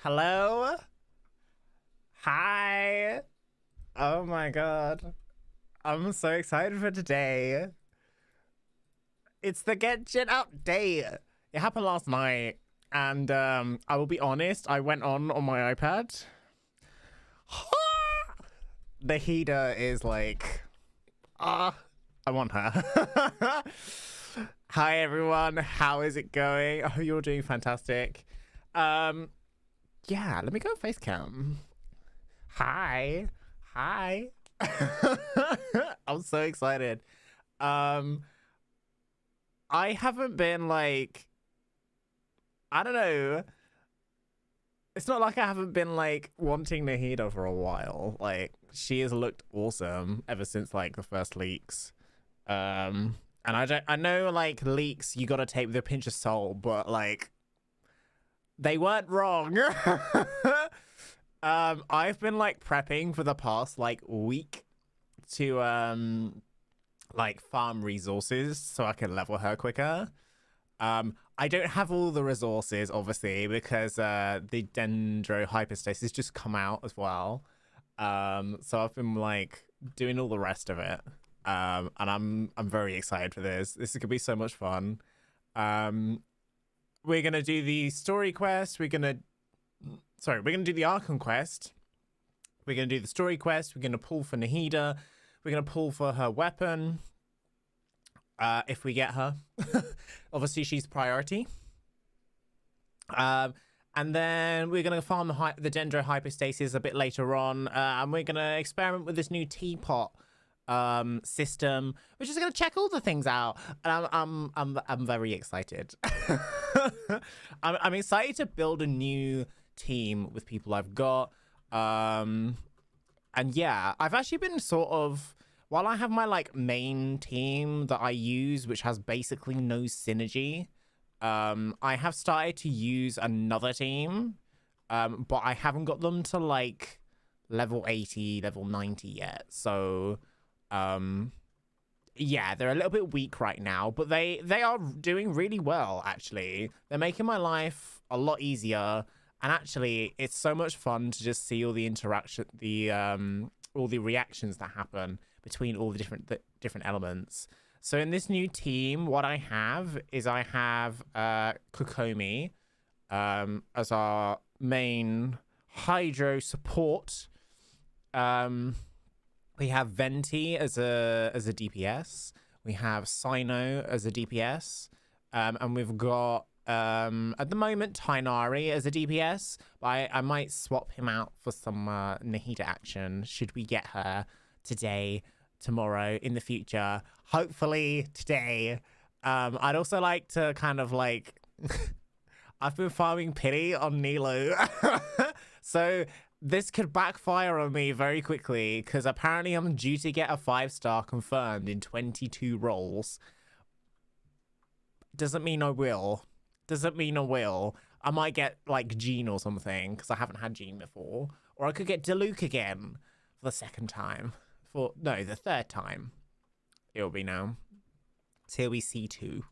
Hello? Hi. Oh my god. I'm so excited for today. It's the Genshin update. It happened last night, and I will be honest, I went on my iPad. The heater is like, I want her. Hi everyone, how is it going? I hope you're doing fantastic. Yeah, let me go face cam. Hi. Hi. I'm so excited. I haven't been like, I don't know. It's not like I haven't been like wanting Nahida for a while. Like, she has looked awesome ever since like the first leaks. And I know like leaks you gotta take with a pinch of salt, but like they weren't wrong. I've been like prepping for the past like week to like farm resources so I can level her quicker. I don't have all the resources obviously because the dendro hyperstasis just come out as well. So I've been like doing all the rest of it. And I'm very excited for this. This is gonna be so much fun. We're gonna do the story quest. We're gonna do the Archon quest. We're gonna do the story quest. We're gonna pull for Nahida. We're gonna pull for her weapon. If we get her. Obviously, she's priority. And then we're gonna farm the dendro hypostasis a bit later on. And we're gonna experiment with this new teapot system. We're just gonna check all the things out, and I'm very excited. I'm excited to build a new team with people I've got. And yeah, I've actually been sort of, while I have my like main team that I use, which has basically no synergy, I have started to use another team, but I haven't got them to like level 80, level 90 yet. So yeah, they're a little bit weak right now, but they are doing really well, actually. They're making my life a lot easier, and actually it's so much fun to just see all the interaction, all the reactions that happen between all the different elements. So in this new team, what I have is I have Kokomi as our main hydro support. We have Venti as a DPS. We have Sino as a DPS. And we've got at the moment Tainari as a DPS. But I might swap him out for some Nahida action should we get her today, tomorrow, in the future. Hopefully today. I'd also like to kind of like I've been farming pity on Nilo. So this could backfire on me very quickly because apparently I'm due to get a 5-star confirmed in 22 rolls. Doesn't mean I will. Doesn't mean I will. I might get like Jean or something because I haven't had Jean before. Or I could get Diluc again for the second time. The third time. It'll be now. Till we see 2.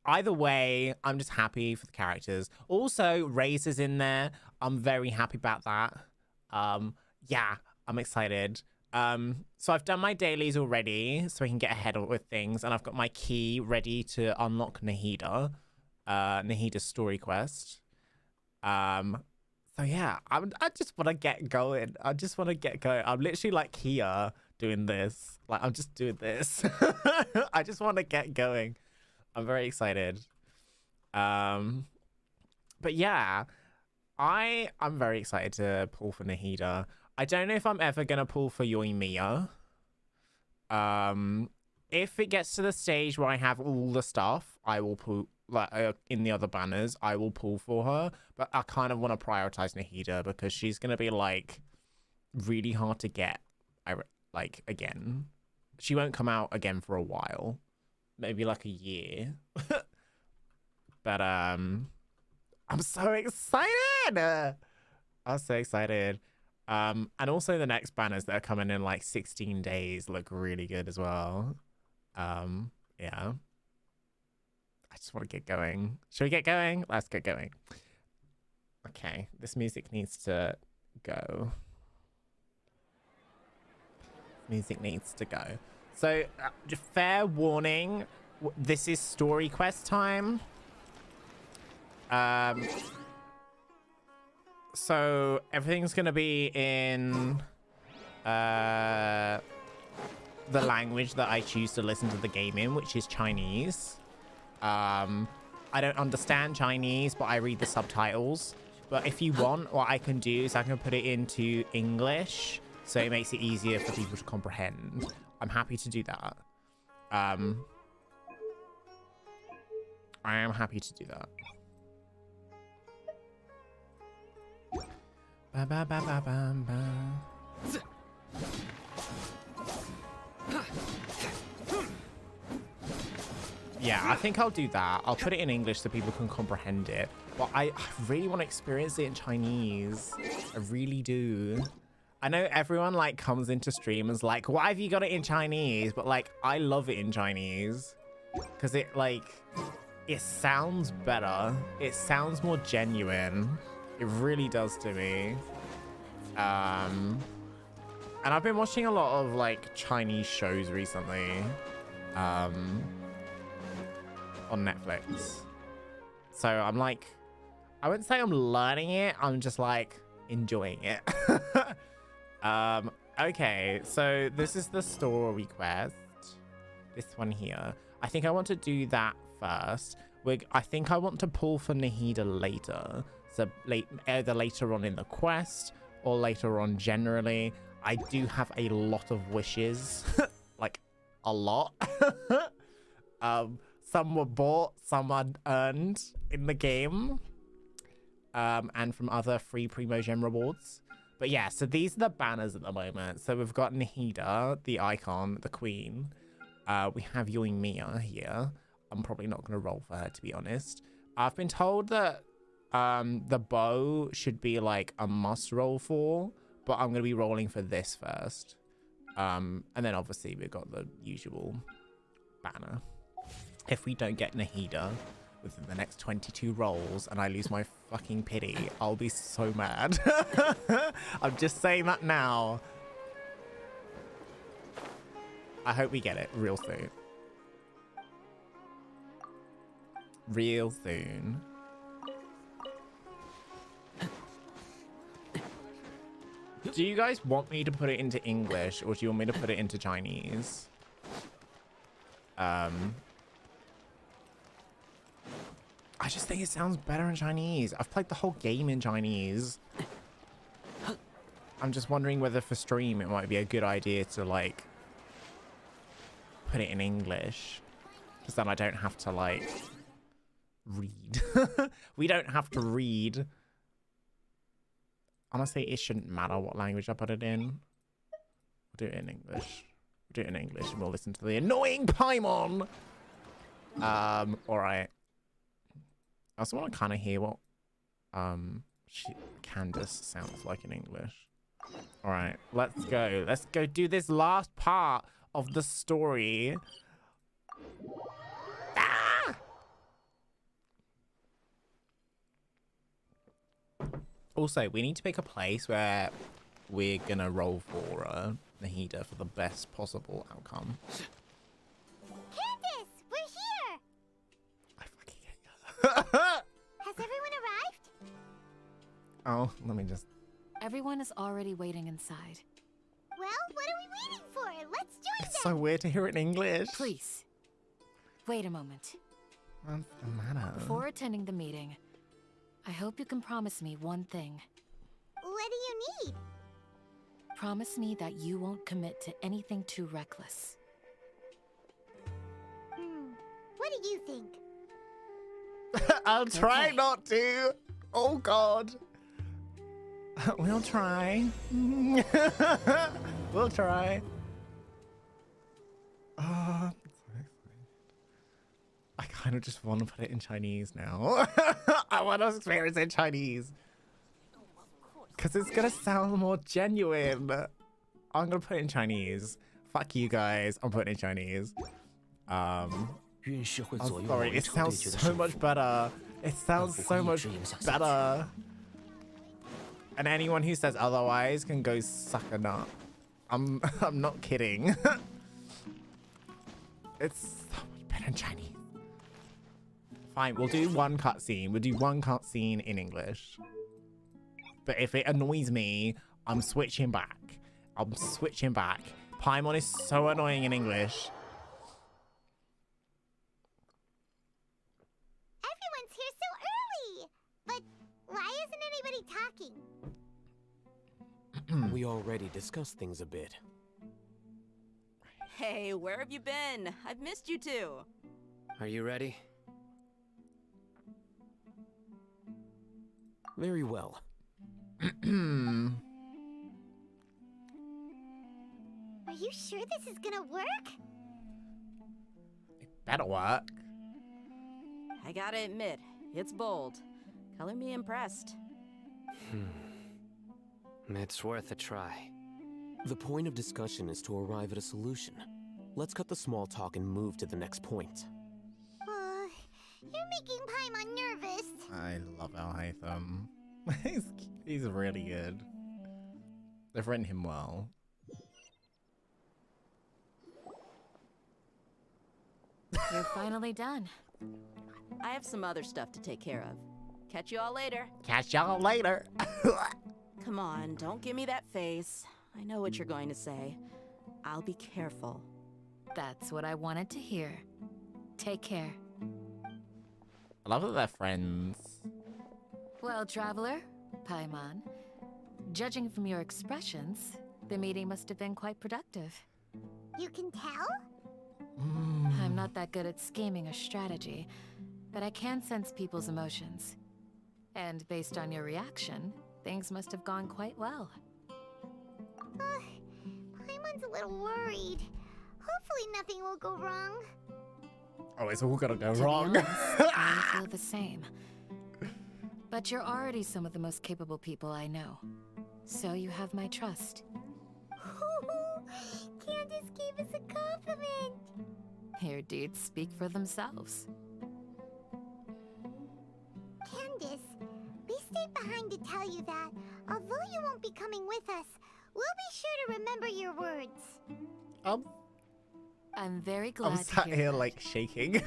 Either way, I'm just happy for the characters. Also, Razor's in there. I'm very happy about that. Yeah, I'm excited. So I've done my dailies already, so I can get ahead with things, and I've got my key ready to unlock Nahida. Nahida's story quest. So yeah, I just want to get going. I just want to get going. I'm literally like here doing this. Like, I'm just doing this. I just want to get going. I'm very excited. But yeah, I'm very excited to pull for Nahida. I don't know if I'm ever gonna pull for Yoimiya. If it gets to the stage where I have all the stuff, I will pull like in the other banners. I will pull for her, but I kind of want to prioritize Nahida because she's gonna be like really hard to get. Like again, she won't come out again for a while. Maybe like a year. But I'm so excited. I'm so excited. And also the next banners that are coming in like 16 days look really good as well. Yeah. I just want to get going. Should we get going? Let's get going. Okay, this music needs to go. Music needs to go. So, just fair warning, this is story quest time. So everything's gonna be in the language that I choose to listen to the game in, which is Chinese. I don't understand Chinese, but I read the subtitles. But if you want, what I can do is I can put it into English, so it makes it easier for people to comprehend. I'm happy to do that. I am happy to do that. Ba ba ba ba ba ba. Yeah, I think I'll do that. I'll put it in English so people can comprehend it. But I really want to experience it in Chinese. I really do. I know everyone like comes into stream and is like, why have you got it in Chinese? But like, I love it in Chinese because it like, it sounds better. It sounds more genuine. It really does to me. And I've been watching a lot of like Chinese shows recently. On Netflix. So I'm like, I wouldn't say I'm learning it. I'm just like enjoying it. Okay, so this is the story quest. This one here. I think I want to do that first. I think I want to pull for Nahida later. So either later on in the quest or later on generally. I do have a lot of wishes. Like a lot. Some were bought, some are earned in the game. And from other free Primo Gem rewards. But yeah, so these are the banners at the moment. So we've got Nahida, the icon, the queen. We have Yoimiya here. I'm probably not going to roll for her, to be honest. I've been told that the bow should be like a must roll for. But I'm going to be rolling for this first. And then obviously we've got the usual banner. If we don't get Nahida within the next 22 rolls and I lose my fucking pity, I'll be so mad. I'm just saying that now. I hope we get it real soon. Real soon. Do you guys want me to put it into English or do you want me to put it into Chinese? I just think it sounds better in Chinese. I've played the whole game in Chinese. I'm just wondering whether for stream it might be a good idea to like put it in English. Because then I don't have to like read. We don't have to read. Honestly, it shouldn't matter what language I put it in. We'll do it in English. We'll do it in English and we'll listen to the annoying Paimon. Alright. I also want to kind of hear what Candace sounds like in English. All right, let's go. Let's go do this last part of the story. Ah! Also, we need to pick a place where we're going to roll for Nahida for the best possible outcome. Candace, we're here! I fucking hate you. Has everyone arrived? Oh, let me just... Everyone is already waiting inside. Well, what are we waiting for? Let's join It's them! so weird to hear it in English. Please, wait a moment. What's the matter? Before attending the meeting, I hope you can promise me one thing. What do you need? Promise me that you won't commit to anything too reckless. What do you think? I'll try Okay. not to. Oh, God. We'll try. We'll try. I'm so excited. I kind of just want to put it in Chinese now. I want to experience it in Chinese. Because it's going to sound more genuine. I'm going to put it in Chinese. Fuck you guys. I'm putting it in Chinese. I'm sorry. It sounds so much better. It sounds so much better. And anyone who says otherwise can go suck a nut. I'm not kidding. It's so much better in Chinese. Fine, we'll do one cutscene. We'll do one cutscene in English. But if it annoys me, I'm switching back. I'm switching back. Paimon is so annoying in English. Everyone's here so early! But why isn't anybody talking? We already discussed things a bit. Hey, where have you been? I've missed you too. Are you ready? Very well. Are you sure this is gonna work? It better work. I gotta admit, it's bold. Color me impressed. It's worth a try. The point of discussion is to arrive at a solution. Let's cut the small talk and move to the next point. You're making Paimon nervous. I love Al Haytham. He's really good. They've written him well. You're finally done. I have some other stuff to take care of. Catch you all later. Catch y'all later. Come on, don't give me that face. I know what you're going to say. I'll be careful. That's what I wanted to hear. Take care. I love that they're friends. Well, traveler, Paimon, judging from your expressions, the meeting must have been quite productive. You can tell? I'm not that good at scheming or strategy, but I can sense people's emotions. And based on your reaction, things must have gone quite well. Paimon's a little worried. Hopefully nothing will go wrong. Oh, it's all gonna go To be wrong. honest, I feel the same. But you're already some of the most capable people I know. So you have my trust. Candace gave us a compliment. Your deeds speak for themselves. Candace, we stayed behind to tell you that, although you won't be coming with us, we'll be sure to remember your words. I'm very glad I'm to sat hear here that. like shaking.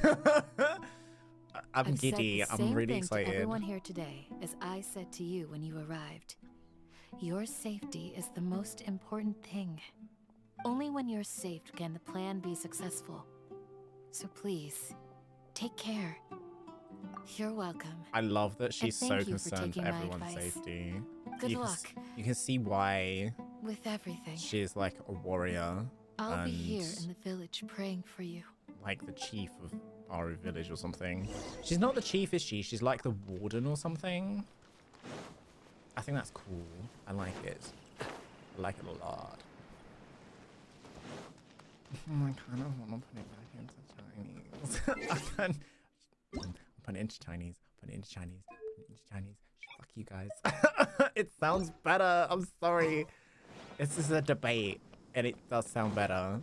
I'm I've giddy. said the I'm same really thing excited. to everyone here today as I said to you when you arrived. Your safety is the most important thing. Only when you're safe can the plan be successful. So please, take care. You're welcome. I love that she's so thank you for concerned for taking my everyone's advice. safety. Good You can luck you can see why with everything. she's like a warrior. I'll be here and in the village praying for you. like the chief of our village or something. She's not the chief, is she? She's like the warden or something. I think that's cool. I like it. I like it a lot. I kind of want to put it back into Chinese. I can. Put it into Chinese. Put it into Chinese. Put it into Chinese. Fuck you guys. It sounds better. I'm sorry. This is a debate, and it does sound better.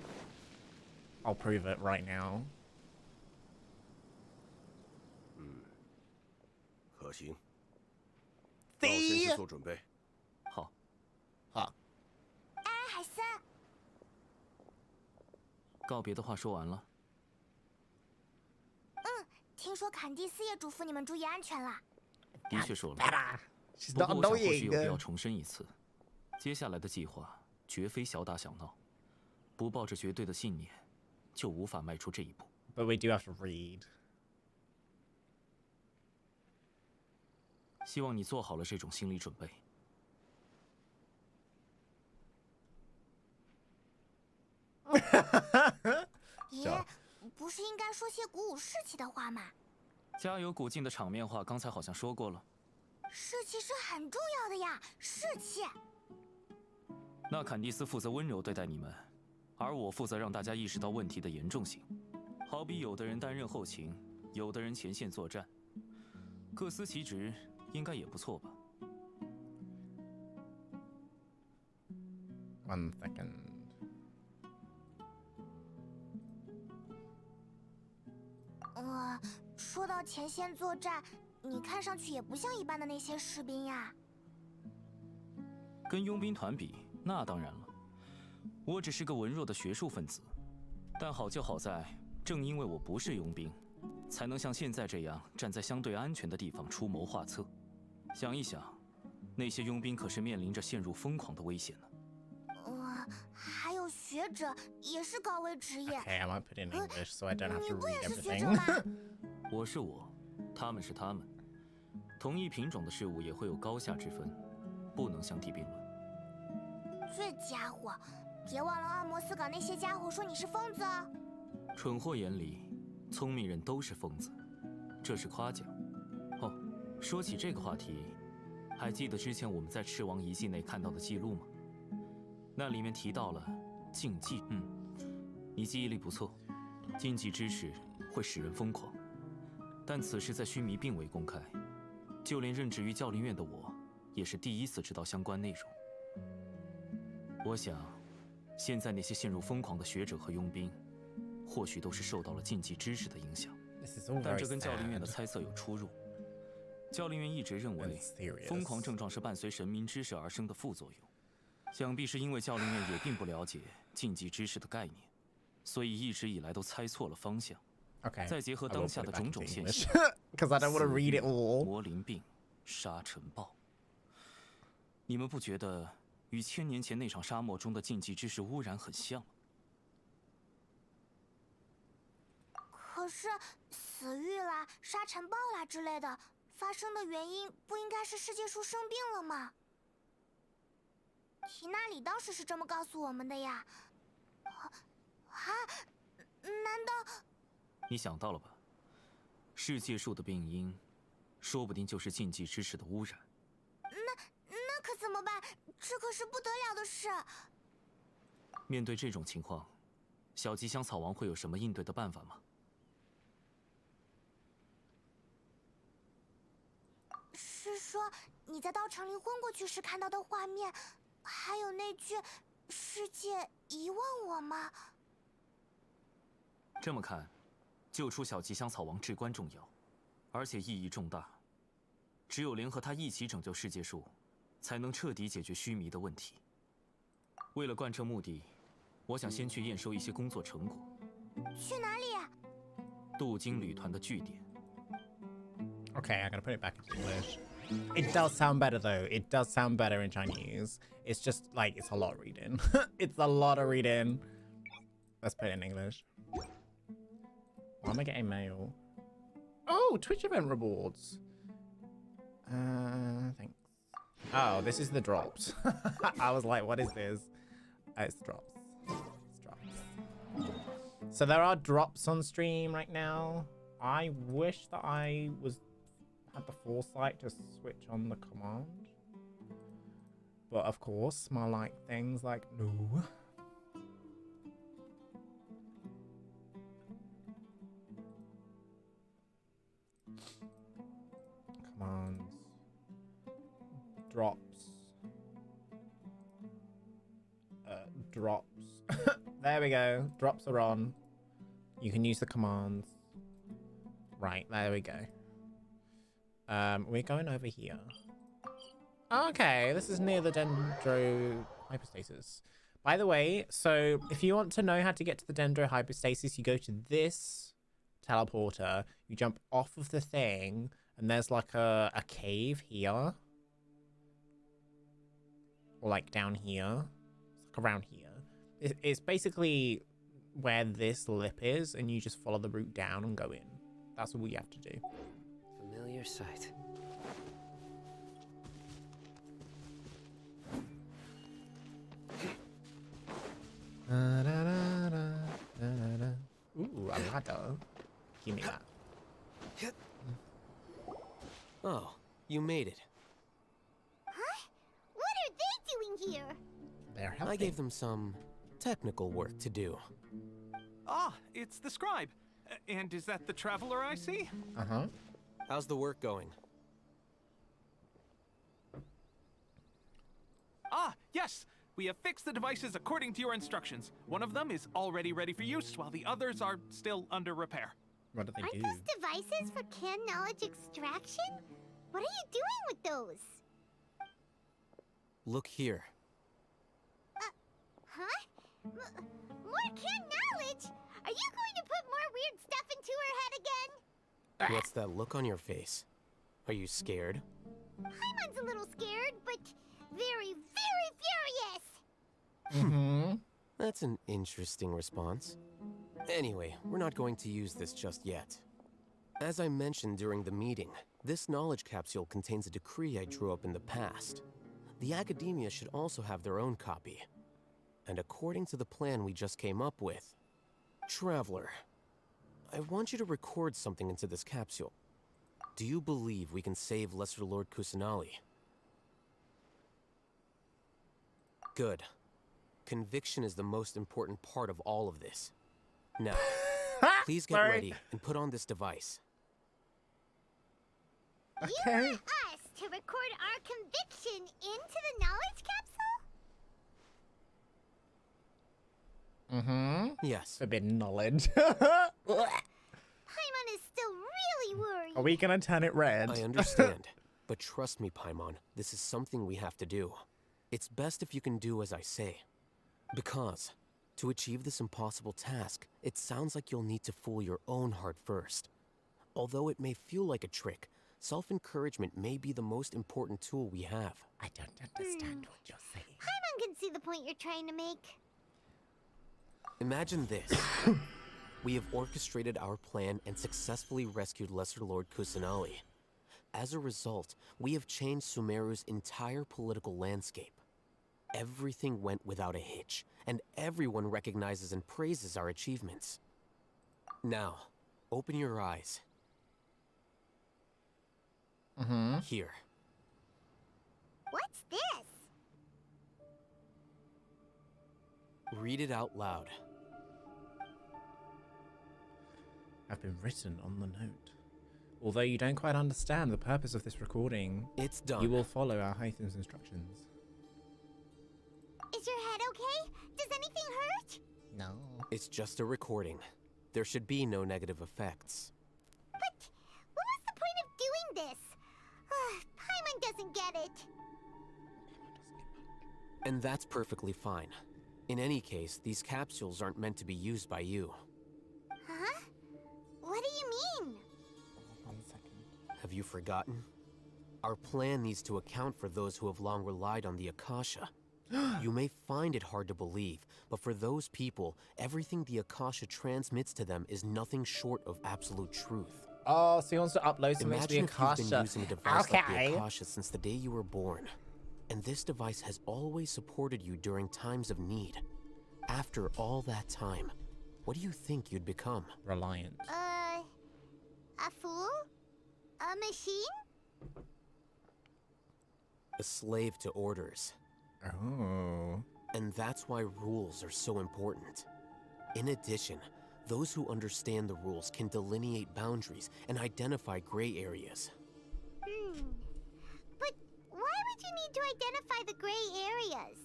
I'll prove it right now. 可行。那我先 See? 去做准备。好， Huh. 海森，告别的话说完了。听说坎蒂斯也嘱咐你们注意安全了。的确说了， Better. She's 不 not 过我想或许有必要 annoying. 重申一次，接下来的计划绝非小打小闹，不抱着绝对的信念，就无法迈出这一步。 But we do have to read. 希望你做好了这种心理准备。爷，不是应该说些鼓舞士气的话吗？加油鼓劲的场面话，刚才好像说过了。士气是很重要的呀，士气。那坎蒂斯负责温柔对待你们，而我负责让大家意识到问题的严重性。好比有的人担任后勤，有的人前线作战，各司其职，应该也不错吧。 1 second. 说到前线作战，你看上去也不像一般的那些士兵呀。跟佣兵团比，那当然了。我只是个文弱的学术分子，但好就好在，正因为我不是佣兵，才能像现在这样站在相对安全的地方出谋划策。想一想，那些佣兵可是面临着陷入疯狂的危险呢。还有学者也是高危职业。Okay, I might put in English so I don't have to 你不 read 也是学 everything. 者吗？我是我，他们是他们。同一品种的事物也会有高下之分，不能相提并论。这家伙，别忘了阿摩斯港那些家伙说你是疯子啊！蠢货眼里，聪明人都是疯子，这是夸奖。哦，说起这个话题，还记得之前我们在赤王遗迹内看到的记录吗？那里面提到了禁忌。你记忆力不错，禁忌知识会使人疯狂，但此事在须弥并未公开，就连任职于教林院的我，也是第一次知道相关内容。我想，现在那些陷入疯狂的学者和佣兵，或许都是受到了禁忌知识的影响。但这跟教林院的猜测有出入。教林院一直认为，疯狂症状是伴随神明知识而生的副作用。想必是因为教林院也并不了解禁忌知识的概念，所以一直以来都猜错了方向。Okay. 再结合当下的种种现象， because I don't want to read it all. 魔灵病、沙尘暴，你们不觉得与1000年前那场沙漠中的禁忌知识污染很像吗？可是死域啦、沙尘暴啦之类的发生的原因，不应该是世界树生病了吗？缇娜里当时是这么告诉我们的呀。难道？你想到了吧？世界树的病因，说不定就是禁忌知识的污染。那可怎么办？这可是不得了的事。面对这种情况，小吉祥草王会有什么应对的办法吗？是说你在稻城里昏过去时看到的画面，还有那句“世界遗忘我”吗？这么看，救出小吉祥草王至关重要，而且意义重大。只有联合他一起拯救世界树，才能彻底解决须弥的问题。为了贯彻目的，我想先去验收一些工作成果。去哪里？镀金旅团的据点。Okay, I'm gonna put it back into English. It does sound better though. It does sound better in Chinese. It's just like it's a lot of reading. It's a lot of reading. Let's put it in English. Why am I getting mail? Oh, Twitch event rewards. Thanks. Oh, this is the drops. I was like, what is this? Oh, it's drops. It's drops. So there are drops on stream right now. I wish that I had the foresight to switch on the command. But of course, my things like no. Commands. Drops. Drops. There we go. Drops are on. You can use the commands. Right, there we go. We're going over here. Okay, this is near the Dendro hypostasis. By the way, so if you want to know how to get to the Dendro hypostasis, you go to this teleporter, you jump off of the thing, and there's like a cave here. Or like down here. It's like around here. It's basically where this lip is, and you just follow the route down and go in. That's all you have to do. Familiar sight. Ooh, a ladder. Give me that. Oh, you made it. Huh? What are they doing here? They're helping. I gave them some technical work to do. Ah, it's the scribe. And is that the traveler I see? Uh-huh. How's the work going? Ah, yes! We have fixed the devices according to your instructions. One of them is already ready for use, while the others are still under repair. What do they Aren't do? those devices for canned knowledge extraction? What are you doing with those? Look here. Huh? More can knowledge? Are you going to put more weird stuff into her head again? What's that look on your face? Are you scared? Paimon's a little scared, but very, very furious. Mm-hmm. That's an interesting response. Anyway, we're not going to use this just yet. As I mentioned during the meeting, this knowledge capsule contains a decree I drew up in the past. The academia should also have their own copy. And according to the plan we just came up with, Traveler, I want you to record something into this capsule. Do you believe we can save Lesser Lord Kusanali? Good. Conviction is the most important part of all of this. Now, please get ready and put on this device. You Okay. want us to record our conviction into the knowledge capsule? Mm-hmm. Yes. Forbidden knowledge. Paimon is still really worried. Are we gonna turn it red? I understand. But trust me, Paimon, this is something we have to do. It's best if you can do as I say. Because, to achieve this impossible task, it sounds like you'll need to fool your own heart first. Although it may feel like a trick, self-encouragement may be the most important tool we have. I don't understand what you're saying. Paimon can see the point you're trying to make. Imagine this. We have orchestrated our plan and successfully rescued Lesser Lord Kusanali. As a result, we have changed Sumeru's entire political landscape. Everything went without a hitch, and everyone recognizes and praises our achievements. Now, open your eyes. Mm-hmm. Here. What's this? Read it out loud. Have been written on the note. Although you don't quite understand the purpose of this recording, It's done. you will follow our Hytham's instructions. Is your head okay? Does anything hurt? No. It's just a recording. There should be no negative effects. But what was the point of doing this? Paimon doesn't get it. And that's perfectly fine. In any case, these capsules aren't meant to be used by you. Huh? What do you mean? 1 second. Have you forgotten? Our plan needs to account for those who have long relied on the Akasha. You may find it hard to believe, but for those people, everything the Akasha transmits to them is nothing short of absolute truth. Oh, so he wants to upload something to the Imagine if you've been Akasha. using a device like Okay. the Akasha since the day you were born. And this device has always supported you during times of need. After all that time, what do you think you'd become? Reliant. A fool? A machine? A slave to orders. Oh. And that's why rules are so important. In addition, those who understand the rules can delineate boundaries and identify gray areas. But why would you need to identify the gray areas?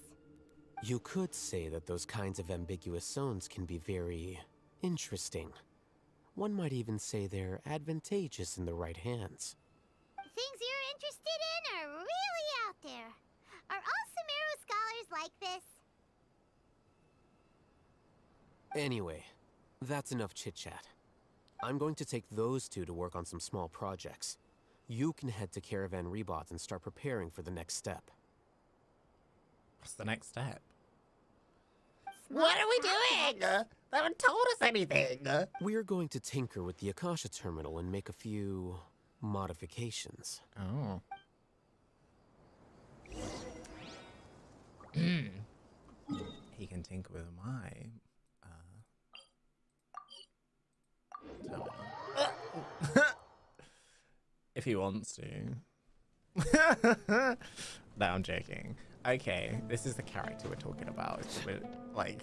You could say that those kinds of ambiguous zones can be very interesting. One might even say they're advantageous in the right hands. Things you're interested in are really out there. Are all Sumeru scholars like this? Anyway, that's enough chit-chat. I'm going to take those two to work on some small projects. You can head to Caravan Rebot and start preparing for the next step. What's the next step? What are we doing? They haven't told us anything. We're going to tinker with the Akasha terminal and make a few modifications. Oh. He can tinker with my terminal. If he wants to. No, I'm joking. Okay, this is the character we're talking about. We're, like,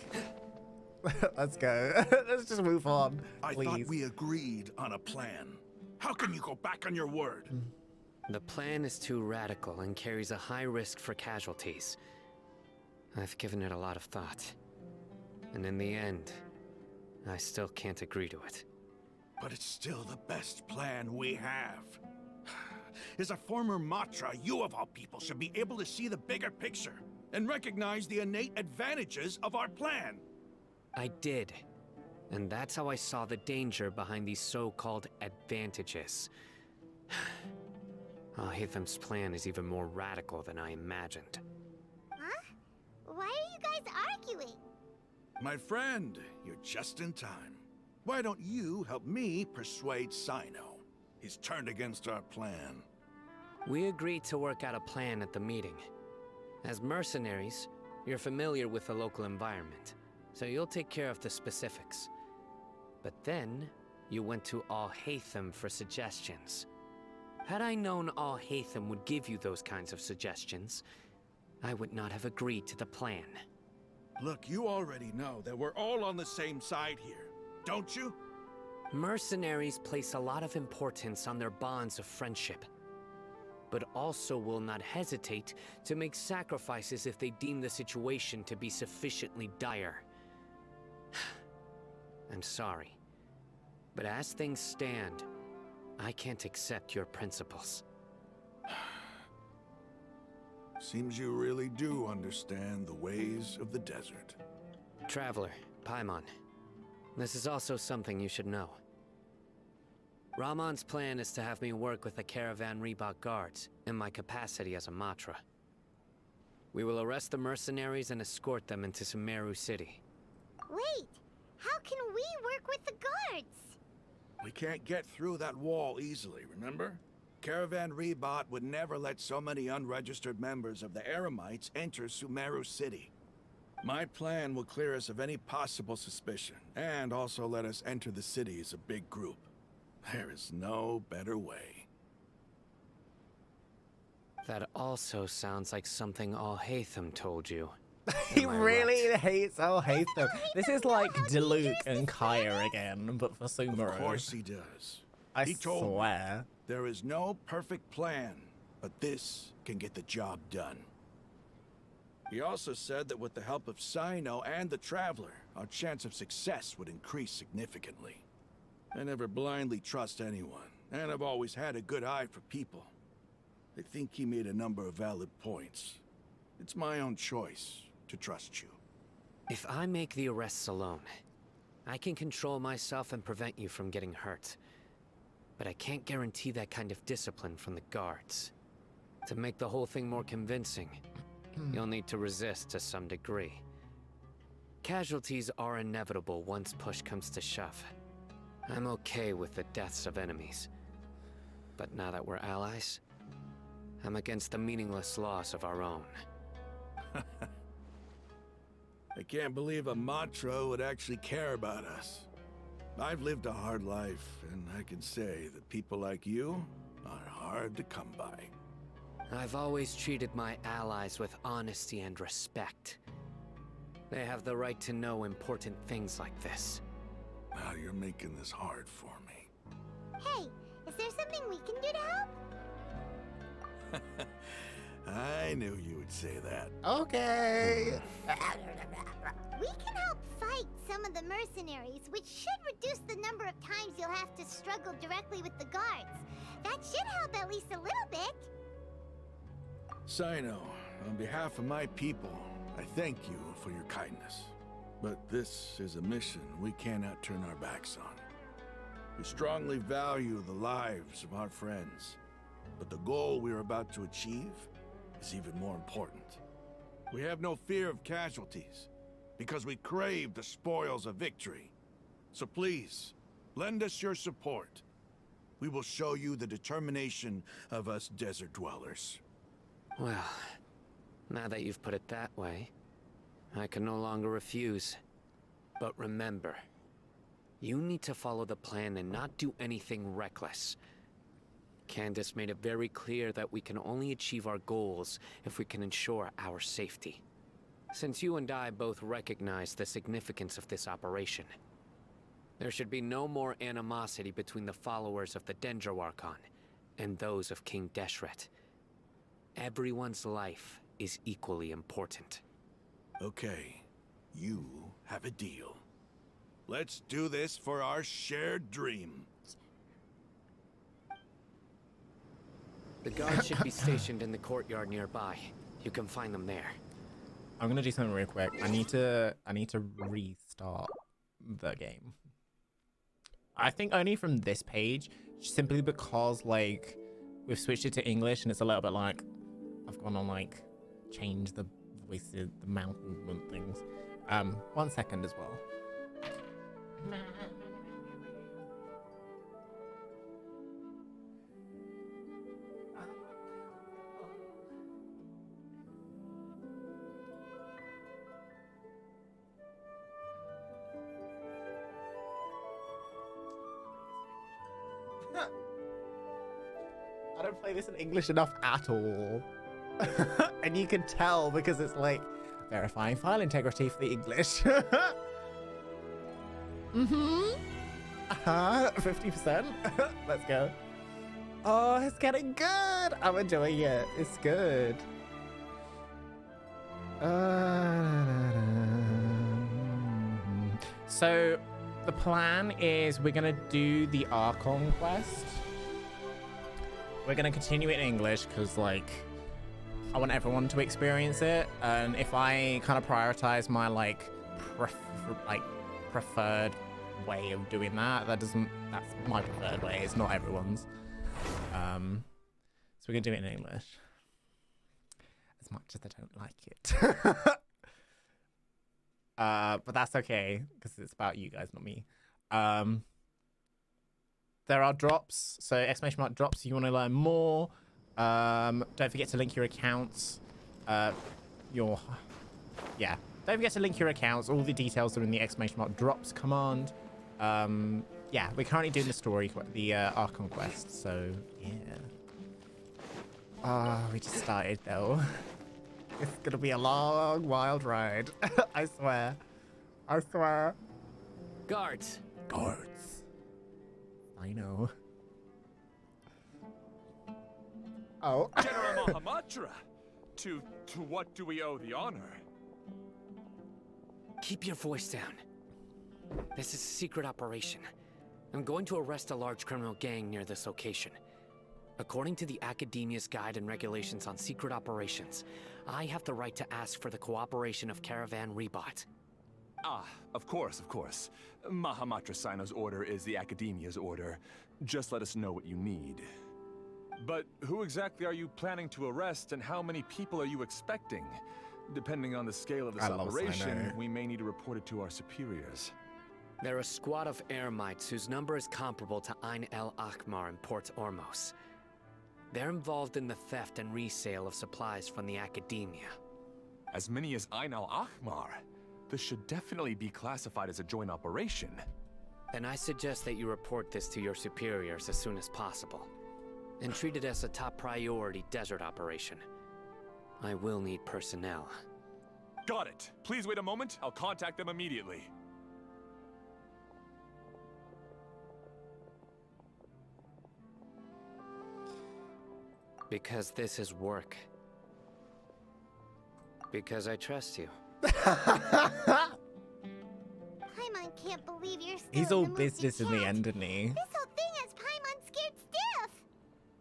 let's go. Let's just move on, I please. thought we agreed on a plan. How can you go back on your word? The plan is too radical and carries a high risk for casualties. I've given it a lot of thought. And in the end, I still can't agree to it. But it's still the best plan we have. As a former Matra, you of all people should be able to see the bigger picture and recognize the innate advantages of our plan. I did. And that's how I saw the danger behind these so-called advantages. Al-Haytham's plan is even more radical than I imagined. Huh? Why are you guys arguing? My friend, you're just in time. Why don't you help me persuade Sino? He's turned against our plan. We agreed to work out a plan at the meeting. As mercenaries, you're familiar with the local environment, so you'll take care of the specifics. But then, you went to Al-Haytham for suggestions. Had I known Al-Haytham would give you those kinds of suggestions, I would not have agreed to the plan. Look, you already know that we're all on the same side here, don't you? Mercenaries place a lot of importance on their bonds of friendship, but also will not hesitate to make sacrifices if they deem the situation to be sufficiently dire. I'm sorry, but as things stand, I can't accept your principles. Seems you really do understand the ways of the desert. Traveler, Paimon, this is also something you should know. Rahman's plan is to have me work with the Caravan Reebok guards in my capacity as a Matra. We will arrest the mercenaries and escort them into Sumeru City. Wait, how can we work with the guards? We can't get through that wall easily, remember? Caravan Reebok would never let so many unregistered members of the Eremites enter Sumeru City. My plan will clear us of any possible suspicion, and also let us enter the city as a big group. There is no better way. That also sounds like something Al-Haytham told you. He Am I really right? hates Al-Haytham. This is like How do you Diluc use and this Kaya plan? again, but for Sumeru. Of course he does. I He told me. swear. There is no perfect plan, but this can get the job done. He also said that with the help of Sino and the Traveler, our chance of success would increase significantly. I never blindly trust anyone, and I've always had a good eye for people. I think he made a number of valid points. It's my own choice to trust you. If I make the arrests alone, I can control myself and prevent you from getting hurt. But I can't guarantee that kind of discipline from the guards. To make the whole thing more convincing, you'll need to resist to some degree. Casualties are inevitable once push comes to shove. I'm okay with the deaths of enemies. But now that we're allies, I'm against the meaningless loss of our own. I can't believe a Matra would actually care about us. I've lived a hard life, and I can say that people like you are hard to come by. I've always treated my allies with honesty and respect. They have the right to know important things like this. Now you're making this hard for me. Hey, is there something we can do to help? I knew you would say that. Okay. We can help fight some of the mercenaries, which should reduce the number of times you'll have to struggle directly with the guards. That should help at least a little bit. Sino, on behalf of my people, I thank you for your kindness. But this is a mission we cannot turn our backs on. We strongly value the lives of our friends, but the goal we are about to achieve is even more important. We have no fear of casualties, because we crave the spoils of victory. So please, lend us your support. We will show you the determination of us desert dwellers. Well, now that you've put it that way, I can no longer refuse. But remember, you need to follow the plan and not do anything reckless. Candace made it very clear that we can only achieve our goals if we can ensure our safety. Since you and I both recognize the significance of this operation, there should be no more animosity between the followers of the Dendro Archon and those of King Deshret. Everyone's life is equally important. Okay, you have a deal. Let's do this for our shared dream. The guards should be stationed in the courtyard nearby. You can find them there. I'm gonna do something real quick. I need to restart the game. I think only from this page, simply because like we've switched it to English and it's a little bit like I've gone on like change the voices, the mouth movement things. 1 second as well. I don't play this in English enough at all. And you can tell because it's like verifying file integrity for the English. 50%. Let's go. Oh, it's getting good. I'm enjoying it. It's good. So the plan is we're gonna do the Archon quest. We're gonna continue it in English because like I want everyone to experience it, and if I kind of prioritize my preferred way of doing that's my preferred way. It's not everyone's. So we're gonna do it in English as much as I don't like it. But that's okay because it's about you guys, not me. There are drops, so exclamation mark drops if you want to learn more. Don't forget to link your accounts. Don't forget to link your accounts. All the details are in the exclamation mark drops command. Yeah, we're currently doing the story, the Archon quest, so yeah. We just started though. It's gonna be a long, wild ride. I swear. I swear. Guards. Guards. I know. Oh. General Mahamatra! To what do we owe the honor? Keep your voice down. This is a secret operation. I'm going to arrest a large criminal gang near this location. According to the Academia's Guide and Regulations on Secret Operations, I have the right to ask for the cooperation of Caravan Rebot. Ah, of course. Mahamatra Sino's order is the Academia's order. Just let us know what you need. But who exactly are you planning to arrest, and how many people are you expecting? Depending on the scale of this operation, we may need to report it to our superiors. They're a squad of Eremites whose number is comparable to Ain el Akhmar in Port Ormos. They're involved in the theft and resale of supplies from the Academia. As many as Ain el Akhmar? This should definitely be classified as a joint operation. Then I suggest that you report this to your superiors as soon as possible, and treat it as a top priority desert operation. I will need personnel. Got it. Please wait a moment. I'll contact them immediately. Because this is work. Because I trust you. Paimon can't believe you're still He's in all the mood to business in the chat. end, isn't he? This whole thing has Paimon scared stiff.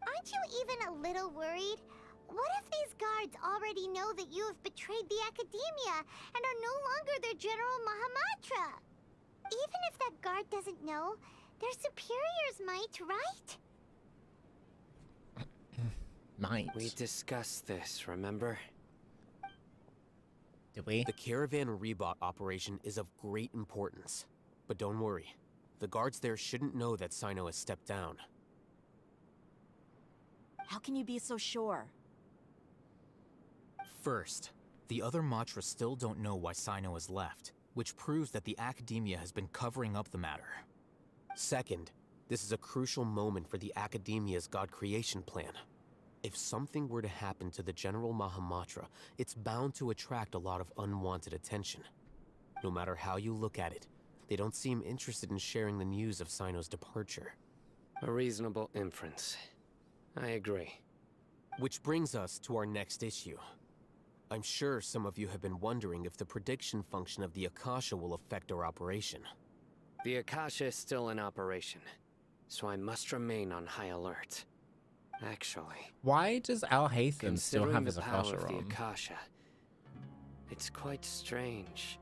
Aren't you even a little worried? What if these guards already know that you have betrayed the Academia and are no longer their General Mahamatra? Even if that guard doesn't know, their superiors might, right? Might. We discussed this, remember? Did we? The Caravan Rebot operation is of great importance. But don't worry, the guards there shouldn't know that Sino has stepped down. How can you be so sure? First, the other Matra still don't know why Sino has left, which proves that the Academia has been covering up the matter. Second, this is a crucial moment for the Academia's God creation plan. If something were to happen to the General Mahamatra, it's bound to attract a lot of unwanted attention. No matter how you look at it, they don't seem interested in sharing the news of Sino's departure. A reasonable inference. I agree. Which brings us to our next issue. I'm sure some of you have been wondering if the prediction function of the Akasha will affect our operation. The Akasha is still in operation, so I must remain on high alert. Actually, Why does Al Haytham still considering have the his power Akasha of the on? Akasha, it's quite strange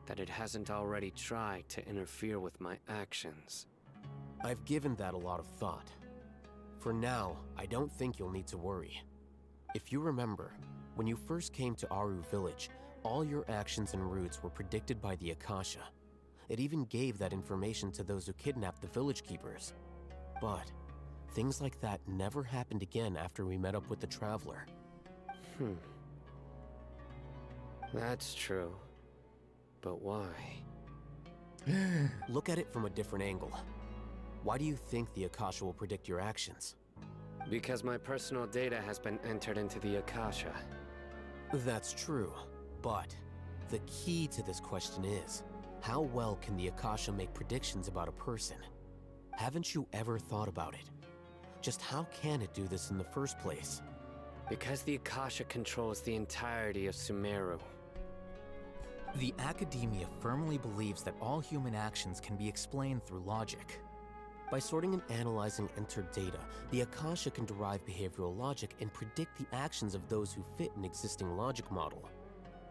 that it hasn't already tried to interfere with my actions. I've given that a lot of thought. For now, I don't think you'll need to worry. If you remember, when you first came to Aru Village, all your actions and routes were predicted by the Akasha. It even gave that information to those who kidnapped the village keepers. But things like that never happened again after we met up with the Traveler. That's true. But why? Look at it from a different angle. Why do you think the Akasha will predict your actions? Because my personal data has been entered into the Akasha. That's true, but the key to this question is, how well can the Akasha make predictions about a person? Haven't you ever thought about it? Just how can it do this in the first place? Because the Akasha controls the entirety of Sumeru. The Academia firmly believes that all human actions can be explained through logic. By sorting and analyzing entered data, the Akasha can derive behavioral logic and predict the actions of those who fit an existing logic model.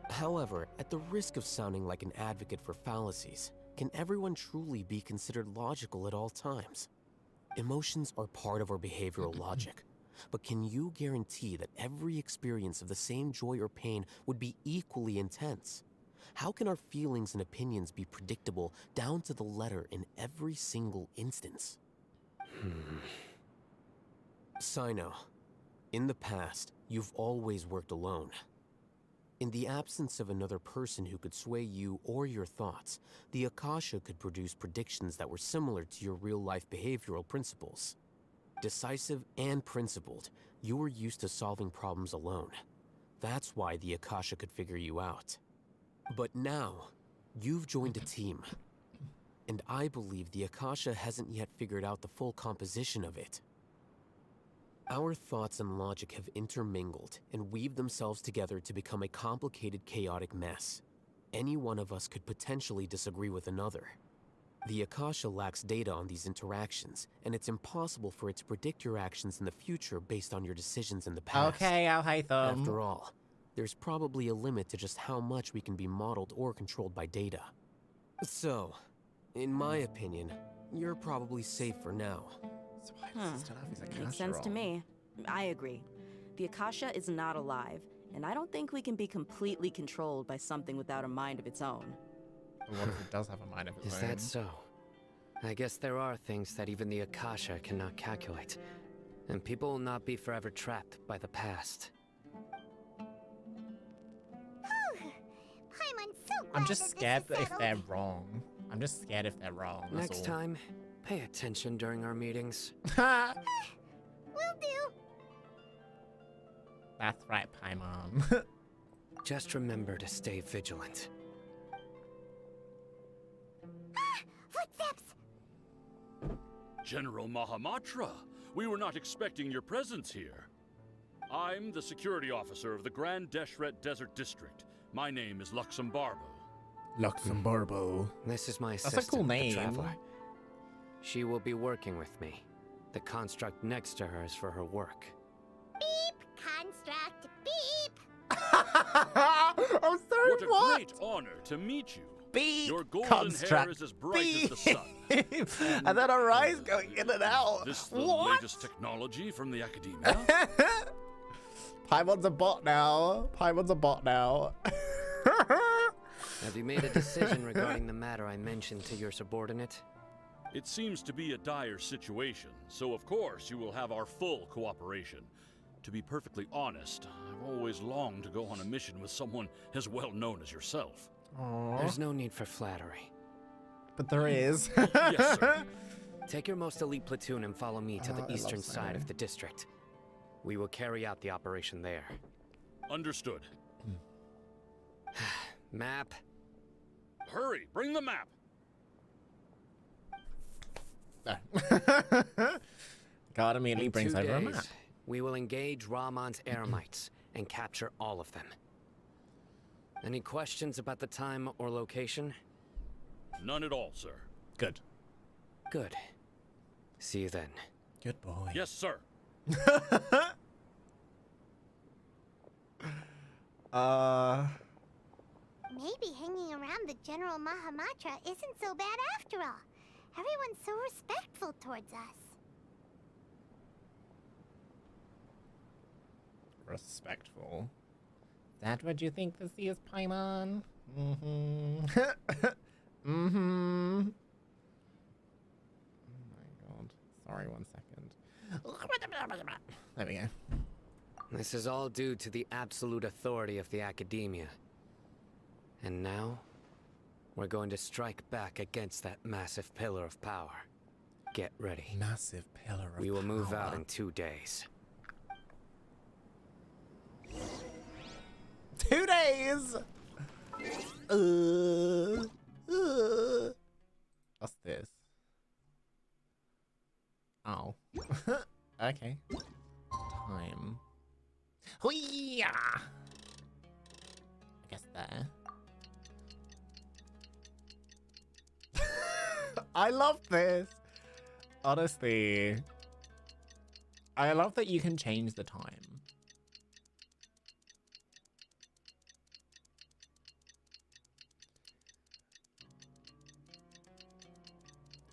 However, at the risk of sounding like an advocate for fallacies, can everyone truly be considered logical at all times? Emotions are part of our behavioral logic, but can you guarantee that every experience of the same joy or pain would be equally intense? How can our feelings and opinions be predictable down to the letter in every single instance? Sino, in the past, you've always worked alone. In the absence of another person who could sway you or your thoughts, the Akasha could produce predictions that were similar to your real-life behavioral principles. Decisive and principled, you were used to solving problems alone. That's why the Akasha could figure you out. But now, you've joined a team. And I believe the Akasha hasn't yet figured out the full composition of it. Our thoughts and logic have intermingled and weaved themselves together to become a complicated, chaotic mess. Any one of us could potentially disagree with another. The Akasha lacks data on these interactions, and it's impossible for it to predict your actions in the future based on your decisions in the past. Okay, Al Haytham. After all, there's probably a limit to just how much we can be modeled or controlled by data. So, in my opinion, you're probably safe for now. So why does he still have his Akasha Makes sense to on? me. I agree. The Akasha is not alive, and I don't think we can be completely controlled by something without a mind of its own. What if it does have a mind of its Is own? that so? I guess there are things that even the Akasha cannot calculate, and people will not be forever trapped by the past. Paimon's so glad I'm just that scared this that is if they're settled. wrong. I'm just scared if they're wrong. That's Next all. time, pay attention during our meetings. Will do. That's right, Paimon. Just remember to stay vigilant. Footsteps! General Mahamatra, we were not expecting your presence here. I'm the security officer of the Grand Deshret Desert District. My name is Luxembarbo. Luxemburgo. This is my That's a assistant, cool the name. Traveler. She will be working with me. The construct next to her is for her work. Beep! Construct! Beep! I'm sorry, What a great honor to meet you. Beep! Your golden Construct. hair is as bright as the sun. And then our eyes going in and out. This the What? latest technology from the Academia? Paimon's a bot now. Paimon's a bot now. Have you made a decision regarding the matter I mentioned to your subordinate? It seems to be a dire situation, so of course you will have our full cooperation. To be perfectly honest, I've always longed to go on a mission with someone as well known as yourself. Aww. There's no need for flattery. But there is. Yes, sir. Take your most elite platoon and follow me to I the love eastern side Sino. of the district. We will carry out the operation there. Understood. Map. Hurry, bring the map. God immediately In brings 2 over a days, map. we will engage Rahman's Eremites and capture all of them. Any questions about the time or location? None at all, sir. Good. Good. See you then. Good boy. Yes, sir. Maybe hanging around the General Mahamatra isn't so bad after all. Everyone's so respectful towards us. Respectful. Is that what you think this is, Paimon? Mm-hmm. Mm-hmm. Oh my god. Sorry, 1 second. There we go. This is all due to the absolute authority of the Academia. And now, we're going to strike back against that massive pillar of power. Get ready. Massive pillar of power. We will move out in 2 days. 2 days! What's this? Oh. Okay. Time. Hoo-yah! I guess there. I love this. Honestly. I love that you can change the time.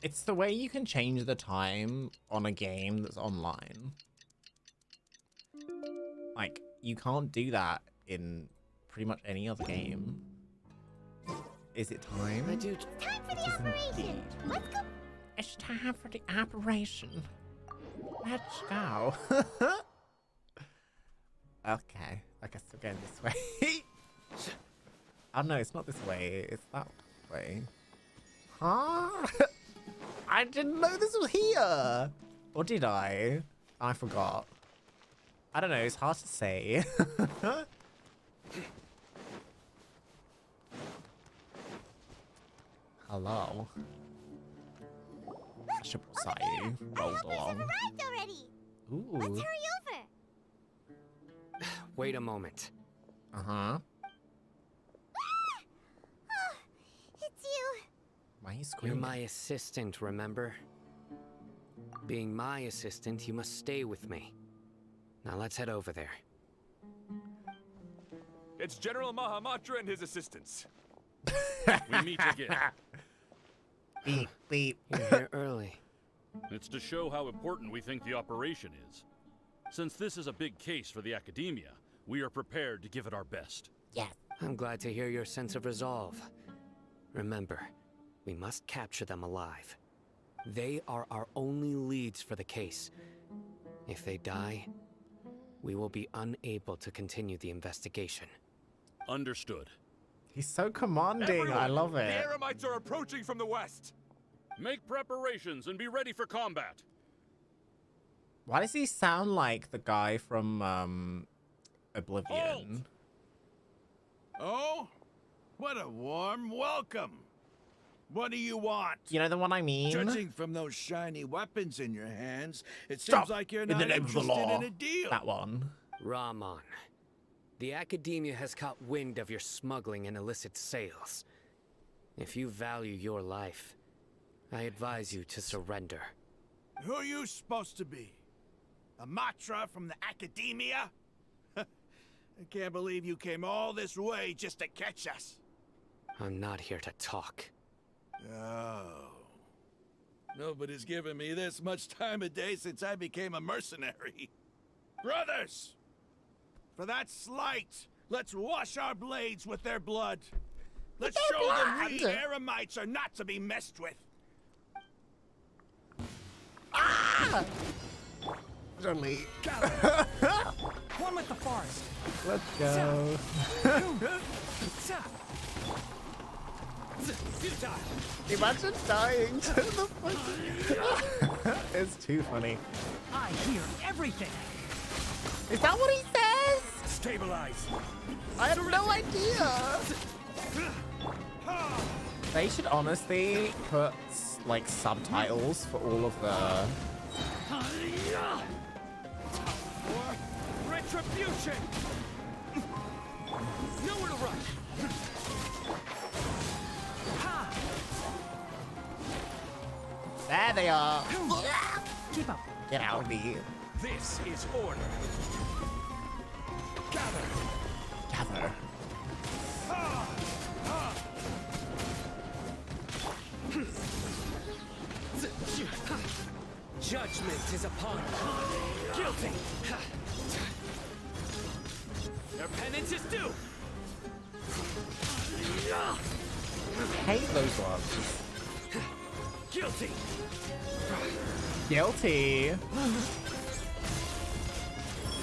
It's the way you can change the time on a game that's online. Like, you can't do that in pretty much any other game. Is it time? I do. Time for the operation! Let's go! It's time for the operation. Let's go. Okay, I guess we're going this way. Oh no, it's not this way. It's that way. Huh? I didn't know this was here. Or did I? I forgot. I don't know. It's hard to say. Hello. Shibusayu rolled along. Arrived already. Ooh. Let's hurry over. Wait a moment. Uh-huh. Oh, it's you. Why are you You're screaming? my assistant, remember? Being my assistant, you must stay with me. Now let's head over there. It's General Mahamatra and his assistants. We meet again. Beep, beep. You're here early. It's to show how important we think the operation is. Since this is a big case for the Academia, we are prepared to give it our best. Yes. I'm glad to hear your sense of resolve. Remember, we must capture them alive. They are our only leads for the case. If they die, we will be unable to continue the investigation. Understood. He's so commanding. Everyone, I love it. The Eremites are approaching from the west. Make preparations and be ready for combat. Why does he sound like the guy from Oblivion? Oh? What a warm welcome. What do you want? You know the one I mean? Judging from those shiny weapons in your hands, it Stop. seems like you're In the not name of the interested law. in a deal. That one. Rahman, the Academia has caught wind of your smuggling and illicit sales. If you value your life, I advise you to surrender. Who are you supposed to be? A Matra from the Academia? I can't believe you came all this way just to catch us. I'm not here to talk. Oh. Nobody's given me this much time of day since I became a mercenary. Brothers! For that slight, let's wash our blades with their blood. Let's show them we Eremites are not to be messed with. Ah! Only. One with the forest. Let's go. Imagine dying to the fucking... It's too funny. I hear everything. Is that what he says? Stabilize. I have no idea. They should honestly put like subtitles for all of the... Retribution. Nowhere to run. There they are. Keep up. Get out of here. This is order. Gather! Gather. Judgment is upon you. Guilty. Your penance is due. Hate those ones. Guilty. Guilty.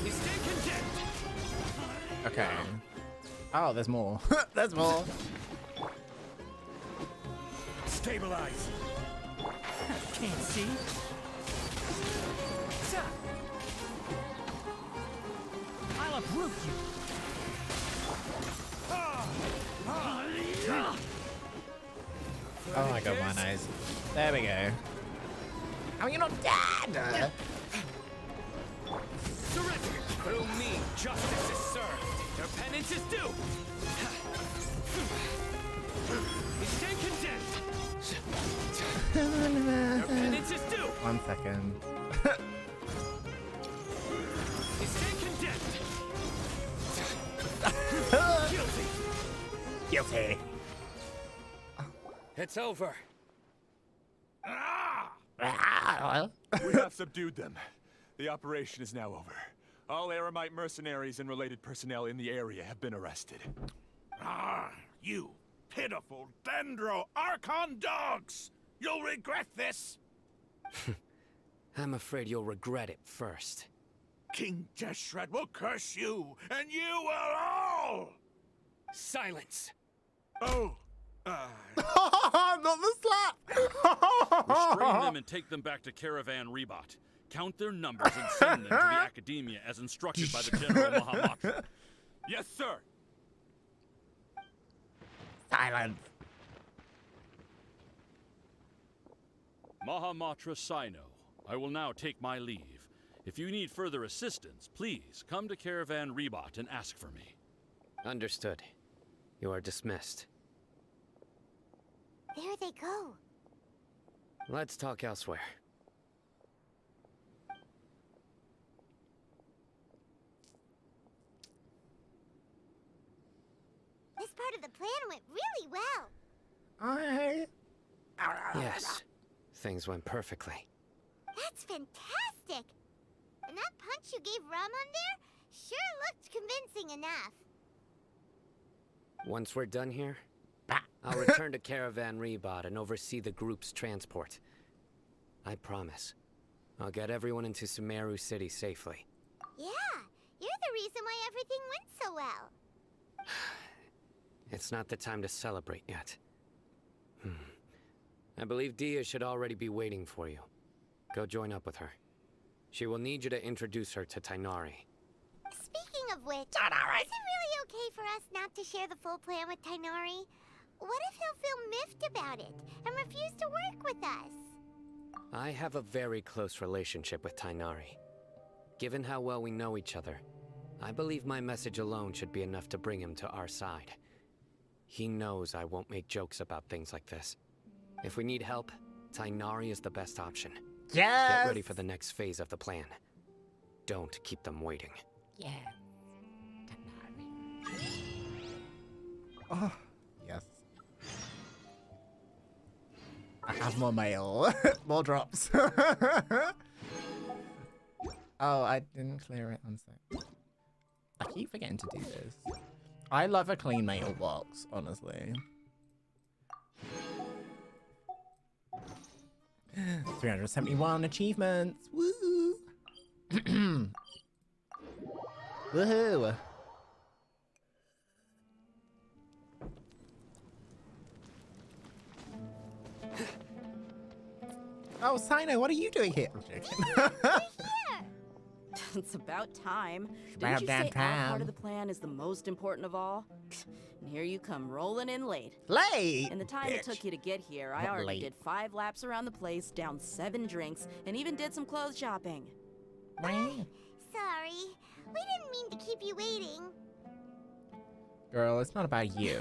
You stay condemned. Okay. Oh, there's more. There's more. Stabilize. Can't see. I'll uproot you. Oh my god, my nose. There we go. How are you not dead? Surrender. Through me, justice is served. Your penance is due. You stay condemned. Your penance is due. 1 second. You stay condemned. Guilty. Guilty. It's over. We have subdued them. The operation is now over. All Aramite mercenaries and related personnel in the area have been arrested. Ah, you pitiful Dendro Archon dogs! You'll regret this! I'm afraid you'll regret it first. King Jeshred will curse you, and you will all! Silence! Oh, Not the slap! Restrain them and take them back to Caravan Rebot. Count their numbers and send them to the Academia as instructed by the General Mahamatra. Yes, sir! Silence. Mahamatra Sino, I will now take my leave. If you need further assistance, please come to Caravan Rebot and ask for me. Understood. You are dismissed. There they go. Let's talk elsewhere. This part of the plan went really well. Yes. Things went perfectly. That's fantastic. And that punch you gave Ram on there sure looked convincing enough. Once we're done here, I'll return to Caravan Rebot and oversee the group's transport. I promise. I'll get everyone into Sumeru City safely. Yeah, you're the reason why everything went so well. It's not the time to celebrate yet. I believe Dia should already be waiting for you. Go join up with her. She will need you to introduce her to Tainari. Speaking of which, is it really okay for us not to share the full plan with Tainari? What if he'll feel miffed about it and refuse to work with us? I have a very close relationship with Tainari. Given how well we know each other, I believe my message alone should be enough to bring him to our side. He knows I won't make jokes about things like this. If we need help, Tainari is the best option. Yes! Get ready for the next phase of the plan. Don't keep them waiting. Yeah. Oh, yes. I have more mail. More drops. Oh, I didn't clear it. I'm sorry. I keep forgetting to do this. I love a clean mailbox, honestly. 371 achievements. Woo! Woohoo! Oh, Sino, what are you doing here? I'm joking. It's about time. About Didn't you damn say our time. part of the plan is the most important of all? And here you come rolling in late. Late! In the time it bitch. took you to get here, I Not already late. did 5 laps around the place, downed 7 drinks, and even did some clothes shopping. Sorry. We didn't mean to keep you waiting. Girl, it's not about you.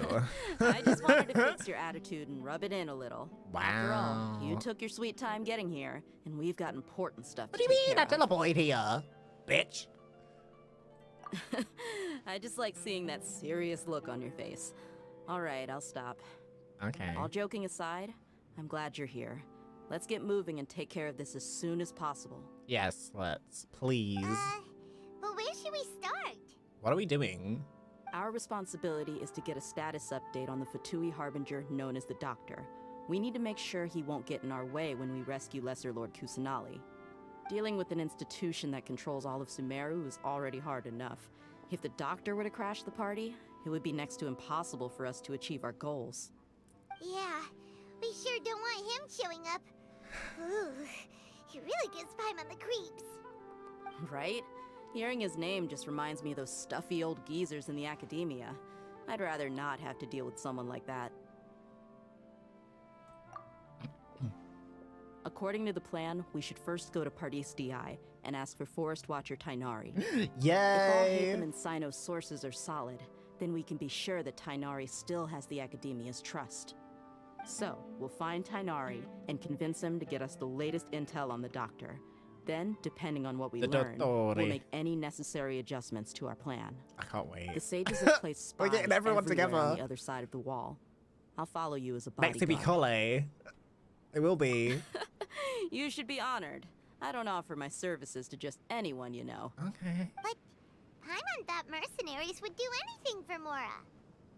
I just wanted to fix your attitude and rub it in a little. After all, Wow. you took your sweet time getting here, and we've got important stuff What to do you take mean? I care of. teleported here, bitch. I just like seeing that serious look on your face. All right, I'll stop. Okay. All joking aside, I'm glad you're here. Let's get moving and take care of this as soon as possible. Yes, let's. Please. But where should we start? What are we doing? Our responsibility is to get a status update on the Fatui Harbinger known as the Doctor. We need to make sure he won't get in our way when we rescue Lesser Lord Kusanali. Dealing with an institution that controls all of Sumeru is already hard enough. If the Doctor were to crash the party, it would be next to impossible for us to achieve our goals. Yeah, we sure don't want him showing up. Ooh, he really gives Paimon the creeps. Right? Hearing his name just reminds me of those stuffy old geezers in the academia. I'd rather not have to deal with someone like that. According to the plan, we should first go to Pardis DI and ask for Forest Watcher Tainari. Yay! If all Hatham and Sino's sources are solid, then we can be sure that Tainari still has the academia's trust. So, we'll find Tainari and convince him to get us the latest intel on the Doctor. Then, depending on what we learn, we'll make any necessary adjustments to our plan. I can't wait. The sages have placed spies We're getting everyone everywhere together. on the other side of the wall. I'll follow you as a bodyguard. Next to be Cole. It will be. You should be honored. I don't offer my services to just anyone you know. Okay. But Paimon thought mercenaries would do anything for Mora.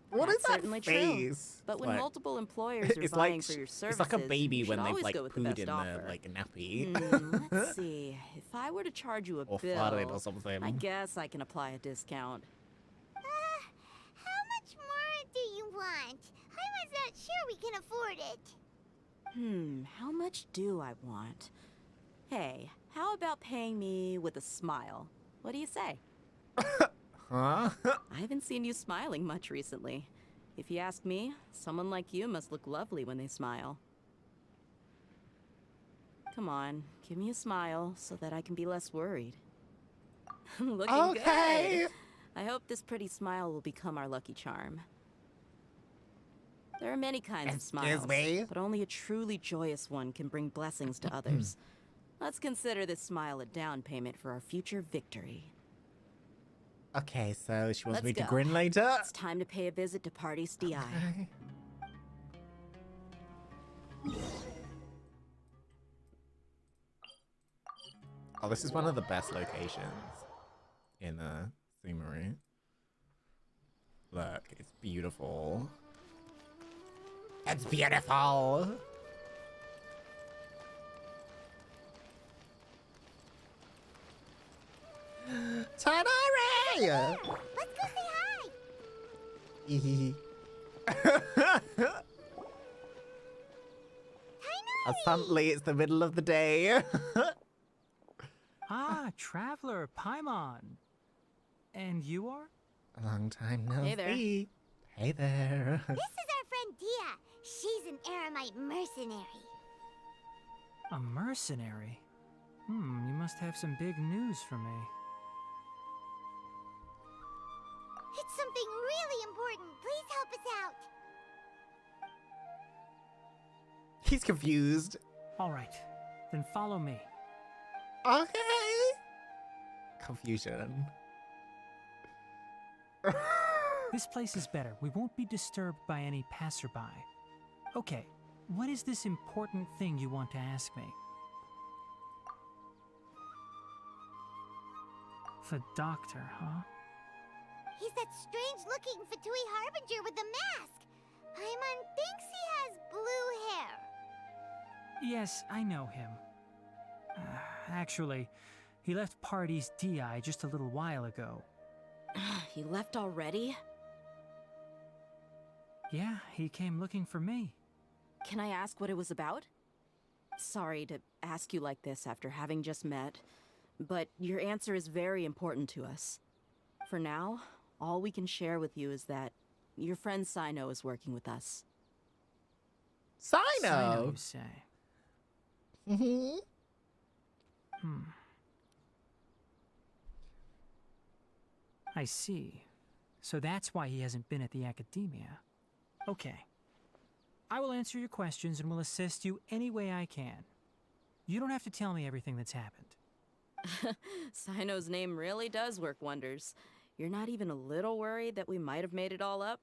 What That's is that certainly face? True. But when Like, multiple employers are it's vying like for your it's services, like a baby you when should they've always like go with the pooed best in offer. the like a nappy. Let's see. If I were to charge you a Or farted or bill, something. I guess I can apply a discount. How much more do you want? Paimon's not sure we can afford it. How much do I want? Hey, how about paying me with a smile? What do you say? Huh? I haven't seen you smiling much recently. If you ask me, someone like you must look lovely when they smile. Come on, give me a smile so that I can be less worried. Looking Okay. good. I hope this pretty smile will become our lucky charm. There are many kinds of smiles, me? but only a truly joyous one can bring blessings to others. Let's consider this smile a down payment for our future victory. Okay, so she wants Let's me to go. grin later. It's time to pay a visit to Pardis DI. Okay. Oh, this is one of the best locations in Sumeru. Look, it's beautiful. It's beautiful. Tanari! Let's go say hi. Suddenly, it's the middle of the day. Ah, Traveler, Paimon. And you are? A long time no Hey there. see. Hey there. This is our friend Dia. She's an Aramite mercenary. A mercenary? You must have some big news for me. It's something really important. Please help us out. He's confused. All right, then follow me. Okay. Confusion. This place is better. We won't be disturbed by any passerby. Okay, what is this important thing you want to ask me? The Doctor, huh? He's that strange-looking Fatui Harbinger with the mask. Paimon thinks he has blue hair. Yes, I know him. Actually, he left Pardis DI just a little while ago. He left already? Yeah, he came looking for me. Can I ask what it was about? Sorry to ask you like this after having just met, but your answer is very important to us. For now, all we can share with you is that your friend Sino is working with us. Sino, you say? I see. So that's why he hasn't been at the Academia. Okay. I will answer your questions and will assist you any way I can. You don't have to tell me everything that's happened. Sino's name really does work wonders. You're not even a little worried that we might have made it all up?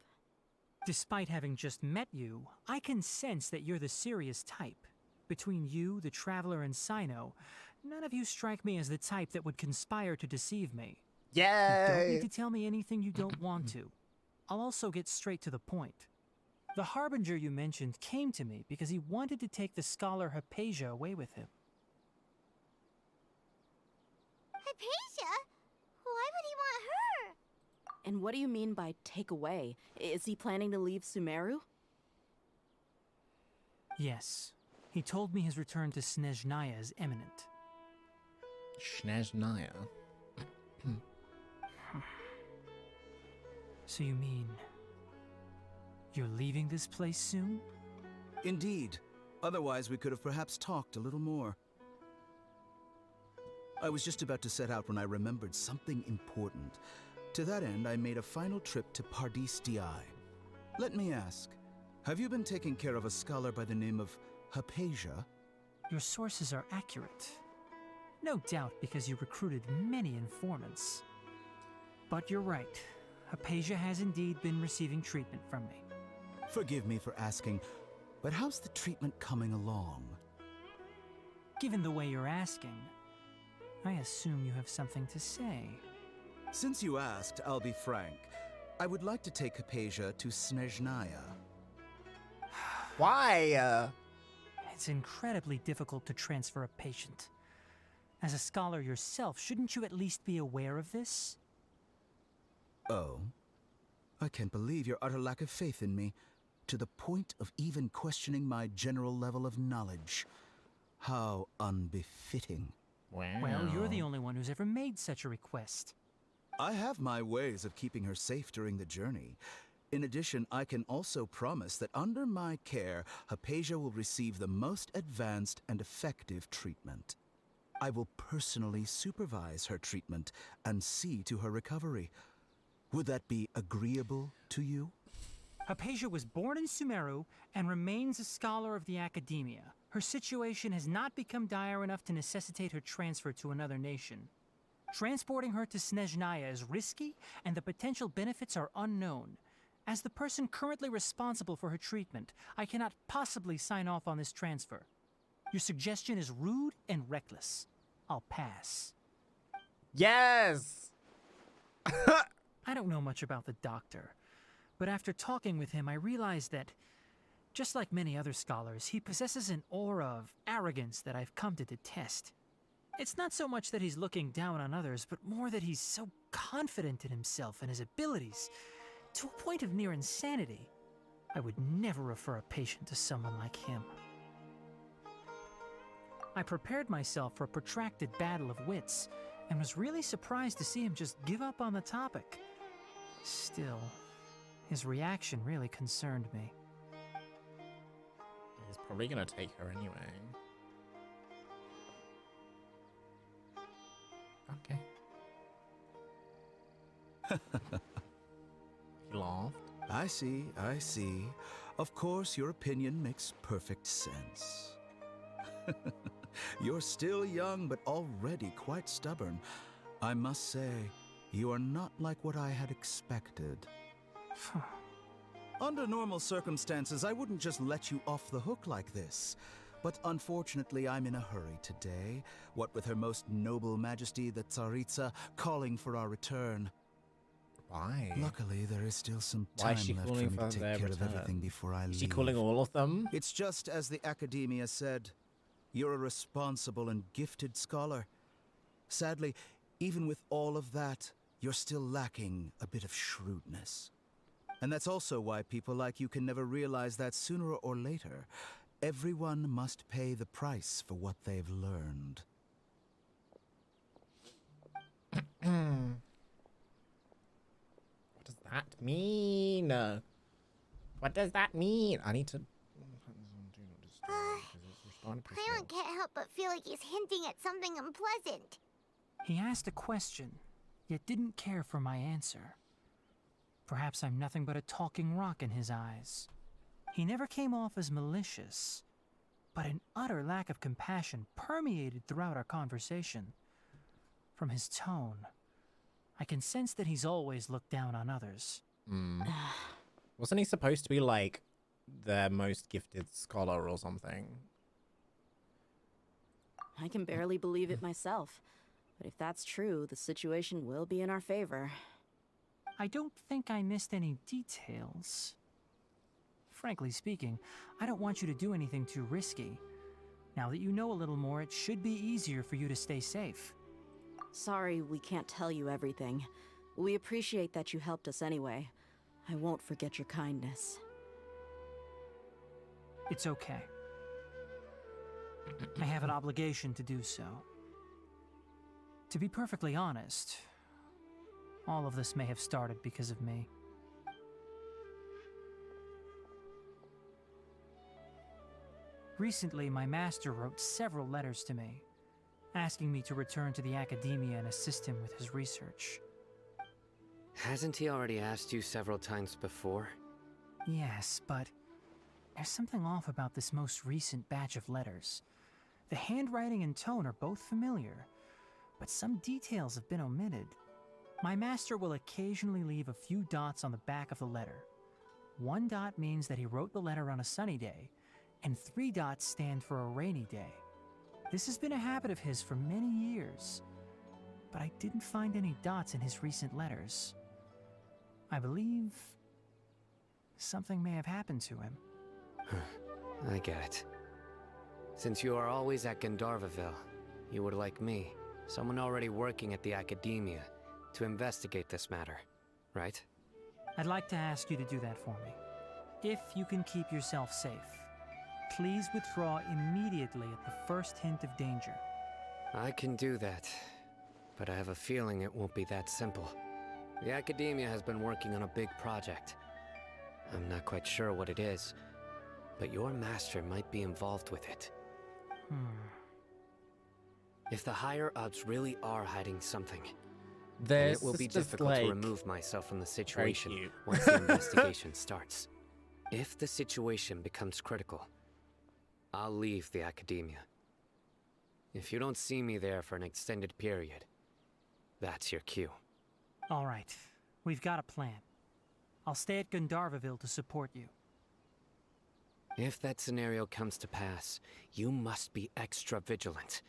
Despite having just met you, I can sense that you're the serious type. Between you, the Traveler, and Sino, none of you strike me as the type that would conspire to deceive me. You don't need to tell me anything you don't want to. I'll also get straight to the point. The Harbinger you mentioned came to me because he wanted to take the scholar Hypatia away with him. Hypatia? Why would he want her? And what do you mean by take away? Is he planning to leave Sumeru? Yes. He told me his return to Snezhnaya is imminent. Snezhnaya? So you mean... you're leaving this place soon? Indeed. Otherwise, we could have perhaps talked a little more. I was just about to set out when I remembered something important. To that end, I made a final trip to Pardis Di. Let me ask, have you been taking care of a scholar by the name of Hypatia? Your sources are accurate. No doubt because you recruited many informants. But you're right. Hypatia has indeed been receiving treatment from me. Forgive me for asking, but how's the treatment coming along? Given the way you're asking, I assume you have something to say. Since you asked, I'll be frank. I would like to take Hypatia to Snezhnaya. Why? It's incredibly difficult to transfer a patient. As a scholar yourself, shouldn't you at least be aware of this? Oh? I can't believe your utter lack of faith in me, to the point of even questioning my general level of knowledge. How unbefitting. Wow. Well, you're the only one who's ever made such a request. I have my ways of keeping her safe during the journey. In addition, I can also promise that under my care, Hypatia will receive the most advanced and effective treatment. I will personally supervise her treatment and see to her recovery. Would that be agreeable to you? Hypatia was born in Sumeru and remains a scholar of the Academia. Her situation has not become dire enough to necessitate her transfer to another nation. Transporting her to Snezhnaya is risky, and the potential benefits are unknown. As the person currently responsible for her treatment, I cannot possibly sign off on this transfer. Your suggestion is rude and reckless. I'll pass. Yes! I don't know much about the doctor, but after talking with him, I realized that, just like many other scholars, he possesses an aura of arrogance that I've come to detest. It's not so much that he's looking down on others, but more that he's so confident in himself and his abilities, to a point of near insanity. I would never refer a patient to someone like him. I prepared myself for a protracted battle of wits, and was really surprised to see him just give up on the topic. Still, his reaction really concerned me. He's probably gonna take her anyway. Okay. He laughed. I see, I see. Of course, your opinion makes perfect sense. You're still young, but already quite stubborn. I must say, you are not like what I had expected. Under normal circumstances, I wouldn't just let you off the hook like this. But unfortunately, I'm in a hurry today, what with Her Most Noble Majesty the Tsaritsa calling for our return. Why? Luckily, there is still some Why time is she left for calling me for to their take care of return? everything before I leave. Is she calling all of them? It's just as the Academia said. You're a responsible and gifted scholar. Sadly, even with all of that, you're still lacking a bit of shrewdness. And that's also why people like you can never realize that sooner or later, everyone must pay the price for what they've learned. What does that mean? What does that mean? I need to... Paimon can't help but feel like he's hinting at something unpleasant. He asked a question, yet didn't care for my answer. Perhaps I'm nothing but a talking rock in his eyes. He never came off as malicious, but an utter lack of compassion permeated throughout our conversation. From his tone, I can sense that he's always looked down on others. Wasn't he supposed to be like the most gifted scholar or something? I can barely believe it myself. But if that's true, the situation will be in our favor. I don't think I missed any details. Frankly speaking, I don't want you to do anything too risky. Now that you know a little more, it should be easier for you to stay safe. Sorry we can't tell you everything. We appreciate that you helped us anyway. I won't forget your kindness. It's okay. I have an obligation to do so. To be perfectly honest, all of this may have started because of me. Recently, my master wrote several letters to me, asking me to return to the academia and assist him with his research. Hasn't he already asked you several times before? Yes, but there's something off about this most recent batch of letters. The handwriting and tone are both familiar, but some details have been omitted. My master will occasionally leave a few dots on the back of the letter. 1 dot means that he wrote the letter on a sunny day, and 3 dots stand for a rainy day. This has been a habit of his for many years, but I didn't find any dots in his recent letters. I believe something may have happened to him. I get it. Since you are always at Gandharvaville, you would like me, someone already working at the academia, to investigate this matter, right? I'd like to ask you to do that for me. If you can keep yourself safe, please withdraw immediately at the first hint of danger. I can do that, but I have a feeling it won't be that simple. The academia has been working on a big project. I'm not quite sure what it is, but your master might be involved with it. If the higher-ups really are hiding something, then it will be difficult to remove myself from the situation once the investigation starts. If the situation becomes critical, I'll leave the academia. If you don't see me there for an extended period, that's your cue. All right, we've got a plan. I'll stay at Gandharvaville to support you. If that scenario comes to pass, you must be extra vigilant.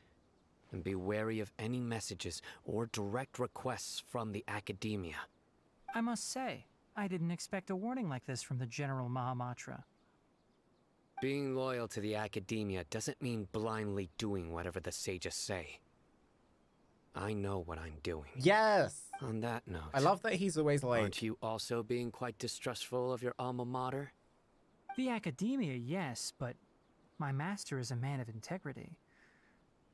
And be wary of any messages or direct requests from the academia. I must say, I didn't expect a warning like this from the General Mahamatra. Being loyal to the academia doesn't mean blindly doing whatever the sages say. I know what I'm doing. Yes! On that note, I love that he's always like... Aren't you also being quite distrustful of your alma mater? The academia, yes, but my master is a man of integrity.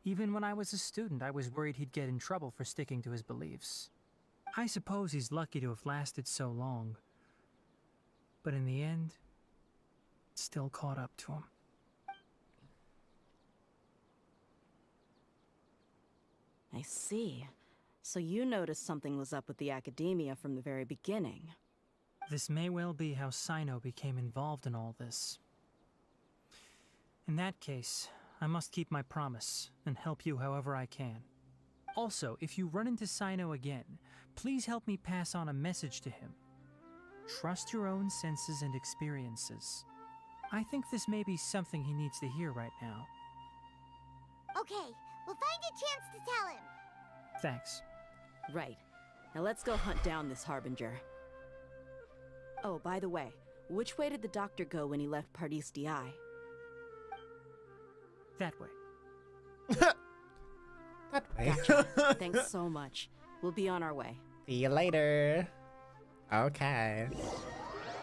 Even when I was a student, I was worried he'd get in trouble for sticking to his beliefs. I suppose he's lucky to have lasted so long. But in the end, it still caught up to him. I see. So you noticed something was up with the academia from the very beginning. This may well be how Sino became involved in all this. In that case, I must keep my promise and help you however I can. Also, if you run into Sino again, please help me pass on a message to him. Trust your own senses and experiences. I think this may be something he needs to hear right now. Okay, we'll find a chance to tell him. Thanks. Right. Now let's go hunt down this Harbinger. Oh, by the way, which way did the doctor go when he left Pardis Di? That way. That way. Gotcha. Thanks so much. We'll be on our way. See you later. Okay.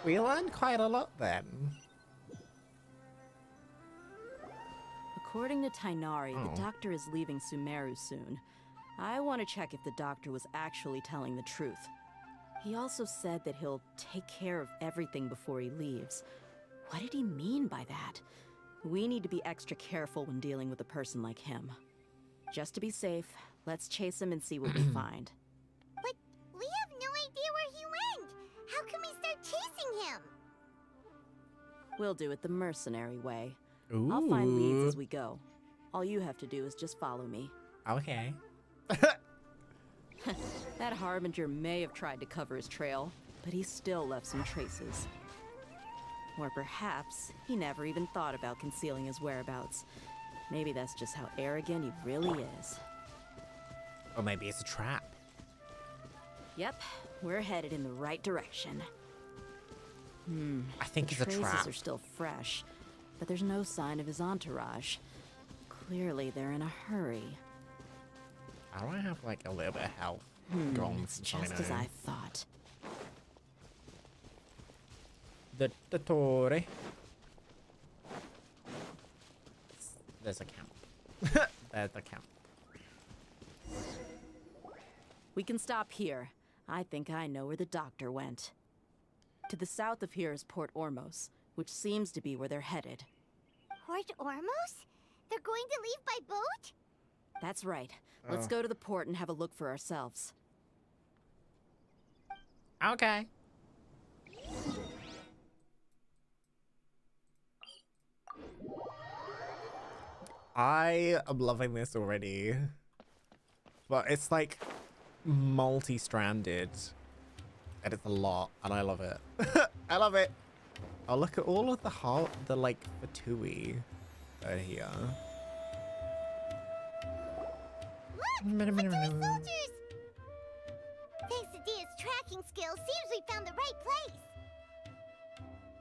We learned quite a lot then. According to Tainari, the doctor is leaving Sumeru soon. I want to check if the doctor was actually telling the truth. He also said that he'll take care of everything before he leaves. What did he mean by that? We need to be extra careful when dealing with a person like him. Just to be safe, let's chase him and see what we find. But we have no idea where he went. How can We'll do it the mercenary way. I'll find leads as we go. All you have to do is just follow me. Okay. That Harbinger may have tried to cover his trail, but he still left some traces. Or perhaps he never even thought about concealing his whereabouts. Maybe that's just how arrogant he really is. Or maybe it's a trap. Yep, we're headed in the right direction. I think it's a trap. Traces are still fresh, but there's no sign of his entourage. Clearly, they're in a hurry. I want to have like a little bit of health gone. It's just as I thought. The Torre. There's a camp. There's the camp. We can stop here. I think I know where the doctor went. To the south of here is Port Ormos, which seems to be where they're headed. Port Ormos? They're going to leave by boat? That's right. Let's go to the port and have a look for ourselves. Okay. I am loving this already. But it's like multi-stranded. And it's a lot, and I love it. I love it. Oh, look at all of the like Fatui here. Look! Fatui soldiers! Thanks to Dia's tracking skills, seems we found the right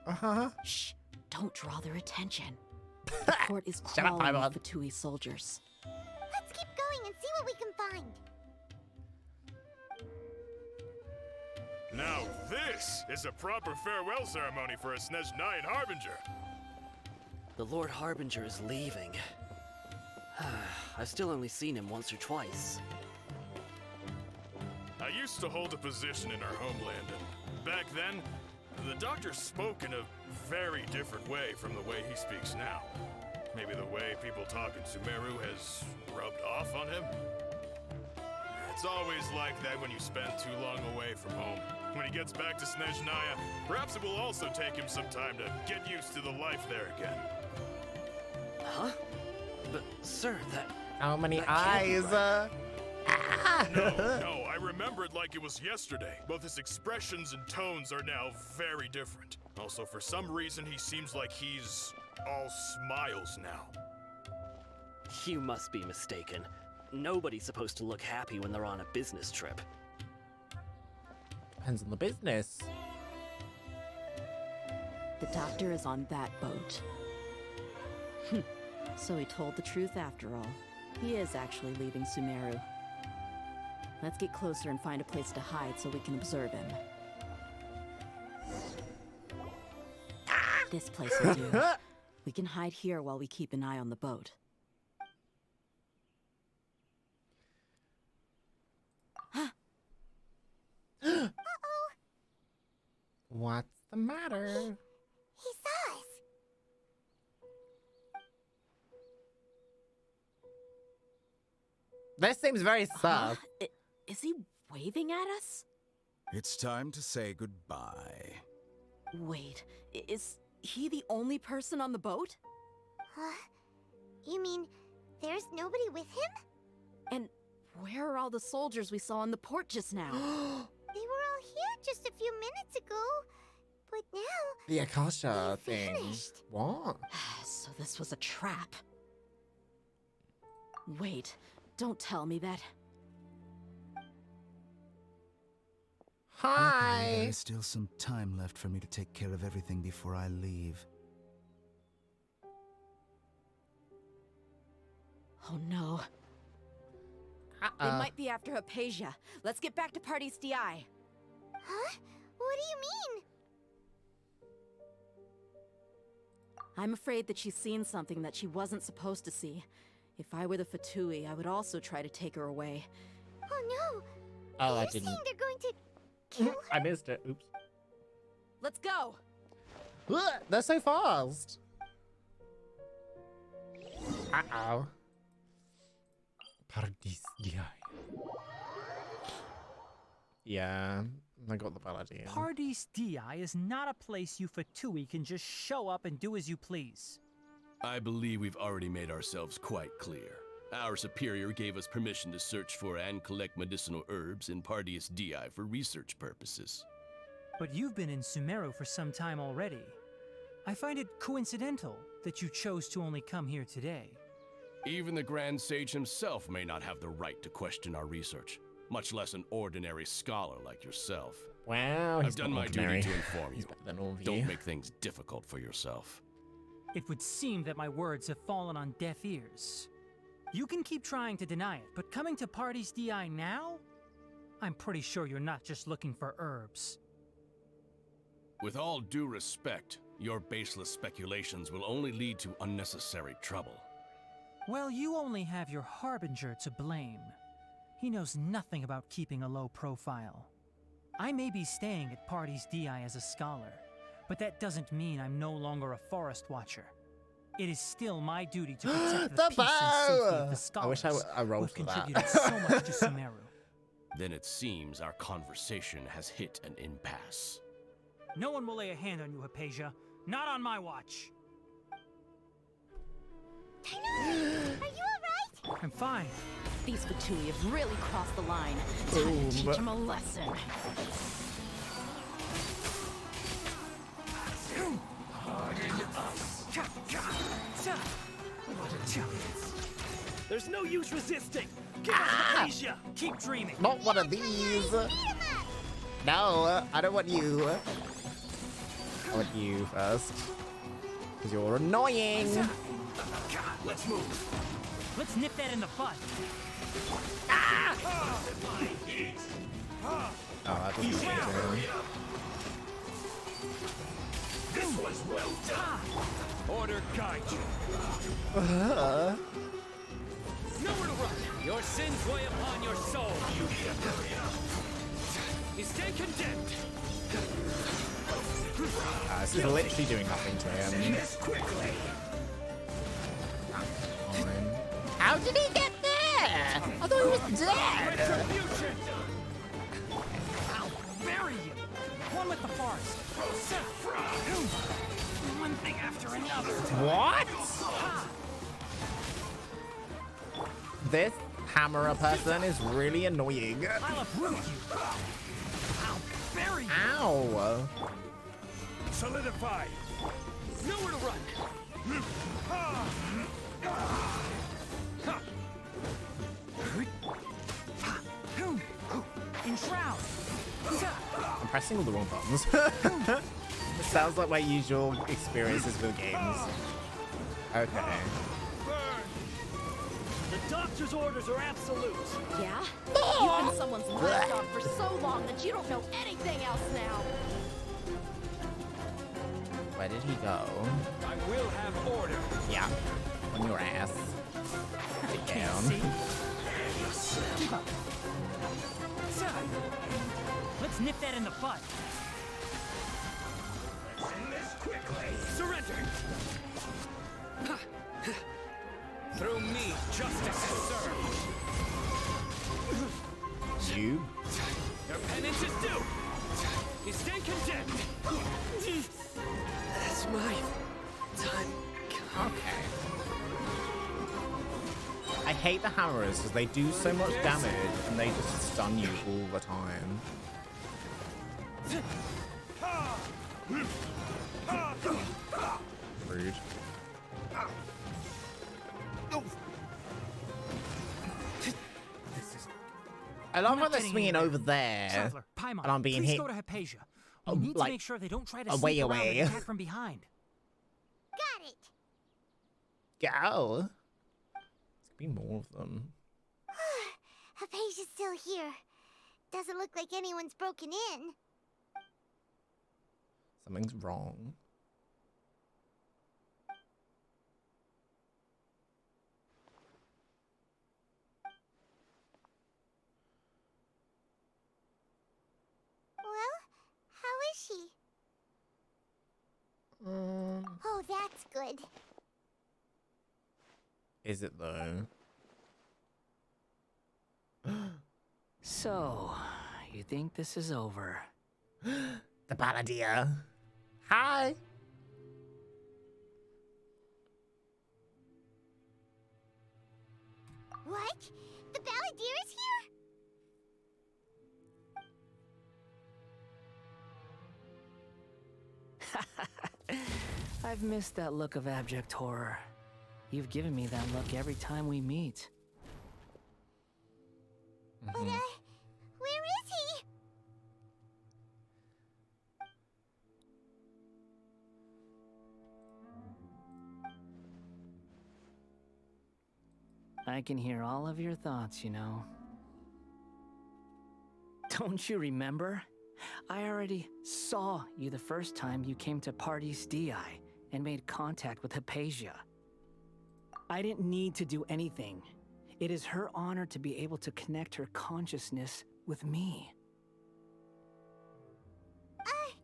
place. Shh! Don't draw their attention. The port is crawling with Fatui soldiers. Let's keep going and see what we can find. Now this is a proper farewell ceremony for a Snezhnayan Harbinger. The Lord Harbinger is leaving. I've still only seen him once or twice. I used to hold a position in our homeland, and back then, the doctor spoke in a very different way from the way he speaks now. Maybe the way people talk in Sumeru has rubbed off on him? It's always like that when you spend too long away from home. When he gets back to Snezhnaya, perhaps it will also take him some time to get used to the life there again. Huh? But, sir, that... How many eyes? No, I remember it like it was yesterday. Both his expressions and tones are now very different. Also, for some reason, he seems like he's all smiles now. You must be mistaken. Nobody's supposed to look happy when they're on a business trip. Depends on the business. The doctor is on that boat. So he told the truth after all. He is actually leaving Sumeru. Let's get closer and find a place to hide so we can observe him. This place will do. We can hide here while we keep an eye on the boat. What's the matter? He saw us. This seems very sus. Is he waving at us? It's time to say goodbye. Wait, is he the only person on the boat? You mean there's nobody with him? And where are all the soldiers we saw in the port just now? They were all here just a few minutes ago. But now... The Akasha thing. Vanished. What? So this was a trap. Wait, don't tell me that... Hi! There is still some time left for me to take care of everything before I leave. Oh no. They might be after Hypatia. Let's get back to Party's DI. Huh? What do you mean? I'm afraid that she's seen something that she wasn't supposed to see. If I were the Fatui, I would also try to take her away. Oh no! Oh, Are I you didn't. saying they're going to kill her? I missed it. Oops. Let's go! They're so fast. Uh-oh. Paradis DI. Yeah, I got the Paladin. Paradis Di is not a place you Fatui can just show up and do as you please. I believe we've already made ourselves quite clear. Our superior gave us permission to search for and collect medicinal herbs in Paradis Di for research purposes. But you've been in Sumeru for some time already. I find it coincidental that you chose to only come here today. Even the Grand Sage himself may not have the right to question our research, much less an ordinary scholar like yourself. Wow, I've done my duty to inform you. Better than all of you. Don't make things difficult for yourself. It would seem that my words have fallen on deaf ears. You can keep trying to deny it, but coming to Paradis Di now? I'm pretty sure you're not just looking for herbs. With all due respect, your baseless speculations will only lead to unnecessary trouble. Well, you only have your Harbinger to blame. He knows nothing about keeping a low profile. I may be staying at Paradis Di as a scholar, but that doesn't mean I'm no longer a forest watcher. It is still my duty to protect the peace and safety of the scholars I wish I rolled who've for that. contributed so much to Sumeru. Then it seems our conversation has hit an impasse. No one will lay a hand on you, Hypatia. Not on my watch. Are you alright? I'm fine. These Fatui have really crossed the line. Time to teach them a lesson. There's no use resisting. Give us Hypatia. Keep dreaming. Not one of these. No, I don't want you. I want you first. Because you're annoying. Let's move. Let's nip that in the bud. Oh, that doesn't seem to. This was well done. Order guide you. Nowhere to run. Your sins weigh upon your soul. You stay condemned. This is literally doing nothing to him. How did he get there? I thought he was dead. I'll bury you. One with the forest. One thing after another. What? This hammerer person is really annoying. I'll uproot you. I'll bury you. Ow. Solidify. Nowhere to run. Enshroud. I'm pressing all the wrong buttons. It sounds like my usual experiences with games. Okay. The doctor's orders are absolute. Yeah? You've been someone's lapdog for so long that you don't know anything else now. Where did he go? I will have order. Yeah. On your ass. Sit down. Keep up. Let's nip that in the bud. Let's end this quickly. Surrender. Through me, justice is served. You? Your penance is due. You stay condemned. That's my time. Okay. I hate the hammerers because they do so much damage and they just stun you all the time. Rude. I love how they're swinging over there, Traveler, Paimon, and I'm being please hit go to Hypatia. We need like, to make sure they don't try to away, sneak around away. and attack from behind. Got it. Go. There's gonna be more of them. Hypatia's still here. Doesn't look like anyone's broken in. Something's wrong. Well, how is she? Oh, that's good. Is it though? So, you think this is over? The Balladeer. Hi. What? The Balladeer is here? I've missed that look of abject horror. You've given me that look every time we meet. But, where is he? I can hear all of your thoughts, you know. Don't you remember? I already saw you the first time you came to Party's DI and made contact with Hypatia. I didn't need to do anything. It is her honor to be able to connect her consciousness with me.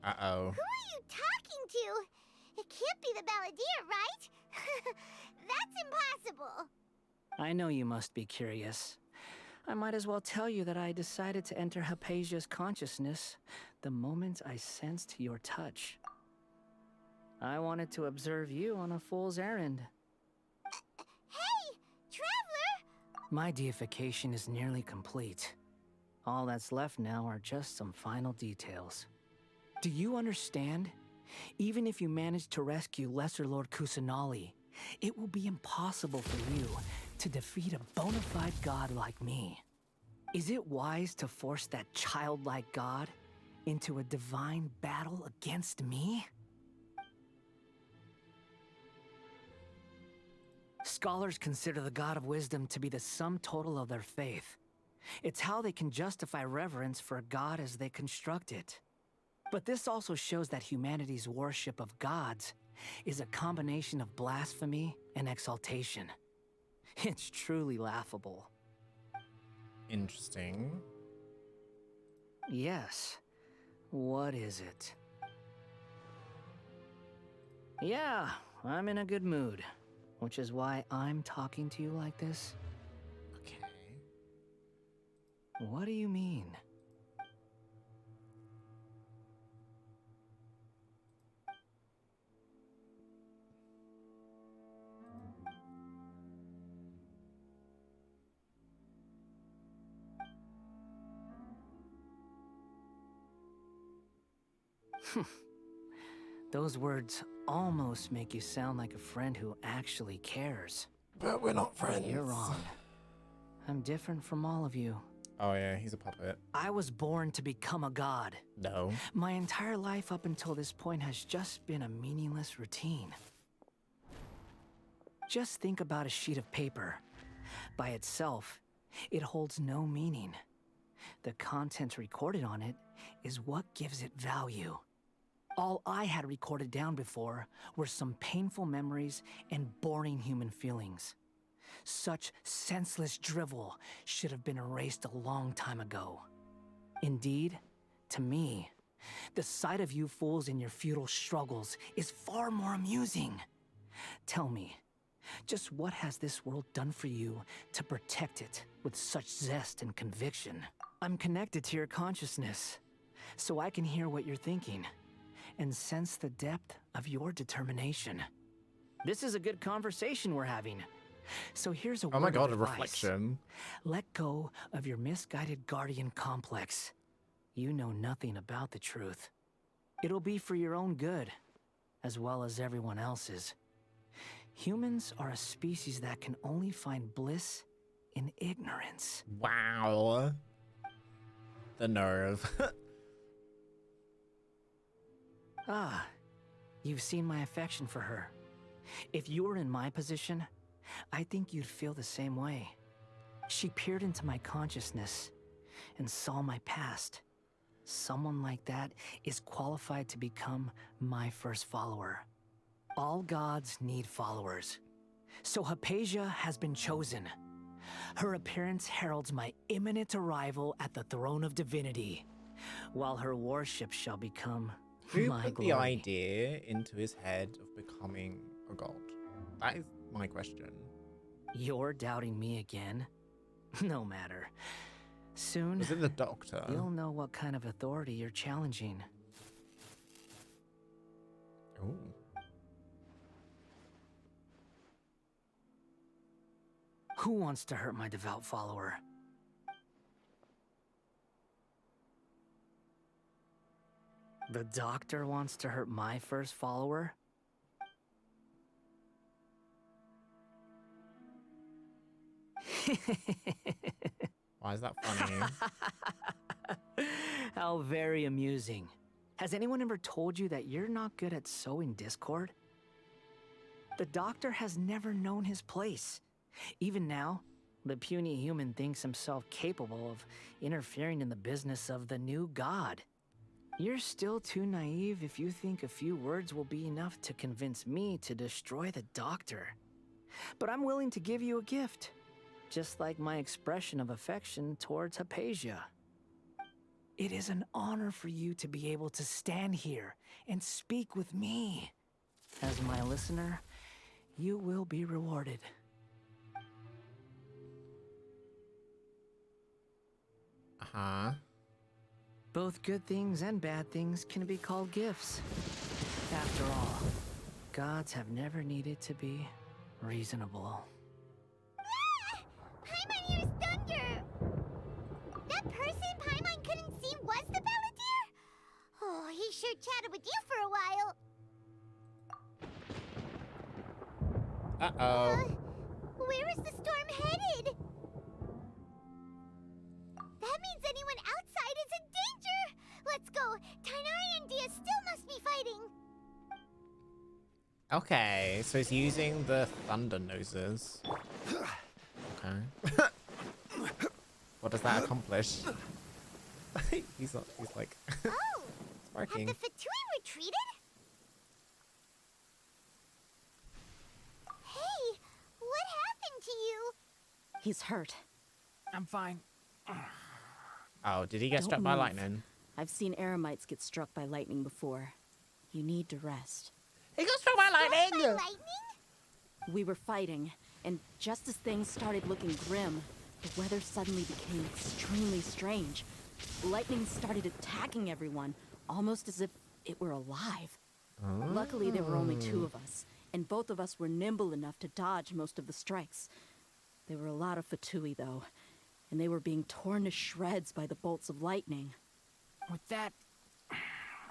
Uh-oh. Who are you talking to? It can't be the Balladeer, right? That's impossible. I know you must be curious. I might as well tell you that I decided to enter Hypatia's consciousness the moment I sensed your touch. I wanted to observe you on a fool's errand. Hey, Traveler! My deification is nearly complete. All that's left now are just some final details. Do you understand? Even if you manage to rescue Lesser Lord Kusanali, it will be impossible for you to defeat a bona fide god like me. Is it wise to force that childlike god into a divine battle against me? Scholars consider the god of wisdom to be the sum total of their faith. It's how they can justify reverence for a god as they construct it. But this also shows that humanity's worship of gods is a combination of blasphemy and exaltation. It's truly laughable. Interesting. Yes. What is it? Yeah, I'm in a good mood, which is why I'm talking to you like this. Okay. What do you mean? Those words almost make you sound like a friend who actually cares. But we're not friends. You're wrong. I'm different from all of you. Oh yeah, he's a puppet. I was born to become a god. No. My entire life up until this point has just been a meaningless routine. Just think about a sheet of paper. By itself, it holds no meaning. The content recorded on it is what gives it value. All I had recorded down before were some painful memories and boring human feelings. Such senseless drivel should have been erased a long time ago. Indeed, to me, the sight of you fools in your futile struggles is far more amusing. Tell me, just what has this world done for you to protect it with such zest and conviction? I'm connected to your consciousness, so I can hear what you're thinking and sense the depth of your determination. This is a good conversation we're having. So here's a word Oh my god, a of advice. reflection. Let go of your misguided guardian complex. You know nothing about the truth. It'll be for your own good, as well as everyone else's. Humans are a species that can only find bliss in ignorance. Wow. The nerve. Ah, you've seen my affection for her. If you were in my position, I think you'd feel the same way. She peered into my consciousness and saw my past. Someone like that is qualified to become my first follower. All gods need followers. So Hypatia has been chosen. Her appearance heralds my imminent arrival at the throne of divinity, while her worship shall become Who my put glory. the idea into his head of becoming a god? That is my question. You're doubting me again? No matter. Soon, Was it the doctor? you'll know what kind of authority you're challenging. Ooh. Who wants to hurt my devout follower? The doctor wants to hurt my first follower? Why is that funny? How very amusing. Has anyone ever told you that you're not good at sowing discord? The doctor has never known his place. Even now, the puny human thinks himself capable of interfering in the business of the new god. You're still too naive if you think a few words will be enough to convince me to destroy the doctor. But I'm willing to give you a gift, just like my expression of affection towards Hypatia. It is an honor for you to be able to stand here and speak with me. As my listener, you will be rewarded. Uh-huh. Both good things and bad things can be called gifts. After all, gods have never needed to be reasonable. Paimon used thunder! That person Paimon couldn't see was the Balladeer? Oh, he sure chatted with you for a while. Uh-oh. Where is the storm headed? That means anyone outside is in danger! Let's go! Tainari and Dia still must be fighting! Okay, so he's using the thunder noses. Okay. What does that accomplish? he's like Oh! sparking. Have the Fatui retreated? Hey! What happened to you? He's hurt. I'm fine. Oh, did he get Don't struck by move. lightning? I've seen Eremites get struck by lightning before. You need to rest. He got struck by lightning! By lightning? We were fighting, and just as things started looking grim, the weather suddenly became extremely strange. Lightning started attacking everyone, almost as if it were alive. Luckily, there were only two of us, and both of us were nimble enough to dodge most of the strikes. There were a lot of Fatui, though, and they were being torn to shreds by the bolts of lightning. With that,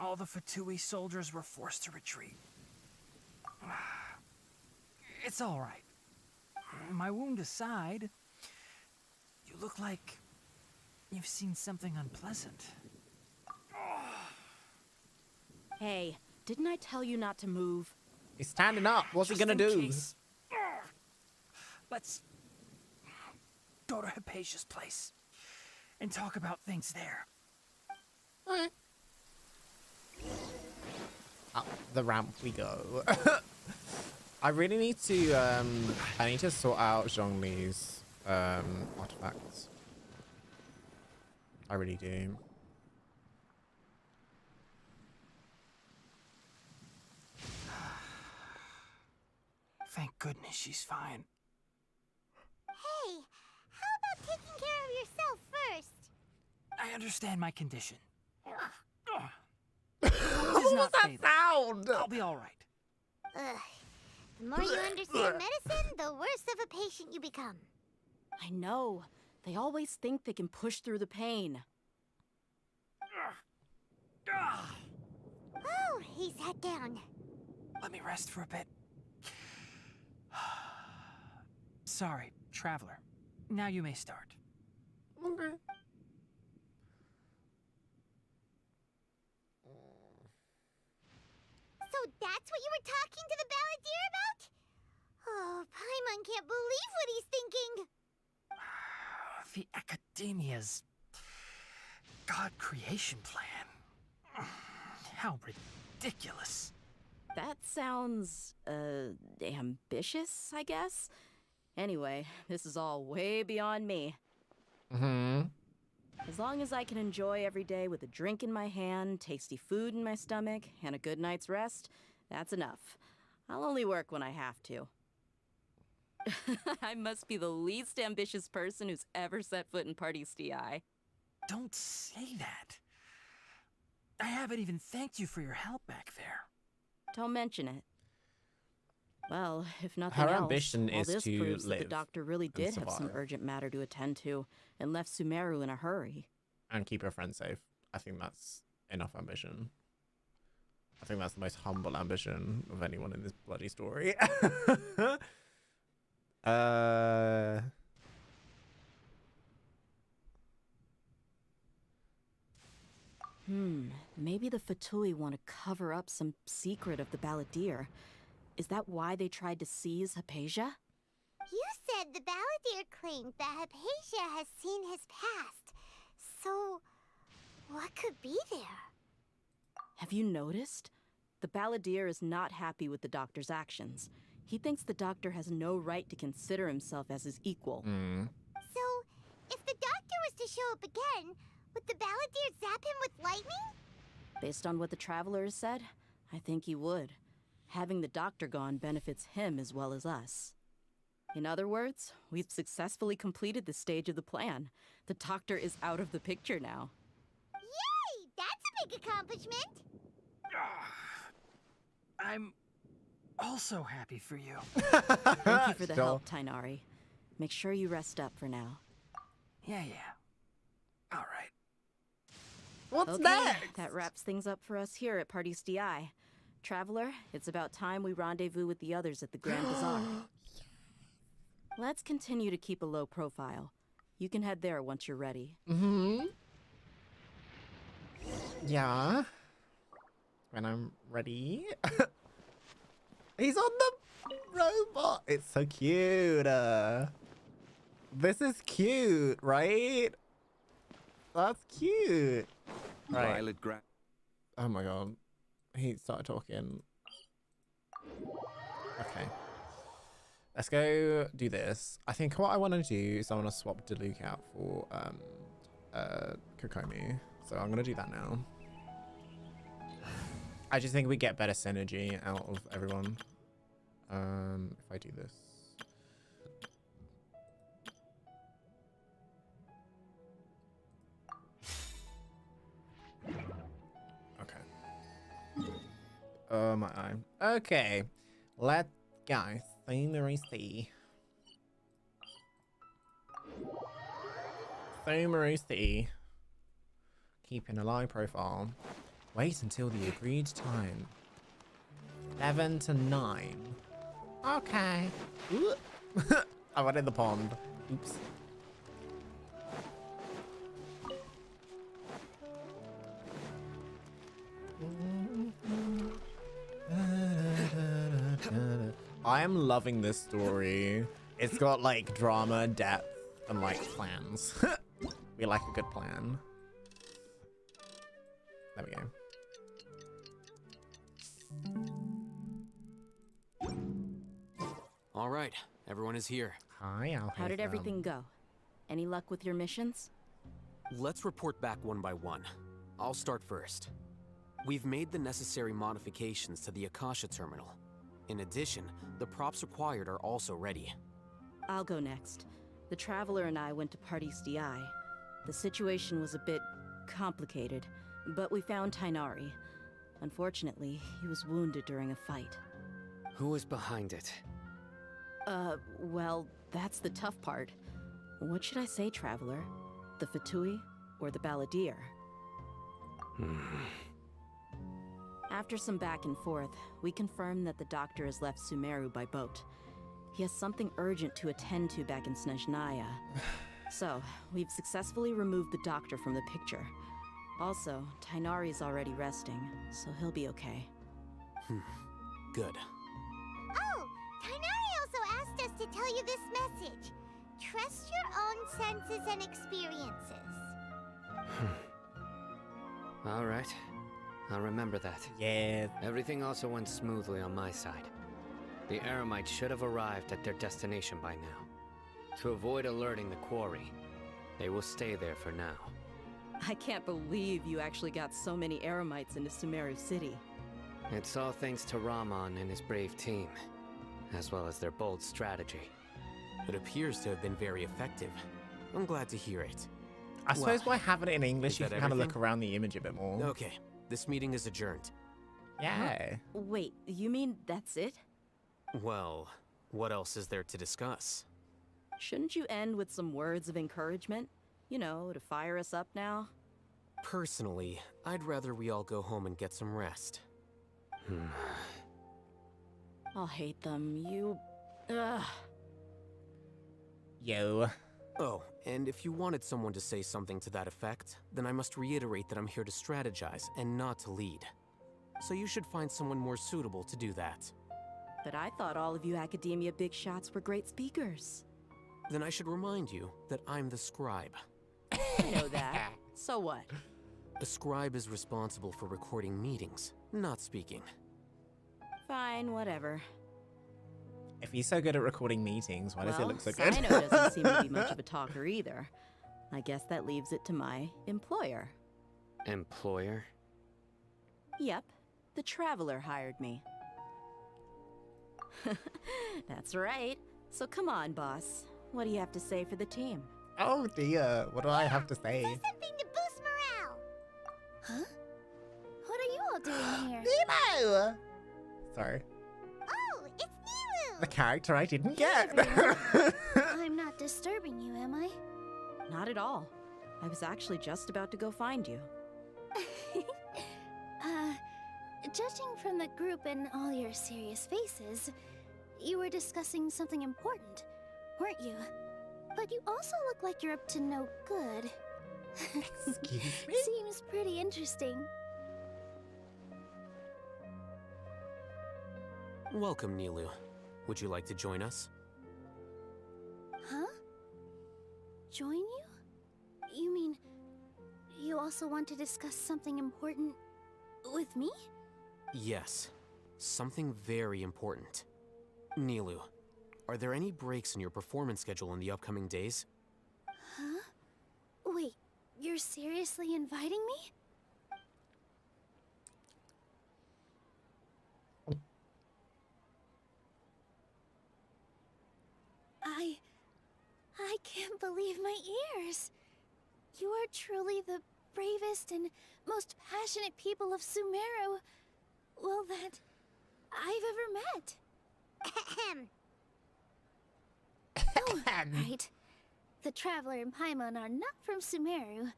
all the Fatui soldiers were forced to retreat. It's all right. My wound aside, you look like you've seen something unpleasant. Hey, didn't I tell you not to move? He's standing up. What's he gonna Just in do? case. Let's go to Hypatia's place and talk about things there. Up the ramp we go. I really need to I need to sort out Zhongli's artifacts. I really do. Thank goodness she's fine. Hey, how about taking care of yourself first? I understand my condition. What was that sound? I'll be all right. Ugh. The more you understand medicine, the worse of a patient you become. I know. They always think they can push through the pain. Oh, he sat down. Let me rest for a bit. Sorry, traveler. Now you may start. Okay. So that's what you were talking to the Balladeer about? Oh, Paimon can't believe what he's thinking. The Academia's God creation plan. How ridiculous. That sounds, ambitious, I guess? Anyway, this is all way beyond me. As long as I can enjoy every day with a drink in my hand, tasty food in my stomach, and a good night's rest, that's enough. I'll only work when I have to. I must be the least ambitious person who's ever set foot in Party STI. Don't say that. I haven't even thanked you for your help back there. Don't mention it. Well, if nothing Her else, ambition all is this to proves that the live doctor really and did have some survive. urgent matter to attend to and left Sumeru in a hurry. And keep her friends safe. I think that's enough ambition. I think that's the most humble ambition of anyone in this bloody story. Maybe the Fatui want to cover up some secret of the Balladeer. Is that why they tried to seize Hypatia? You said the Balladeer claimed that Hypatia has seen his past. So, what could be there? Have you noticed? The Balladeer is not happy with the doctor's actions. He thinks the doctor has no right to consider himself as his equal. So, if the doctor was to show up again, would the Balladeer zap him with lightning? Based on what the Traveler has said, I think he would. Having the doctor gone benefits him as well as us. In other words, we've successfully completed this stage of the plan. The doctor is out of the picture now. Yay! That's a big accomplishment! I'm also happy for you. Thank you for the help, Tainari. Make sure you rest up for now. Yeah. All right. What's okay, next? That wraps things up for us here at Party's DI. Traveler, it's about time we rendezvous with the others at the Grand Bazaar. Let's continue to keep a low profile. You can head there once you're ready. Yeah. When I'm ready. He's on the robot. It's so cute. This is cute, right? That's cute. Right. Violet Gra- Oh my god. He started talking. Okay. Let's go do this. I think what I want to do is I want to swap Diluc out for Kokomi. So I'm going to do that now. I just think we get better synergy out of everyone. If I do this. Okay. Oh my eye. Okay. Let's go. Thumerusi. Thumerusi. Keeping a low profile. Wait until the agreed time. 7 to 9. Okay. I went in the pond. Oops. I am loving this story. It's got like drama, depth, and like plans. We like a good plan. There we go. All right, everyone is here. Hi, How did everything go? Any luck with your missions? Let's report back one by one. I'll start first. We've made the necessary modifications to the Akasha terminal. In addition, the props required are also ready. I'll go next. The Traveler and I went to Party's DI. The situation was a bit complicated, but we found Tainari. Unfortunately, he was wounded during a fight. Who was behind it? Well, that's the tough part. What should I say, Traveler? The Fatui or the Balladeer? After some back and forth, we confirmed that the doctor has left Sumeru by boat. He has something urgent to attend to back in Snezhnaya. So, we've successfully removed the doctor from the picture. Also, Tainari's already resting, so he'll be okay. Good. Oh, Tainari also asked us to tell you this message. Trust your own senses and experiences. All right. I'll remember that. Yeah. Everything also went smoothly on my side. The Eremites should have arrived at their destination by now. To avoid alerting the quarry, they will stay there for now. I can't believe you actually got so many Eremites into Sumeru City. It's all thanks to Rahman and his brave team, as well as their bold strategy. It appears to have been very effective. I'm glad to hear it. I suppose by having it in English, is you that can kind of look everything? around the image a bit more. Okay, this meeting is adjourned. Yeah. Wait, you mean that's it? Well, what else is there to discuss? Shouldn't you end with some words of encouragement? You know, to fire us up now? Personally, I'd rather we all go home and get some rest. I'll hate them. You... Ugh. Yo. Oh, and if you wanted someone to say something to that effect, then I must reiterate that I'm here to strategize and not to lead. So you should find someone more suitable to do that. But I thought all of you academia big shots were great speakers. Then I should remind you that I'm the scribe. I know that. So what? A scribe is responsible for recording meetings, not speaking. Fine, whatever. If he's so good at recording meetings, why does he look so good? Sino doesn't seem to be much of a talker either. I guess that leaves it to my employer. Employer? Yep, the Traveler hired me. That's right. So come on, boss. What do you have to say for the team? Oh dear, what do I have to say? Something to boost morale. Huh? What are you all doing here? Nemo! Sorry. Oh, it's Nilu! The character I didn't get. I'm not disturbing you, am I? Not at all. I was actually just about to go find you. Judging from the group and all your serious faces, you were discussing something important, weren't you? But you also look like you're up to no good. Excuse me? Seems pretty interesting. Welcome, Nilu. Would you like to join us? Huh? Join you? You mean you also want to discuss something important with me? Yes. Something very important. Nilu, are there any breaks in your performance schedule in the upcoming days? Huh? Wait, you're seriously inviting me? I can't believe my ears. You are truly the bravest and most passionate people of Sumeru, well, that I've ever met. Oh, right. The Traveler and Paimon are not from Sumeru,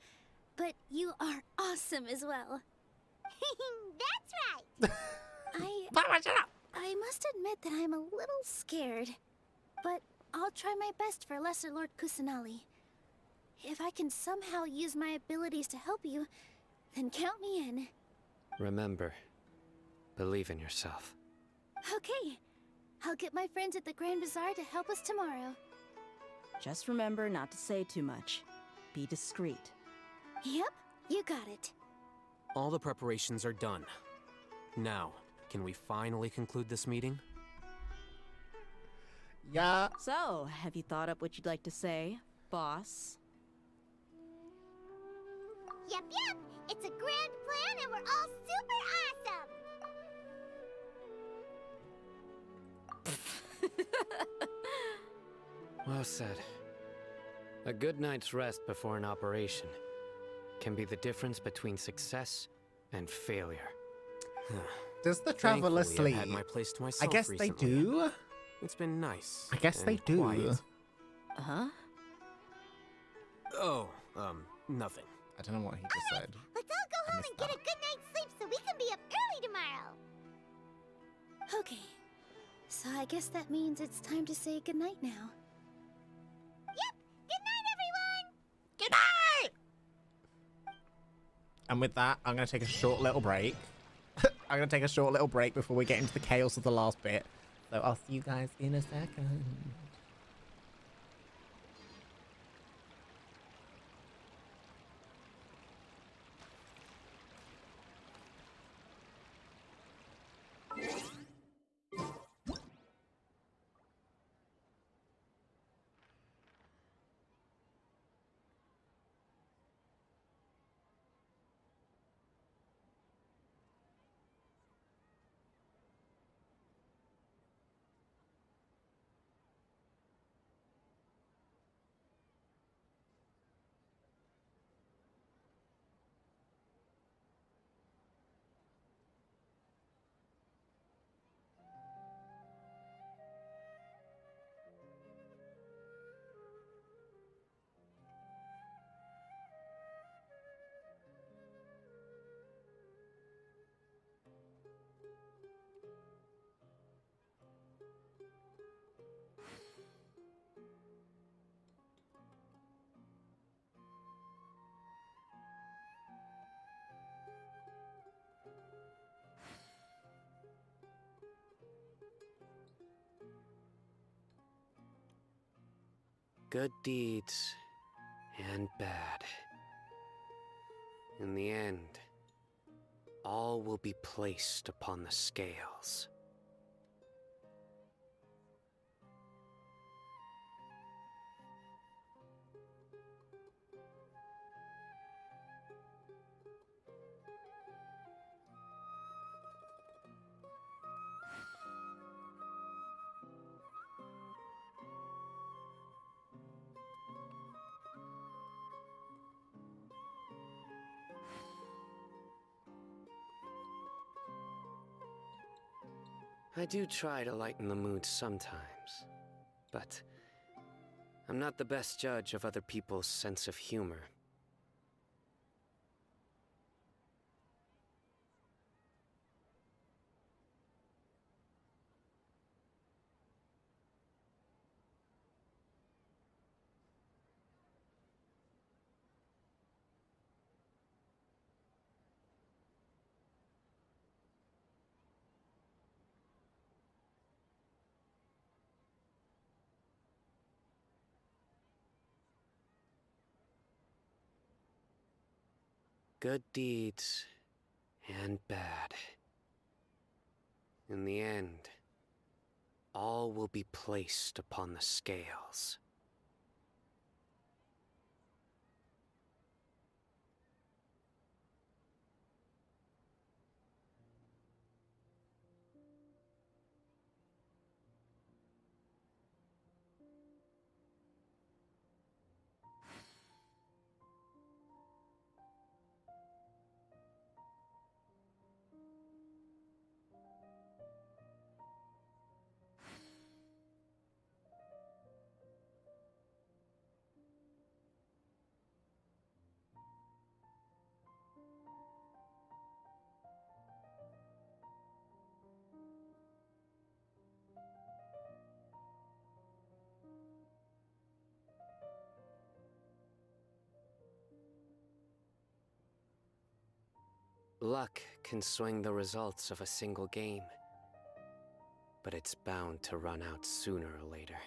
but you are awesome as well. That's right! I must admit that I'm a little scared, but I'll try my best for Lesser Lord Kusanali. If I can somehow use my abilities to help you, then count me in. Remember, believe in yourself. Okay, I'll get my friends at the Grand Bazaar to help us tomorrow. Just remember not to say too much. Be discreet. Yep, you got it. All the preparations are done. Now, can we finally conclude this meeting? Yeah. So, have you thought up what you'd like to say, boss? Yep. It's a grand plan and we're all super awesome! Well said. A good night's rest before an operation can be the difference between success and failure. Does the Traveler Thankfully, sleep? I've had my place to myself I guess recently. they do. It's been nice. I guess they and do. quiet. Huh? Oh, nothing. I don't know what he just said. Let's all go home and get a good night's sleep so we can be up early tomorrow! Okay, so I guess that means it's time to say goodnight now. Yep! Good night, everyone! Good night! And with that, I'm going to take a short little break. I'm going to take a short little break before we get into the chaos of the last bit. So I'll see you guys in a second. Good deeds and bad. In the end, all will be placed upon the scales. I do try to lighten the mood sometimes, but I'm not the best judge of other people's sense of humor. Good deeds and bad. In the end, all will be placed upon the scales. Luck can swing the results of a single game, but it's bound to run out sooner or later.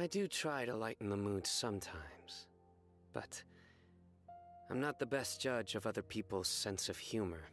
I do try to lighten the mood sometimes, but I'm not the best judge of other people's sense of humor.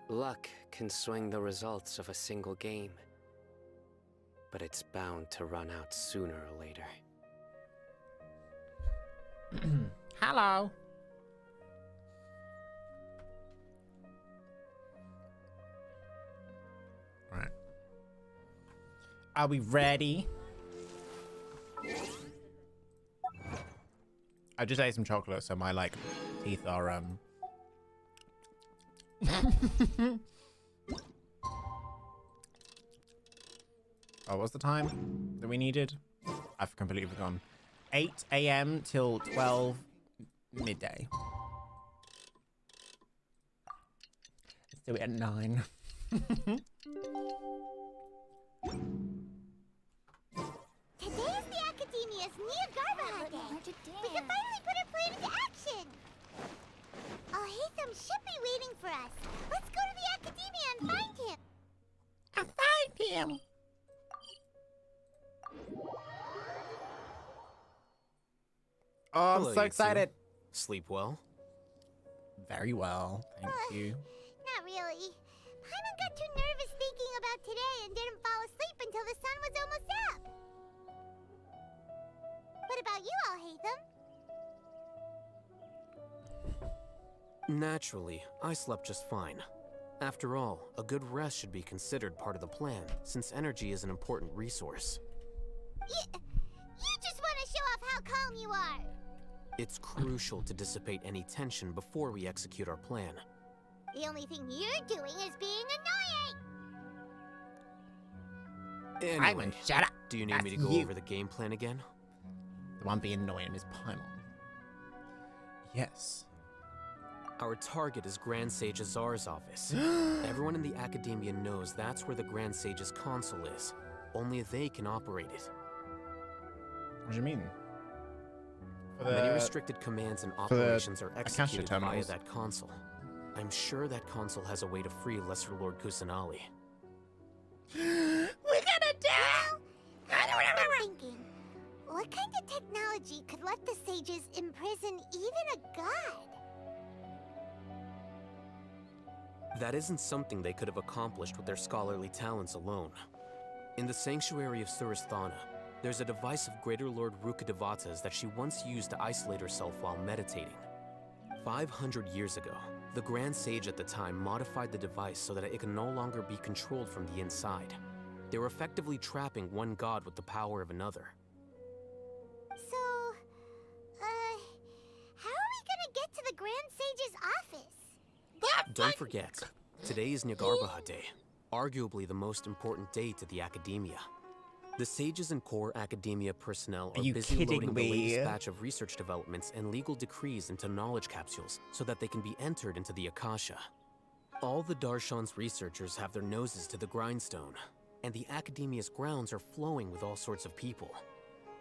Luck can swing the results of a single game, but it's bound to run out sooner or later. Hello. Right. Are we ready? I just ate some chocolate, so my teeth are Oh, what's the time that we needed? I've completely forgotten. 8 a.m. till 12 midday. Let's do it at 9. Today is the Academia's Neogarba Day. We can finally put our plan into action. Alhaitham should be waiting for us. Let's go to the Academia and find him. And find him. Oh, I'm Hello, so you excited. two. Sleep well? Very well, thank you. Not really. Paimon got too nervous thinking about today and didn't fall asleep until the sun was almost up. What about you, Alhaitham? Naturally, I slept just fine. After all, a good rest should be considered part of the plan, since energy is an important resource. You just want to show off how calm you are. It's crucial to dissipate any tension before we execute our plan. The only thing you're doing is being annoying. Anyway, shut up. Do you need me to That's go you. over the game plan again? The one being annoying is Paimon. Yes. Our target is Grand Sage Azar's office. Everyone in the Academia knows that's where the Grand Sage's console is. Only they can operate it. What do you mean? Many restricted commands and for the operations are Akasha executed via terminals. that console. I'm sure that console has a way to free Lesser Lord Kusanali. We're gonna die! I'm thinking, what kind of technology could let the sages imprison even a god? That isn't something they could have accomplished with their scholarly talents alone. In the Sanctuary of Suristhana, there's a device of Greater Lord Rukkhadevata's that she once used to isolate herself while meditating. 500 years ago, the Grand Sage at the time modified the device so that it could no longer be controlled from the inside. They were effectively trapping one god with the power of another. So, how are we gonna get to the Grand Sage's office? Don't forget, today is Nyargarbaha Day, arguably the most important day to the Academia. The sages and core Academia personnel are you busy kidding loading the me? latest batch of research developments and legal decrees into knowledge capsules so that they can be entered into the Akasha. All the Darshan's researchers have their noses to the grindstone, and the Academia's grounds are flowing with all sorts of people.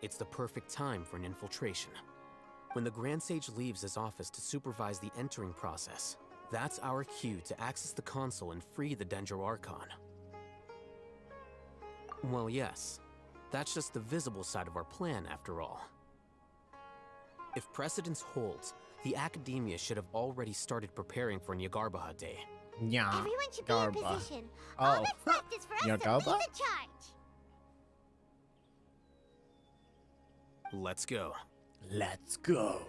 It's the perfect time for an infiltration. When the Grand Sage leaves his office to supervise the entering process, that's our cue to access the console and free the Dendro Archon. Well, yes. That's just the visible side of our plan, after all. If precedence holds, the Academia should have already started preparing for Nyargarbaha Day. Yeah. Everyone should be in Garba. position. Oh. All that's left is for us to lead Nyargarba? the charge. Let's go. Let's go.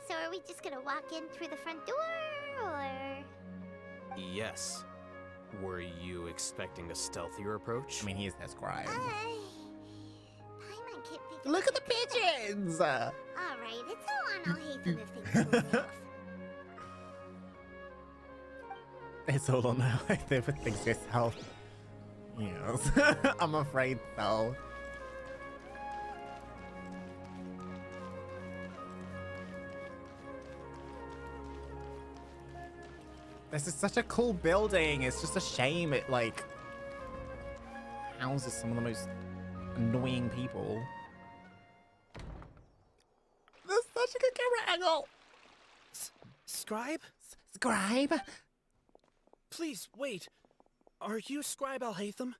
So are we just gonna walk in through the front door, or...? Yes. Were you expecting a stealthier approach? I mean, he's their scribe. Paimon can't figure Look at the pigeons! Alright, it's all on Alhaitham if things go south. It's all on how they would think yourself. Yes. I'm afraid so. This is such a cool building. It's just a shame it houses some of the most annoying people. That's such a good camera angle. Scribe? Scribe? Please, wait. Are you Scribe Alhaitham?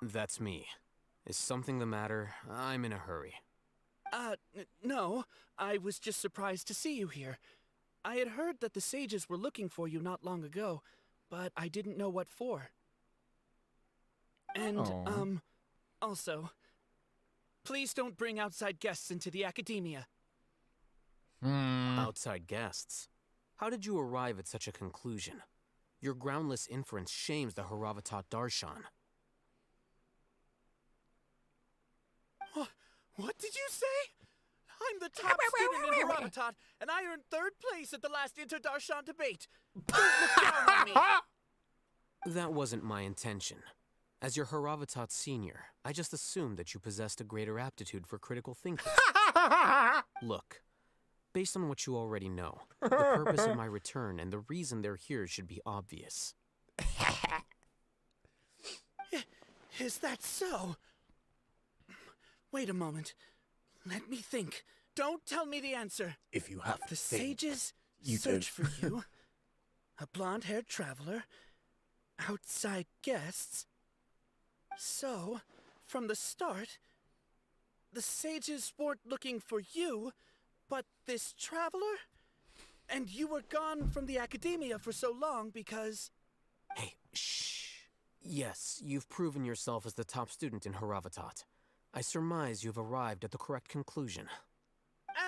That's me. Is something the matter? I'm in a hurry. No. I was just surprised to see you here. I had heard that the sages were looking for you not long ago, but I didn't know what for. And, also, please don't bring outside guests into the academia. Outside guests? How did you arrive at such a conclusion? Your groundless inference shames the Haravatat Darshan. What did you say? I'm the top student in Haravatat, and I earned 3rd place at the last Inter-Darshan debate. Don't look down on me! That wasn't my intention. As your Haravatat senior, I just assumed that you possessed a greater aptitude for critical thinking. Look, based on what you already know, the purpose of my return and the reason they're here should be obvious. Is that so? Wait a moment. Let me think. Don't tell me the answer. If you have the sages search for you. A blonde-haired traveler. Outside guests. So, from the start, the sages weren't looking for you, but this traveler? And you were gone from the academia for so long because... Hey, shh. Yes, you've proven yourself as the top student in Haravatat. I surmise you've arrived at the correct conclusion.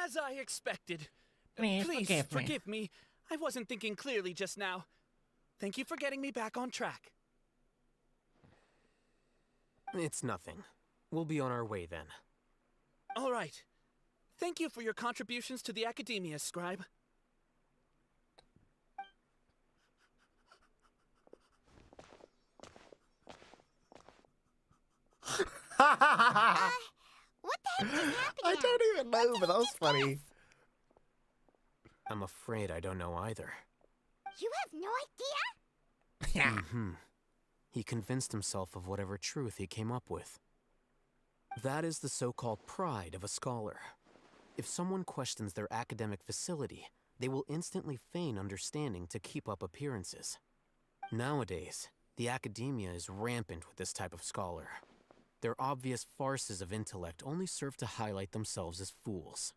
As I expected. Please forgive me. I wasn't thinking clearly just now. Thank you for getting me back on track. It's nothing. We'll be on our way then. All right. Thank you for your contributions to the academia, Scribe. What the heck just happened? I don't even know, but that was funny. I'm afraid I don't know either. You have no idea? He convinced himself of whatever truth he came up with. That is the so-called pride of a scholar. If someone questions their academic facility, they will instantly feign understanding to keep up appearances. Nowadays, the academia is rampant with this type of scholar. Their obvious farces of intellect only serve to highlight themselves as fools.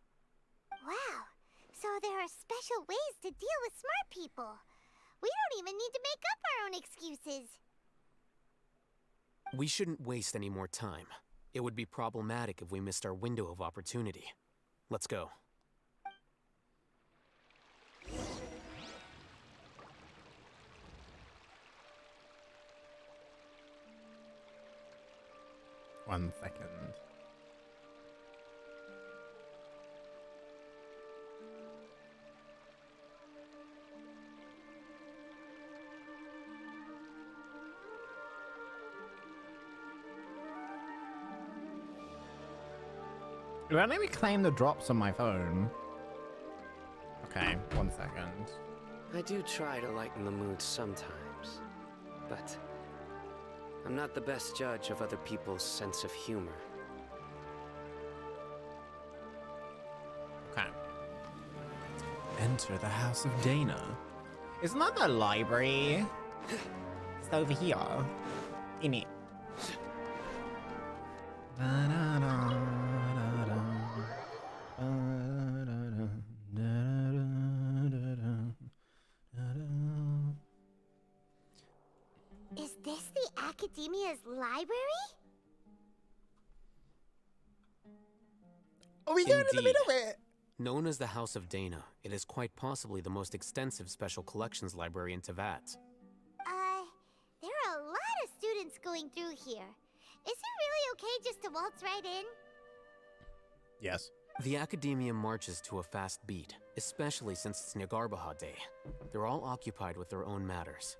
Wow, so there are special ways to deal with smart people. We don't even need to make up our own excuses. We shouldn't waste any more time. It would be problematic if we missed our window of opportunity. Let's go. One second. Why don't we claim the drops on my phone? Okay, 1 second. I do try to lighten the mood sometimes, but I'm not the best judge of other people's sense of humor. Okay. Enter the House of Dana. Isn't that the library? It's over here. In it. Is this the Academia's library? Are we going in the middle of it? Known as the House of Dana, it is quite possibly the most extensive special collections library in Teyvat. There are a lot of students going through here. Is it really okay just to waltz right in? Yes. The Academia marches to a fast beat, especially since it's Nagarbaha Day. They're all occupied with their own matters.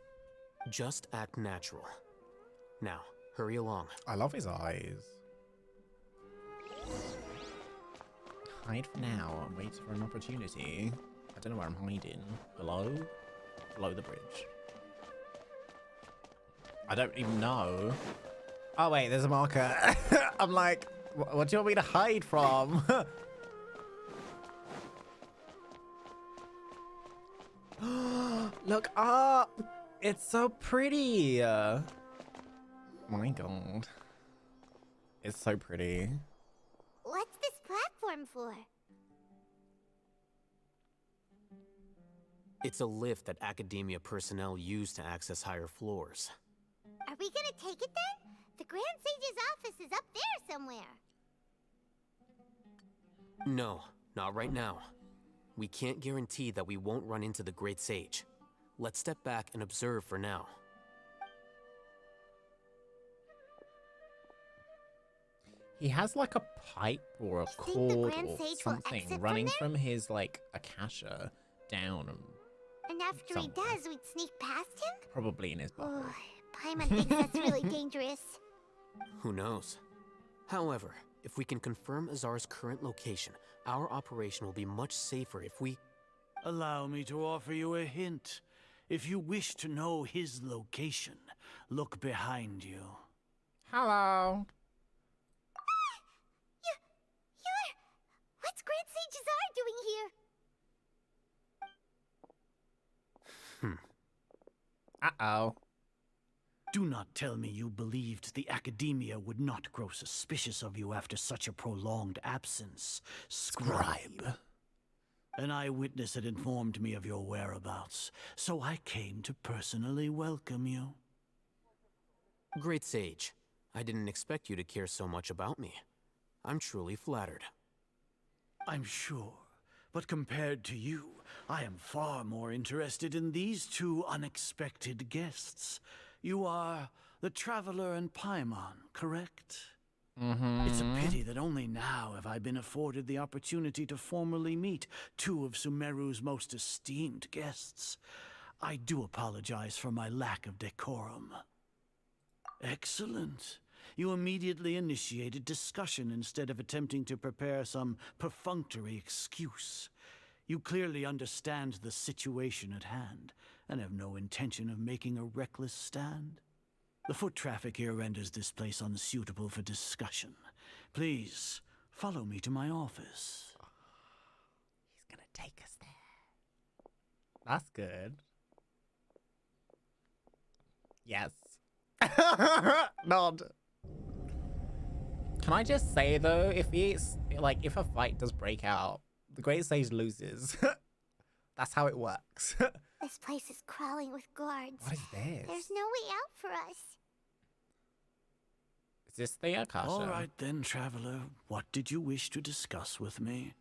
Just act natural. Now, hurry along. I love his eyes. Hide for now and wait for an opportunity. I don't know where I'm hiding. Below? Below the bridge. I don't even know. Oh wait, there's a marker. I'm like, what do you want me to hide from? Look up! It's so pretty! My god. It's so pretty. What's this platform platform for? It's a lift that Academia personnel use to access higher floors. Are we gonna take it then? The Grand Sage's office is up there somewhere. No, not right now. We can't guarantee that we won't run into the Great Sage. Let's step back and observe for now. He has like a pipe or a cord or something running from his like akasha down. And after he does, we'd sneak past him? Probably in his bubble. Paimon thinks that's really dangerous. Who knows? However, if we can confirm Azar's current location, our operation will be much safer if we... Allow me to offer you a hint. If you wish to know his location, look behind you. Hello. What's Grand Sage Azar doing here? Uh-oh. Do not tell me you believed the Academia would not grow suspicious of you after such a prolonged absence, Scribe. An eyewitness had informed me of your whereabouts, so I came to personally welcome you. Great Sage, I didn't expect you to care so much about me. I'm truly flattered. I'm sure, but compared to you, I am far more interested in these two unexpected guests. You are the Traveler and Paimon, correct? It's a pity that only now have I been afforded the opportunity to formally meet two of Sumeru's most esteemed guests. I do apologize for my lack of decorum. Excellent. You immediately initiated discussion instead of attempting to prepare some perfunctory excuse. You clearly understand the situation at hand, and have no intention of making a reckless stand. The foot traffic here renders this place unsuitable for discussion. Please, follow me to my office. He's gonna take us there. That's good. Yes. Nod. Can I just say though, if a fight does break out, the Great Sage loses. That's how it works. This place is crawling with guards. What is this? There's no way out for us. Is this the Akasha? All right then, Traveler. What did you wish to discuss with me?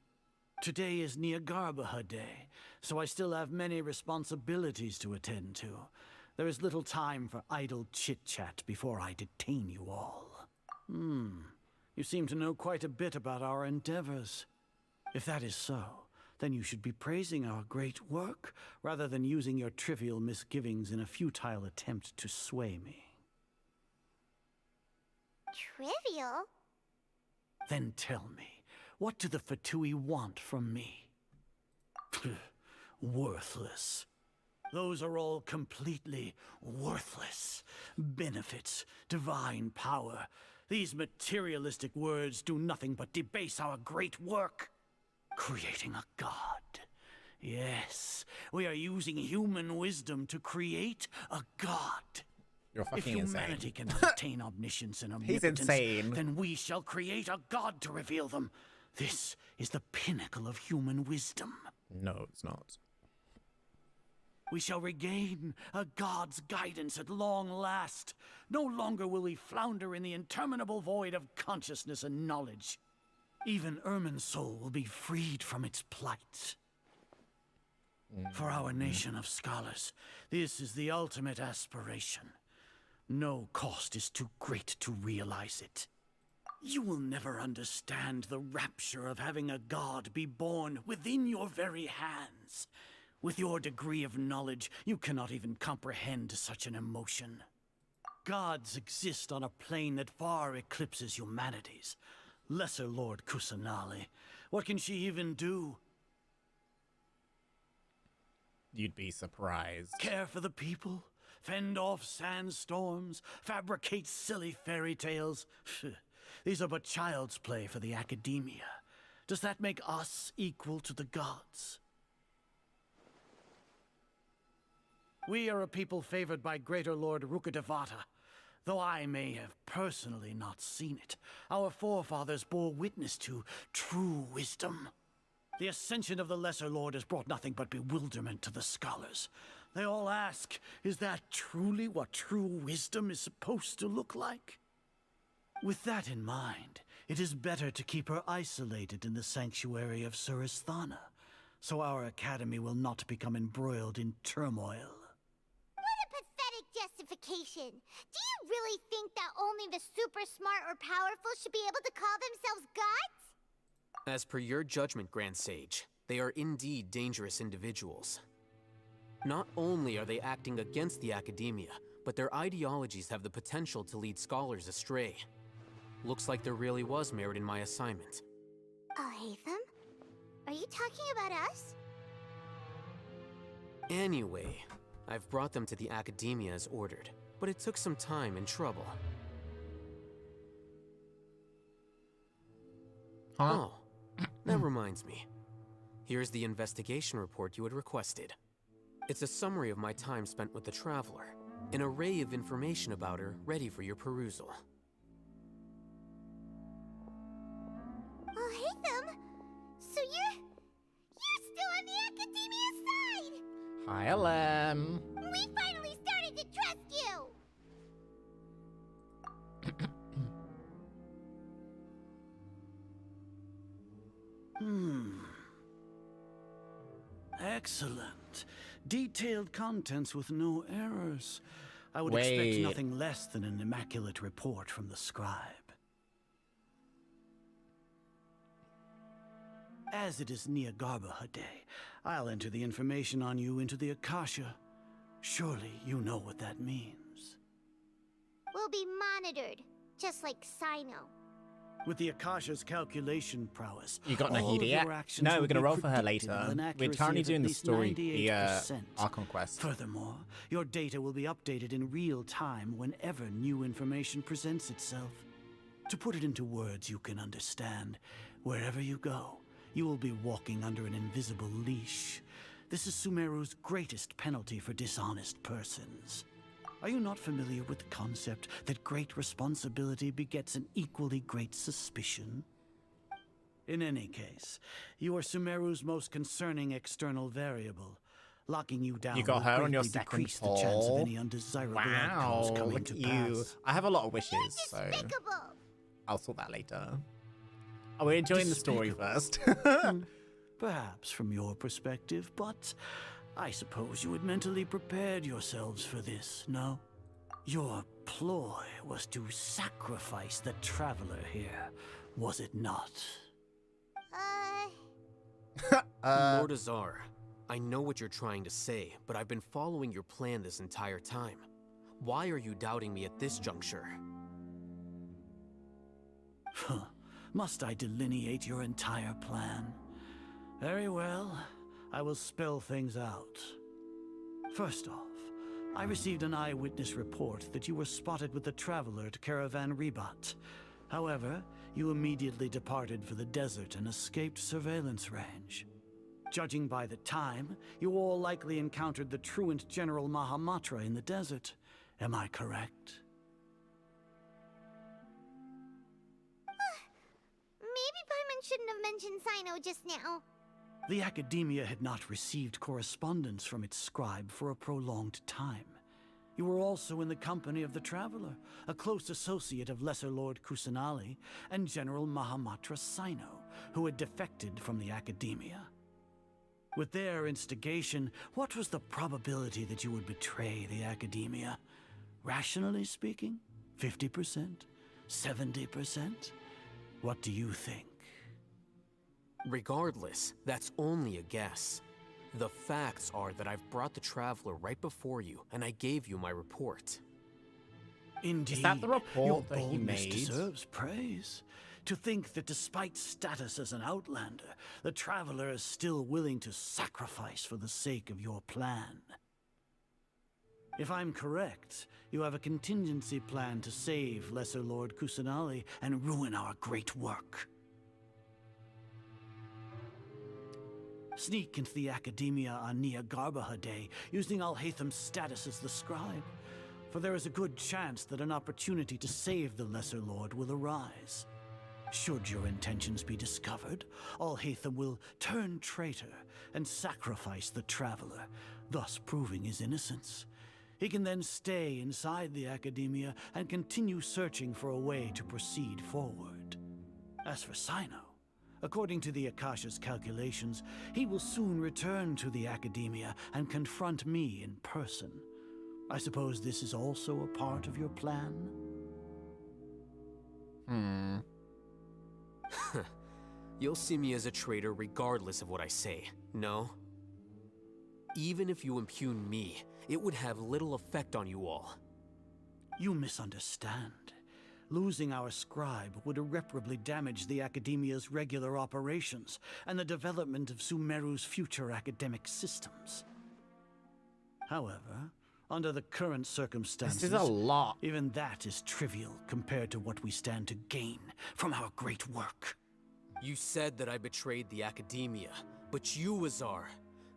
Today is Niagarbaha Day, so I still have many responsibilities to attend to. There is little time for idle chit-chat before I detain you all. You seem to know quite a bit about our endeavors. If that is so, then you should be praising our great work, rather than using your trivial misgivings in a futile attempt to sway me. Trivial? Then tell me, what do the Fatui want from me? Worthless. Those are all completely worthless. Benefits, divine power. These materialistic words do nothing but debase our great work. Creating a god. Yes, we are using human wisdom to create a god. You're fucking insane. If humanity cannot attain omniscience and omnipotence, He's insane. then we shall create a god to reveal them. This is the pinnacle of human wisdom. No, it's not. We shall regain a god's guidance at long last. No longer will we flounder in the interminable void of consciousness and knowledge. Even Ermin's soul will be freed from its plight. For our nation of scholars, this is the ultimate aspiration. No cost is too great to realize it. You will never understand the rapture of having a god be born within your very hands. With your degree of knowledge, you cannot even comprehend such an emotion. Gods exist on a plane that far eclipses humanity's. Lesser Lord Kusanali, what can she even do? You'd be surprised. Care for the people? Fend off sandstorms? Fabricate silly fairy tales? These are but child's play for the Academia. Does that make us equal to the gods? We are a people favored by Greater Lord Rukkhadevata. Though I may have personally not seen it, our forefathers bore witness to true wisdom. The ascension of the Lesser Lord has brought nothing but bewilderment to the scholars. They all ask, is that truly what true wisdom is supposed to look like? With that in mind, it is better to keep her isolated in the sanctuary of Surasthana, so our academy will not become embroiled in turmoil. What a pathetic justification! Do you really think that only the super smart or powerful should be able to call themselves gods? As per your judgment, Grand Sage, they are indeed dangerous individuals. Not only are they acting against the academia, but their ideologies have the potential to lead scholars astray. Looks like there really was merit in my assignment. Alhaitham? Are you talking about us? Anyway, I've brought them to the academia as ordered, but it took some time and trouble. Huh? Oh, that reminds me. Here's the investigation report you had requested. It's a summary of my time spent with the Traveler, an array of information about her ready for your perusal. Alhaitham? So you're still on the Academia's side! Hi, Alem. We finally started to trust you! Excellent. Detailed contents with no errors. I would expect nothing less than an immaculate report from the scribe. As it is Niagarbaha Day, I'll enter the information on you into the Akasha. Surely you know what that means. We'll be monitored, just like Sino. With the Akasha's calculation prowess, You got all of Nahida your yet? actions No, will we're gonna be roll for her predicted later. with an We're accuracy currently of doing at the least story, the 98%. Archon quest. Furthermore, your data will be updated in real time whenever new information presents itself. To put it into words you can understand, wherever you go, you will be walking under an invisible leash. This is Sumeru's greatest penalty for dishonest persons. Are you not familiar with the concept that great responsibility begets an equally great suspicion? In any case, you are Sumeru's most concerning external variable. Locking you down You got will her on your greatly second decrease the chance of pull. any undesirable Wow, outcomes coming look to at you. pass. I have a lot of wishes, so Despicable! I'll sort that later. Oh, we're enjoying the story first. Perhaps from your perspective, but I suppose you had mentally prepared yourselves for this, no? Your ploy was to sacrifice the Traveler here, was it not? Lord Azar, I know what you're trying to say, but I've been following your plan this entire time. Why are you doubting me at this juncture? Must I delineate your entire plan? Very well, I will spell things out. First off, I received an eyewitness report that you were spotted with the Traveler at Caravan Ribat. However, you immediately departed for the desert and escaped surveillance range. Judging by the time, you all likely encountered the truant General Mahamatra in the desert. Am I correct? Maybe Paimon shouldn't have mentioned Sino just now. The Academia had not received correspondence from its scribe for a prolonged time. You were also in the company of the Traveler, a close associate of Lesser Lord Kusanali and General Mahamatra Sino, who had defected from the Academia. With their instigation, what was the probability that you would betray the Academia? Rationally speaking, 50%? 70%? What do you think? Regardless, that's only a guess. The facts are that I've brought the Traveler right before you, and I gave you my report. Indeed, Is that the report your that he boldness made? deserves praise. To think that despite status as an outlander, the Traveler is still willing to sacrifice for the sake of your plan. If I'm correct, you have a contingency plan to save Lesser Lord Kusanali and ruin our great work. Sneak into the Academia on Niagarbaha Day, using Alhaitham's status as the scribe. for there is a good chance that an opportunity to save the Lesser Lord will arise. Should your intentions be discovered, Alhaitham will turn traitor and sacrifice the Traveler, thus proving his innocence. He can then stay inside the Academia and continue searching for a way to proceed forward. As for Sino, according to the Akasha's calculations, he will soon return to the Academia and confront me in person. I suppose this is also a part of your plan? You'll see me as a traitor regardless of what I say, no? Even if you impugn me, it would have little effect on you all. You misunderstand. Losing our scribe would irreparably damage the Academia's regular operations and the development of Sumeru's future academic systems. However, under the current circumstances, this is a lot. Even that is trivial compared to what we stand to gain from our great work. You said that I betrayed the Academia, but you, Azar,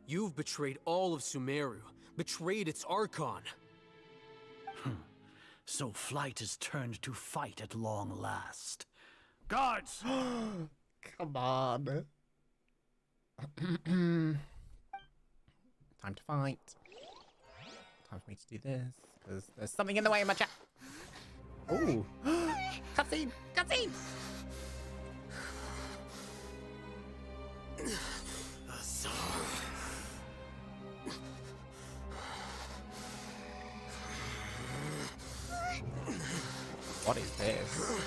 you've betrayed all of Sumeru, betrayed its Archon. So flight is turned to fight at long last. Guards! Come on. Time to fight. Time for me to do this, because there's something in the way of my chat. Ooh. Cutscene! Cutscene! What is this?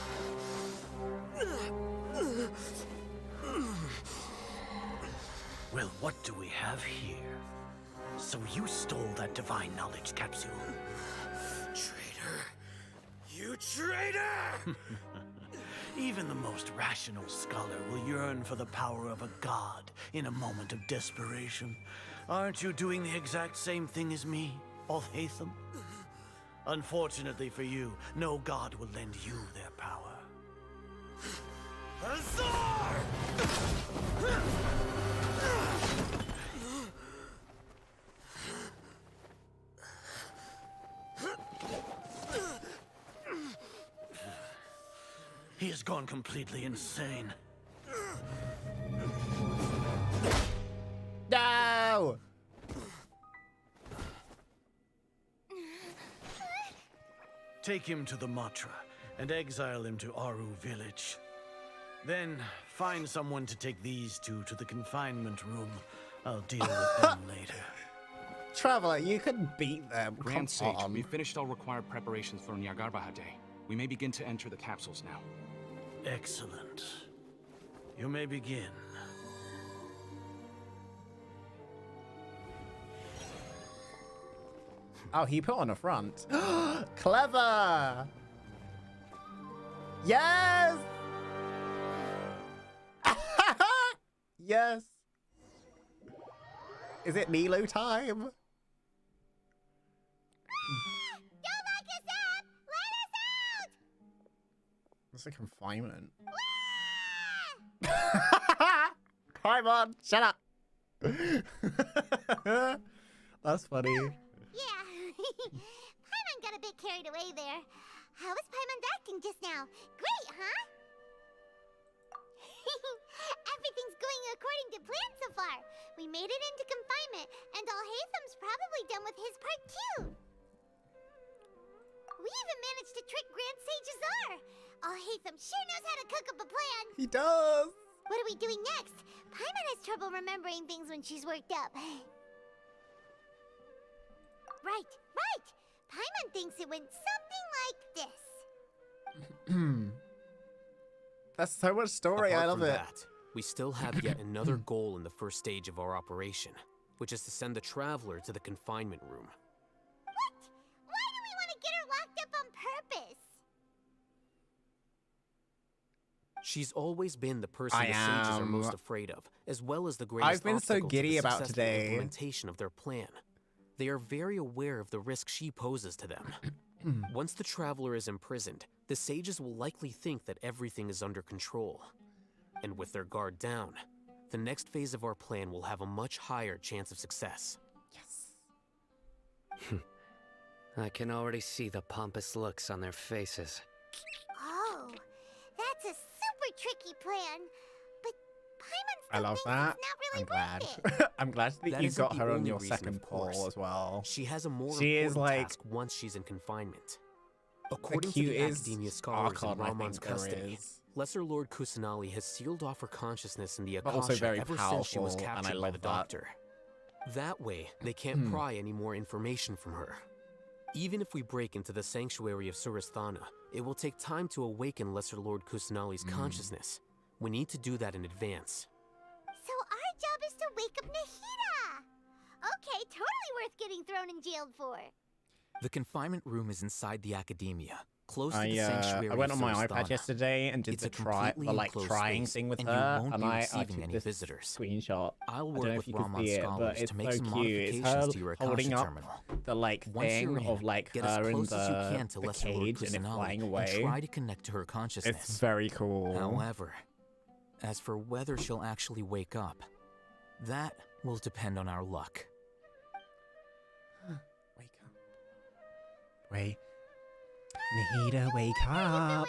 Well, what do we have here? So you stole that divine knowledge capsule. Traitor! You traitor! Even the most rational scholar will yearn for the power of a god in a moment of desperation. Aren't you doing the exact same thing as me, Alhaitham? Unfortunately for you, no god will lend you their power. Azar! He has gone completely insane. No! Take him to the Matra and exile him to Aru village. Then find someone to take these two to the confinement room. I'll deal with them later. Traveler, you can beat them. Grand Come Sage, on. we finished all required preparations for Nyargarbaha Day. We may begin to enter the capsules now. Excellent. You may begin. Oh, he put on a front. Clever! Yes! Yes! Is it Nilo time? Don't lock us up! Let us out! That's a confinement. Paimon, shut up! That's funny. Yeah, Paimon got a bit carried away there. How was Paimon acting just now? Great, huh? Everything's going according to plan so far. We made it into confinement, and Alhaitham's probably done with his part too. We even managed to trick Grand Sage Azar. Alhaitham sure knows how to cook up a plan. He does. What are we doing next? Paimon has trouble remembering things when she's worked up. Right. Paimon thinks it went something like this. That's so much story. Apart I love from it. that, we still have yet another goal in the first stage of our operation, which is to send the Traveler to the confinement room. What? Why do we want to get her locked up on purpose? She's always been the person I the sages are am. most afraid of, as well as the greatest I've been so obstacle to giddy the about successful today. implementation of their plan. They are very aware of the risk she poses to them. Once the Traveler is imprisoned, the sages will likely think that everything is under control. And with their guard down, the next phase of our plan will have a much higher chance of success. I can already see the pompous looks on their faces. Oh, that's a super tricky plan. But Paimon I still love thinks that. it's not really I'm glad. worth it. I'm glad that That you isn't got the her on only your reason, second of course. poll as well. She has a more She is important like task once she's in confinement. the According to the cutest Academia scholars in Archon I Ramon's think there custody, is. Lesser Lord Kusanali has sealed off her consciousness in the But also very Akasha ever since she was powerful, and I captured by love the that. Doctor. That way, they can't pry any more information from her. Even if we break into the sanctuary of Surasthana, it will take time to awaken Lesser Lord Kusanali's consciousness. We need to do that in advance. So our job is to wake up Nahida. Okay, totally worth getting thrown in jail for. The confinement room is inside the Academia, close to the I sanctuary went of on my iPad Surasthana. yesterday and did It's the a completely enclosed trying space, thing with and her, you won't and be I receiving took any this visitors. screenshot. I'll I don't work know if with you can Ramon's see it, but scholars it's to make so some cute. It's modifications her to your holding Akasha up terminal. the Once you're thing in, of like get her as in close as you can to the Lesser Lord cage and it Kusanali flying and away. try to connect to her consciousness. It's very cool. However, as for whether she'll actually wake up, that will depend on our luck. Wake up. Wait. Nahida, wake up.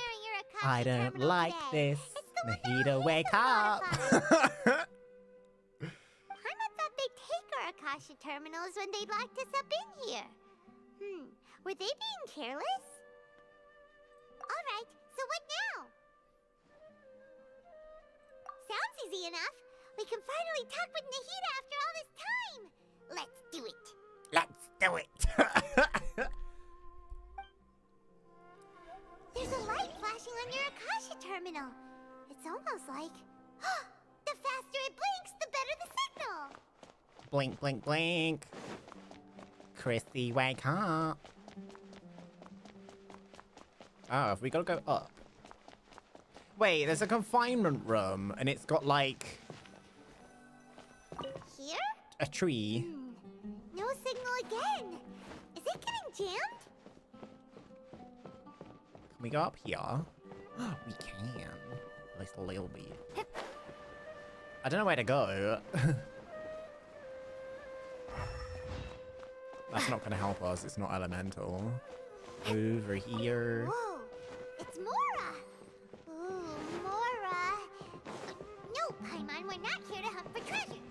I don't like this. Nahida, wake up. Paimon thought they'd take our Akasha terminals when they locked us up in here. Were they being careless? Alright, so what now? Sounds easy enough. We can finally talk with Nahida after all this time. Let's do it. Let's do it. There's a light flashing on your Akasha terminal. It's almost like... the faster it blinks, the better the signal. Blink, blink, blink. Chrissy, wake up. Oh, have we got to go up? Wait, there's a confinement room, and it's got like... Here? a tree. No signal again. Is it getting jammed? Can we go up here? We can. At least a little bit. I don't know where to go. That's not going to help us. It's not elemental. Over here. Whoa, it's Mora. Ooh, Mora. No, Paimon, we're not here to hunt for treasure.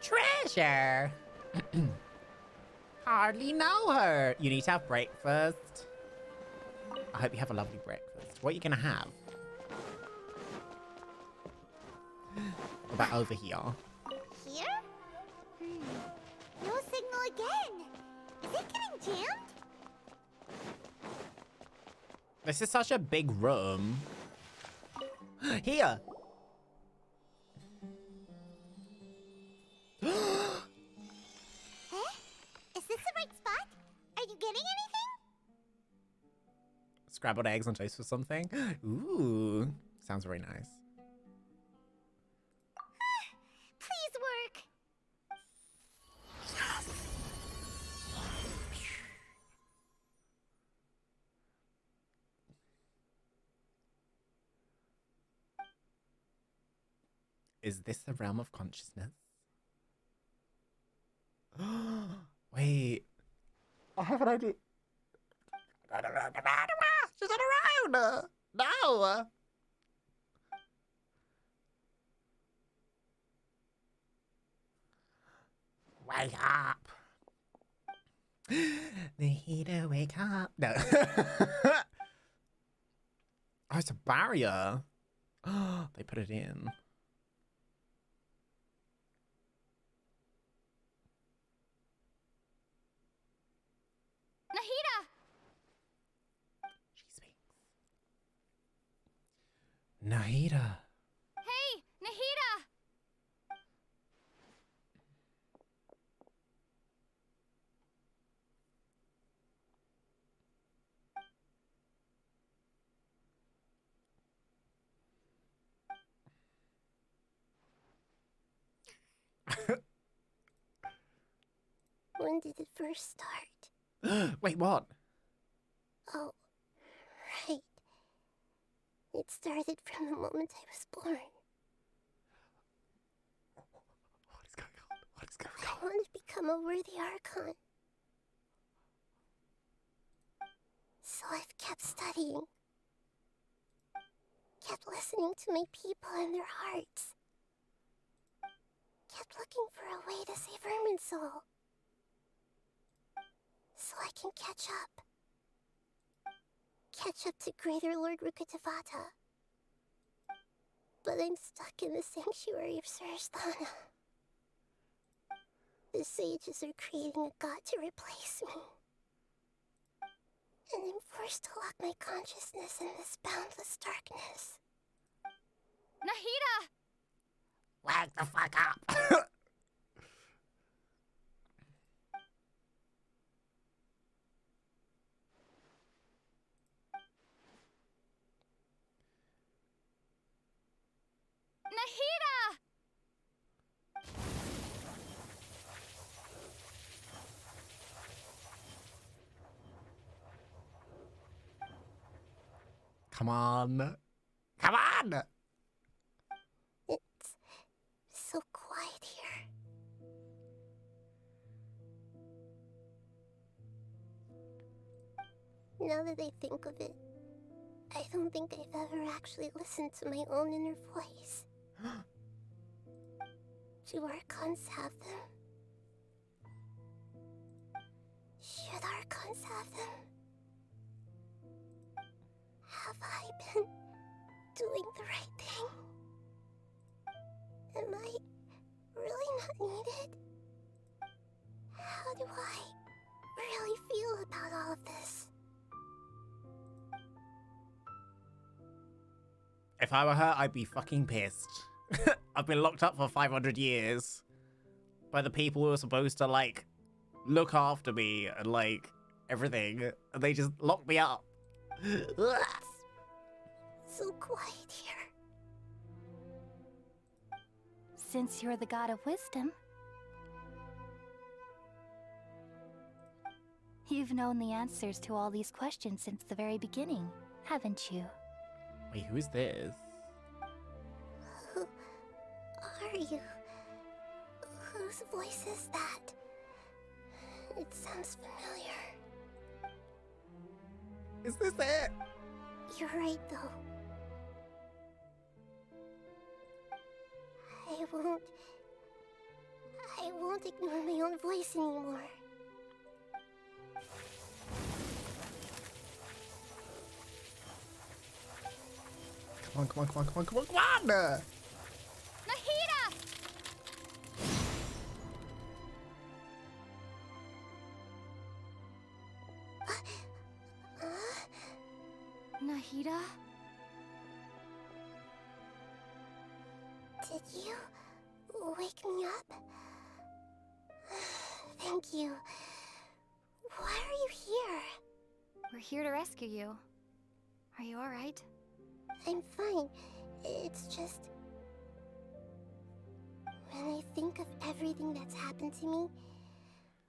Treasure? Hardly know her. You need to have breakfast. I hope you have a lovely breakfast. What are you going to have? What about over here? Here? No signal again. Is it getting jammed? This is such a big room. Here. Is this the right spot? Are you getting anything? Scrambled eggs on toast or something. Ooh. Sounds very nice. Please work. Is this the realm of consciousness? Wait. I have an idea. She's not around. No. Wake up. Nahida, wake up. No. Oh, it's a barrier. They put it in. Nahida! She speaks. Nahida. Hey, Nahida! When did it first start? Wait, what? Oh, right. It started from the moment I was born. What is going on? What is going on? I want to become a worthy Archon. I've kept studying. Kept listening to my people and their hearts. Kept looking for a way to save Irminsul. So I can catch up. Catch up to Greater Lord Rukkhadevata. But I'm stuck in the sanctuary of Surasthana. The sages are creating a god to replace me. And I'm forced to lock my consciousness in this boundless darkness. Nahida! Wake the fuck up! Nahida! Come on. Come on! It's so quiet here. Now that I think of it, I don't think I've ever actually listened to my own inner voice. Do Archons have them? Should Archons have them? Have I been doing the right thing? Am I really not needed? How do I really feel about all of this? If I were her, I'd be fucking pissed. I've been locked up for 500 years by the people who are supposed to, like, look after me and, like, everything. And they just locked me up. So quiet here. Since you're the god of wisdom, you've known the answers to all these questions since the very beginning, haven't you? Wait, who is this? Who are you? Whose voice is that? It sounds familiar. Is this it? You're right, though. I won't ignore my own voice anymore. Come on, come on, come on, come on, come on, come on! Nahida! Nahida? Did you wake me up? Thank you. Why are you here? We're here to rescue you. Are you alright? I'm fine. It's just... when I think of everything that's happened to me,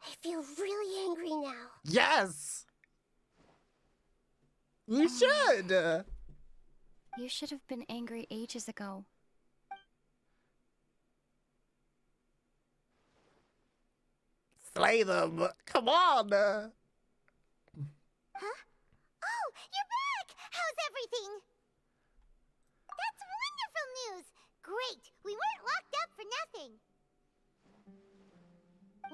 I feel really angry now. Yes! You should! You should have been angry ages ago. Slay them! Come on! Huh? Oh, you're back! How's everything? That's wonderful news! Great! We weren't locked up for nothing!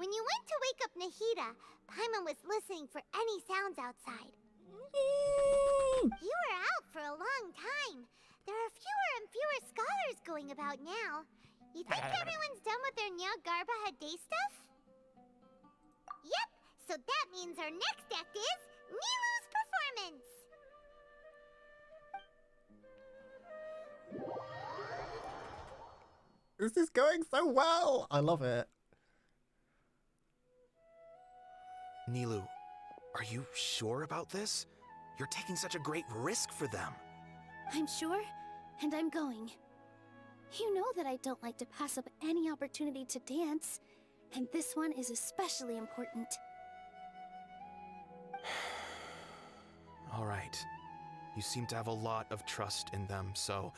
When you went to wake up Nahida, Paimon was listening for any sounds outside. You were out for a long time. There are fewer and fewer scholars going about now. You think everyone's done with their Nyargarba Day stuff? Yep, so that means our next act is Nilou's performance! This is going so well! I love it. Nilou, are you sure about this? You're taking such a great risk for them. I'm sure, and I'm going. You know that I don't like to pass up any opportunity to dance, and this one is especially important. All right. You seem to have a lot of trust in them, so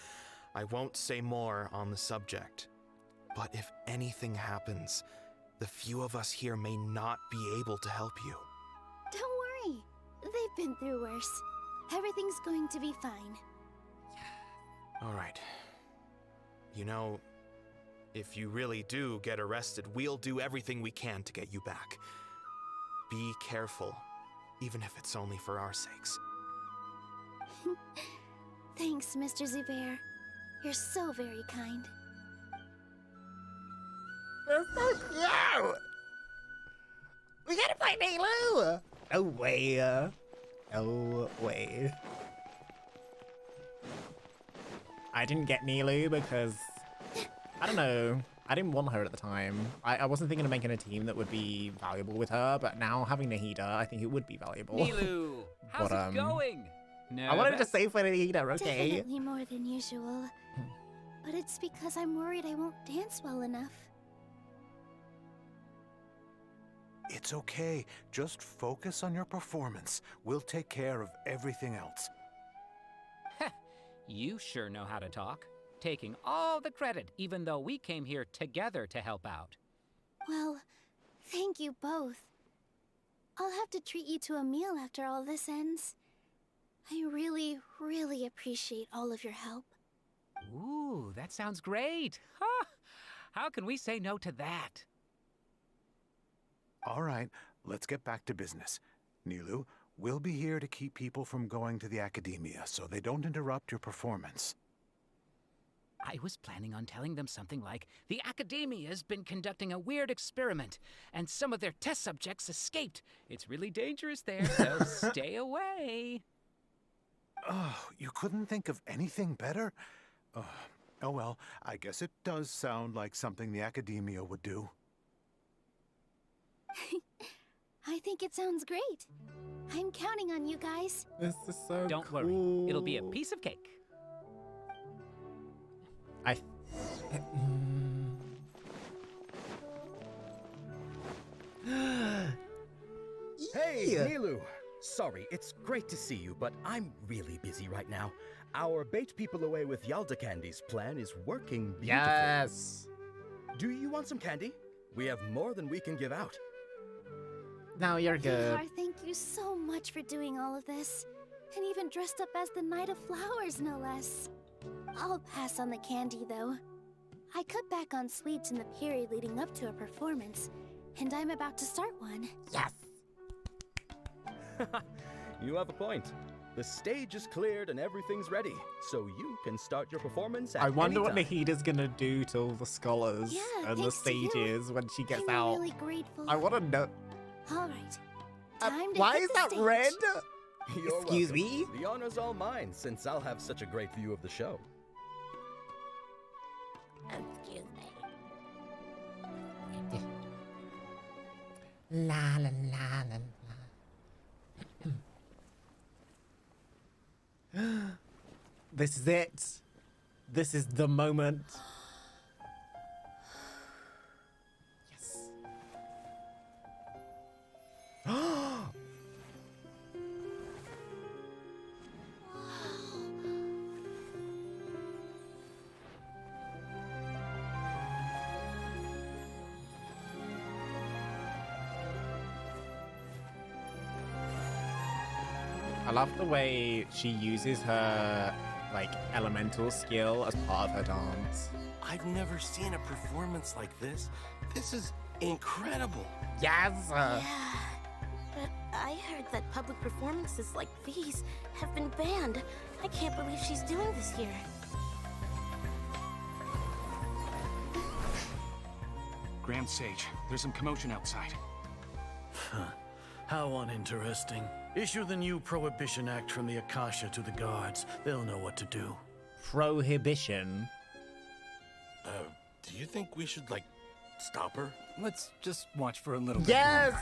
I won't say more on the subject. But if anything happens, the few of us here may not be able to help you. Don't worry. They've been through worse. Everything's going to be fine. All right. You know, if you really do get arrested, we'll do everything we can to get you back. Be careful, even if it's only for our sakes. Thanks, Mr. Zubair. You're so very kind. That's so cute! We gotta fight Nilu! No way. No way. I didn't get Nilu because, I don't know, I didn't want her at the time. I wasn't thinking of making a team that would be valuable with her, but now having Nahida, I think it would be valuable. Nilu, how's it going? I wanted to save for Nahida, okay? Definitely more than usual. But it's because I'm worried I won't dance well enough. It's okay. Just focus on your performance. We'll take care of everything else. You sure know how to talk. Taking all the credit, even though we came here together to help out. Well, thank you both. I'll have to treat you to a meal after all this ends. I really, really appreciate all of your help. Ooh, that sounds great. Ha! How can we say no to that? All right, let's get back to business. Nilu, we'll be here to keep people from going to the academia so they don't interrupt your performance. I was planning on telling them something like, the Academia's been conducting a weird experiment, and some of their test subjects escaped. It's really dangerous there, so stay away. Oh, you couldn't think of anything better? Oh well, I guess it does sound like something the Academia would do. I think it sounds great. I'm counting on you guys. This is so Don't worry, it'll be a piece of cake. Hey, Nilu! Sorry, it's great to see you, but I'm really busy right now. Our Bait People Away with Yalda Candy's plan is working beautifully. Yes! Do you want some candy? We have more than we can give out. No, you're good. Yar, thank you so much for doing all of this. And even dressed up as the Knight of Flowers, no less. I'll pass on the candy, though. I cut back on sweets in the period leading up to a performance, and I'm about to start one. Yes! You have a point. The stage is cleared and everything's ready, so you can start your performance at I wonder any what time. Nahida's gonna do to all the scholars and the thanks to you. stages when she gets I'm out. really grateful. I wanna know. All right. Time to Why hit is the that stage. red? You're Excuse welcome. me? The honor's all mine, since I'll have such a great view of the show. Excuse me. La la la la la. This is it. This is the moment. Yes. I love the way she uses her, like, elemental skill as part of her dance. I've never seen a performance like this. This is incredible. Yes! Yeah, but I heard that public performances like these have been banned. I can't believe she's doing this here. Grand Sage, there's some commotion outside. How uninteresting. Issue the new Prohibition Act from the Akasha to the guards. They'll know what to do. Prohibition? Do you think we should, like, stop her? Let's just watch for a little bit. Yes!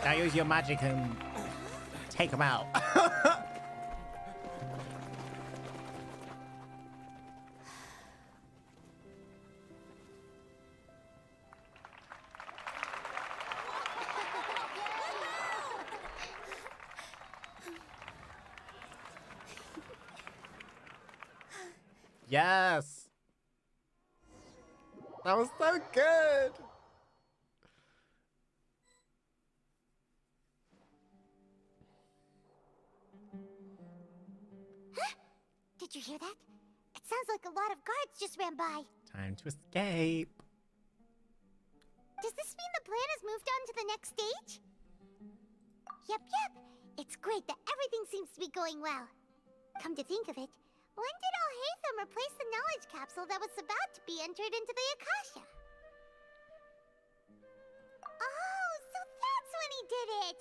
Now use your magic and take him out. Yes. That was so good. Did you hear that? It sounds like a lot of guards just ran by. Time to escape. Does this mean the plan has moved on to the next stage? Yep. It's great that everything seems to be going well. Come to think of it, when did Alhaitham replace the knowledge capsule that was about to be entered into the Akasha? Oh, so that's when he did it!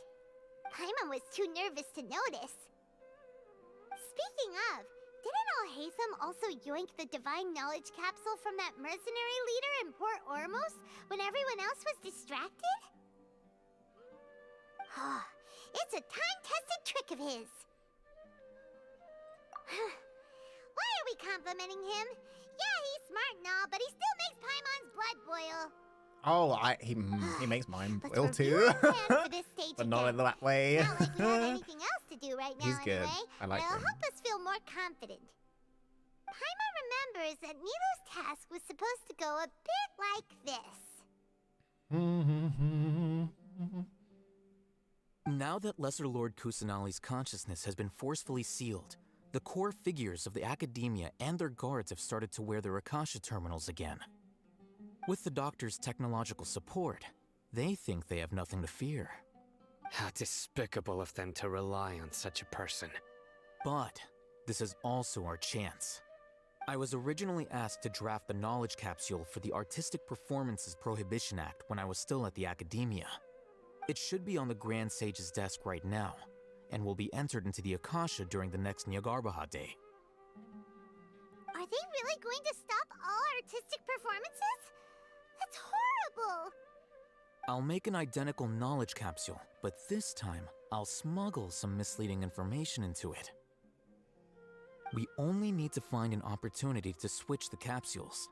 Paimon was too nervous to notice. Speaking of, didn't Alhaitham also yoink the divine knowledge capsule from that mercenary leader in Port Ormos when everyone else was distracted? It's a time-tested trick of his. Why are we complimenting him? Yeah, he's smart and all, but he still makes Paimon's blood boil. Oh, he makes mine boil too. But not in that way. Not like we have anything else to do right now. He's good. Anyway. I like It'll him. help us feel more confident. Paimon remembers that Nilou's task was supposed to go a bit like this. Now that Lesser Lord Kusanali's consciousness has been forcefully sealed, the core figures of the Academia and their guards have started to wear their Akasha terminals again. With the Doctor's technological support, they think they have nothing to fear. How despicable of them to rely on such a person. But this is also our chance. I was originally asked to draft the knowledge capsule for the Artistic Performances Prohibition Act when I was still at the Academia. It should be on the Grand Sage's desk right now, and will be entered into the Akasha during the next Nyargarbaha Day. Are they really going to stop all artistic performances? That's horrible! I'll make an identical knowledge capsule, but this time, I'll smuggle some misleading information into it. We only need to find an opportunity to switch the capsules.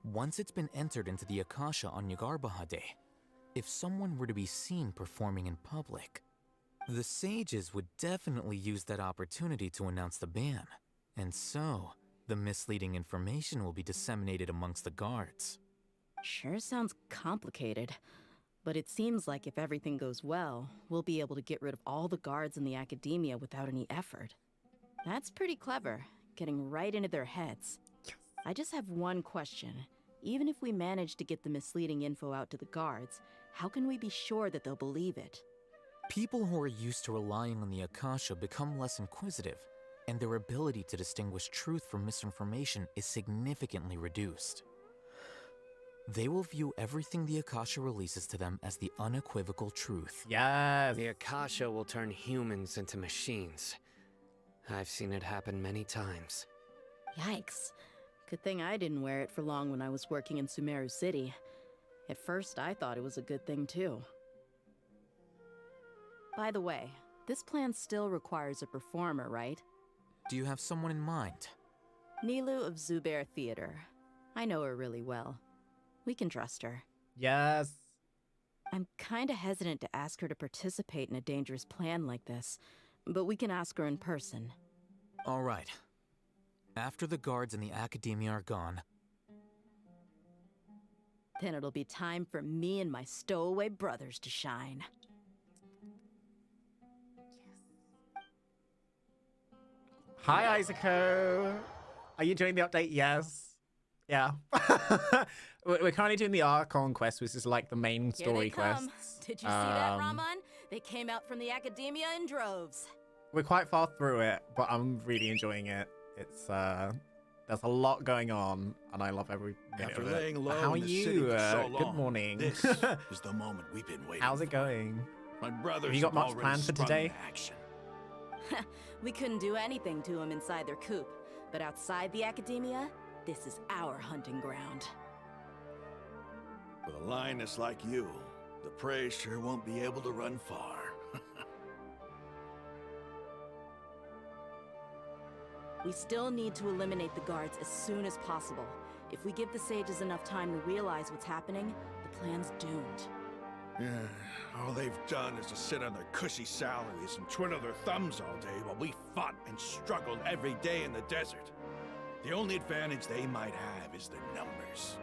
Once it's been entered into the Akasha on Nyargarbaha Day, if someone were to be seen performing in public, the sages would definitely use that opportunity to announce the ban, and so the misleading information will be disseminated amongst the guards. Sure sounds complicated, but it seems like if everything goes well, we'll be able to get rid of all the guards in the Academia without any effort. That's pretty clever, getting right into their heads. I just have one question. Even if we manage to get the misleading info out to the guards, how can we be sure that they'll believe it? People who are used to relying on the Akasha become less inquisitive, and their ability to distinguish truth from misinformation is significantly reduced. They will view everything the Akasha releases to them as the unequivocal truth. Yes! The Akasha will turn humans into machines. I've seen it happen many times. Yikes. Good thing I didn't wear it for long when I was working in Sumeru City. At first, I thought it was a good thing too. By the way, this plan still requires a performer, right? Do you have someone in mind? Nilou of Zubair Theater. I know her really well. We can trust her. Yes. I'm kinda hesitant to ask her to participate in a dangerous plan like this, but we can ask her in person. All right. After the guards in the Academia are gone, then it'll be time for me and my stowaway brothers to shine. Hi, Isako. Are you doing the update? Yes. Yeah. We're currently doing the Archon quest, which is like the main story quest. Did you see that, Raman? They came out from the Academia in droves. We're quite far through it, but I'm really enjoying it. It's there's a lot going on, and I love every minute After of it. laying low How are in the you? city for so long, Good morning. This is the moment we've been waiting How's it going? My brothers Have you got have much already planned for sprung today? into action. We couldn't do anything to them inside their coop, but outside the Academia, this is our hunting ground. With a lioness like you, the prey sure won't be able to run far. We still need to eliminate the guards as soon as possible. If we give the sages enough time to realize what's happening, the plan's doomed. Yeah, all they've done is to sit on their cushy salaries and twiddle their thumbs all day while we fought and struggled every day in the desert. The only advantage they might have is their numbers.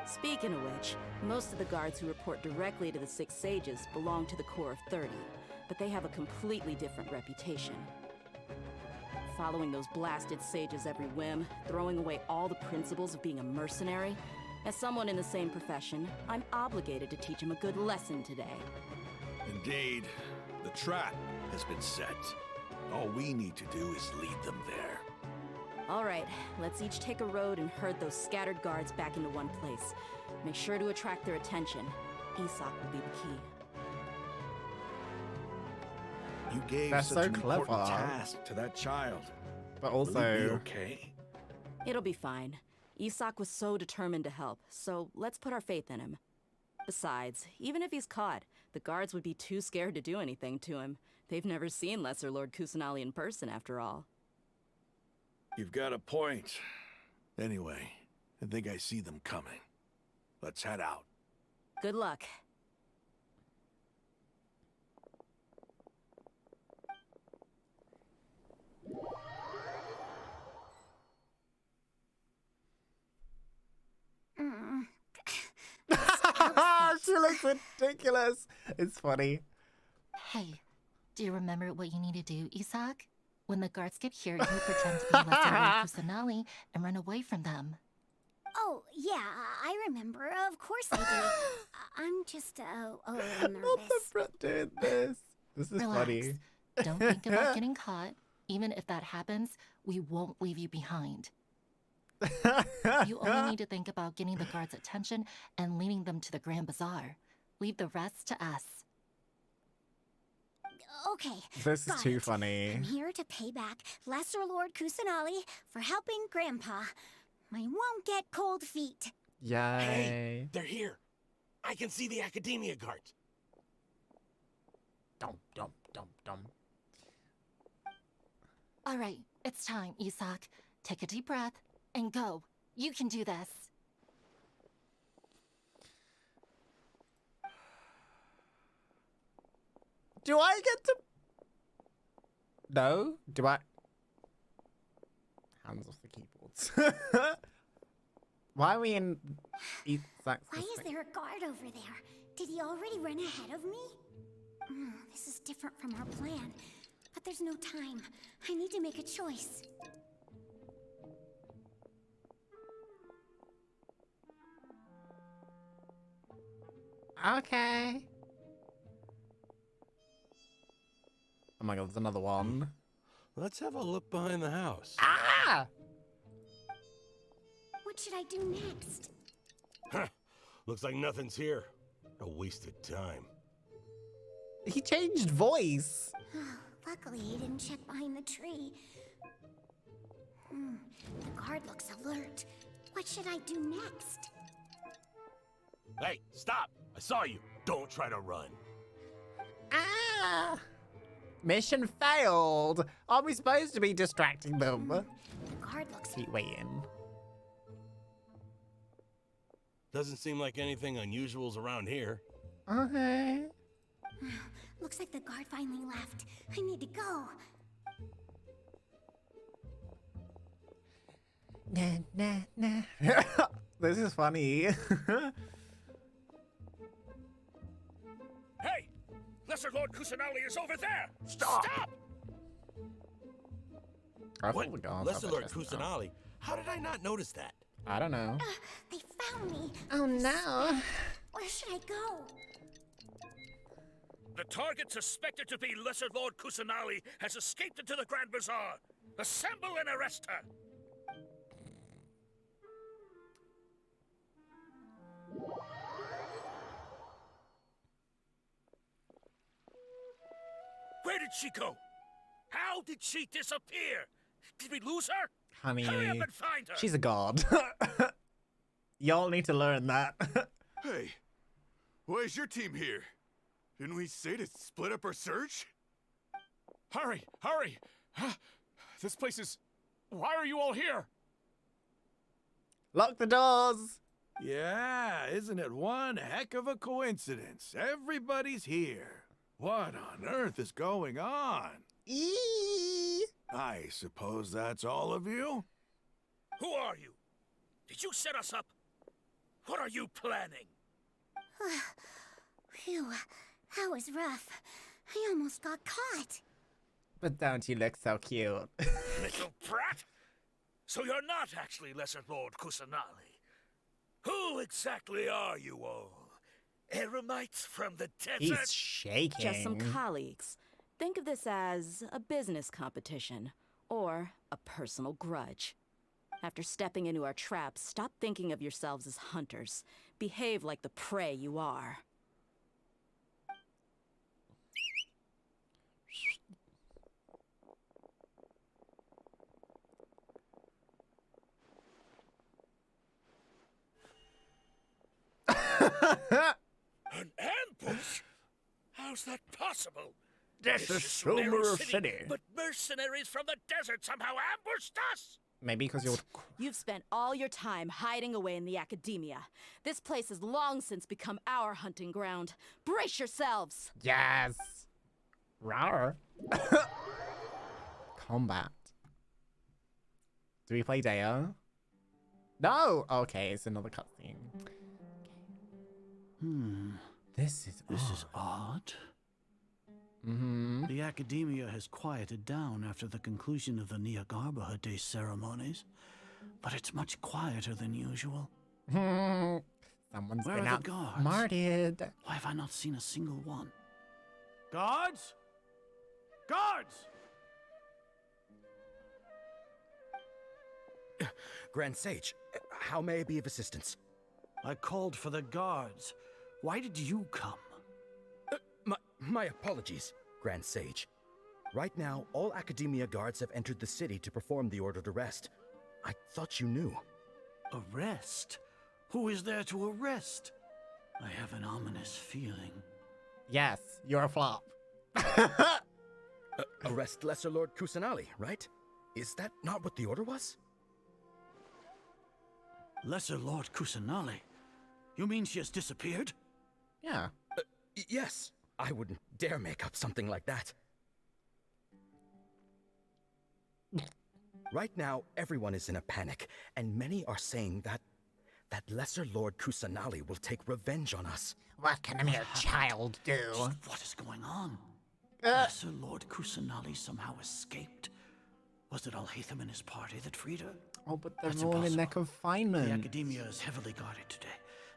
Speaking of which, most of the guards who report directly to the Six Sages belong to the Corps of 30, but they have a completely different reputation. Following those blasted sages every whim, throwing away all the principles of being a mercenary. As someone in the same profession, I'm obligated to teach him a good lesson today. Indeed, the trap has been set. All we need to do is lead them there. All right, let's each take a road and herd those scattered guards back into one place. Make sure to attract their attention. Isak will be the key. You gave That's such so an important clever. task to that child. But Will it be also, okay? It'll be fine. Isak was so determined to help, so let's put our faith in him. Besides, even if he's caught, the guards would be too scared to do anything to him. They've never seen Lesser Lord Kusanali in person, after all. You've got a point. Anyway, I think I see them coming. Let's head out. Good luck. she looks ridiculous. It's funny. Hey, do you remember what you need to do, Isak? When the guards get here, you pretend to be Lesser Lord Kusanali and run away from them. Oh, yeah, I remember. Of course I do. I'm just a little nervous. Not the Brett doing this. This is Relax. funny. Don't think about getting caught. Even if that happens, we won't leave you behind. You only need to think about getting the guards' attention and leading them to the Grand Bazaar. Leave the rest to us. Okay. This is got too it. funny. I'm here to pay back Lesser Lord Kusanali for helping Grandpa. I won't get cold feet. Yay. Hey, they're here. I can see the Academia guards. Dum, dum, dum, dum. All right, it's time, Isak. Take a deep breath and go. You can do this. Do I get to... No? Do I... Hands off the keyboards. Why are we in... Why is there a guard over there? Did he already run ahead of me? This is different from our plan. But there's no time. I need to make a choice. Okay. Oh my god, there's another one. Let's have a look behind the house. Ah! What should I do next? Huh. Looks like nothing's here. A wasted time. He changed voice. Luckily, he didn't check behind the tree. The guard looks alert. What should I do next? Hey, stop! I saw you. Don't try to run. Ah! Mission failed. Are we supposed to be distracting them? The guard looks... Keep waiting. Doesn't seem like anything unusual's around here. Okay. Looks like the guard finally left. I need to go. Nah, nah, nah. This is funny. Hey! Lesser Lord Kusanali is over there! Stop! I What? thought the guards Lesser had Lord their chest out. Kusanali? How did I not notice that? I don't know. They found me. Oh no. Where should I go? The target suspected to be Lesser Lord Kusanali has escaped into the Grand Bazaar. Assemble and arrest her! Where did she go? How did she disappear? Did we lose her? Honey, Hurry up and find her! she's a god. Y'all need to learn that. Hey, why is your team here? Didn't we say to split up our search? Hurry, hurry! This place is... Why are you all here? Lock the doors! Yeah, isn't it one heck of a coincidence? Everybody's here. What on earth is going on? Eee! I suppose that's all of you? Who are you? Did you set us up? What are you planning? Phew, that was rough. I almost got caught. But don't you look so cute? Little brat! So you're not actually Lesser Lord Kusanali. Who exactly are you all? Eremites from the desert? He's shaking. Just some colleagues. Think of this as a business competition, or a personal grudge. After stepping into our traps, stop thinking of yourselves as hunters. Behave like the prey you are. An ambush? How's that possible? This is Sumeru City. But mercenaries from the desert somehow ambushed us! Maybe because you're... You've spent all your time hiding away in the academia. This place has long since become our hunting ground. Brace yourselves! Yes! Rawr. Combat. Do we play Deo? No! Okay, it's another cutscene. This is odd. Mm-hmm. The academia has quieted down after the conclusion of the Niagarbaha Day ceremonies, but it's much quieter than usual. Someone's Where been are the guards? outsmarted. Why have I not seen a single one? Guards! Guards! Grand Sage, how may I be of assistance? I called for the guards. Why did you come? My apologies, Grand Sage. Right now, all Academia guards have entered the city to perform the ordered arrest. I thought you knew. Arrest? Who is there to arrest? I have an ominous feeling. Yes, you're a flop. Arrest Lesser Lord Kusanali, right? Is that not what the order was? Lesser Lord Kusanali? You mean she has disappeared? Yeah. Yes. I wouldn't dare make up something like that. Right now, everyone is in a panic, and many are saying that Lesser Lord Kusanali will take revenge on us. What can a mere child do? What is going on? Lesser Lord Kusanali somehow escaped. Was it Alhaitham and his party that freed her? Oh, but they're That's all in their impossible. confinement. The Academia is heavily guarded today,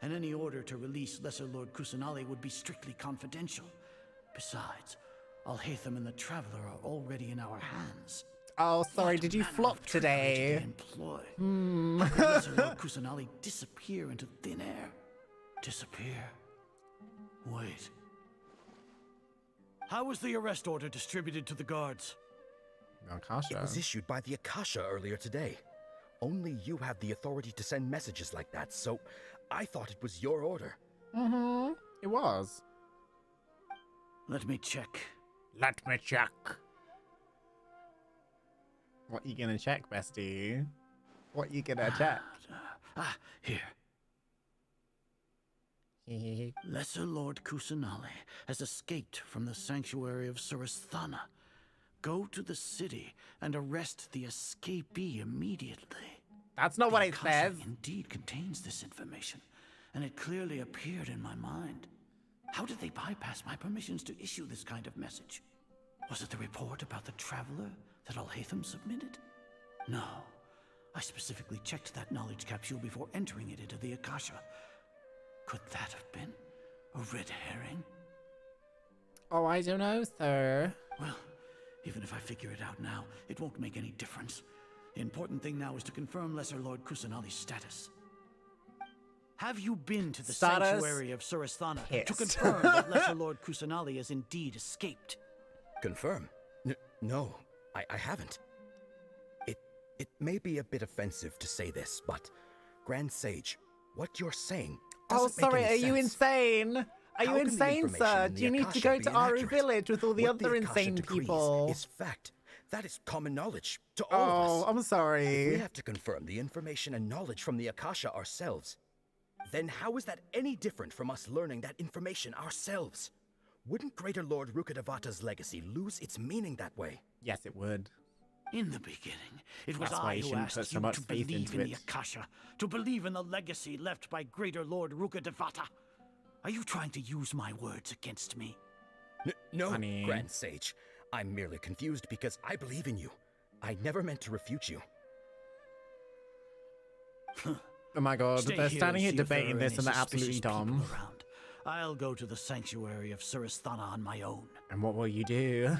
and any order to release Lesser Lord Kusanali would be strictly confidential. Besides, Alhaitham and the Traveler are already in our hands. Oh, sorry, did you flop today? How could Lesser Lord Kusanali disappear into thin air? Disappear? Wait. How was the arrest order distributed to the guards? Akasha. It was issued by the Akasha earlier today. Only you have the authority to send messages like that, so I thought it was your order. Mm-hmm. It was. Let me check. Let me check. What you gonna check, bestie? What you gonna check? Here. Lesser Lord Kusanali has escaped from the sanctuary of Surasthana. Go to the city and arrest the escapee immediately. That's not what it Akasha says. Indeed contains this information, and it clearly appeared in my mind. How did they bypass my permissions to issue this kind of message? Was it the report about the Traveler that Alhaitham submitted? No. I specifically checked that knowledge capsule before entering it into the Akasha. Could that have been a red herring? Oh, I don't know, sir. Well, even if I figure it out now, it won't make any difference. The important thing now is to confirm Lesser Lord Kusanali's status. Have you been to the sanctuary of Surasthana to confirm that Lesser Lord Kusanali has indeed escaped? Confirm? No, I haven't. It may be a bit offensive to say this, but Grand Sage, what you're saying doesn't sorry, make any are you sense. insane? Are How you can the insane, information sir? in Do the you need to Akasha go be to Aru inaccurate? Village with all the What other Akasha insane decrees people? is fact. That is common knowledge to all of us. Oh, I'm sorry. If we have to confirm the information and knowledge from the Akasha ourselves, then how is that any different from us learning that information ourselves? Wouldn't Greater Lord Rukkhadevata's legacy lose its meaning that way? Yes, it would. In the beginning, it was That's why I you who shouldn't put asked so you much to faith believe into in the it. Akasha, to believe in the legacy left by Greater Lord Ruka Devata. Are you trying to use my words against me? No, Honey. Grand Sage. I'm merely confused because I believe in you. I never meant to refute you. Oh my god, Stay they're here standing here and see if there debating are this any and they're absolutely suspicious people dumb. around. I'll go to the sanctuary of Surasthana on my own. And what will you do?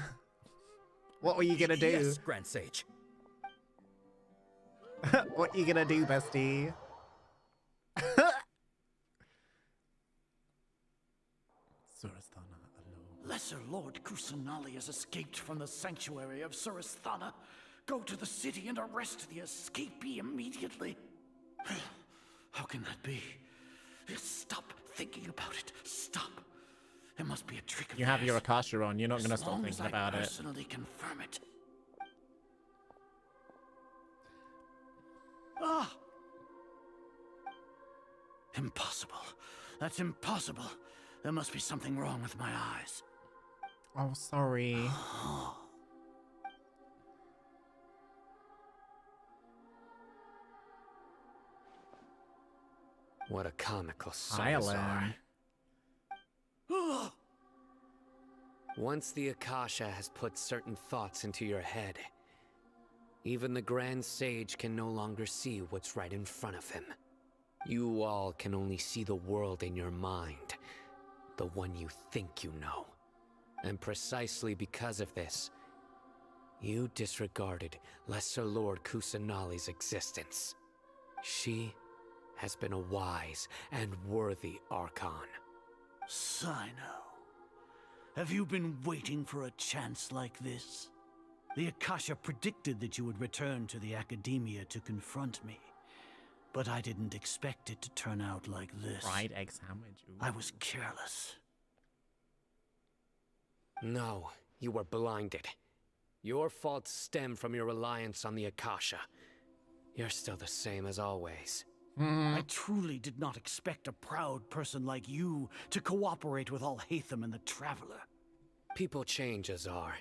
What were you gonna do? Yes, Grand Sage. What you gonna do, bestie? Surasthana alone. Lesser Lord Kusanali has escaped from the sanctuary of Surasthana. Go to the city and arrest the escapee immediately. How can that be? Stop thinking about it. Stop. It must be a trick of You have your theirs. Akasha on, you're not gonna As stop long thinking as I about it. personally confirm it. Ah! Impossible. That's impossible. There must be something wrong with my eyes. Oh, sorry. What a comical Salazar. Once the Akasha has put certain thoughts into your head, even the Grand Sage can no longer see what's right in front of him. You all can only see the world in your mind, the one you think you know. And precisely because of this, you disregarded Lesser Lord Kusanali's existence. She has been a wise and worthy Archon. Sino, have you been waiting for a chance like this? The Akasha predicted that you would return to the Academia to confront me. But I didn't expect it to turn out like this. Fried egg sandwich. Ooh. I was careless. No, you were blinded. Your faults stem from your reliance on the Akasha. You're still the same as always. I truly did not expect a proud person like you to cooperate with Alhaitham and the Traveler. People change, Azar.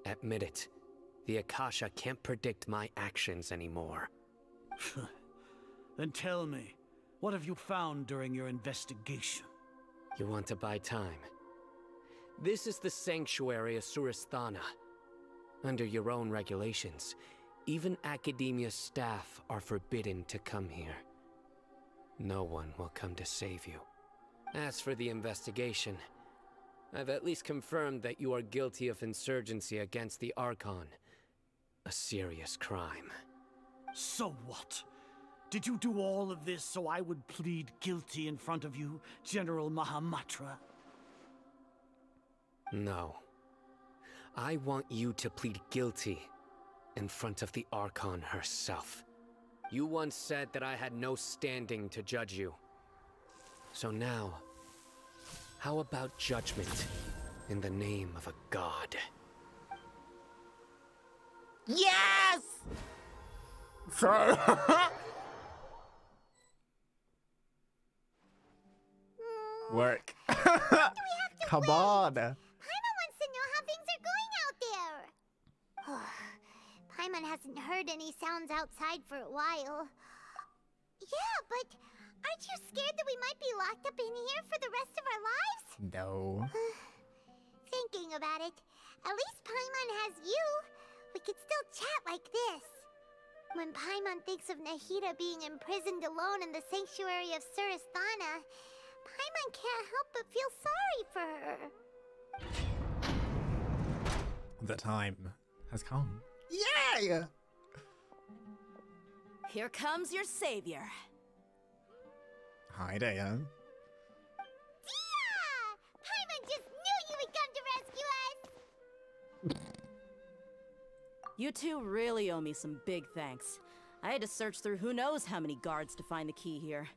Admit it. The Akasha can't predict my actions anymore. Then tell me, what have you found during your investigation? You want to buy time? This is the sanctuary of Surasthana. Under your own regulations, even Academia staff are forbidden to come here. No one will come to save you. As for the investigation, I've at least confirmed that you are guilty of insurgency against the Archon. A serious crime. So what? Did you do all of this so I would plead guilty in front of you, General Mahamatra? No. I want you to plead guilty in front of the Archon herself. You once said that I had no standing to judge you. So now, how about judgment in the name of a god? Yes! Sorry. Work. Come on. Paimon wants to know how things are going out there. Paimon hasn't heard any sounds outside for a while. Yeah, but aren't you scared that we might be locked up in here for the rest of our lives? No. Thinking about it, at least Paimon has you. We could still chat like this. When Paimon thinks of Nahida being imprisoned alone in the sanctuary of Surasthana, Paimon can't help but feel sorry for her. The time has come. Yay! Here comes your savior. Hi, Dea. Dia! Paimon just knew you would come to rescue us! You two really owe me some big thanks. I had to search through who knows how many guards to find the key here.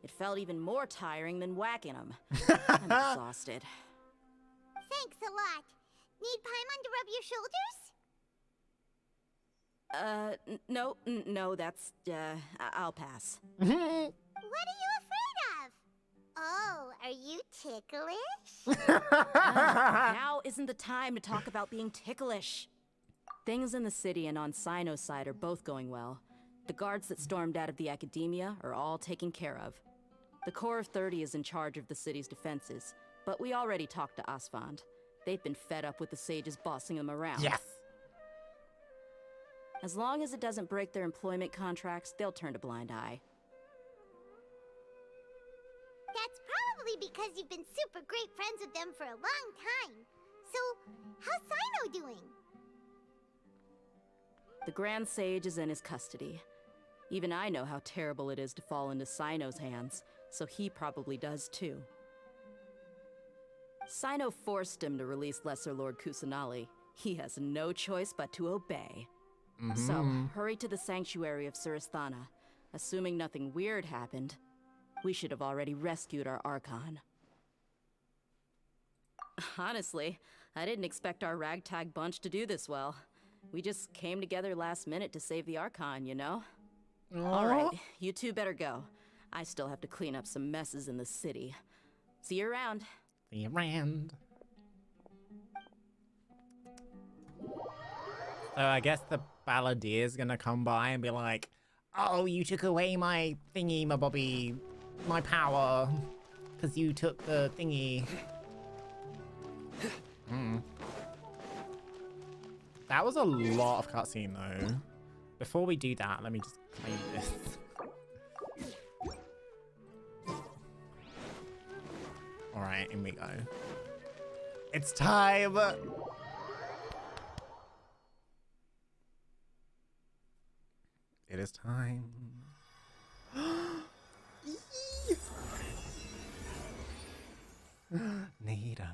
It felt even more tiring than whacking them. I'm exhausted. Thanks a lot. Need Paimon to rub your shoulders? No, that's, I'll pass. What are you afraid of? Oh, are you ticklish? Now isn't the time to talk about being ticklish. Things in the city and on Sino's side are both going well. The guards that stormed out of the Academia are all taken care of. The Corps of 30 is in charge of the city's defenses, but we already talked to Asfand. They've been fed up with the sages bossing them around. Yes! As long as it doesn't break their employment contracts, they'll turn a blind eye. That's probably because you've been super great friends with them for a long time. So, how's Sino doing? The Grand Sage is in his custody. Even I know how terrible it is to fall into Sino's hands, so he probably does too. Sino forced him to release Lesser Lord Kusanali. He has no choice but to obey. So, hurry to the sanctuary of Surasthana. Assuming nothing weird happened, we should have already rescued our Archon. Honestly, I didn't expect our ragtag bunch to do this well. We just came together last minute to save the Archon, you know? Alright, you two better go. I still have to clean up some messes in the city. See you around. See you around. So I guess the Balladier's gonna come by and be like, oh, you took away my thingy, my bobby, my power, because you took the thingy. That was a lot of cutscene though. Before we do that, let me just claim this. Alright, in we go. It's time! It is time. Nita.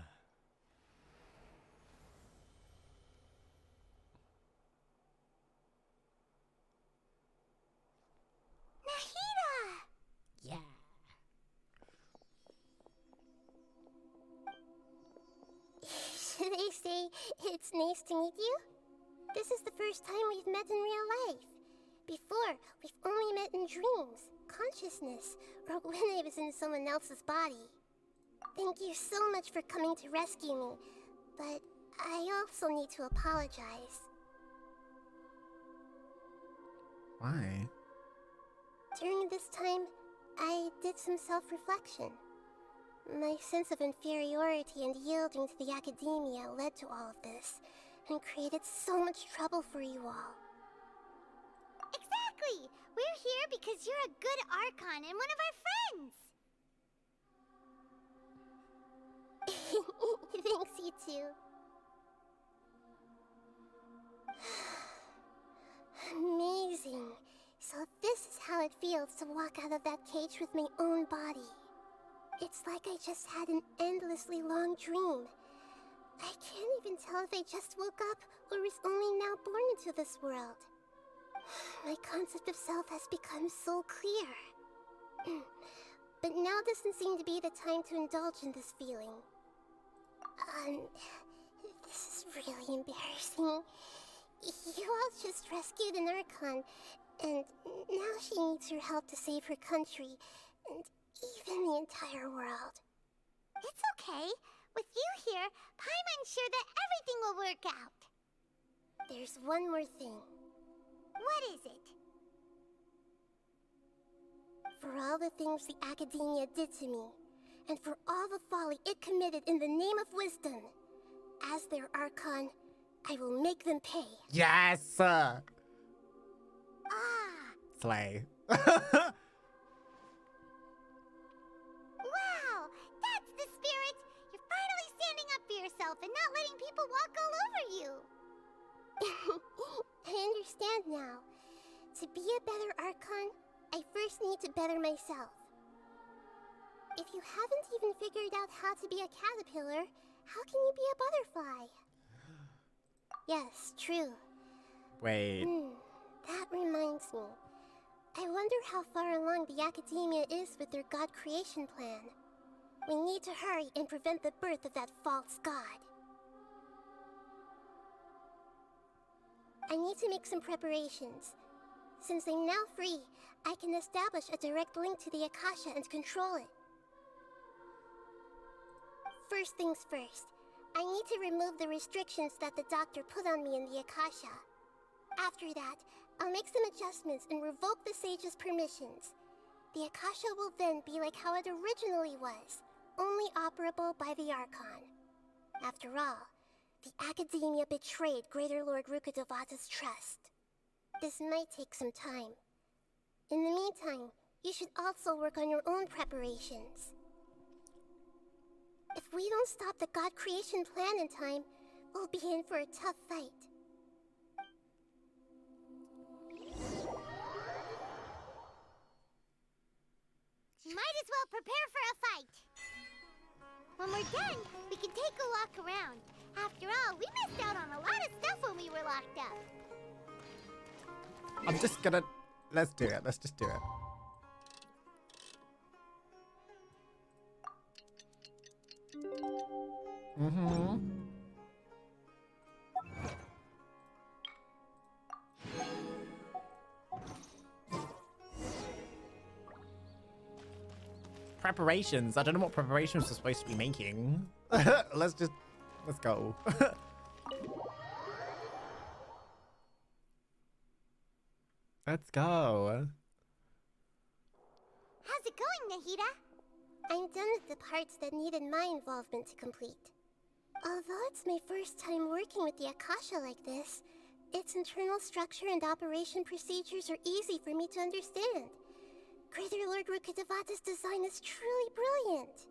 Yeah. Should I say it's nice to meet you? This is the first time we've met in real life. Before, we've only met in dreams, consciousness, or when I was in someone else's body. Thank you so much for coming to rescue me, but I also need to apologize. Why? During this time, I did some self-reflection. My sense of inferiority and yielding to the Academia led to all of this, and created so much trouble for you all. Exactly! We're here because you're a good Archon and one of our friends! Thanks, you two. Amazing. So this is how it feels to walk out of that cage with my own body. It's like I just had an endlessly long dream. I can't even tell if I just woke up or was only now born into this world. My concept of self has become so clear. But now doesn't seem to be the time to indulge in this feeling. This is really embarrassing. You all just rescued an Archon, and now she needs your help to save her country, and even the entire world. It's okay. With you here, Paimon's sure that everything will work out. There's one more thing. What is it? For all the things the Academia did to me, and for all the folly it committed in the name of wisdom, as their Archon, I will make them pay. Yes! Slay. Wow! That's the spirit! You're finally standing up for yourself and not letting people walk all over you! I understand now. To be a better Archon, I first need to better myself. If you haven't even figured out how to be a caterpillar, how can you be a butterfly? Yes, true. Wait. That reminds me. I wonder how far along the Academia is with their god creation plan. We need to hurry and prevent the birth of that false god. I need to make some preparations. Since I'm now free, I can establish a direct link to the Akasha and control it. First things first, I need to remove the restrictions that the doctor put on me in the Akasha. After that, I'll make some adjustments and revoke the sage's permissions. The Akasha will then be like how it originally was, only operable by the Archon. After all, the Academia betrayed Greater Lord Rukkhadevata's trust. This might take some time. In the meantime, you should also work on your own preparations. If we don't stop the God creation plan in time, we'll be in for a tough fight. Might as well prepare for a fight. When we're done, we can take a walk around. After all, we missed out on a lot of stuff when we were locked up. I'm just gonna... Let's do it. Let's just do it. Preparations. I don't know what preparations we're supposed to be making. Let's go. Let's go. How's it going, Nahida? I'm done with the parts that needed my involvement to complete. Although it's my first time working with the Akasha like this, its internal structure and operation procedures are easy for me to understand. Greater Lord Rukkhadevata's design is truly brilliant.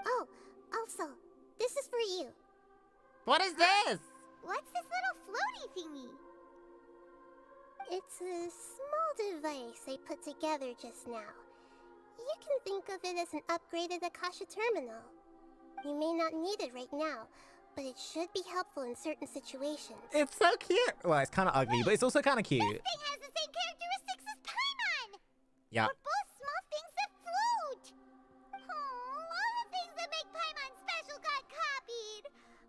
Oh, also, this is for you. What is this? What's this little floaty thingy? It's a small device I put together just now. You can think of it as an upgraded Akasha terminal. You may not need it right now, but it should be helpful in certain situations. It's so cute. Well, it's kind of ugly, but it's also kind of cute. This thing has the same characteristics as Paimon! Yeah. We're both small things that float! Oh, all the things that make Paimon special got copied!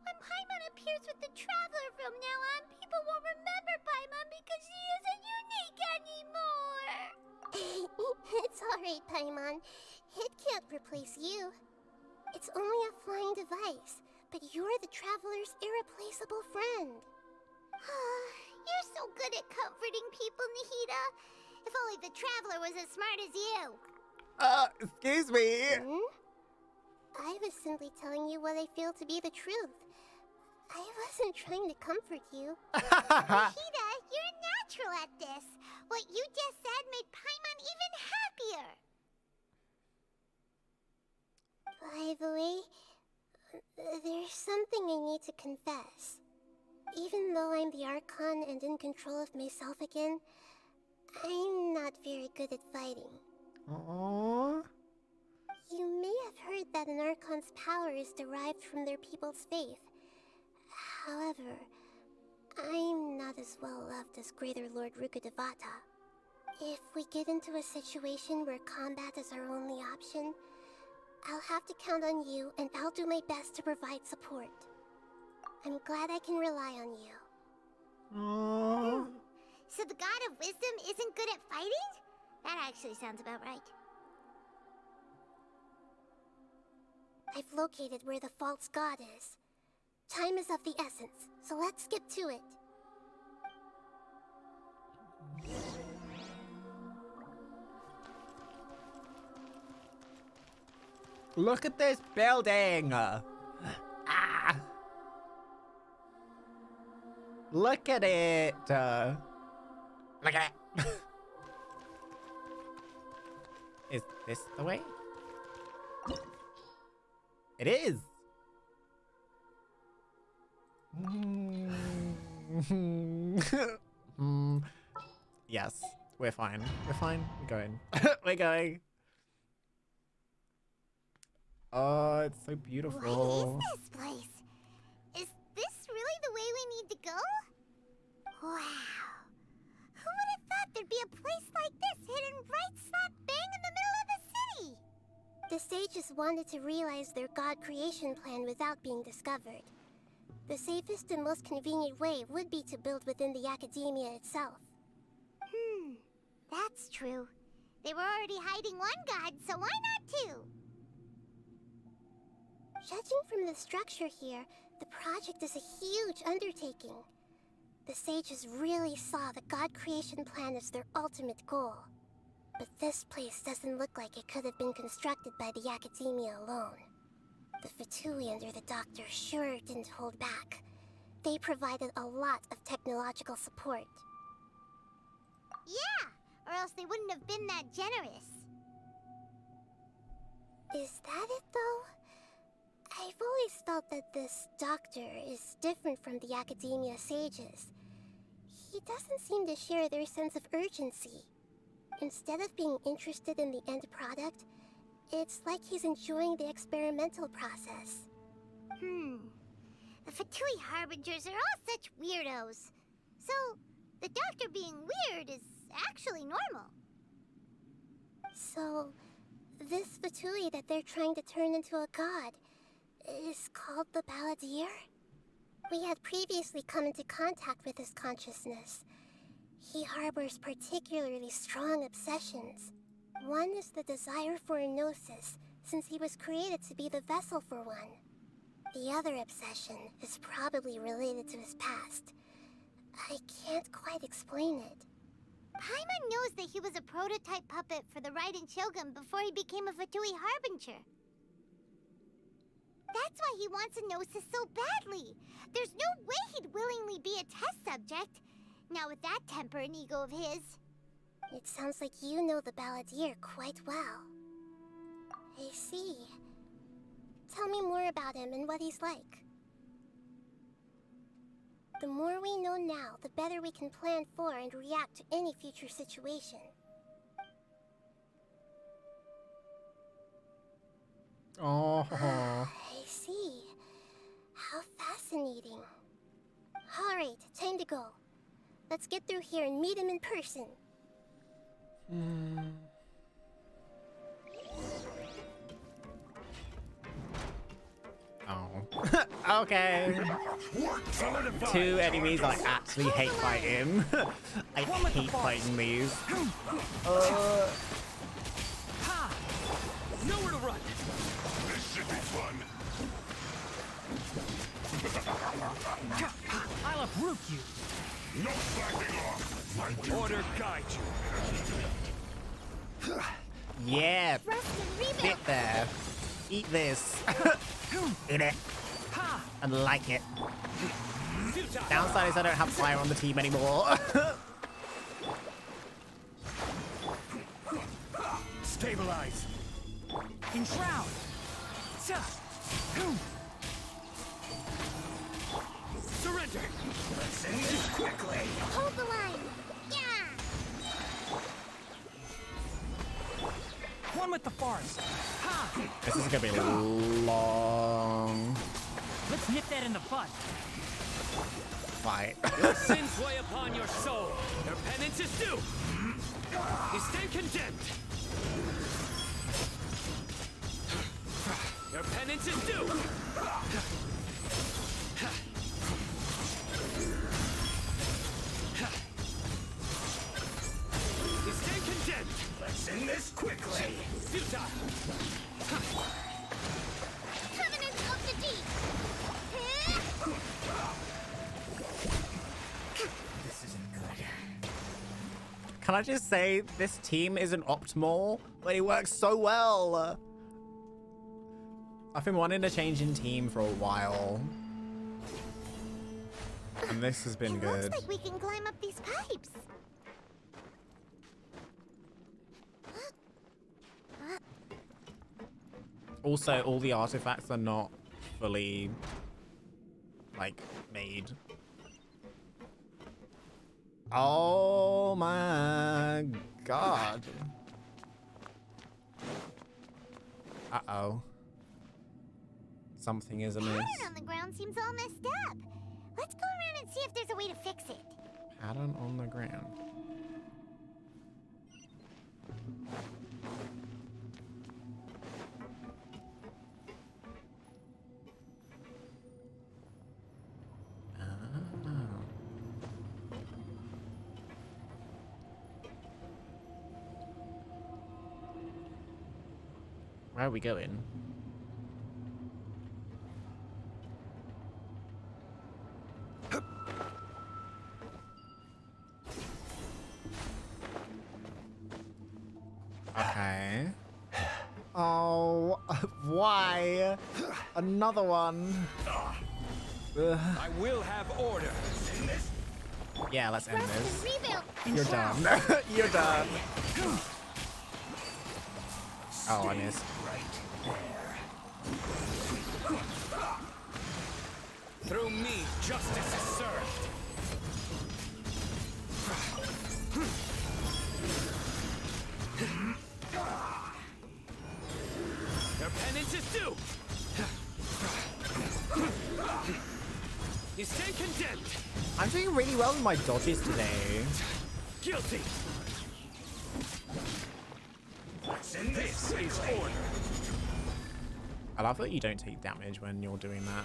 When Paimon appears with the Traveler from now on, people won't remember Paimon because she isn't unique anymore! It's alright, Paimon. It can't replace you. It's only a flying device, but you're the Traveler's irreplaceable friend. You're so good at comforting people, Nahida. If only the Traveler was as smart as you. Excuse me. I was simply telling you what I feel to be the truth. I wasn't trying to comfort you. Nahida, you're natural at this. What you just said made Paimon even happier. By the way, there's something I need to confess. Even though I'm the Archon and in control of myself again, I'm not very good at fighting. Aww. You may have heard that an Archon's power is derived from their people's faith. However, I'm not as well loved as Greater Lord Rukkhadevata. If we get into a situation where combat is our only option, I'll have to count on you, and I'll do my best to provide support. I'm glad I can rely on you. Aww. So the God of Wisdom isn't good at fighting? That actually sounds about right. I've located where the false god is. Time is of the essence, so let's skip to it. Look at this building. Look at it. Look at it. Is this the way? It is. Yes, we're fine. We're fine. We're going. We're going. Oh, it's so beautiful. What is this place? Is this really the way we need to go? Wow. Who would have thought there'd be a place like this hidden right slap bang in the middle of the city? The sages wanted to realize their god creation plan without being discovered. The safest and most convenient way would be to build within the Academia itself. That's true. They were already hiding one god, so why not two? Judging from the structure here, The project is a huge undertaking. The sages really saw the god creation plan as their ultimate goal. But this place doesn't look like it could have been constructed by the Academia alone. The Fatui under the Doctor sure didn't hold back. They provided a lot of technological support. Yeah, or else they wouldn't have been that generous. Is that it, though? I've always felt that this Doctor is different from the Academia sages. He doesn't seem to share their sense of urgency. Instead of being interested in the end product, it's like he's enjoying the experimental process. The Fatui Harbingers are all such weirdos. So, the Doctor being weird is actually normal. So, this Fatui that they're trying to turn into a god is called the Balladeer? We had previously come into contact with his consciousness. He harbors particularly strong obsessions. One is the desire for a gnosis, since he was created to be the vessel for one. The other obsession is probably related to his past. I can't quite explain it. Paimon knows that he was a prototype puppet for the Raiden Shogun before he became a Fatui Harbinger. That's why he wants a gnosis so badly. There's no way he'd willingly be a test subject. Now with that temper and ego of his. It sounds like you know the Balladeer quite well. I see. Tell me more about him and what he's like. The more we know now, the better we can plan for and react to any future situation. Oh. I see. How fascinating. Alright, time to go. Let's get through here and meet him in person. Oh. Okay. Two enemies I actually hate fighting. I hate fighting these. Ha! Nowhere to run. This should be fun. I'll uproot you. No backing off. My order guide you. Yeah. Sit there. Eat this. Eat it. And like it. Downside is I don't have fire on the team anymore. Stabilize. Enshroud. Surrender. Let's end this quickly. Hold the line. Yeah. One with the forest. Ha! This is gonna be long. Let's nip that in the bud. Fight. Your sins weigh upon your soul. Your penance is due. You stand condemned. Your penance is due. You stand condemned. Let's end this quickly. Futile. Covenant of the Deep. This isn't good. Can I just say this team isn't optimal, but it works so well. I've been wanting to change in team for a while. And this has been good. Looks like we can climb up these pipes. Also, all the artifacts are not fully, like, made. Oh my god. Uh-oh. Something is amiss. The pattern on the ground seems all messed up. Let's go around and see if there's a way to fix it. Pattern on the ground. Where are we going? Another one. I will have order. Yeah, let's end this. Rebuild. You're done. You're done. Oh, I missed. Through me, justice is served. Your penance is due. You stand condemned. I'm doing really well with my dodges today. Guilty. This is order. I love that you don't take damage when you're doing that.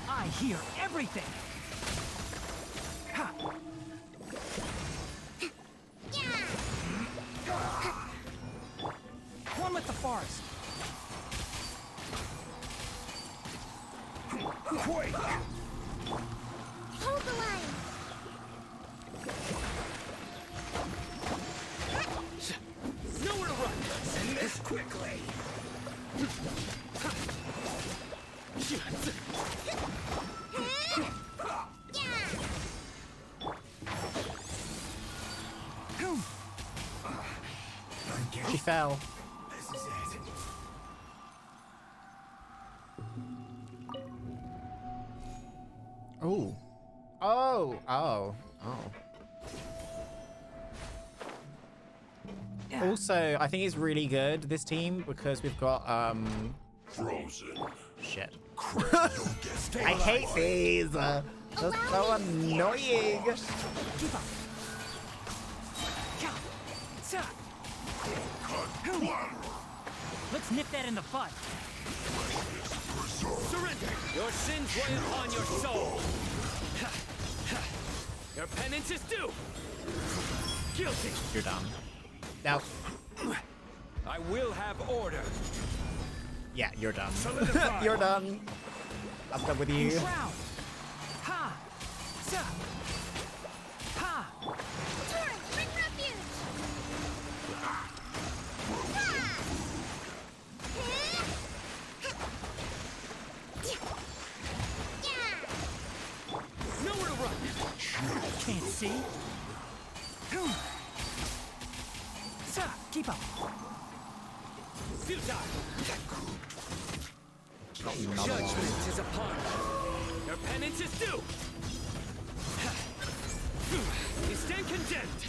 I hear everything. Ha. One with the forest. Quake! Hold the line. Nowhere to run. Send this quickly. She fell. This is it. Oh. Oh. Oh. Oh. Also, I think it's really good, this team, because we've got, Frozen. shit. I hate these. They're so annoying. Keep up. Let's nip that in the bud. Surrender. Your sins weigh upon your soul. Your penance is due. Guilty. You're done. Now. I will have order. Yeah, you're done. Solidify. You're done. I'm done with you. Enshroud. Ha. Sa. Ha. Turn. Bring refuge. Nowhere to run. Can't see. Sa. Keep up. Futile. Another Judgment one. is upon you. Your penance is due. You stand condemned.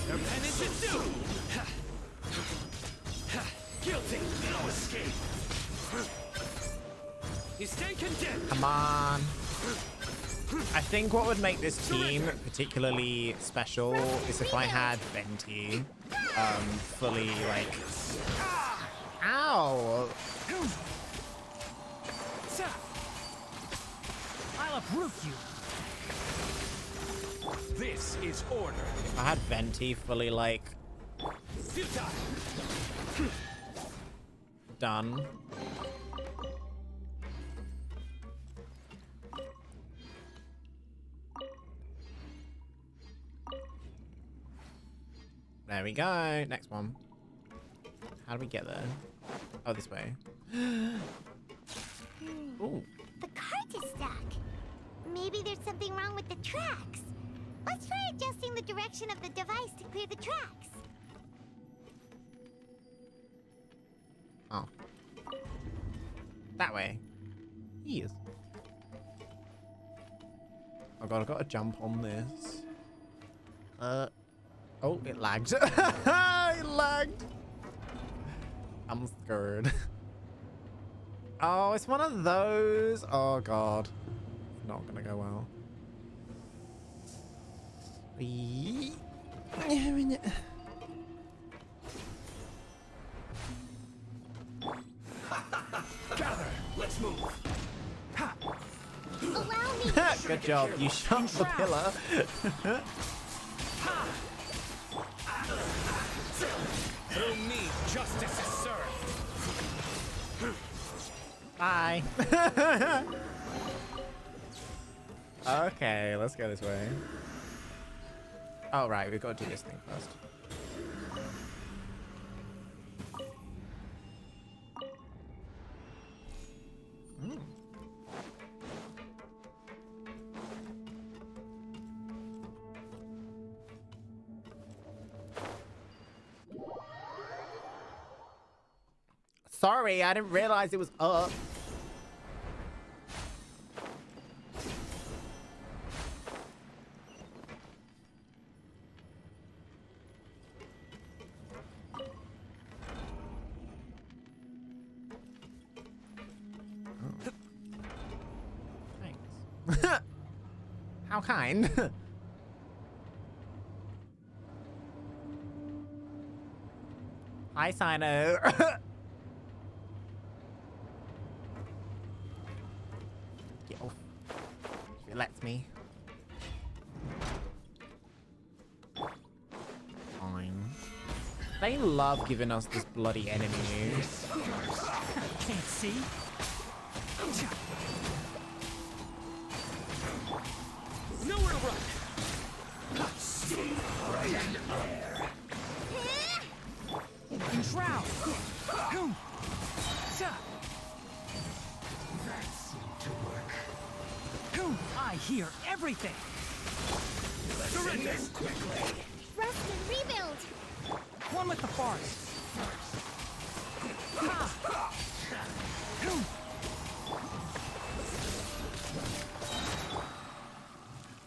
Your penance is due. Guilty. No escape. You stand condemned. Come on. I think what would make this team particularly special is if I had Venti fully like. Ow! I'll uproot you. This is order. If I had Venti fully like Futile. done. There we go. Next one. How do we get there? Oh, this way. Ooh. The cart is stuck. Maybe there's something wrong with the tracks. Let's try adjusting the direction of the device to clear the tracks. Oh. That way. Yes. Oh god, I've got to jump on this. Oh, it lagged. It lagged. I'm scared. Oh, it's one of those. Oh god. It's not gonna go well. Gather. Let's move. Allow me. Good job. You shot the pillar. Through me, justice is served. Bye. Okay, let's go this way. Oh, right. We've got to do this thing first. Sorry, I didn't realize it was up. Thanks. How kind. Hi, Sino. Get off. If it lets me. Fine. They love giving us this bloody enemy news. Can't see. Nowhere to run. Shroud. I hear everything. Surrender quickly. Rest and rebuild. One with the forest.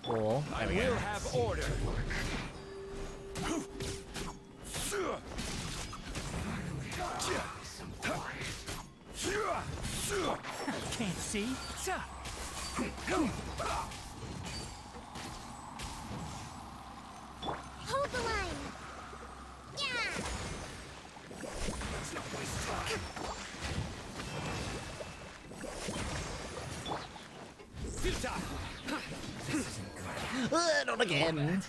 Cool. I will have order. Can't see. Hold the line. Yeah. Not again.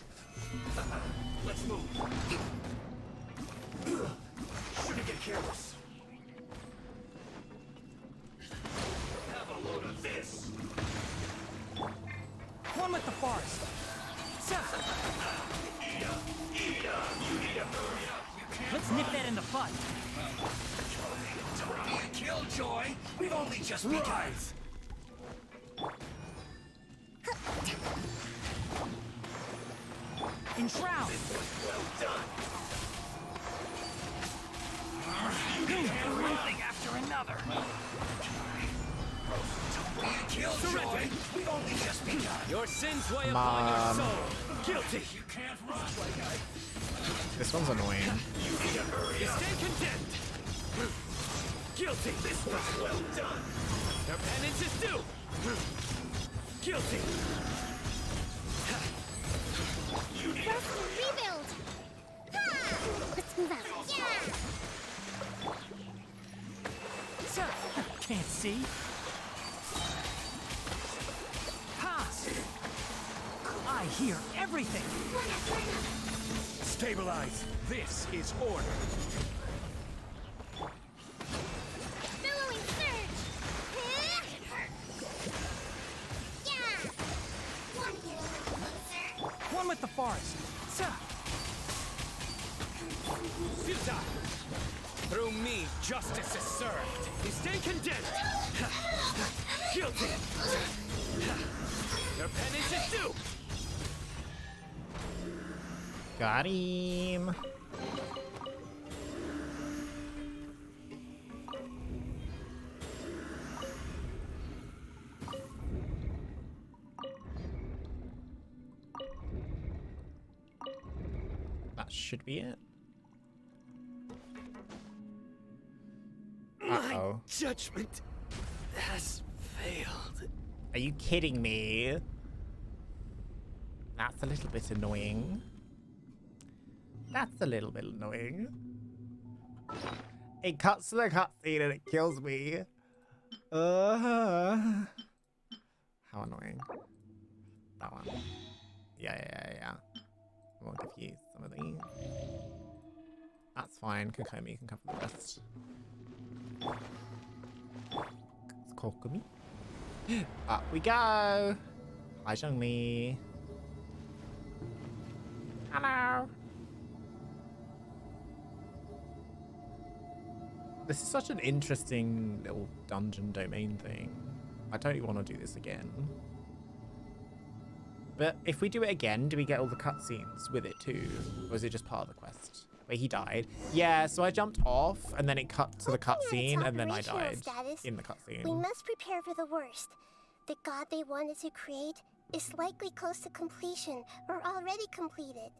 Let's move. Shouldn't get careless. Have a load of this. One with the forest. Let's nip that in the bud. Killjoy, we've only just begun. Enshroud. Well done. One thing after another. Killjoy, we've only just begun. Your sins weigh Come upon your on. soul. Guilty. You can't run, guy. This one's annoying. You need to hurry You up. stay condemned. Guilty. This was well done. Their penance is due. Guilty. You need Rest and rebuild. Ha! Let's move out. Yeah. Can't see. I hear everything. stabilize. This is order. Billowing surge. Yeah. One with the forest. Futile. Through me, justice is served. You stay condemned. Guilty. Your penance is due. Got him. That should be it. My judgment has failed. Are you kidding me? That's a little bit annoying. That's a little bit annoying. It cuts to the cutscene and it kills me. How annoying. That one. Yeah. We'll give you some of these. That's fine. Kokomi can cover the rest. It's Kokomi. Up we go. Hi, Zhongli. Hello. This is such an interesting little dungeon domain thing. I totally want to do this again. But if we do it again, do we get all the cutscenes with it too? Or is it just part of the quest? Wait, he died. Yeah, so I jumped off and then it cut to the cutscene and then I died in the cutscene. We must prepare for the worst. The god they wanted to create is likely close to completion or already completed.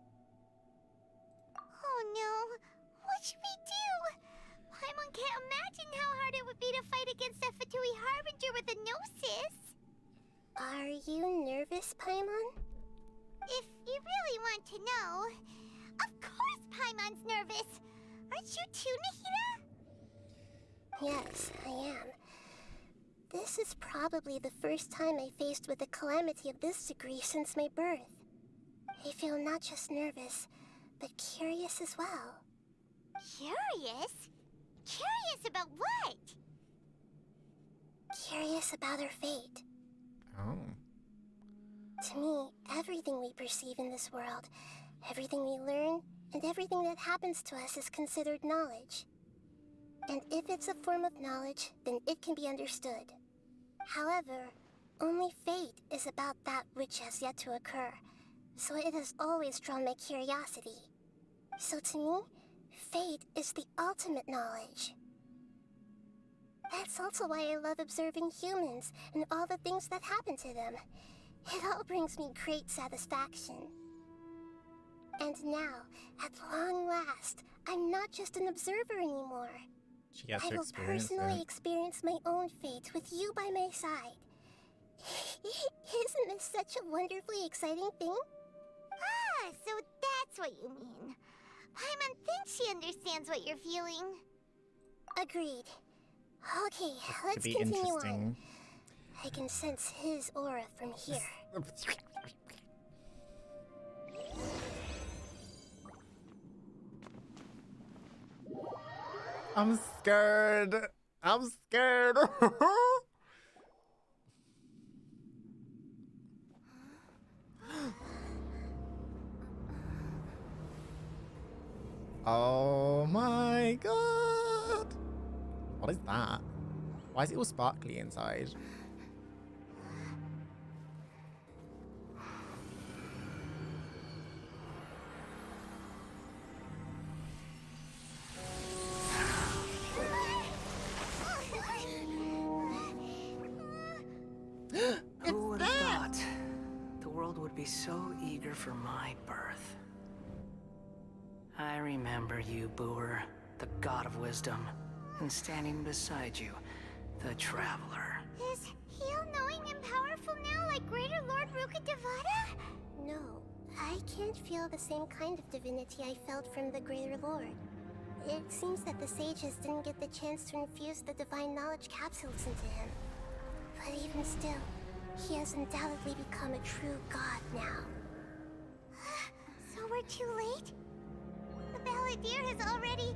Oh no, what should we do? Paimon can't imagine how hard it would be to fight against a Fatui Harbinger with a Gnosis. Are you nervous, Paimon? If you really want to know, of course Paimon's nervous. Aren't you too, Nahida? Yes, I am. This is probably the first time I faced with a calamity of this degree since my birth. I feel not just nervous, but curious as well. Curious? Curious about what? Curious about our fate. Oh. To me, everything we perceive in this world, everything we learn, and everything that happens to us is considered knowledge. And if it's a form of knowledge, then it can be understood. However, only fate is about that which has yet to occur, so it has always drawn my curiosity. So to me, fate is the ultimate knowledge. That's also why I love observing humans and all the things that happen to them. It all brings me great satisfaction. And now, at long last, I'm not just an observer anymore. She gets I to will experience personally it. experience my own fate with you by my side. Isn't this such a wonderfully exciting thing? Ah, so that's what you mean. Paimon thinks she understands what you're feeling. Agreed. Okay, This let's could be continue on. interesting. I can sense his aura from here. I'm scared. I'm scared. Oh my god. What is that? Why is it all sparkly inside? Who would have thought the world would be so eager for my birth? I remember you, Booer, the god of wisdom, and standing beside you, the traveler. Is he all-knowing and powerful now like Greater Lord Rukkhadevata? No, I can't feel the same kind of divinity I felt from the Greater Lord. It seems that the sages didn't get the chance to infuse the divine knowledge capsules into him. But even still, he has undoubtedly become a true god now. So we're too late? The Balladeer has already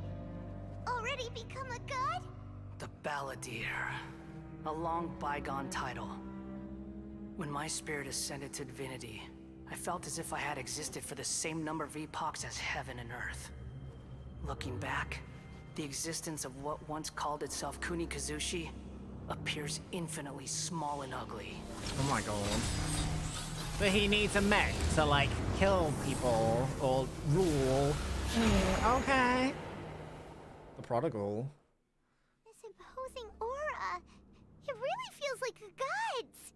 become a god? The Balladeer. A long bygone title. When my spirit ascended to divinity, I felt as if I had existed for the same number of epochs as heaven and earth. Looking back, the existence of what once called itself Kunikazushi appears infinitely small and ugly. Oh my god. But he needs a mech to, like, kill people or rule. Okay. The prodigal. This imposing aura. It really feels like a god's.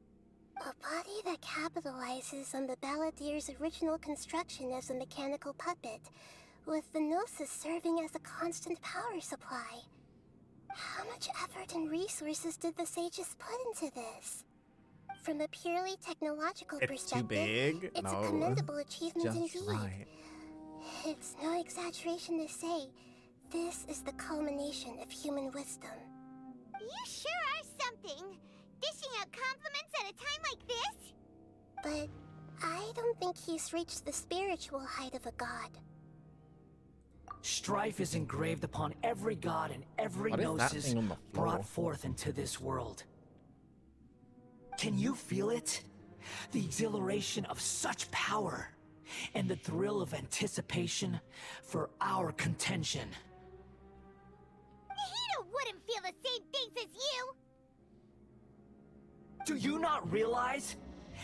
A body that capitalizes on the Balladeer's original construction as a mechanical puppet, with the Gnosis serving as a constant power supply. How much effort and resources did the sages put into this? From a purely technological perspective, too big? it's No. a commendable achievement Just indeed. right. It's no exaggeration to say, this is the culmination of human wisdom. You sure are something. Dishing out compliments at a time like this? But I don't think he's reached the spiritual height of a god. Strife is engraved upon every god and every What is that gnosis thing on the floor? brought forth into this world. Can you feel it? The exhilaration of such power. and the thrill of anticipation for our contention. Hito wouldn't feel the same things as you! Do you not realize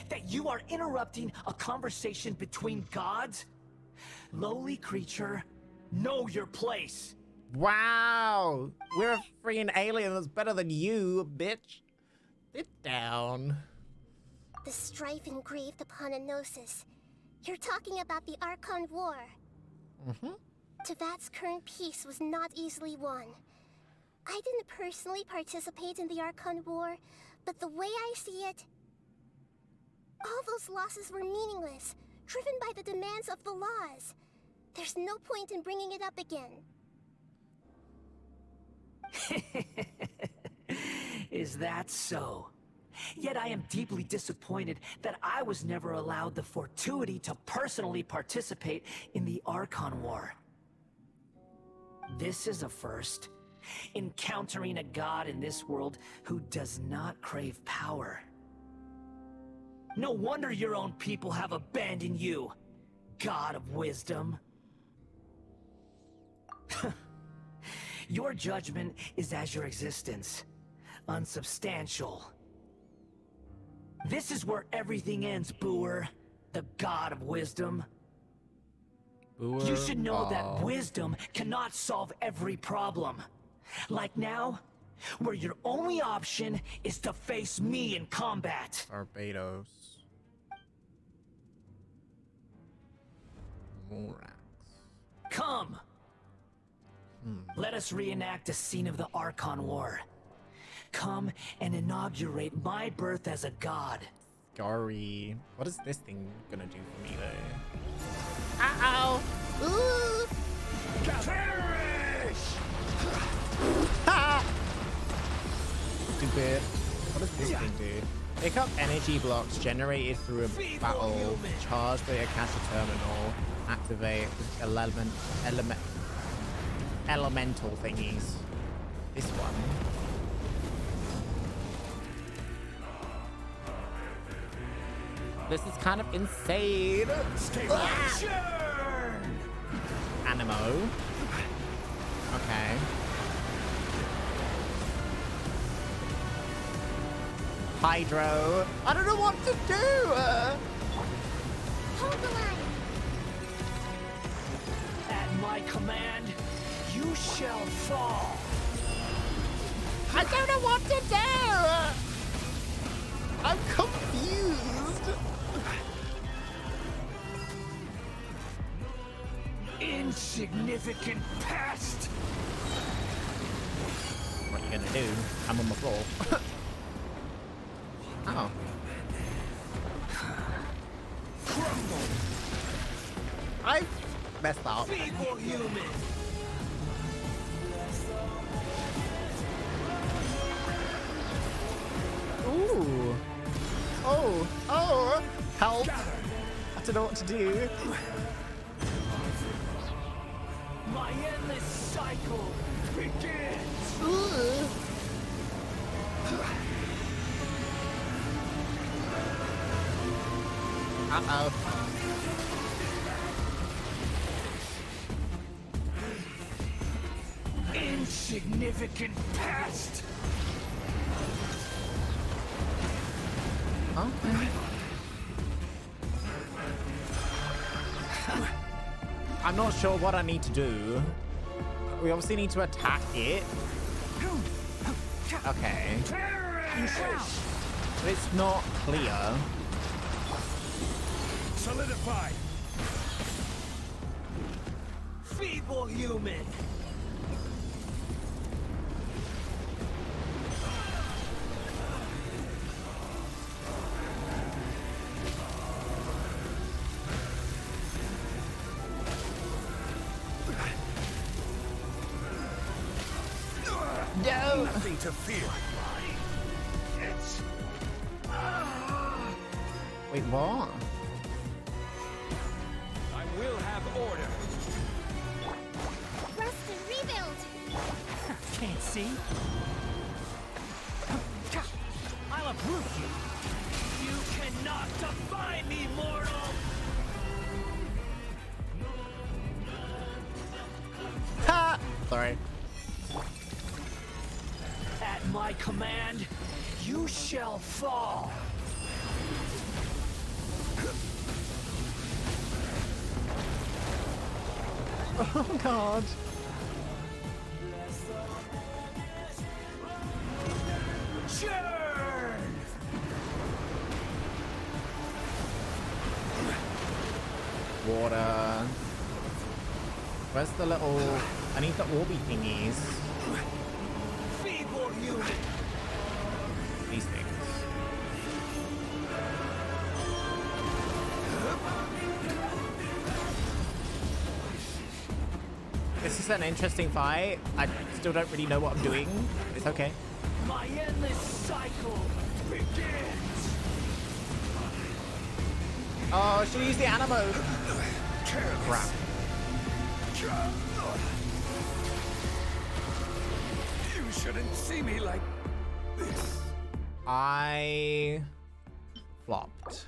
that you are interrupting a conversation between gods? Lowly creature, know your place. Wow! We're a freaking alien that's better than you, bitch. Sit down. The strife engraved upon a gnosis. You're talking about the Archon War. Mm-hmm. Tevat's current peace was not easily won. I didn't personally participate in the Archon War, but the way I see it, all those losses were meaningless, driven by the demands of the laws. There's no point in bringing it up again. Is that so? Yet I am deeply disappointed that I was never allowed the fortuity to personally participate in the Archon War. This is a first. Encountering a god in this world who does not crave power. No wonder your own people have abandoned you, God of Wisdom. Your judgment is as your existence, unsubstantial. This is where everything ends, Booer, the God of Wisdom. Booer, you should know that wisdom cannot solve every problem. Like now, where your only option is to face me in combat. Barbados. Morax. Come! Let us reenact a scene of the Archon War. Come and inaugurate my birth as a god. Gary. What is this thing gonna do for me though? Uh-oh! Ooh! Ha! Stupid. What does this thing do? Pick up energy blocks generated through a battle. Charge the Akasha terminal. Activate elemental thingies. This one. This is kind of insane. Animo. Okay. Hydro. I don't know what to do. Hold the line. At my command, you shall fall. I don't know what to do. I'm confused. Insignificant pest. What are you gonna do? I'm on the floor. Oh. I messed up. Feeble human. Ooh. Oh. Oh. Help. I don't know what to do. My endless cycle begins. Ooh. Uh-oh. Insignificant pest. Okay. I'm not sure what I need to do. We obviously need to attack it. Okay. But it's not clear. Solidify. Feeble human. No. Nothing to fear. Wait, what? I will have order. Rest and rebuild. Can't see. I'll uproot you. You cannot defy me, mortal. Sorry. At my command, you shall fall. Oh god. Churn! Water. Where's the little... I need the orby thingies. Feeble human! These things. This is an interesting fight. I still don't really know what I'm doing. It's okay. My endless cycle begins! Oh, should use the animo. Crap. You shouldn't see me like this. I flopped.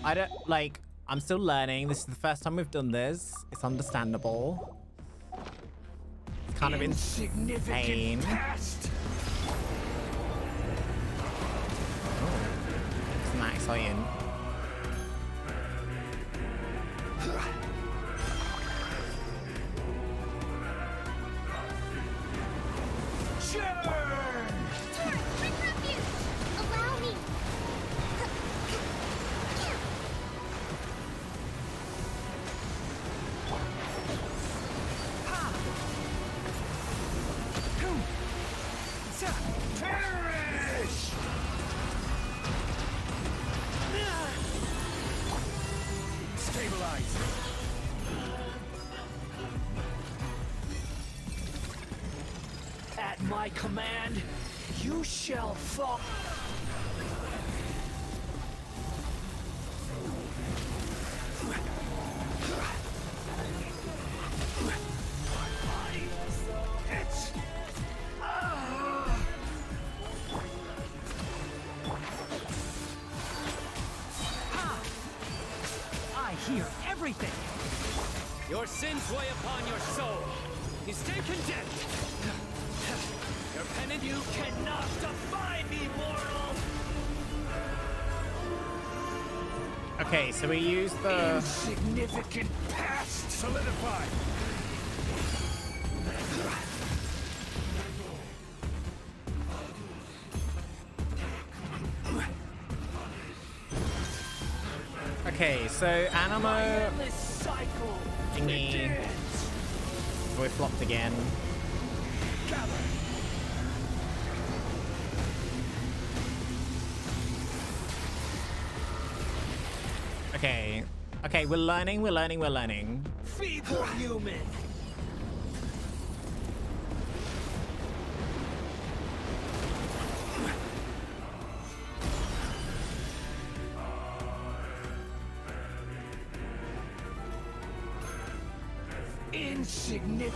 I don't like. I'm still learning. This is the first time we've done this. It's understandable. It's kind of insane. Oh, isn't that exciting? At my command, you shall fall. It's... I hear everything. Your sins weigh upon your soul. You stay condemned. Your penitent, You cannot defy me, mortal! Okay, so we use the Insignificant past solidified. Okay, so animo Endless cycle thingy. begins. We flopped again. Okay. Okay, we're learning, we're learning, we're learning. Feeble human. Insignificant.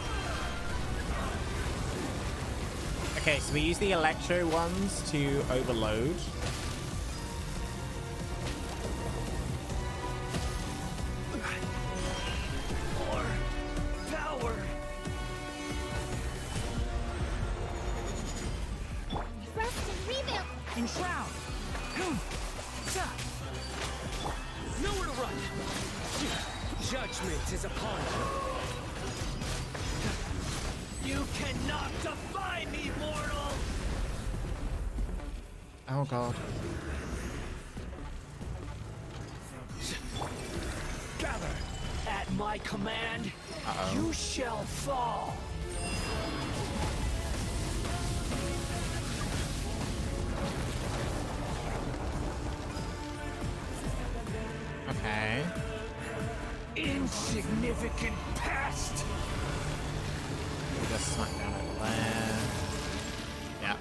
Okay, so we use the electro ones to overload. More power. Rest and rebuild. Enshroud. nowhere to run. Judgment is upon you. You cannot defy me, mortal! Oh god. Gather! At my command, Uh-oh. you shall fall! Okay. Insignificant past! We just smack down over there. Yeah.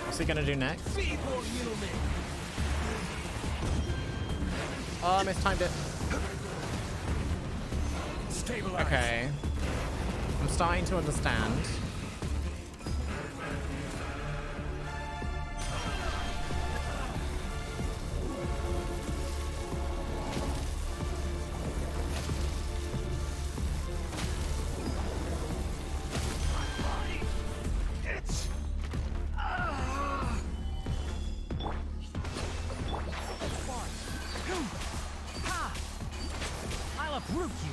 What's he gonna do next? Feeble human! Oh, I mistimed it. Stabilize. Okay. I'm starting to understand. I'll uproot you.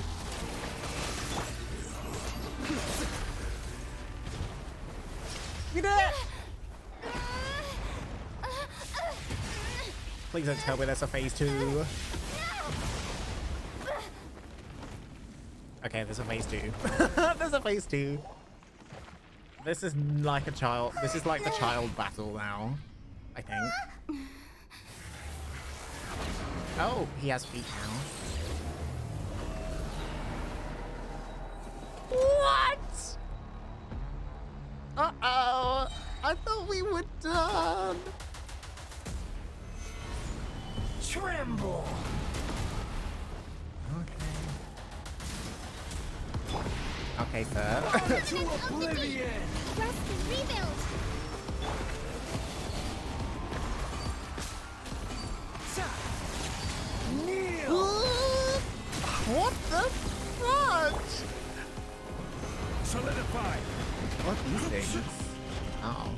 We did it! Please don't tell me there's a phase 2. Okay, there's a phase 2. There's a phase 2. This is like a child. This is like the child battle now, I think. Oh, he has feet now. What? Uh-oh. I thought we were done. Tremble. Okay, sir. To oblivion. Rest and rebuild. Kneel. What the fuck? Solidify. What are these things? Oh.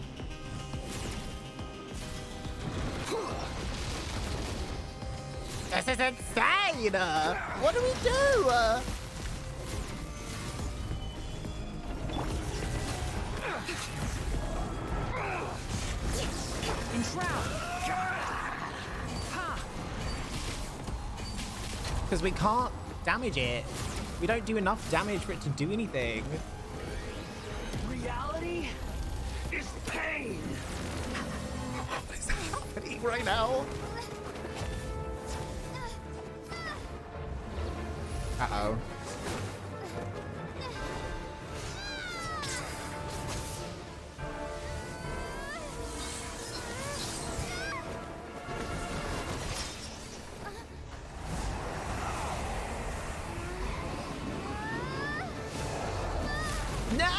This is insane! What do we do? Because we can't damage it. We don't do enough damage for it to do anything. Reality is pain. What is happening right now? Uh-oh. No!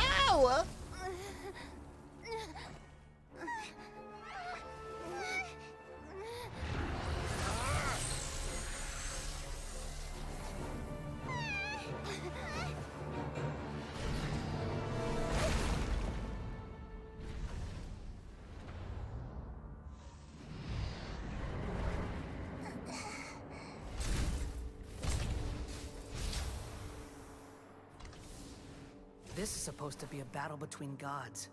This is supposed to be a battle between gods,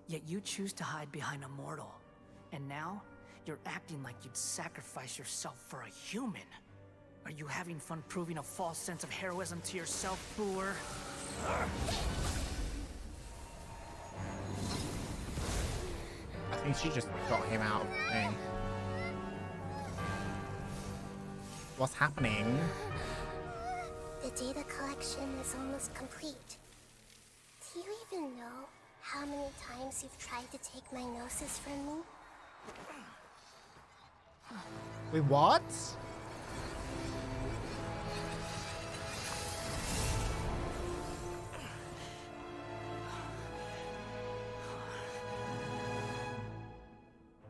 yet you choose to hide behind a mortal. And now, you're acting like you'd sacrifice yourself for a human. Are you having fun proving a false sense of heroism to yourself, Boor? I think she just got him out of the thing. What's happening? The data collection is almost complete. Do you even know how many times you've tried to take my gnosis from me? Wait, what?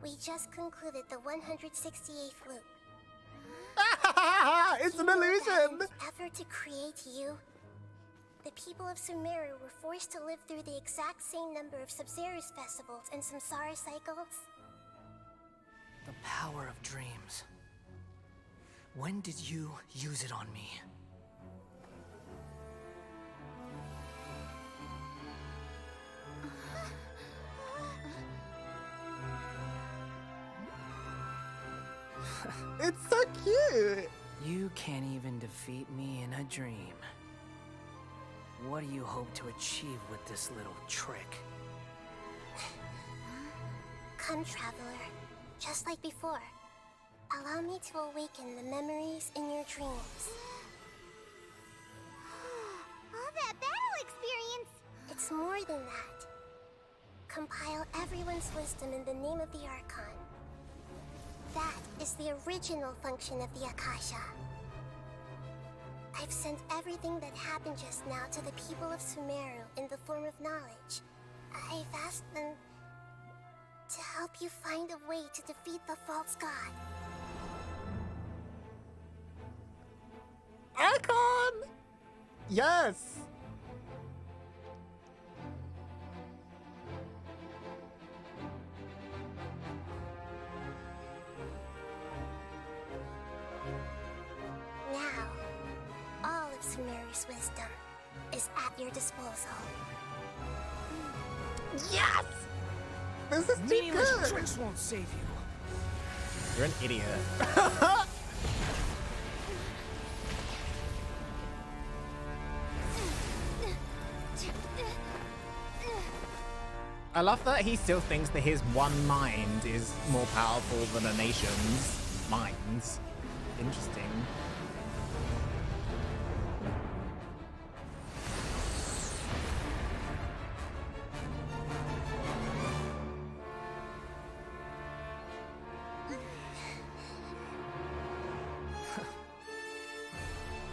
We just concluded the 168th loop. It's an illusion! Effort to create you. The people of Sumeru were forced to live through the exact same number of Sabzerus festivals and Samsara cycles. The power of dreams. When did you use it on me? It's so cute! You can't even defeat me in a dream. What do you hope to achieve with this little trick? Come, Traveler. Just like before. Allow me to awaken the memories in your dreams. All that battle experience! It's more than that. Compile everyone's wisdom in the name of the Archon. That is the original function of the Akasha. I've sent everything that happened just now to the people of Sumeru in the form of knowledge. I've asked them to help you find a way to defeat the false god. Archon! Yes! Now, all of Emperor's wisdom is at your disposal. Yes! This is too Meaningless good! tricks won't save you. You're an idiot. I love that he still thinks that his one mind is more powerful than a nation's minds. Interesting.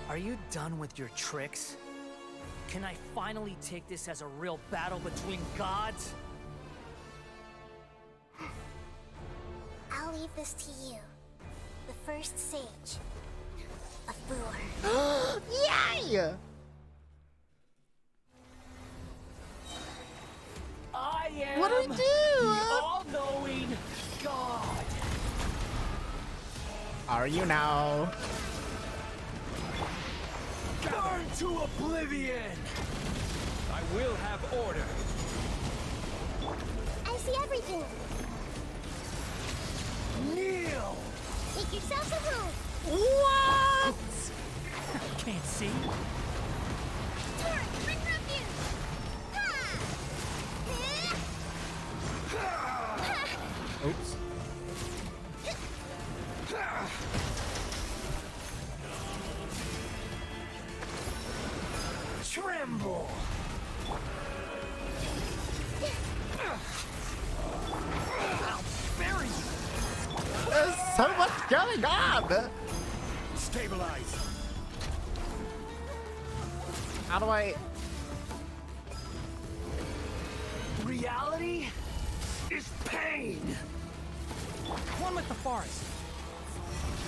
Are you done with your tricks? Can I finally take this as a real battle between gods? I'll leave this to you. The first sage of Boor. Yay! I am What do we do? the all-knowing God. Are you now? Burn to oblivion! I will have order. I see everything. Kneel! Make yourselves at home. What? Can't see. Turn, bring refuge. Oops. Tremble! I'll bury you! There's so much going on! Stabilize! How do I... Reality is pain! One with the forest.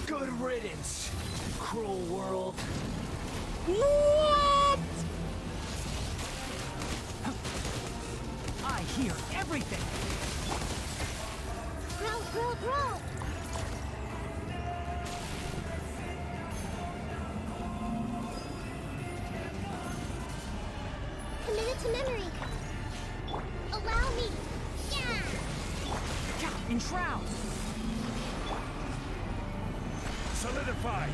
Good riddance, cruel world. What? I hear everything! Growl, growl, growl. Commit it to memory. Allow me. Yeah. Enshroud! Solidify.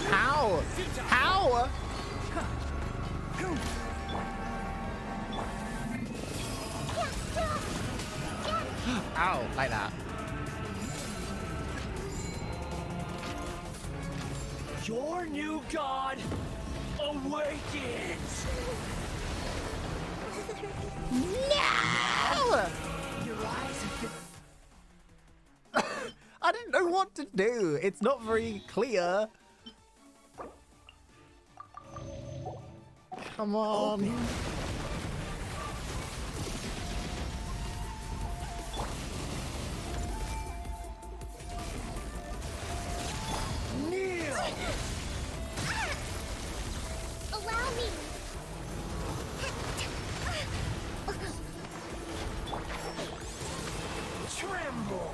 How? How? Ow, like that. Your new god awakens! No! Your eyes have been... I didn't know what to do. It's not very clear. Come on. Open. Kneel! Allow me. Tremble!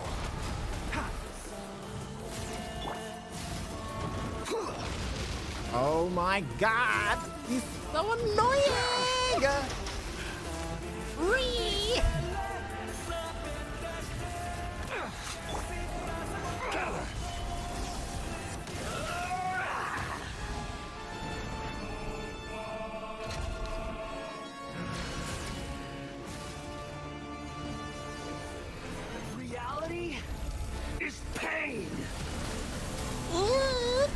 Oh my god! He's so annoying! Free! Reality is pain! Ooh.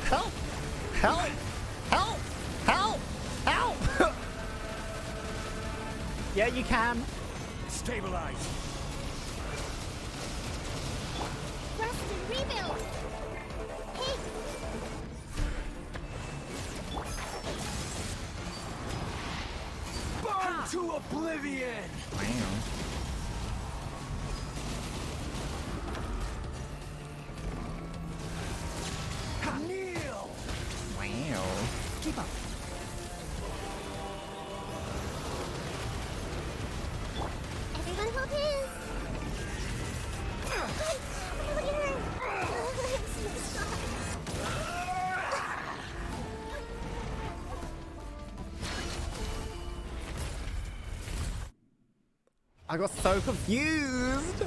Help! Help! Help! Help! Help! Yeah, you can. Stabilize. Rest and rebuild. Hey. Burn to oblivion! Kneel! Wow. Keep up. Everyone hold hands. Oh, look at her. I'm so sorry. I got so confused.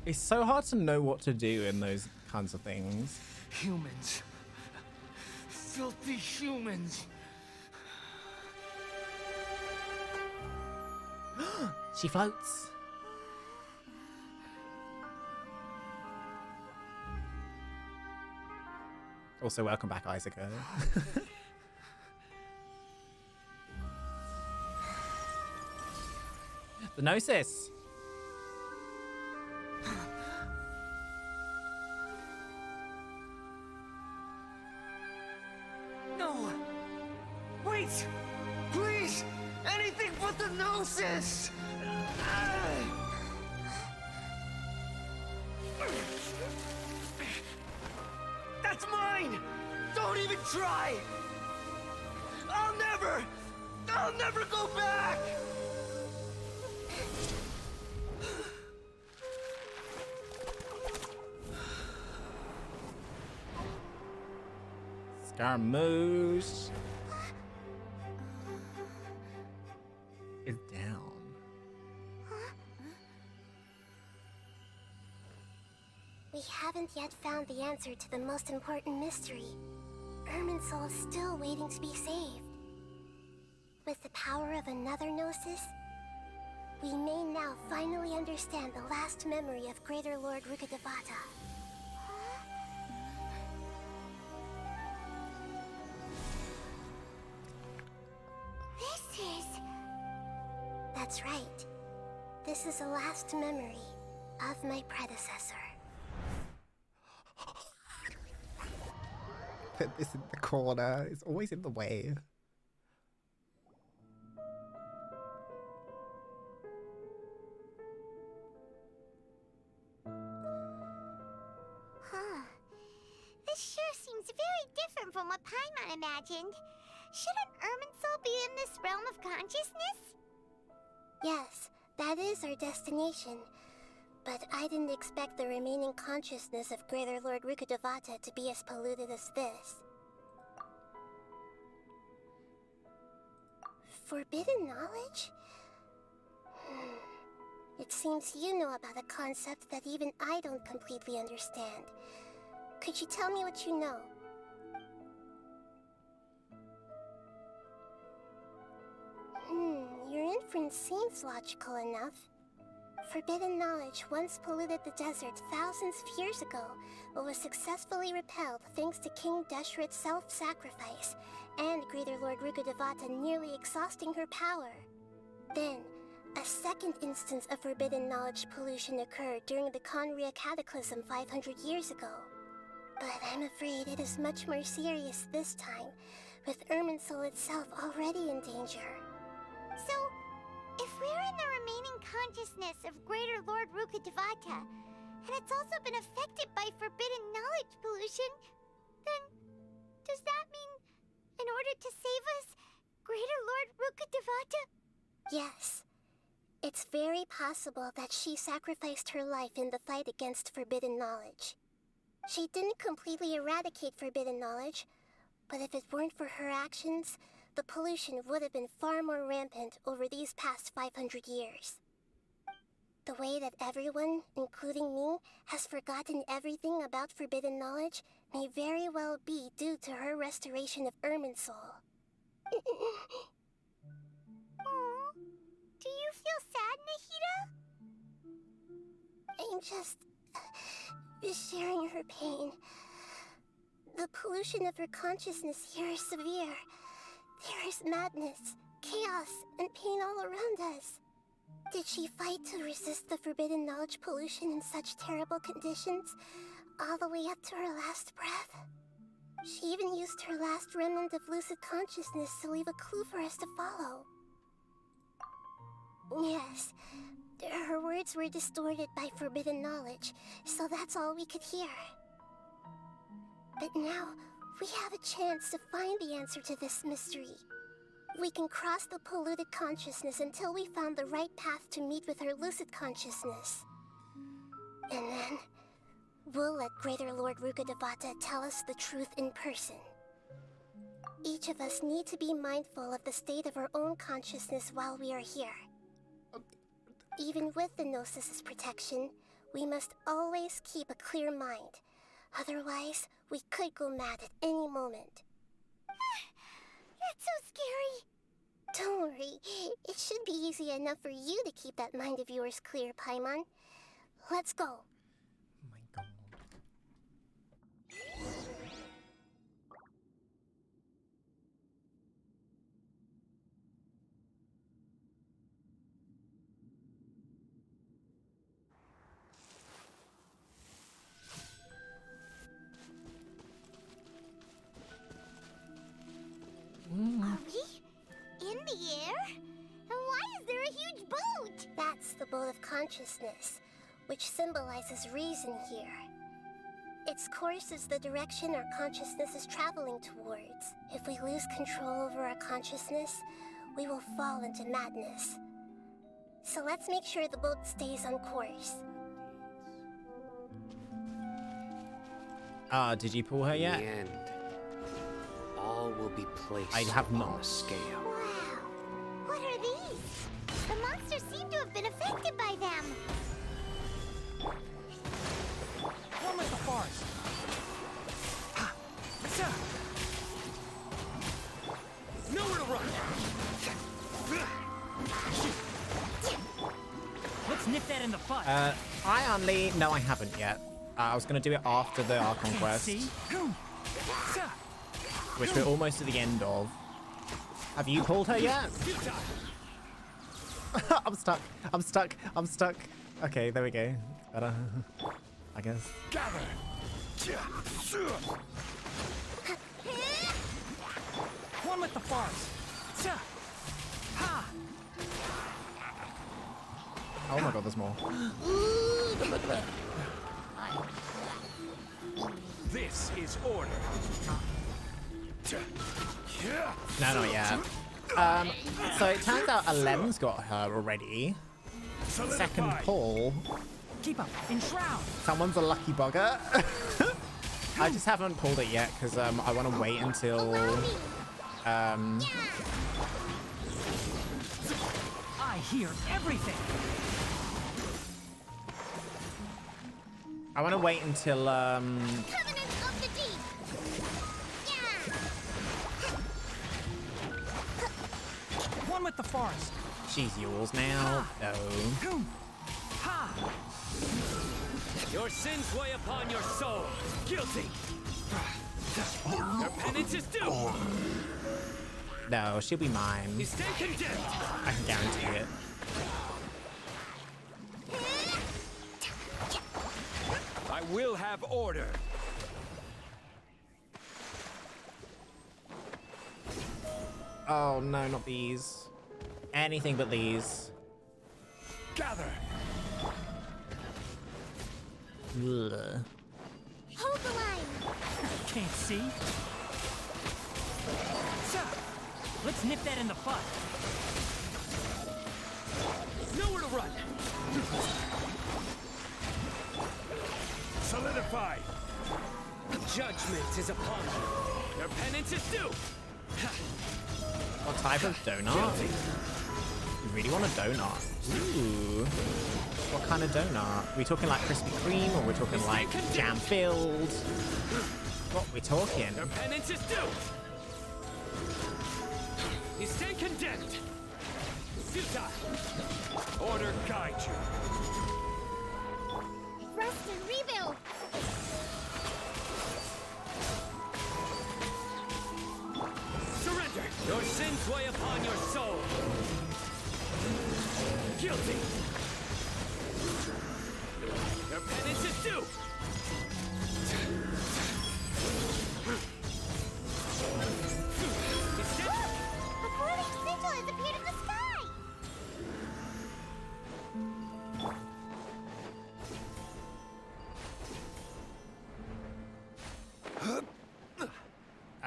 It's so hard to know what to do in those kinds of things. Humans. Filthy humans. She floats. Also, welcome back, Isaaca. The Gnosis. No! Wait! Please! Anything but the Gnosis! That's mine! Don't even try! I'll never go back! Scaramouche is down. We haven't yet found the answer to the most important mystery. Irminsul is still waiting to be saved. With the power of another Gnosis, we may now finally understand the last memory of Greater Lord Rukkhadevata. That's right. This is the last memory of my predecessor. Put this in the corner. It's always in the way. Huh. This sure seems very different from what Paimon imagined. Shouldn't Irminsul be in this realm of consciousness? Yes, that is our destination. But I didn't expect the remaining consciousness of Greater Lord Rukkhadevata to be as polluted as this. Forbidden knowledge? It seems you know about a concept that even I don't completely understand. Could you tell me what you know? Your inference seems logical enough. Forbidden knowledge once polluted the desert thousands of years ago, but was successfully repelled thanks to King Deshret's self-sacrifice, and Greater Lord Rukkhadevata nearly exhausting her power. Then, a second instance of forbidden knowledge pollution occurred during the Conria Cataclysm 500 years ago. But I'm afraid it is much more serious this time, with Irminsul itself already in danger. So, if we're in the remaining consciousness of Greater Lord Rukkhadevata, and it's also been affected by forbidden knowledge pollution, then does that mean, in order to save us, Greater Lord Rukkhadevata? Yes. It's very possible that she sacrificed her life in the fight against forbidden knowledge. She didn't completely eradicate forbidden knowledge, but if it weren't for her actions, the pollution would have been far more rampant over these past 500 years. The way that everyone, including me, has forgotten everything about forbidden knowledge may very well be due to her restoration of Irminsul. Aww. Do you feel sad, Nahida? I'm just sharing her pain. The pollution of her consciousness here is severe. There is madness, chaos, and pain all around us. Did she fight to resist the forbidden knowledge pollution in such terrible conditions, all the way up to her last breath? She even used her last remnant of lucid consciousness to leave a clue for us to follow. Yes, her words were distorted by forbidden knowledge, so that's all we could hear. But now, we have a chance to find the answer to this mystery. We can cross the polluted consciousness until we found the right path to meet with her lucid consciousness. And then, we'll let Greater Lord Rukkhadevata tell us the truth in person. Each of us need to be mindful of the state of our own consciousness while we are here. Even with the Gnosis' protection, we must always keep a clear mind. Otherwise, we could go mad at any moment. That's so scary. Don't worry, it should be easy enough for you to keep that mind of yours clear, Paimon. Let's go. Are we in the air? And why is there a huge boat? That's the boat of consciousness, which symbolizes reason here. Its course is the direction our consciousness is traveling towards. If we lose control over our consciousness, we will fall into madness. So let's make sure the boat stays on course. Did you pull her yet? The end. All will be placed I have not. on a scale. Wow. What are these? The monsters seem to have been affected by them. One with the forest. Ha! Sir! Nowhere to run! Let's nip that in the butt. No, I haven't yet. I was gonna do it after the Archon quest, which we're almost at the end of. Have you pulled her yet? I'm stuck. I'm stuck. I'm stuck. Okay, there we go. Better, I guess. Gather. One with the forest. Ha! Oh my god, there's more. This is order. No, not yet. So it turns out Alem's got her already. Second pull. Keep up. Enshroud. Someone's a lucky bugger. I just haven't pulled it yet because I want to wait until I hear everything. I want to wait until Covenant of the Deep. One with the forest. She's yours now. No. Ha! Your sins weigh upon your soul. Guilty. Your penance is due. No, she'll be mine. You stand condemned. I can guarantee it. I will have order. Oh no, not these. Anything but these. Gather. Ugh. Hold the line. Can't see. Sir, let's nip that in the bud. Nowhere to run. Solidify. Judgment is upon you. Your penance is due. What type of donut? You really want a donut? Ooh. What kind of donut? Are we talking like Krispy Kreme or we're talking like jam filled? What are we talking? Your penance is due. You stand condemned. Futile. Order guide you. Rest and rebuild. Surrender. Your sins weigh upon your soul. Guilty. Your penance is due. A floating sigil has appeared in the sky.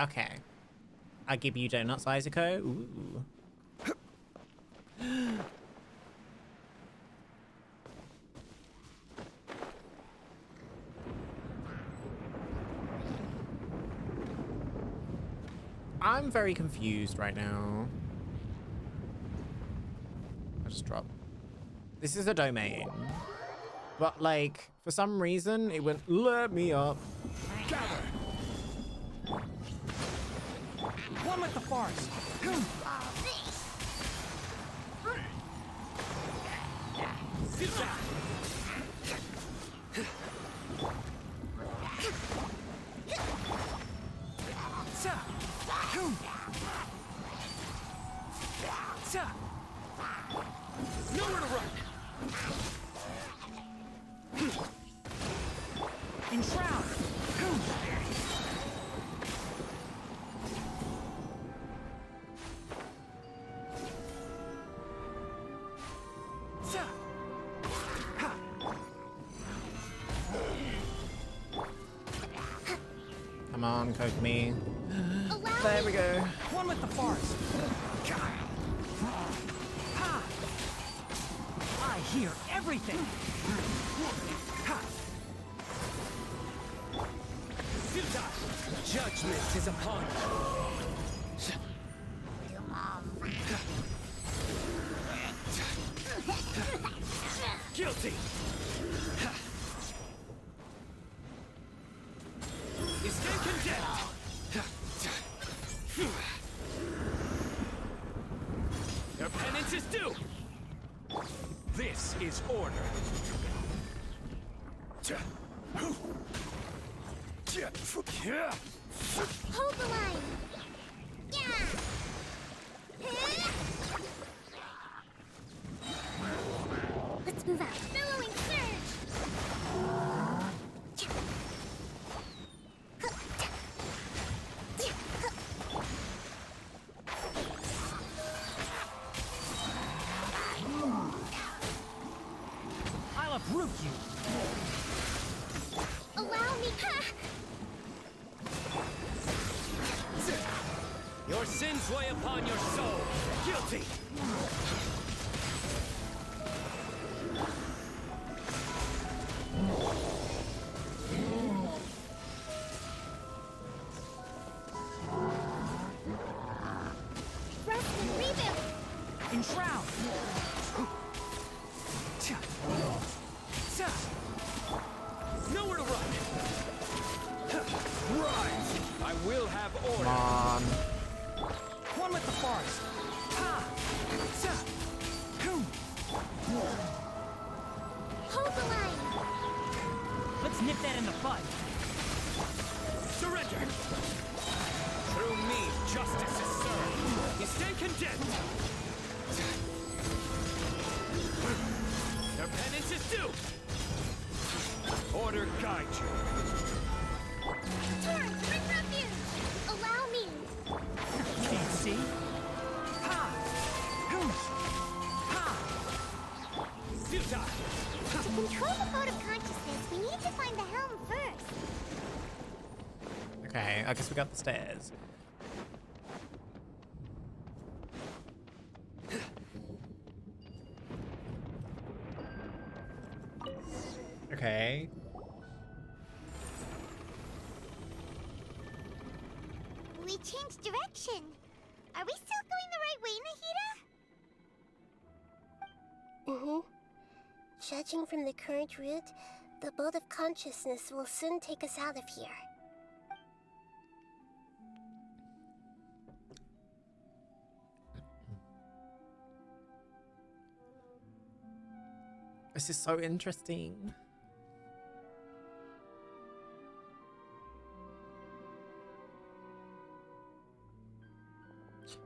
Okay. I give you donuts, Isaaco. Ooh. I'm very confused right now. I just dropped. This is a domain. But, like, for some reason, it wouldn't let me up. Gather! One with the forest! Nowhere to run! Enshroud! Come on, Kokomi. There we go. One with the forest! Ha! I hear everything! Judgment is upon you. Guilty. You stand condemned. Your penance is due. This is order. Hold the line! Yeah! Let's move out. Billowing surge! I'll uproot you! Allow me! Your sins weigh upon your soul. Guilty. Rest and rebuild! Enshroud! Nowhere to run. Rise. I will have order. Come on. One with the forest! Ha! Hold the line! Let's nip that in the bud! Surrender. Through me, justice is served. You stand condemned. Your penance is due. Order guide you. Torrent, bring refuge! Allow me! Can't see? Ha! Ha! Futile. To control the boat of consciousness, we need to find the helm first. Okay, I guess we got the stairs. Okay. We changed direction. Are we still going the right way, Nahida? Mm-hmm. Judging from the current route, the boat of consciousness will soon take us out of here. This is so interesting.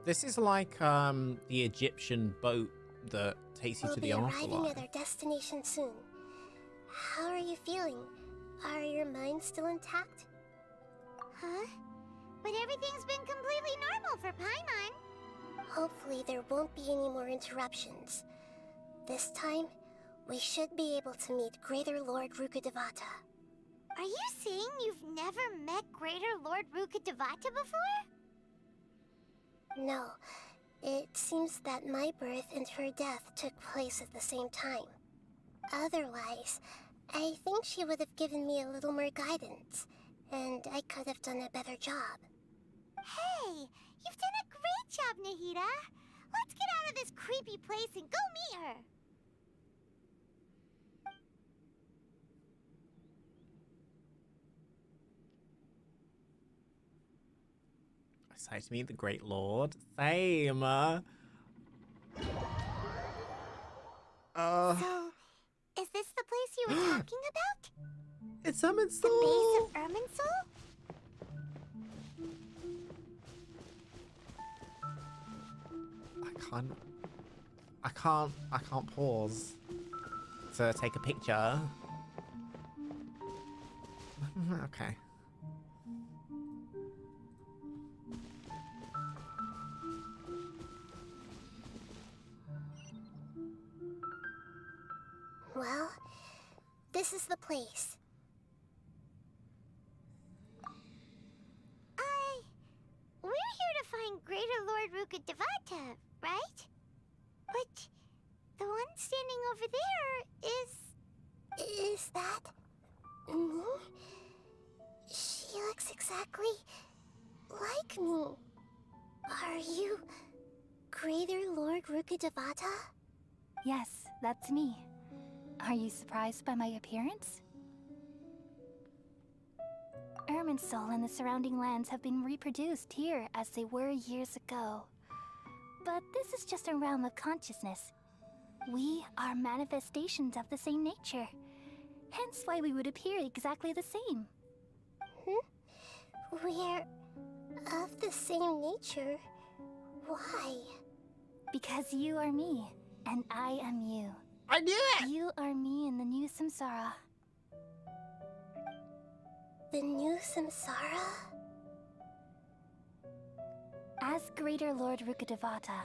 This is like the Egyptian boat that takes you to the We'll be arriving afterlife. at our destination soon. How are you feeling? Are your minds still intact? Huh? But everything's been completely normal for Paimon. Hopefully there won't be any more interruptions. This time, we should be able to meet Greater Lord Rukkhadevata. Are you saying you've never met Greater Lord Rukkhadevata before? No, it seems that my birth and her death took place at the same time. Otherwise, I think she would have given me a little more guidance, and I could have done a better job. Hey, you've done a great job, Nahida. Let's get out of this creepy place and go meet her. Excited to meet the Great Lord. Same. So, is this the place you were talking about? It's Irminsul. The base of Irminsul? I can't pause to take a picture. Okay. Well, this is the place. We're here to find Greater Lord Rukkhadevata, right? But the one standing over there is... Is that... me? She looks exactly like me. Are you Greater Lord Rukkhadevata? Yes, that's me. Are you surprised by my appearance? Irminsul and the surrounding lands have been reproduced here as they were years ago. But this is just a realm of consciousness. We are manifestations of the same nature. Hence why we would appear exactly the same. We're of the same nature? Why? Because you are me, and I am you. I knew it! You are me in the new samsara. The new samsara? As Greater Lord Rukkhadevata,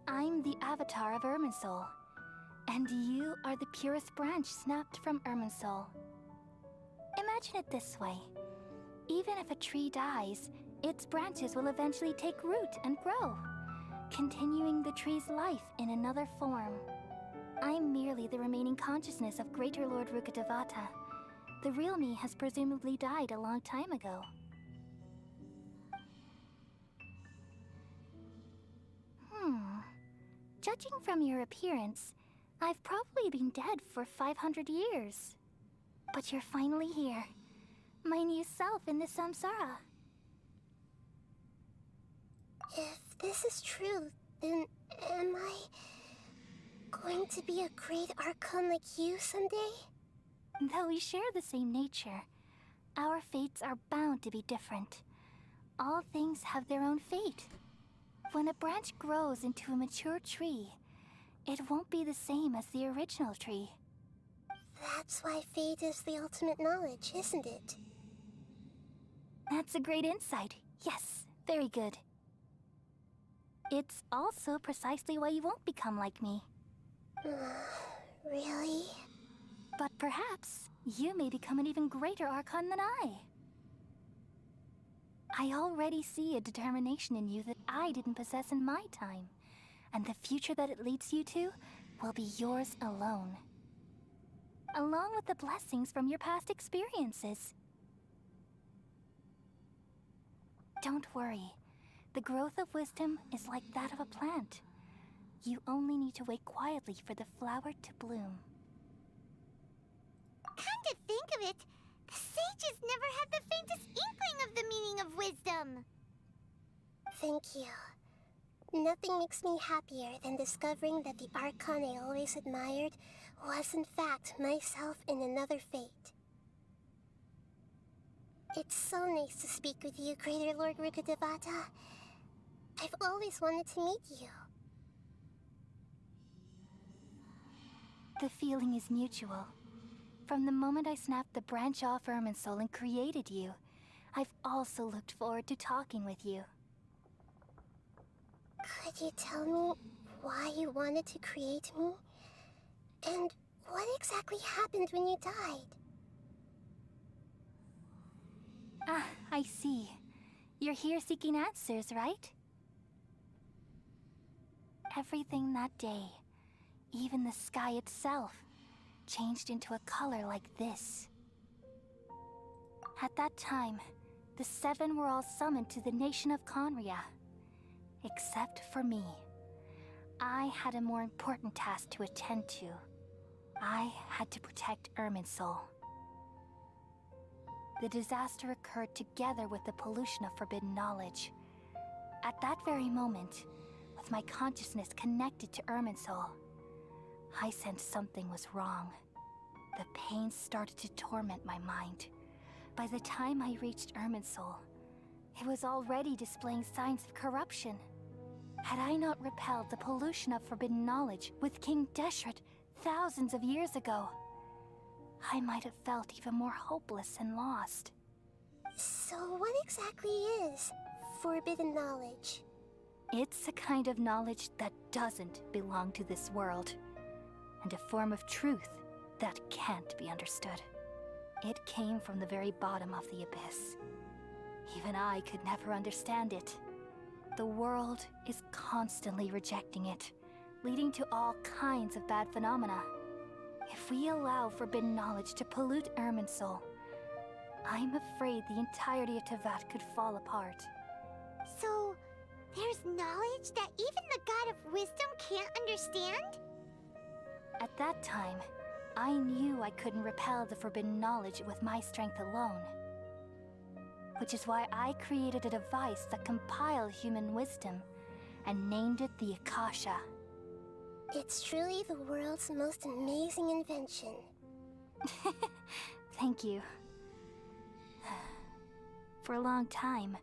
I'm the avatar of Irminsul. And you are the purest branch snapped from Irminsul. Imagine it this way. Even if a tree dies, its branches will eventually take root and grow, continuing the tree's life in another form. I'm merely the remaining consciousness of Greater Lord Rukkhadevata. The real me has presumably died a long time ago. Judging from your appearance, I've probably been dead for 500 years. But you're finally here. My new self in the samsara. If this is true, then am I going to be a great Archon like you someday? Though we share the same nature, our fates are bound to be different. All things have their own fate. When a branch grows into a mature tree, it won't be the same as the original tree. That's why fate is the ultimate knowledge, isn't it? That's a great insight. Yes, very good. It's also precisely why you won't become like me. Really? But perhaps you may become an even greater Archon than I. I already see a determination in you that I didn't possess in my time, and the future that it leads you to will be yours alone. Along with the blessings from your past experiences. Don't worry. The growth of wisdom is like that of a plant. You only need to wait quietly for the flower to bloom. Come to think of it, the sages never had the faintest inkling of the meaning of wisdom. Thank you. Nothing makes me happier than discovering that the Archon I always admired was in fact myself in another fate. It's so nice to speak with you, Greater Lord Rukkhadevata. I've always wanted to meet you. The feeling is mutual. From the moment I snapped the branch off Irminsul and created you, I've also looked forward to talking with you. Could you tell me why you wanted to create me? And what exactly happened when you died? Ah, I see. You're here seeking answers, right? Everything that day, even the sky itself, changed into a color like this. At that time, the 7 were all summoned to the nation of Conria. Except for me. I had a more important task to attend to. I had to protect Irminsul. The disaster occurred together with the pollution of forbidden knowledge. At that very moment, with my consciousness connected to Irminsul, I sensed something was wrong. The pain started to torment my mind. By the time I reached Irminsul, it was already displaying signs of corruption. Had I not repelled the pollution of forbidden knowledge with King Deshret thousands of years ago, I might have felt even more hopeless and lost. So what exactly is forbidden knowledge? It's a kind of knowledge that doesn't belong to this world, and a form of truth that can't be understood. It came from the very bottom of the abyss. Even I could never understand it. The world is constantly rejecting it, leading to all kinds of bad phenomena. If we allow forbidden knowledge to pollute Irminsul, I'm afraid the entirety of Teyvat could fall apart. So, there's knowledge that even the God of Wisdom can't understand? At that time, I knew I couldn't repel the forbidden knowledge with my strength alone. Which is why I created a device that compiled human wisdom and named it the Akasha. It's truly the world's most amazing invention. Thank you. For a long time,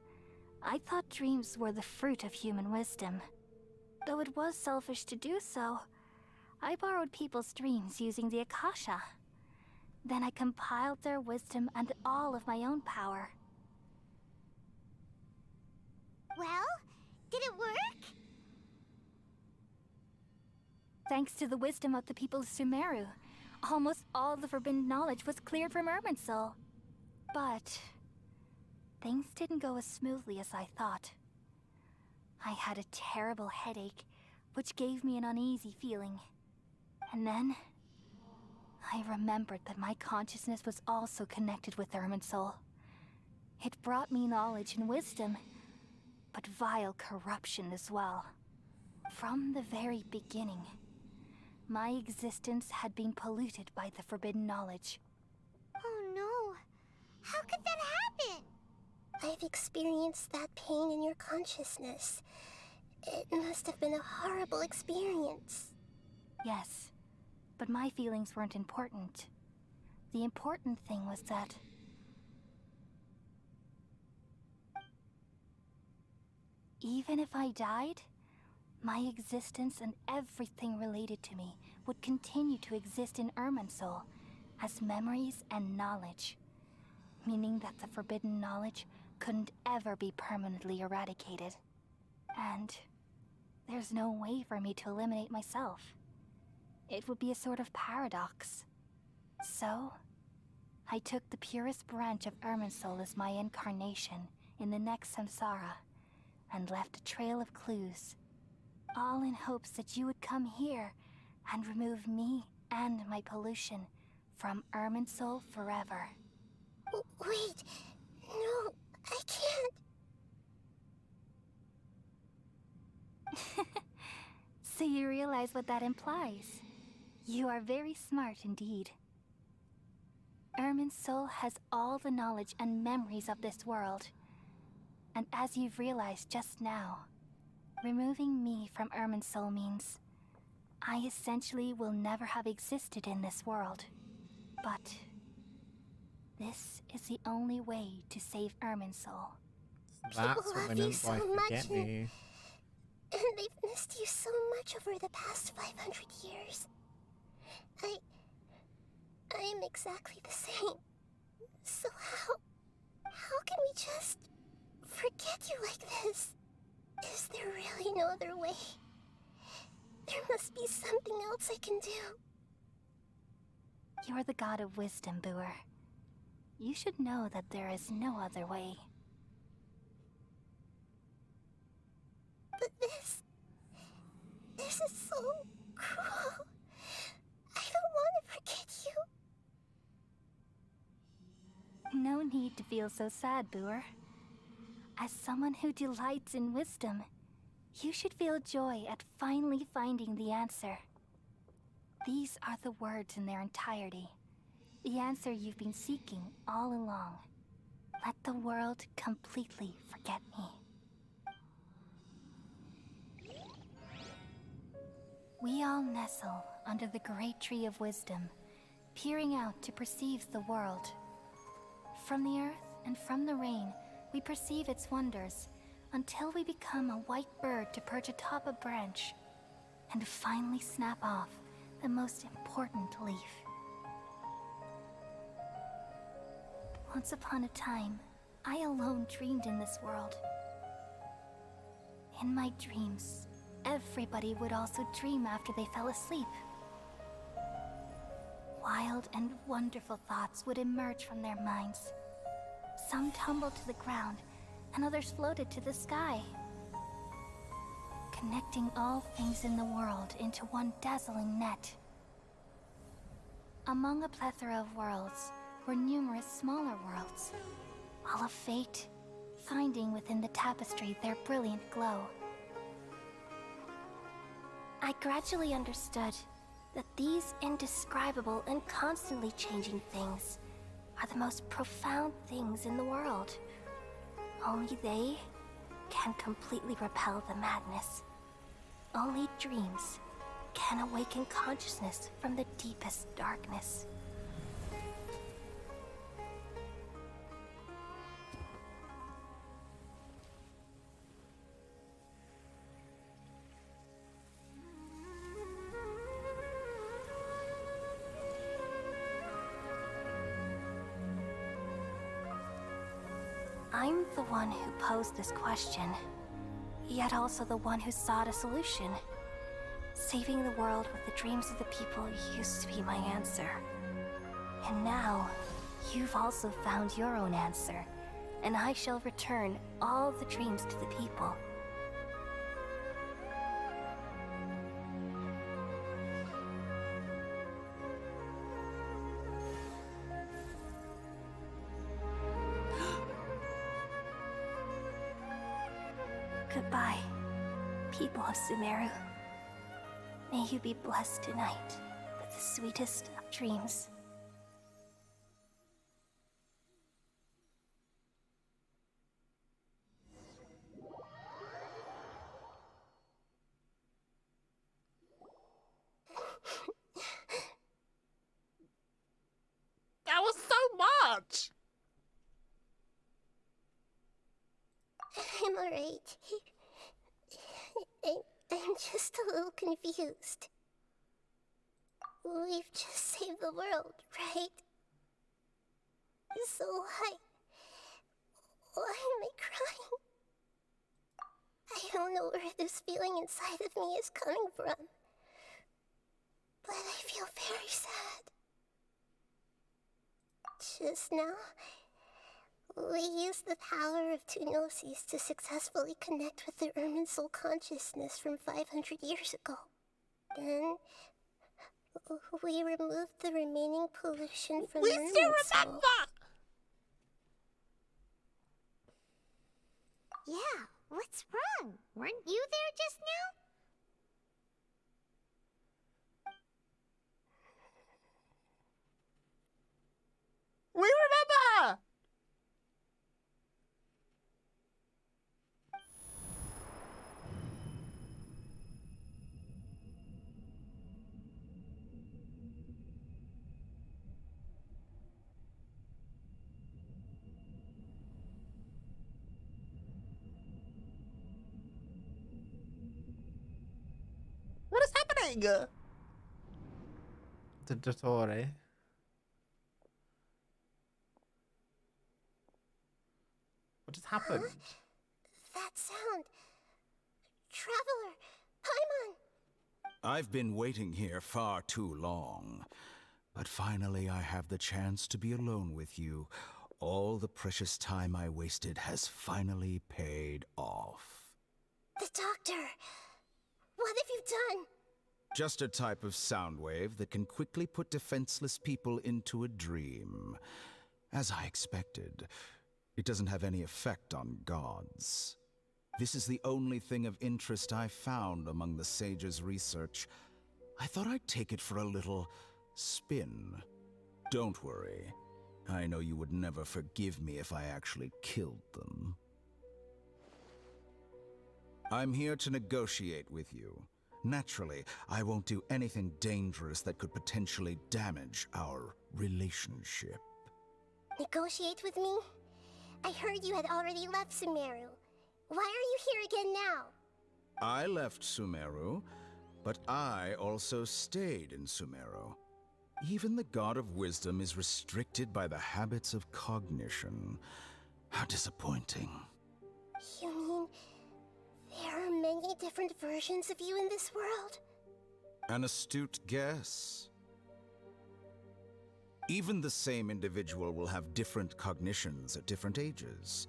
I thought dreams were the fruit of human wisdom. Though it was selfish to do so, I borrowed people's dreams using the Akasha. Then I compiled their wisdom and all of my own power. Well, did it work? Thanks to the wisdom of the people of Sumeru, almost all the forbidden knowledge was cleared from Irminsul. But things didn't go as smoothly as I thought. I had a terrible headache, which gave me an uneasy feeling. And then I remembered that my consciousness was also connected with Irminsul. It brought me knowledge and wisdom, but vile corruption as well. From the very beginning, my existence had been polluted by the forbidden knowledge. Oh no! How could that happen? I've experienced that pain in your consciousness. It must have been a horrible experience. Yes, but my feelings weren't important. The important thing was that even if I died, my existence and everything related to me would continue to exist in Irminsul as memories and knowledge, meaning that the forbidden knowledge couldn't ever be permanently eradicated. And there's no way for me to eliminate myself. It would be a sort of paradox. So, I took the purest branch of Irminsul as my incarnation in the next samsara, and left a trail of clues, all in hopes that you would come here and remove me and my pollution from Irminsul forever. Wait, no, I can't. So you realize what that implies. You are very smart indeed. Irminsul has all the knowledge and memories of this world. And as you've realized just now, removing me from Irminsul means I essentially will never have existed in this world. But this is the only way to save Irminsul. That's what I meant by forget me. And they've missed you so much over the past 500 years. I am exactly the same. So how can we just forget you like this? Is there really no other way? There must be something else I can do. You're the god of wisdom, Buer. You should know that there is no other way. But this is so cruel. I don't want to forget you. No need to feel so sad, Buer. As someone who delights in wisdom, you should feel joy at finally finding the answer. These are the words in their entirety. The answer you've been seeking all along. Let the world completely forget me. We all nestle under the great tree of wisdom, peering out to perceive the world. From the earth and from the rain, we perceive its wonders, until we become a white bird to perch atop a branch, and finally snap off the most important leaf. Once upon a time, I alone dreamed in this world. In my dreams, everybody would also dream after they fell asleep. Wild and wonderful thoughts would emerge from their minds. Some tumbled to the ground, and others floated to the sky, connecting all things in the world into one dazzling net. Among a plethora of worlds were numerous smaller worlds, all of fate, finding within the tapestry their brilliant glow. I gradually understood that these indescribable and constantly changing things are the most profound things in the world. Only they can completely repel the madness. Only dreams can awaken consciousness from the deepest darkness. I'm the one who posed this question, yet also the one who sought a solution. Saving the world with the dreams of the people used to be my answer. And now, you've also found your own answer, and I shall return all the dreams to the people. Goodbye, people of Sumeru. May you be blessed tonight with the sweetest of dreams. That was so much! I'm alright. I'm just a little confused. We've just saved the world, right? So why am I crying? I don't know where this feeling inside of me is coming from, but I feel very sad. Just now, we used the power of two Gnosis to successfully connect with the Ermin soul consciousness from 500 years ago. Then, we removed the remaining pollution from We Ermin still soul. remember! Yeah, what's wrong? Weren't you there just now? We remember! What is happening? The Dottore. What just happened? Huh? That sound. Traveler, Paimon! I've been waiting here far too long. But finally I have the chance to be alone with you. All the precious time I wasted has finally paid off. The doctor! What have you done? Just a type of sound wave that can quickly put defenseless people into a dream. As I expected, It doesn't have any effect on gods. This is the only thing of interest I found among the sage's research. I thought I'd take it for a little spin. Don't worry. I know you would never forgive me if I actually killed them. I'm here to negotiate with you. Naturally, I won't do anything dangerous that could potentially damage our relationship. Negotiate with me? I heard you had already left Sumeru. Why are you here again now? I left Sumeru, but I also stayed in Sumeru. Even the God of Wisdom is restricted by the habits of cognition. How disappointing. You mean there are many different versions of you in this world? An astute guess. Even the same individual will have different cognitions at different ages.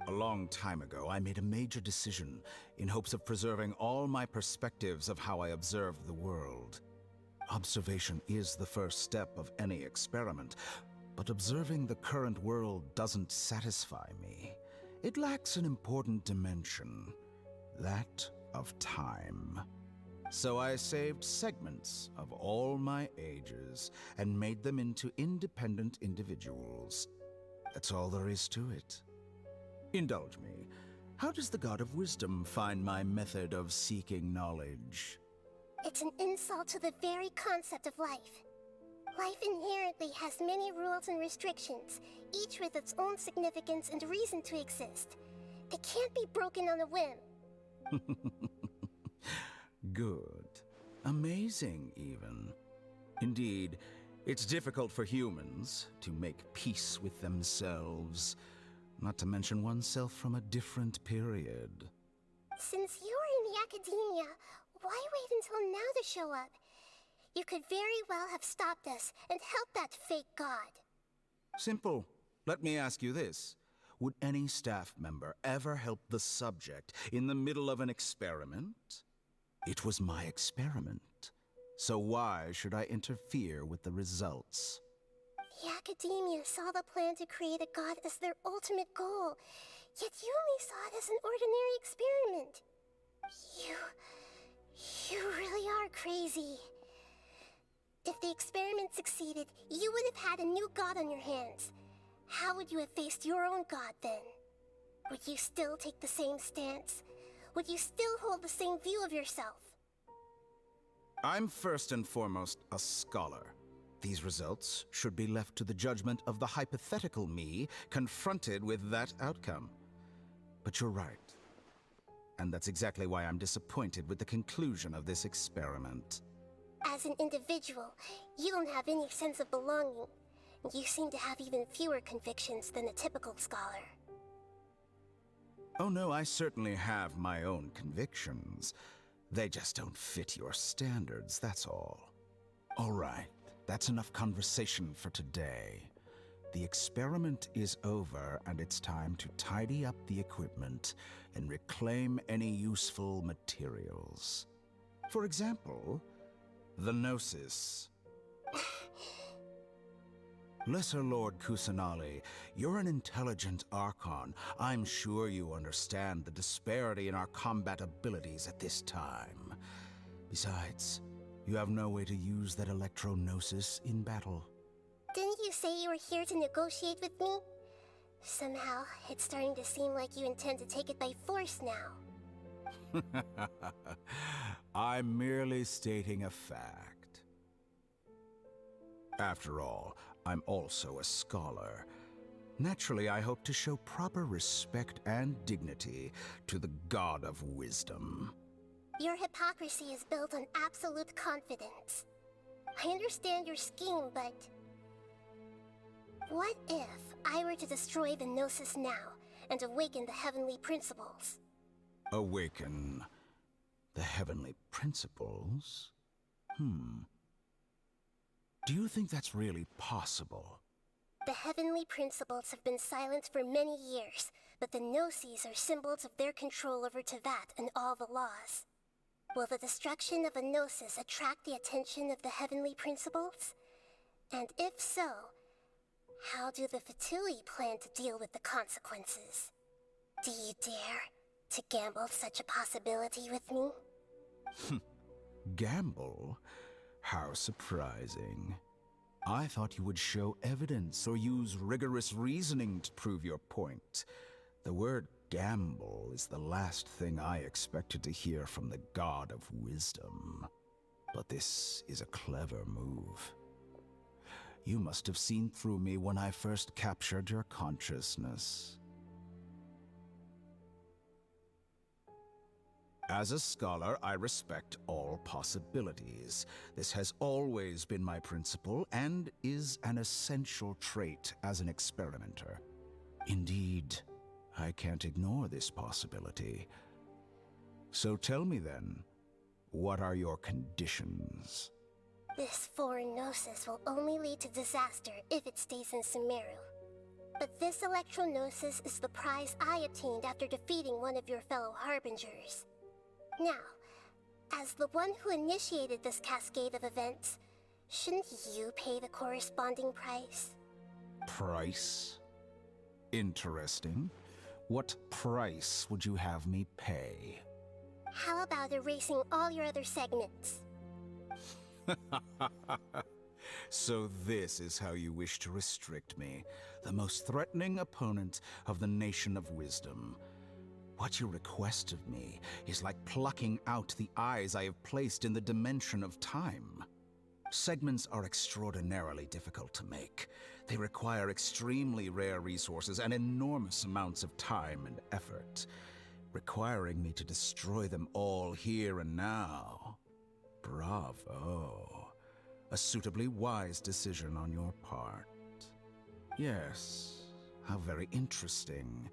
A long time ago, I made a major decision in hopes of preserving all my perspectives of how I observed the world. Observation is the first step of any experiment, but observing the current world doesn't satisfy me. It lacks an important dimension, that of time. So I saved segments of all my ages and made them into independent individuals. That's all there is to it. Indulge me. How does the God of Wisdom find my method of seeking knowledge? It's an insult to the very concept of life. Life inherently has many rules and restrictions, each with its own significance and reason to exist. They can't be broken on a whim. Good. Amazing, even. Indeed, it's difficult for humans to make peace with themselves, not to mention oneself from a different period. Since you are in the academia, why wait until now to show up? You could very well have stopped us and helped that fake god. Simple. Let me ask you this. Would any staff member ever help the subject in the middle of an experiment? It was my experiment. So why should I interfere with the results? The academia saw the plan to create a god as their ultimate goal, yet you only saw it as an ordinary experiment. You really are crazy. If the experiment succeeded, you would have had a new god on your hands. How would you have faced your own god then? Would you still take the same stance? Would you still hold the same view of yourself? I'm first and foremost a scholar. These results should be left to the judgment of the hypothetical me confronted with that outcome. But you're right. And that's exactly why I'm disappointed with the conclusion of this experiment. As an individual, you don't have any sense of belonging. You seem to have even fewer convictions than a typical scholar. Oh no, I certainly have my own convictions. They just don't fit your standards, that's all. All right, that's enough conversation for today. The experiment is over, and it's time to tidy up the equipment and reclaim any useful materials. For example, the Gnosis. Lesser Lord Kusanali, you're an intelligent Archon. I'm sure you understand the disparity in our combat abilities at this time. Besides, you have no way to use that Electro-Gnosis in battle. Didn't you say you were here to negotiate with me? Somehow, it's starting to seem like you intend to take it by force now. I'm merely stating a fact. After all, I'm also a scholar. Naturally, I hope to show proper respect and dignity to the God of Wisdom. Your hypocrisy is built on absolute confidence. I understand your scheme, but... what if I were to destroy the Gnosis now and awaken the heavenly principles? Awaken the heavenly principles? Do you think that's really possible? The heavenly principles have been silent for many years, but the Gnosis are symbols of their control over Teyvat and all the laws. Will the destruction of a Gnosis attract the attention of the heavenly principles? And if so, How do the Fatui plan to deal with the consequences? Do you dare to gamble such a possibility with me? Gamble? How surprising. I thought you would show evidence or use rigorous reasoning to prove your point. The word gamble is the last thing I expected to hear from the God of Wisdom. But this is a clever move. You must have seen through me when I first captured your consciousness. As a scholar, I respect all possibilities. This has always been my principle and is an essential trait as an experimenter. Indeed, I can't ignore this possibility. So tell me then, what are your conditions? This foreign gnosis will only lead to disaster if it stays in Sumeru. But this electro-gnosis is the prize I obtained after defeating one of your fellow Harbingers. Now, as the one who initiated this cascade of events, shouldn't you pay the corresponding price? Price? Interesting. What price would you have me pay? How about erasing all your other segments? So this is how you wish to restrict me, the most threatening opponent of the Nation of Wisdom. What you request of me is like plucking out the eyes I have placed in the dimension of time. Segments are extraordinarily difficult to make. They require extremely rare resources and enormous amounts of time and effort, requiring me to destroy them all here and now. Bravo. A suitably wise decision on your part. Yes, how very interesting.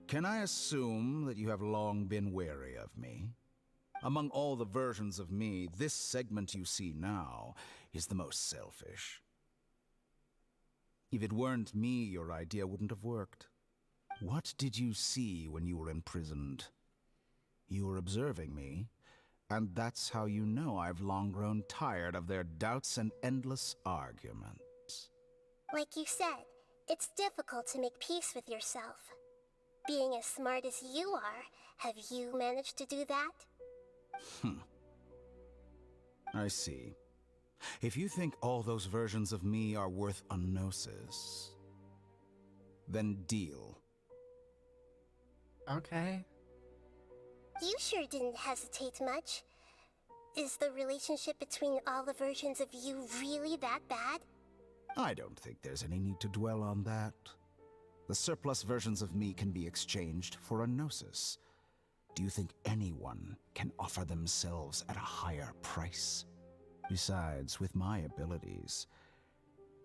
Can I assume that you have long been wary of me? Among all the versions of me, this segment you see now is the most selfish. If it weren't me, your idea wouldn't have worked. What did you see when you were imprisoned? You were observing me, and that's how you know I've long grown tired of their doubts and endless arguments. Like you said, it's difficult to make peace with yourself. Being as smart as you are, have you managed to do that? I see. If you think all those versions of me are worth a gnosis, then deal. Okay. You sure didn't hesitate much. Is the relationship between all the versions of you really that bad? I don't think there's any need to dwell on that. The surplus versions of me can be exchanged for a gnosis. Do you think anyone can offer themselves at a higher price? Besides, with my abilities,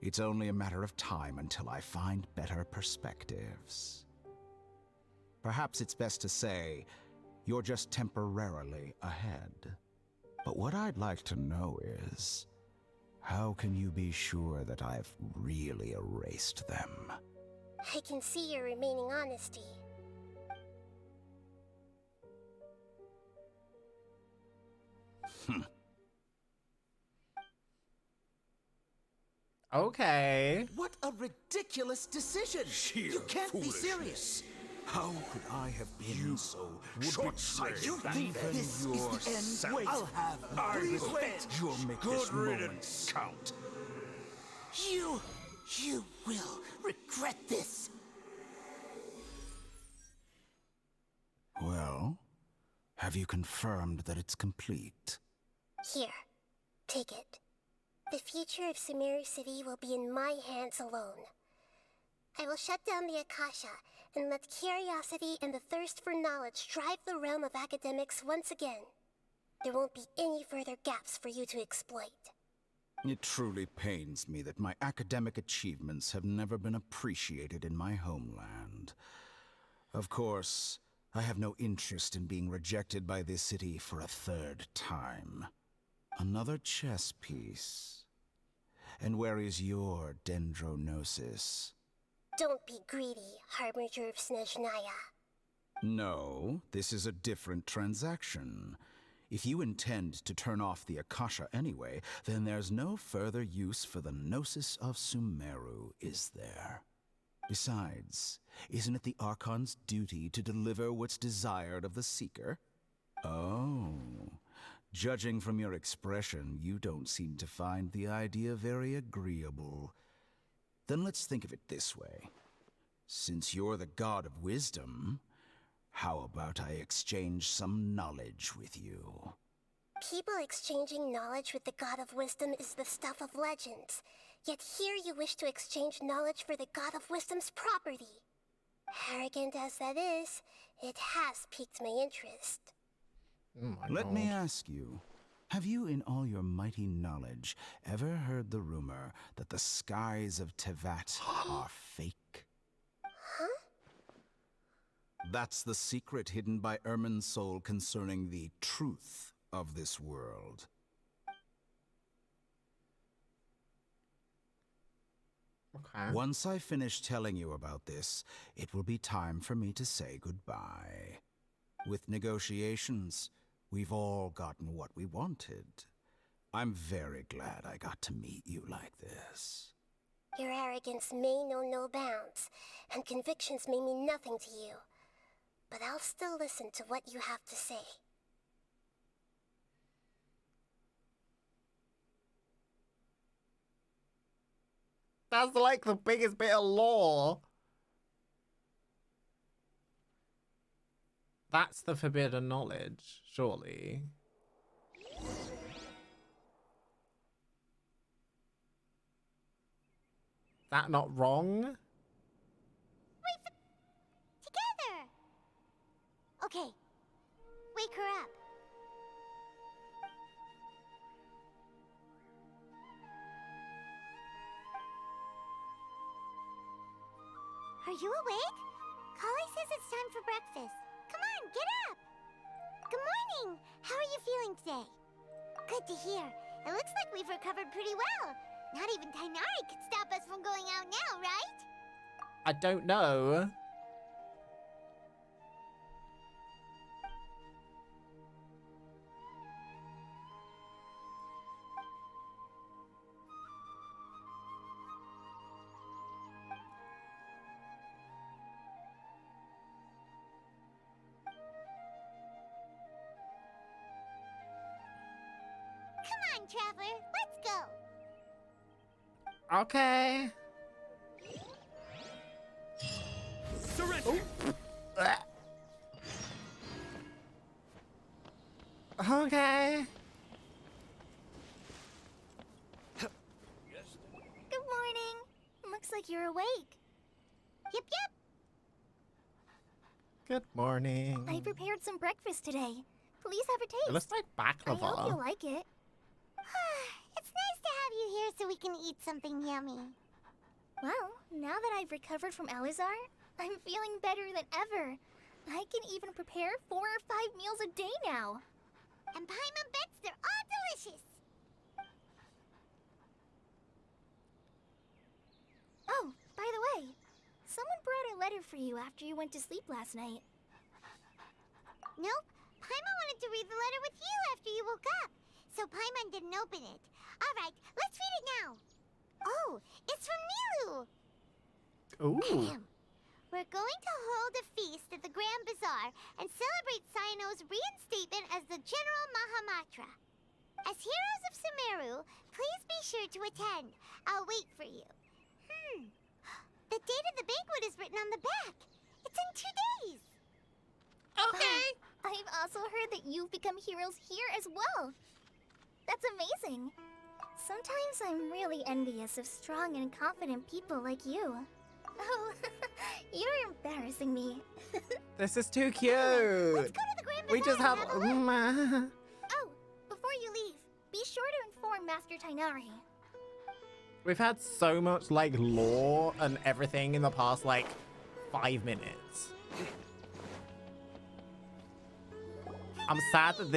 it's only a matter of time until I find better perspectives. Perhaps it's best to say, you're just temporarily ahead. But what I'd like to know is, how can you be sure that I've really erased them? I can see your remaining honesty. Okay. What a ridiculous decision! You can't be serious! How could I have been so short-sighted? You think this is the end? Wait, I'll have Please wait! You'll make this moment count. You will regret this! Well, have you confirmed that it's complete? Here, take it. The future of Sumeru City will be in my hands alone. I will shut down the Akasha and let curiosity and the thirst for knowledge drive the realm of academics once again. There won't be any further gaps for you to exploit. It truly pains me that my academic achievements have never been appreciated in my homeland. Of course, I have no interest in being rejected by this city for a third time. Another chess piece. And where is your dendronosis? Don't be greedy, Harbinger of Snezhnaya. No, this is a different transaction. If you intend to turn off the Akasha anyway, then there's no further use for the Gnosis of Sumeru, is there? Besides, isn't it the Archon's duty to deliver what's desired of the Seeker? Oh, judging from your expression, you don't seem to find the idea very agreeable. Then let's think of it this way. Since you're the God of wisdom, how about I exchange some knowledge with you? People exchanging knowledge with the God of Wisdom is the stuff of legends. Yet here you wish to exchange knowledge for the God of Wisdom's property. Arrogant as that is, it has piqued my interest. Let me ask you, have you in all your mighty knowledge ever heard the rumor that the skies of Tevat are fake? Huh? That's the secret hidden by Irminsul concerning the truth of this world. Okay. Once I finish telling you about this, it will be time for me to say goodbye. With negotiations, we've all gotten what we wanted. I'm very glad I got to meet you like this. Your arrogance may know no bounds, and convictions may mean nothing to you. But I'll still listen to what you have to say. That's like the biggest bit of lore. That's the forbidden knowledge, surely. That not wrong? Wait for... Together! Okay. Wake her up. Are you awake? Kali says it's time for breakfast. Come on, get up! Good morning! How are you feeling today? Good to hear. It looks like we've recovered pretty well. Not even Tainari could stop us from going out now, right? I don't know. Come on, Traveler, let's go! Okay. Surrender! Okay. Good morning. Looks like you're awake. Yep, yep. Good morning. I prepared some breakfast today. Please have a taste. It looks like I baklava. hope you like it. It's nice to have you here so we can eat something yummy. Well, now that I've recovered from Alizar, I'm feeling better than ever. I can even prepare 4 or 5 meals a day now. And Paimon bets they're all delicious. Oh, by the way, someone brought a letter for you after you went to sleep last night. Nope. Paimon wanted to read the letter with you after you woke up. So Paimon didn't open it. Alright, let's read it now. Oh, it's from Nilu. Ooh. We're going to hold a feast at the Grand Bazaar and celebrate Cyano's reinstatement as the General Mahamatra. As heroes of Sumeru, please be sure to attend. I'll wait for you. The date of the banquet is written on the back. It's in 2 days. Okay. I've also heard that you've become heroes here as well. That's amazing. Sometimes I'm really envious of strong and confident people like you. Oh, you're embarrassing me. This is too cute. Let's go to the Grand Bazaar We just have. Oh, before you leave, be sure to inform Master Tainari. We've had so much like lore and everything in the past like 5 minutes. I'm sad that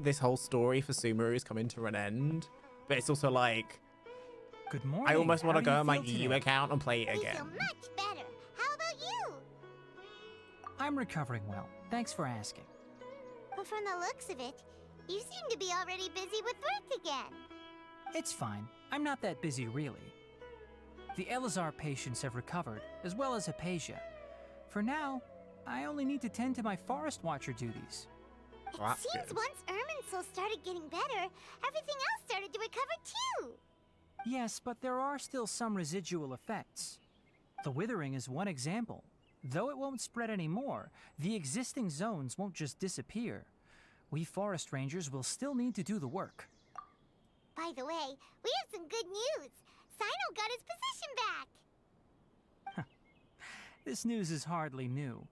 this whole story for Sumeru is coming to an end, but it's also like, good morning. I almost want to How go do you on my feel EU today? account and play it We again. feel much better. How about you? I'm recovering well. Thanks for asking. But from the looks of it, You seem to be already busy with work again. It's fine. I'm not that busy, really. The Elazar patients have recovered, as well as Hypatia. For now, I only need to tend to my Forest Watcher duties. It seems once Irminsul started getting better, everything else started to recover too. Yes, but there are still some residual effects. The Withering is one example. Though it won't spread anymore, the existing zones won't just disappear. We Forest Rangers will still need to do the work. By the way, we have some good news. Sino got his position back. This news is hardly new.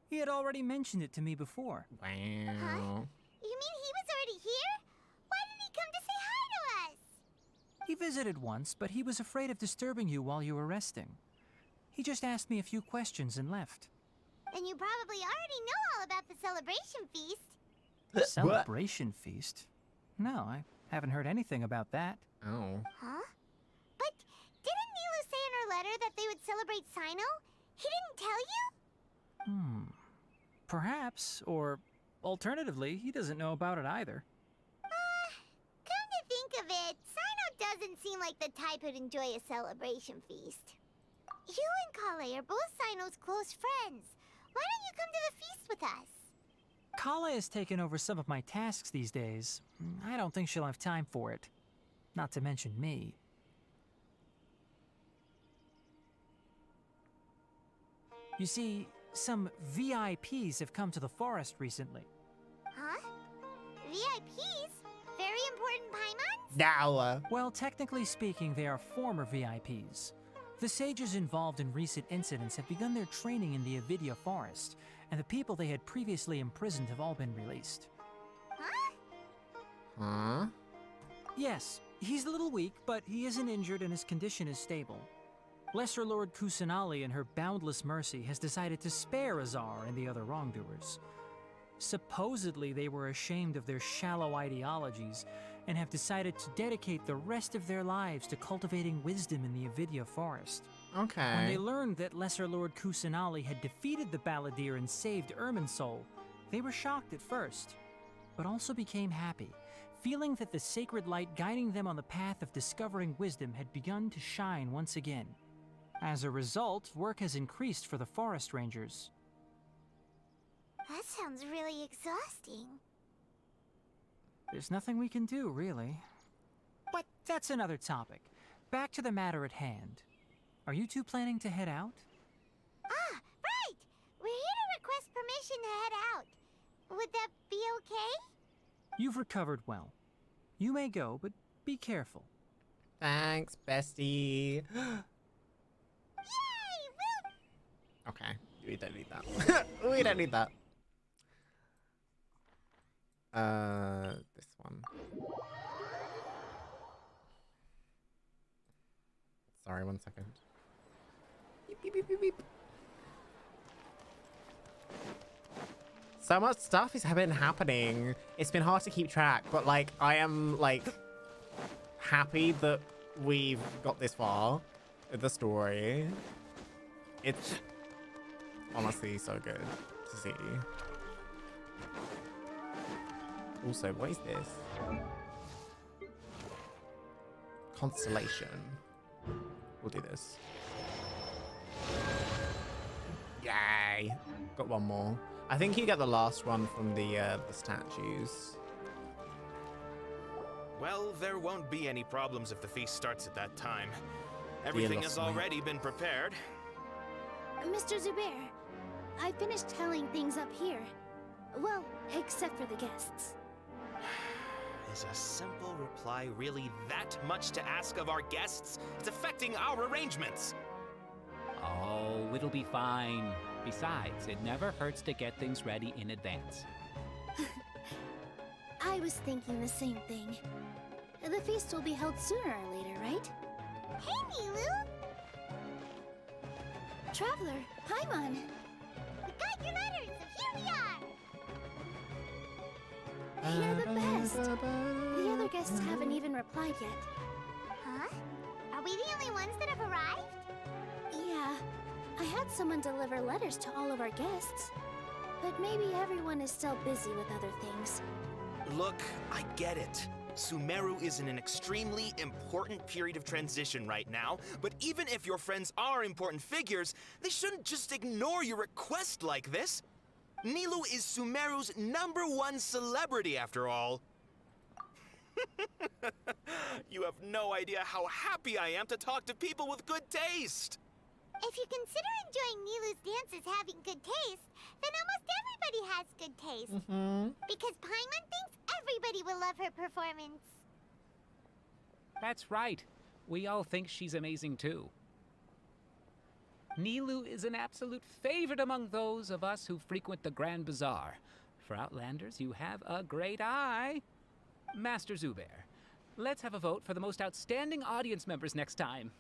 He had already mentioned it to me before. Wow. Huh? You mean he was already here? Why did he come to say hi to us? He visited once, but he was afraid of disturbing you while you were resting. He just asked me a few questions and left. Then you probably already know all about the celebration feast. Celebration feast? No, I haven't heard anything about that. Oh. Huh? But didn't Nilu say in her letter that they would celebrate Sino? He didn't tell you? Perhaps, or alternatively, he doesn't know about it either. Come to think of it, Sino doesn't seem like the type who'd enjoy a celebration feast. You and Kale are both Sino's close friends. Why don't you come to the feast with us? Kala has taken over some of my tasks these days. I don't think she'll have time for it. Not to mention me. You see, some VIPs have come to the forest recently. Huh? VIPs? Very important Paimons? Now. Well, technically speaking, they are former VIPs. The sages involved in recent incidents have begun their training in the Avidya forest, and the people they had previously imprisoned have all been released. Huh? Yes, he's a little weak, but he isn't injured and his condition is stable. Lesser Lord Kusanali in her boundless mercy has decided to spare Azar and the other wrongdoers. Supposedly they were ashamed of their shallow ideologies and have decided to dedicate the rest of their lives to cultivating wisdom in the Avidya forest. Okay. When they learned that Lesser Lord Kusanali had defeated the Balladeer and saved Irminsul, they were shocked at first, but also became happy, feeling that the sacred light guiding them on the path of discovering wisdom had begun to shine once again. As a result, work has increased for the Forest Rangers. That sounds really exhausting. There's nothing we can do, really. But that's another topic. Back to the matter at hand. Are you two planning to head out? Ah, right! We're here to request permission to head out. Would that be okay? You've recovered well. You may go, but be careful. Thanks, bestie. Yay! Woo! Okay, we don't need that. We don't need that. This one. Sorry, 1 second. Beep, beep, beep, beep, beep. So much stuff has been happening. It's been hard to keep track, but like, I am like happy that we've got this far with the story. It's honestly so good to see. Also, what is this? Constellation. We'll do this. Yay! Got one more. I think you get the last one from the statues. Well, there won't be any problems if the feast starts at that time. Everything has already been prepared. Mr. Zubair, I finished telling things up here. Well, except for the guests. Is a simple reply really that much to ask of our guests? It's affecting our arrangements. Oh, it'll be fine. Besides, it never hurts to get things ready in advance. I was thinking the same thing. The feast will be held sooner or later, right? Hey, Nilu! Traveler, Paimon! We got your letters, so here we are! You're the best. The other guests haven't even replied yet. Huh? Are we the only ones that have arrived? Yeah. I had someone deliver letters to all of our guests. But maybe everyone is still busy with other things. Look, I get it. Sumeru is in an extremely important period of transition right now, but even if your friends are important figures, they shouldn't just ignore your request like this. Nilou is Sumeru's #1 celebrity, after all. You have no idea how happy I am to talk to people with good taste. If you consider enjoying Nilou's dances having good taste, then almost everybody has good taste. Because Paimon thinks everybody will love her performance. That's right. We all think she's amazing too. Nilou is an absolute favorite among those of us who frequent the Grand Bazaar. For Outlanders, you have a great eye. Master Zubair, let's have a vote for the most outstanding audience members next time.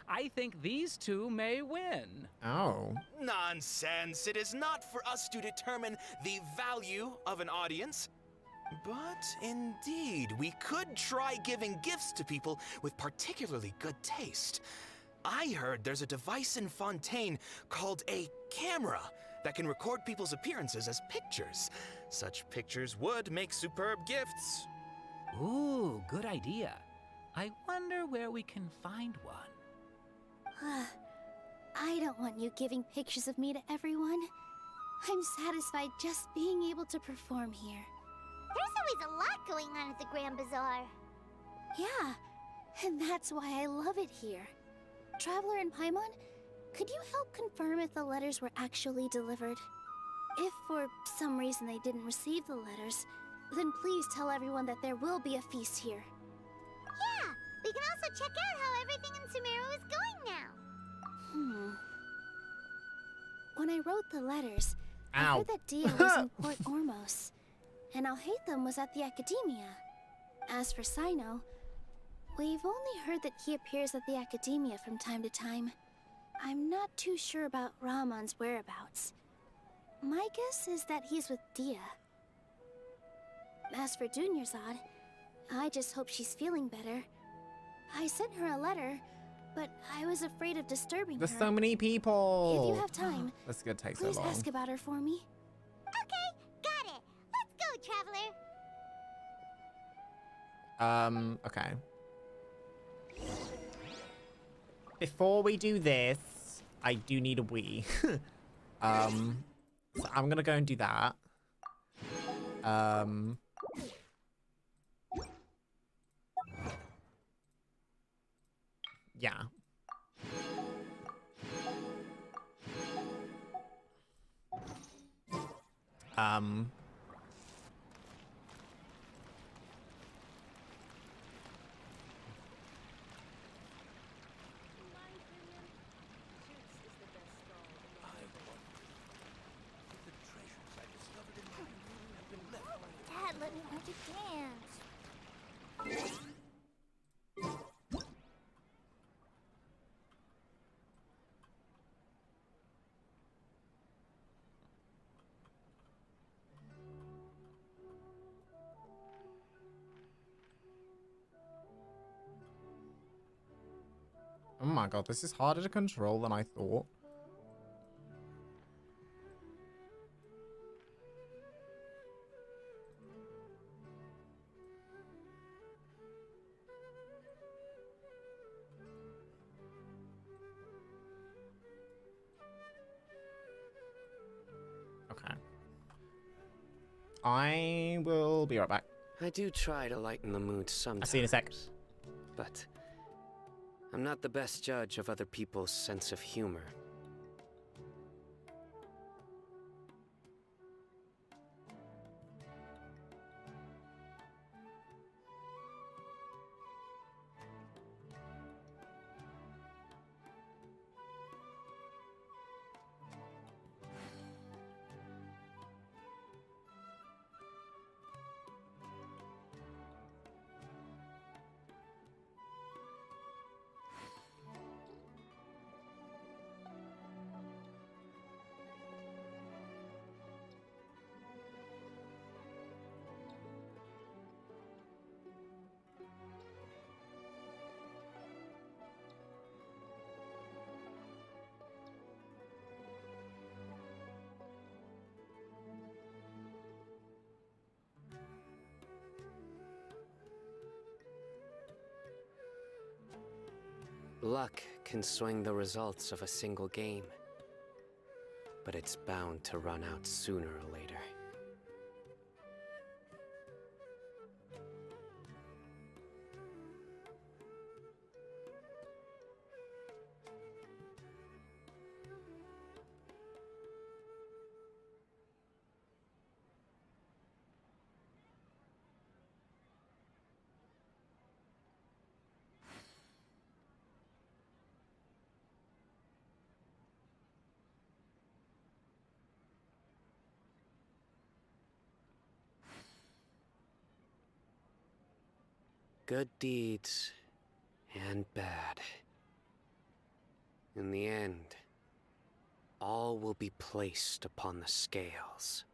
I think these two may win. Oh. Nonsense. It is not for us to determine the value of an audience. But indeed, we could try giving gifts to people with particularly good taste. I heard there's a device in Fontaine called a camera that can record people's appearances as pictures. Such pictures would make superb gifts. Ooh, good idea. I wonder where we can find one. I don't want you giving pictures of me to everyone. I'm satisfied just being able to perform here. There's always a lot going on at the Grand Bazaar. Yeah, and that's why I love it here. Traveler and Paimon, could you help confirm if the letters were actually delivered? If for some reason they didn't receive the letters, then please tell everyone that there will be a feast here. Yeah, we can also check out how everything in Sumeru is going now. When I wrote the letters, I Ow. heard that Dia was in Port Ormos, and Alhaitham was at the Academia. As for Sino, we've only heard that he appears at the Academia from time to time. I'm not too sure about Rahman's whereabouts. My guess is that he's with Dia. As for Dunyarzad, I just hope she's feeling better. I sent her a letter, but I was afraid of disturbing There's her. so many people. If you have time, This is gonna take so please long. ask about her for me. Okay, got it. Let's go, Traveler. Okay. Before we do this, I do need a wee. So I'm gonna go and do that. Yeah. Dad, let me learn to dance. Oh my god, this is harder to control than I thought. Okay. I will be right back. I do try to lighten the mood sometimes. I'll see you in a sec. But I'm not the best judge of other people's sense of humor. Luck can swing the results of a single game, but it's bound to run out sooner or later. Good deeds and bad. In the end, all will be placed upon the scales.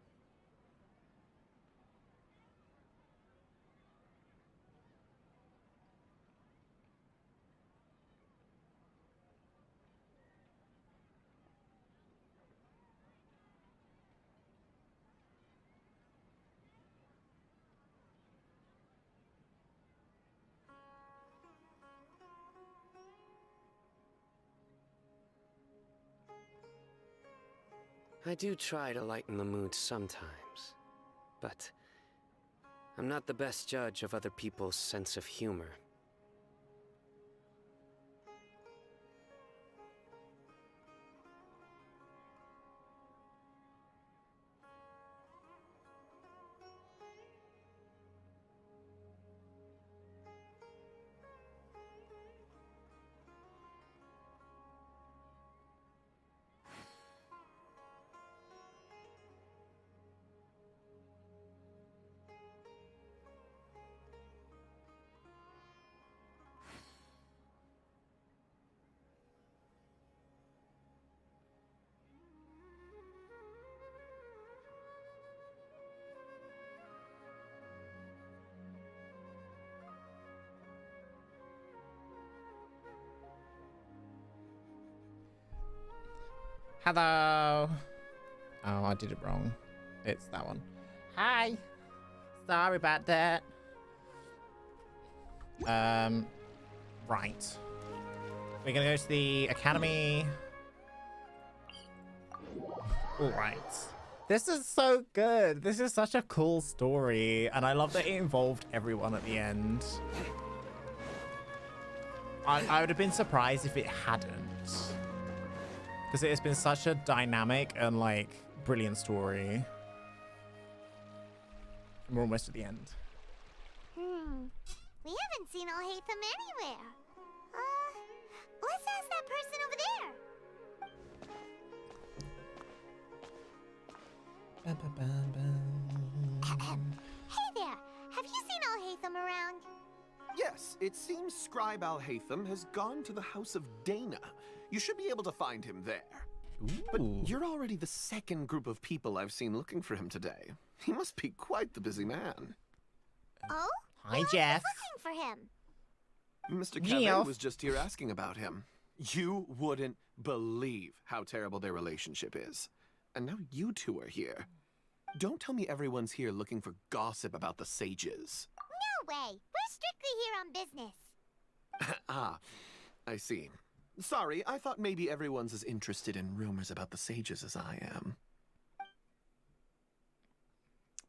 I do try to lighten the mood sometimes, but I'm not the best judge of other people's sense of humor. Hello. Oh, I did it wrong. It's that one. Hi. Sorry about that. Right. We're gonna go to the academy. All right. This is so good. This is such a cool story, and I love that it involved everyone at the end. I would have been surprised if it hadn't. Because it has been such a dynamic and, like, brilliant story. We're almost at the end. We haven't seen Alhaitham anywhere. Let's ask that person over there. Hey there, have you seen Alhaitham around? Yes, it seems Scribe Alhaitham has gone to the House of Dana. You should be able to find him there. Ooh. But you're already the second group of people I've seen looking for him today. He must be quite the busy man. Oh? Hi, Jeff. Looking for him. Mr. Cafe was just here asking about him. You wouldn't believe how terrible their relationship is. And now you two are here. Don't tell me everyone's here looking for gossip about the sages. No way. We're strictly here on business. Ah, I see. Sorry, I thought maybe everyone's as interested in rumors about the sages as I am.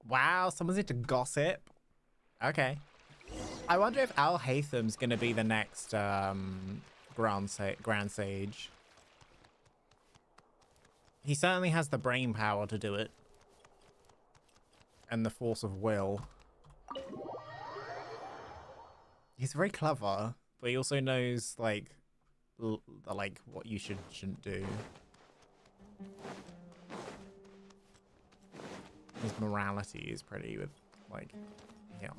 Wow, someone's into gossip. Okay. I wonder if Alhaitham's gonna be the next Grand Sage. He certainly has the brain power to do it. And the force of will. He's very clever, but he also knows, like, what you shouldn't do. His morality is pretty with, like, him.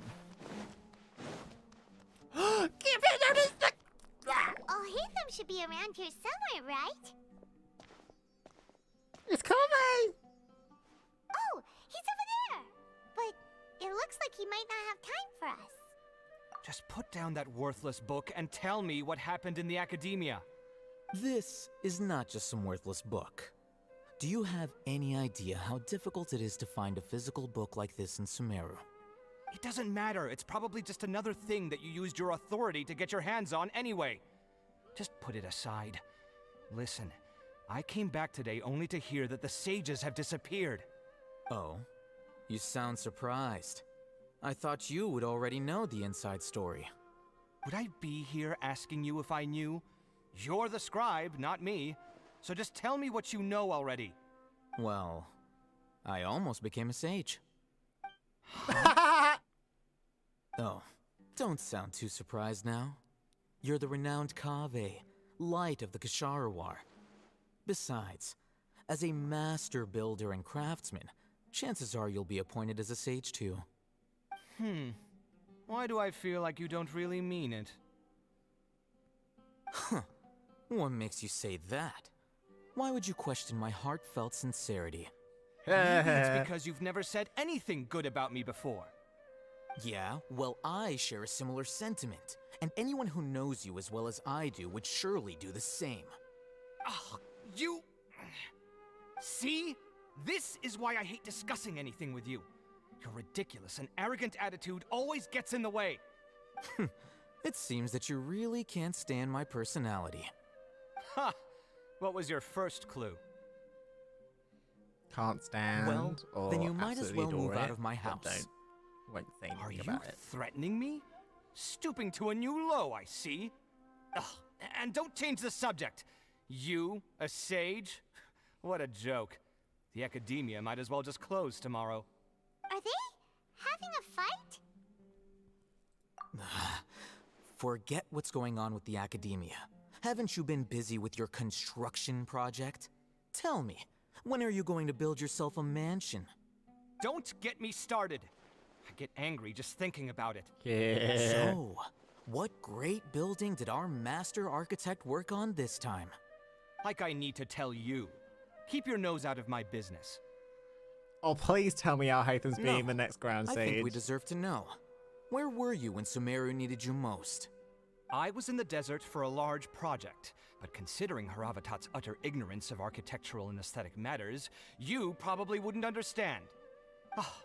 Alhaitham should be around here somewhere, right? It's coming! Oh, he's over there! But it looks like he might not have time for us. Just put down that worthless book and tell me what happened in the academia. This is not just some worthless book. Do you have any idea how difficult it is to find a physical book like this in Sumeru? It doesn't matter. It's probably just another thing that you used your authority to get your hands on anyway. just put it aside. Listen, I came back today only to hear that the sages have disappeared. Oh, you sound surprised. I thought you would already know the inside story. Would I be here asking you if I knew? You're the scribe, not me. So just tell me what you know already. Well, I almost became a sage. Oh, don't sound too surprised now. You're the renowned Kaveh, light of the Ksharawar. Besides, as a master builder and craftsman, chances are you'll be appointed as a sage too. Why do I feel like you don't really mean it? Huh. What makes you say that? Why would you question my heartfelt sincerity? Maybe it's because you've never said anything good about me before. Yeah, well, I share a similar sentiment, and anyone who knows you as well as I do would surely do the same. Oh, you... See? This is why I hate discussing anything with you. Your ridiculous and arrogant attitude always gets in the way. It seems that you really can't stand my personality. Ha! What was your first clue? Can't stand. Well, or then you might as well move adore out it, of my but house. Won't say Are anything you about it. threatening me? Stooping to a new low, I see. Ugh, and don't change the subject. You, a sage? What a joke. The academia might as well just close tomorrow. Are they having a fight? Forget what's going on with the academia. Haven't you been busy with your construction project? Tell me, when are you going to build yourself a mansion? Don't get me started. I get angry just thinking about it. Yeah. So, what great building did our master architect work on this time? Like I need to tell you. Keep your nose out of my business. Oh, please tell me Al-Haytham's being the next Grand Sage. I think we deserve to know. Where were you when Sumeru needed you most? I was in the desert for a large project, but considering Haravatat's utter ignorance of architectural and aesthetic matters, you probably wouldn't understand.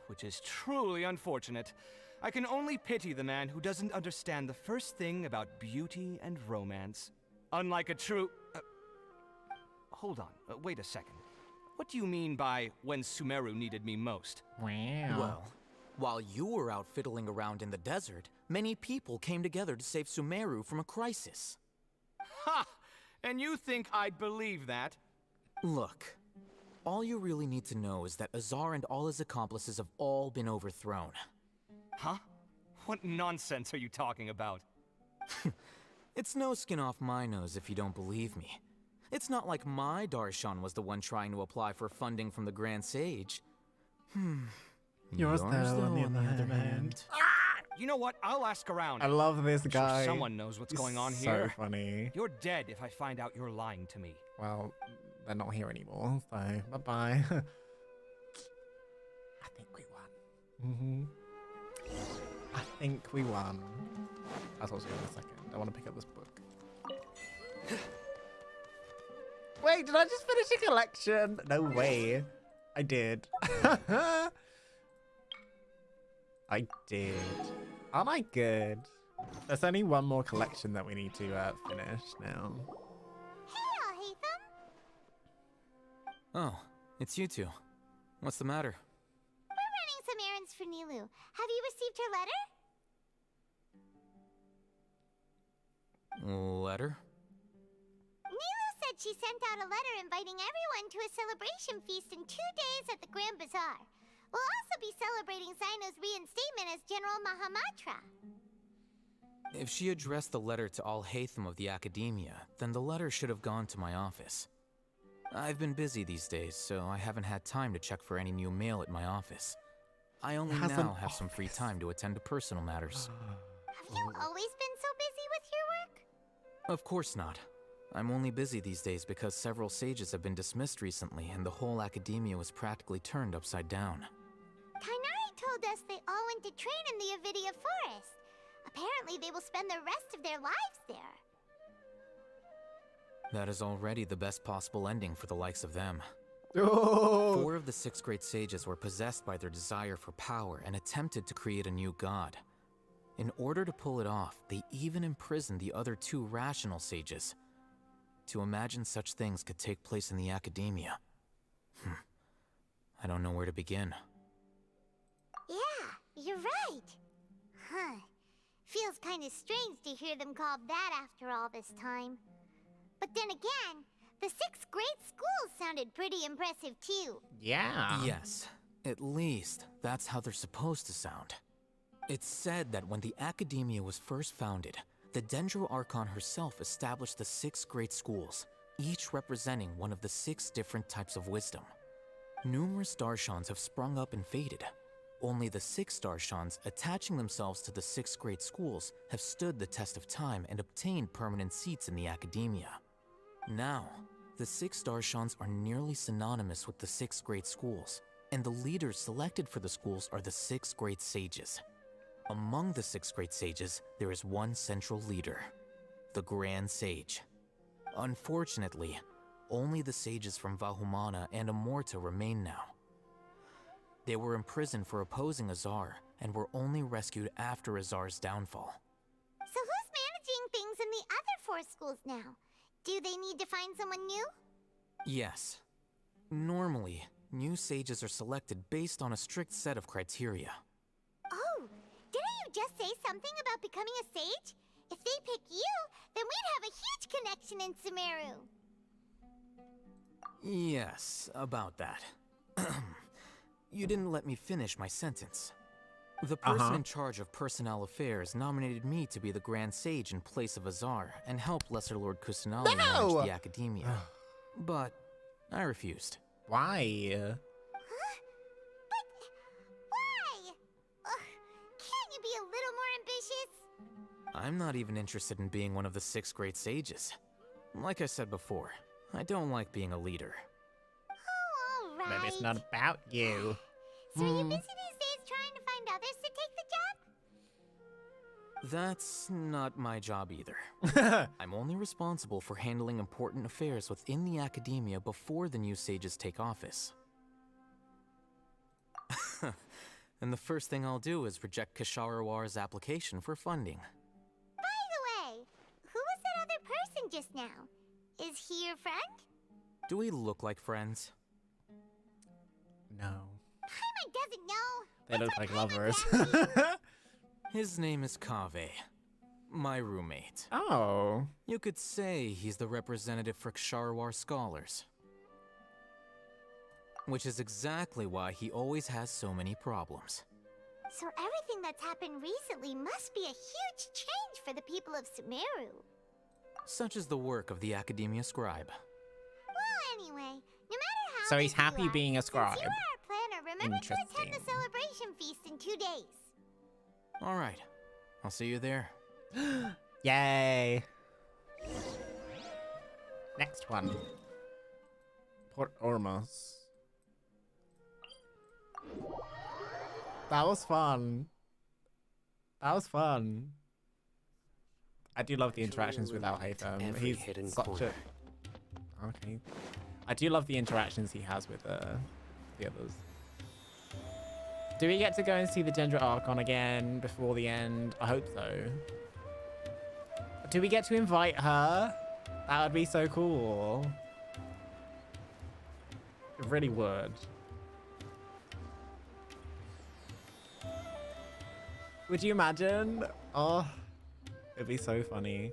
Which is truly unfortunate. I can only pity the man who doesn't understand the first thing about beauty and romance. Unlike a true... hold on, wait a second. What do you mean by when Sumeru needed me most? Wow. Well, while you were out fiddling around in the desert, many people came together to save Sumeru from a crisis. Ha! And you think I'd believe that? Look, all you really need to know is that Azar and all his accomplices have all been overthrown. Huh? What nonsense are you talking about? It's no skin off my nose if you don't believe me. It's not like my Darshan was the one trying to apply for funding from the Grand Sage. Yours though, on the other hand. You know what? I'll ask around. I love this guy. Sure someone knows what's going on so here. So funny. You're dead if I find out you're lying to me. Well, they're not here anymore, so bye-bye. I think we won. I think we won. I'll talk to you in a second. I want to pick up this book. Wait, did I just finish a collection? No way. I did. I did. Aren't I good? There's only one more collection that we need to finish now. Hey, Al-Haytham. Oh, it's you two. What's the matter? We're running some errands for Nilu. Have you received her letter? Letter? Nilu said she sent out a letter inviting everyone to a celebration feast in 2 days at the Grand Bazaar. We'll also be celebrating Cyno's reinstatement as General Mahamatra. If she addressed the letter to Al-Haytham of the Academia, then the letter should have gone to my office. I've been busy these days, so I haven't had time to check for any new mail at my office. I only now have some free time to attend to personal matters. Have you always been so busy with your work? Of course not. I'm only busy these days because several sages have been dismissed recently and the whole Academia was practically turned upside down. Kainari told us they all went to train in the Avidia Forest. Apparently they will spend the rest of their lives there. That is already the best possible ending for the likes of them. Oh. 4 of the 6 great sages were possessed by their desire for power and attempted to create a new god. In order to pull it off, they even imprisoned the other 2 rational sages, to imagine such things could take place in the academia. I don't know where to begin. Yeah, you're right. Huh. Feels kind of strange to hear them called that after all this time. But then again, the 6th grade schools sounded pretty impressive too. Yeah. Yes, at least that's how they're supposed to sound. It's said that when the academia was first founded, the Dendro Archon herself established the 6 great schools, each representing one of the 6 different types of wisdom. Numerous Darshans have sprung up and faded. Only the 6 Darshans attaching themselves to the 6 great schools have stood the test of time and obtained permanent seats in the academia. Now, the 6 Darshans are nearly synonymous with the 6 great schools, and the leaders selected for the schools are the 6 great sages. Among the 6 great sages, there is one central leader, the Grand Sage. Unfortunately, only the sages from Vahumana and Amorta remain now. They were imprisoned for opposing Azar, and were only rescued after Azar's downfall. So who's managing things in the other 4 schools now? Do they need to find someone new? Yes. Normally, new sages are selected based on a strict set of criteria. Oh, didn't you just say something about becoming a sage? If they pick you, then we'd have a huge connection in Sumeru. Yes, about that. You didn't let me finish my sentence. The person in charge of personnel affairs nominated me to be the Grand Sage in place of Azar and help Lesser Lord Kusanali manage the academia. But I refused. Why? Huh? But why? Can't you be a little more ambitious? I'm not even interested in being one of the 6 great sages. Like I said before, I don't like being a leader. Oh, all right. Maybe it's not about you. So are you busy these days trying to find others to take the job? That's not my job either. I'm only responsible for handling important affairs within the academia before the new sages take office. And the first thing I'll do is reject Kasharawar's application for funding. By the way, who was that other person just now? Is he your friend? Do we look like friends? No. Paimon doesn't know. They look like lovers. His name is Kaveh, my roommate. Oh. You could say he's the representative for Ksharawar scholars. Which is exactly why he always has so many problems. So everything that's happened recently must be a huge change for the people of Sumeru. Such is the work of the Academia Scribe. Well, anyway, no matter how So he's busy happy you are, being a scribe. Since you are our planner, remember to attend the celebration feast in 2 days. Alright, I'll see you there. Yay. Next one. Port Ormos. That was fun. That was fun. I do love the interactions with Al-Haytham. He's such a... Okay. I do love the interactions he has with the others. Do we get to go and see the Dendro Archon again before the end? I hope so. Do we get to invite her? That would be so cool. It really would. Would you imagine? Oh, it'd be so funny.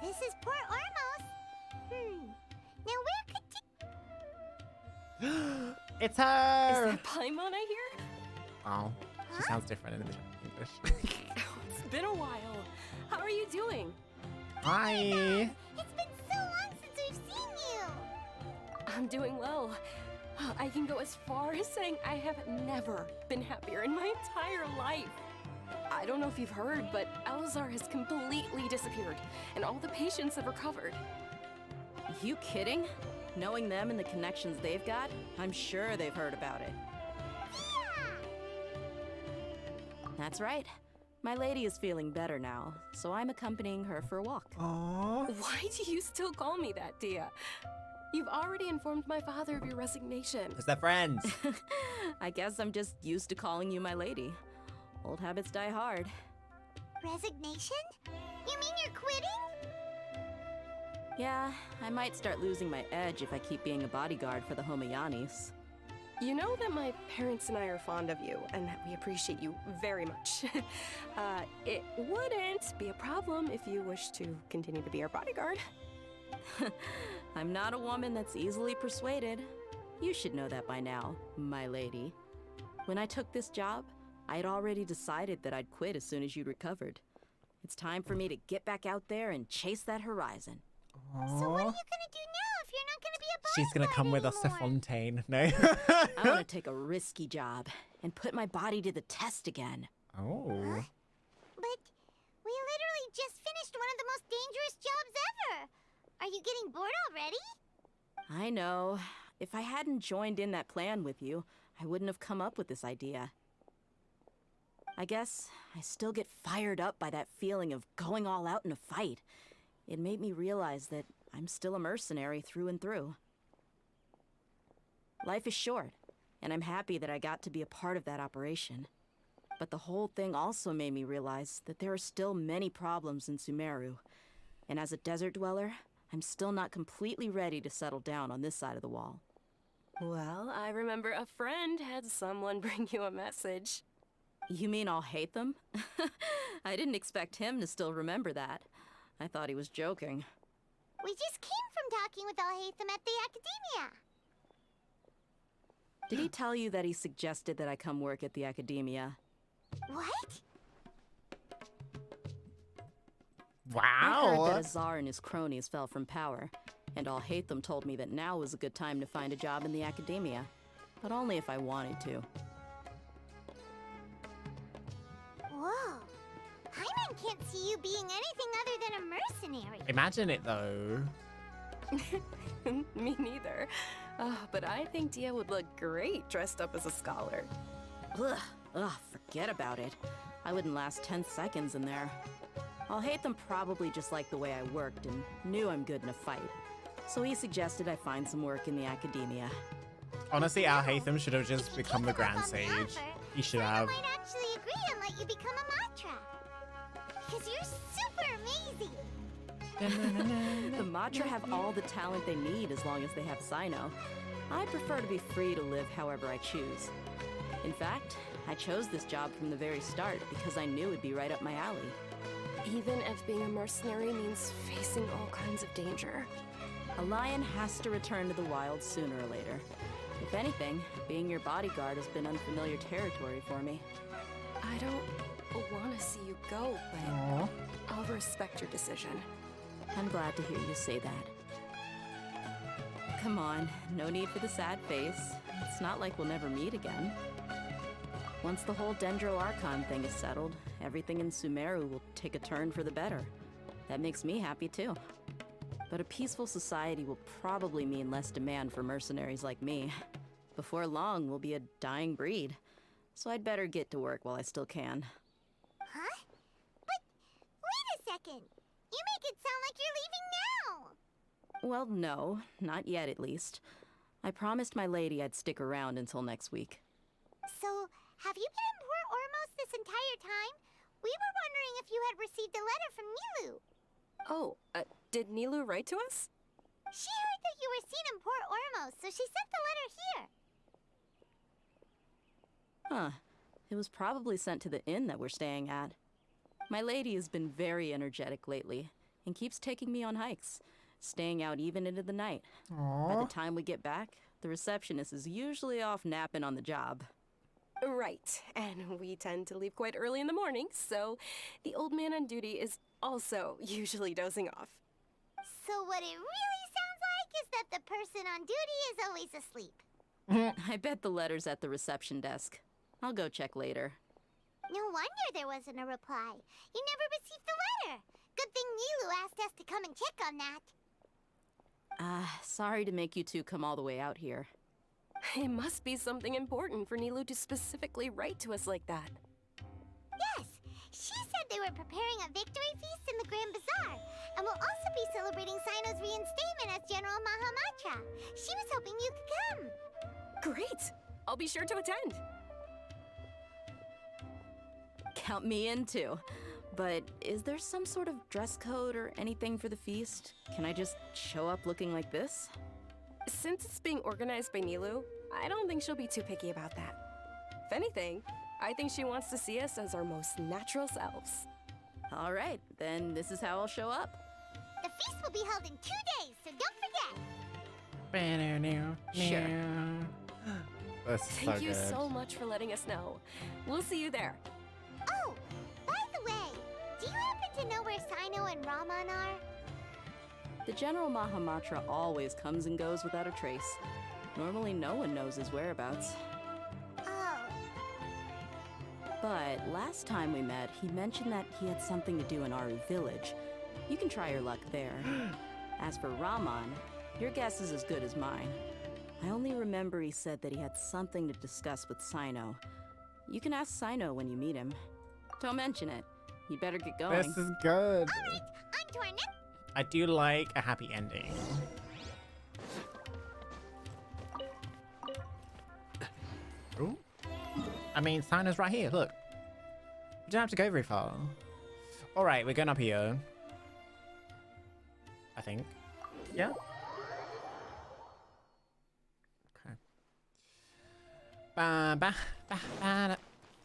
This is Port Ormos. Now where could It's her! Is that Paimon I hear? Oh, she sounds different in English. It's been a while. How are you doing? Hi! It's been so long since we've seen you! I'm doing well. I can go as far as saying I have never been happier in my entire life. I don't know if you've heard, but Elazar has completely disappeared, and all the patients have recovered. You kidding? Knowing them and the connections they've got, I'm sure they've heard about it. That's right. My lady is feeling better now, so I'm accompanying her for a walk. Aww. Why do you still call me that, Dia? You've already informed my father of your resignation. Because they're friends. I guess I'm just used to calling you my lady. Old habits die hard. Resignation? You mean you're quitting? Yeah, I might start losing my edge if I keep being a bodyguard for the Homayanis. You know that my parents and I are fond of you, and that we appreciate you very much. It wouldn't be a problem if you wish to continue to be our bodyguard. I'm not a woman that's easily persuaded. You should know that by now, my lady. When I took this job, I'd already decided that I'd quit as soon as you'd recovered. It's time for me to get back out there and chase that horizon. So what are you gonna do now if you're not gonna be a bodyguard She's gonna come with us to Fontaine. No. I want to take a risky job and put my body to the test again. Oh. But we literally just finished one of the most dangerous jobs ever. Are you getting bored already? I know. If I hadn't joined in that plan with you, I wouldn't have come up with this idea. I guess I still get fired up by that feeling of going all out in a fight. It made me realize that I'm still a mercenary through and through. Life is short, and I'm happy that I got to be a part of that operation. But the whole thing also made me realize that there are still many problems in Sumeru. And as a desert dweller, I'm still not completely ready to settle down on this side of the wall. Well, I remember a friend had someone bring you a message. You mean I'll hate them? I didn't expect him to still remember that. I thought he was joking. We just came from talking with Alhaitham at the Academia. Did he tell you that he suggested that I come work at the Academia? What? Wow. I heard that Azar and his cronies fell from power, and Alhaitham told me that now was a good time to find a job in the Academia, but only if I wanted to. Whoa. Paimon can't see you being anything other than a mercenary. Imagine it though. Me neither. But I think Dia would look great dressed up as a scholar. Ugh, forget about it. I wouldn't last 10 seconds in there. Alhaitham probably just liked the way I worked and knew I'm good in a fight. So he suggested I find some work in the Academia. Honestly, Alhaitham should have just become the Grand Sage. He should have. I might actually agree and let you become a Matra. Because you're super amazing. The Matra have all the talent they need as long as they have Sino. I prefer to be free to live however I choose. In fact, I chose this job from the very start because I knew it'd be right up my alley. Even if being a mercenary means facing all kinds of danger. A lion has to return to the wild sooner or later. If anything, being your bodyguard has been unfamiliar territory for me. I don't want to see you go, but I'll respect your decision. I'm glad to hear you say that. Come on, no need for the sad face. It's not like we'll never meet again. Once the whole Dendro Archon thing is settled, everything in Sumeru will take a turn for the better. That makes me happy too. But a peaceful society will probably mean less demand for mercenaries like me. Before long, we'll be a dying breed. So I'd better get to work while I still can. Huh? But wait a second. You make it sound like you're leaving now. Well, no, not yet at least. I promised my lady I'd stick around until next week. So, have you been in Port Ormos this entire time? We were wondering if you had received a letter from Nilu. Oh, did Nilu write to us? She heard that you were seen in Port Ormos, so she sent the letter here. Huh. It was probably sent to the inn that we're staying at. My lady has been very energetic lately and keeps taking me on hikes, staying out even into the night. By the time we get back, the receptionist is usually off napping on the job. Right, and we tend to leave quite early in the morning, so the old man on duty is also usually dozing off. So what it really sounds like is that the person on duty is always asleep. I bet the letter's at the reception desk. I'll go check later. No wonder there wasn't a reply. You never received the letter. Good thing Nilu asked us to come and check on that. Sorry to make you two come all the way out here. It must be something important for Nilu to specifically write to us like that. Yes, she said they were preparing a victory feast in the Grand Bazaar, and will also be celebrating Sino's reinstatement as General Mahamatra. She was hoping you could come. Great! I'll be sure to attend. Count me in too. But is there some sort of dress code or anything for the feast? Can I just show up looking like this? Since it's being organized by Nilu, I don't think she'll be too picky about that. If anything, I think she wants to see us as our most natural selves. All right, then this is how I'll show up. The feast will be held in 2 days, so don't forget. Sure. Thank you so much for letting us know. We'll see you there. Oh, by the way, do you happen to know where Sino and Raman are? The General Mahamatra always comes and goes without a trace. Normally no one knows his whereabouts. Oh. But last time we met, he mentioned that he had something to do in Aru Village. You can try your luck there. As for Raman, your guess is as good as mine. I only remember he said that he had something to discuss with Sino. You can ask Sino when you meet him. Don't mention it. You better get going. This is good. Alright, on to our next. I do like a happy ending. Ooh. I mean, Sino's right here, look. We don't have to go very far. Alright, we're going up here. I think. Yeah. Okay.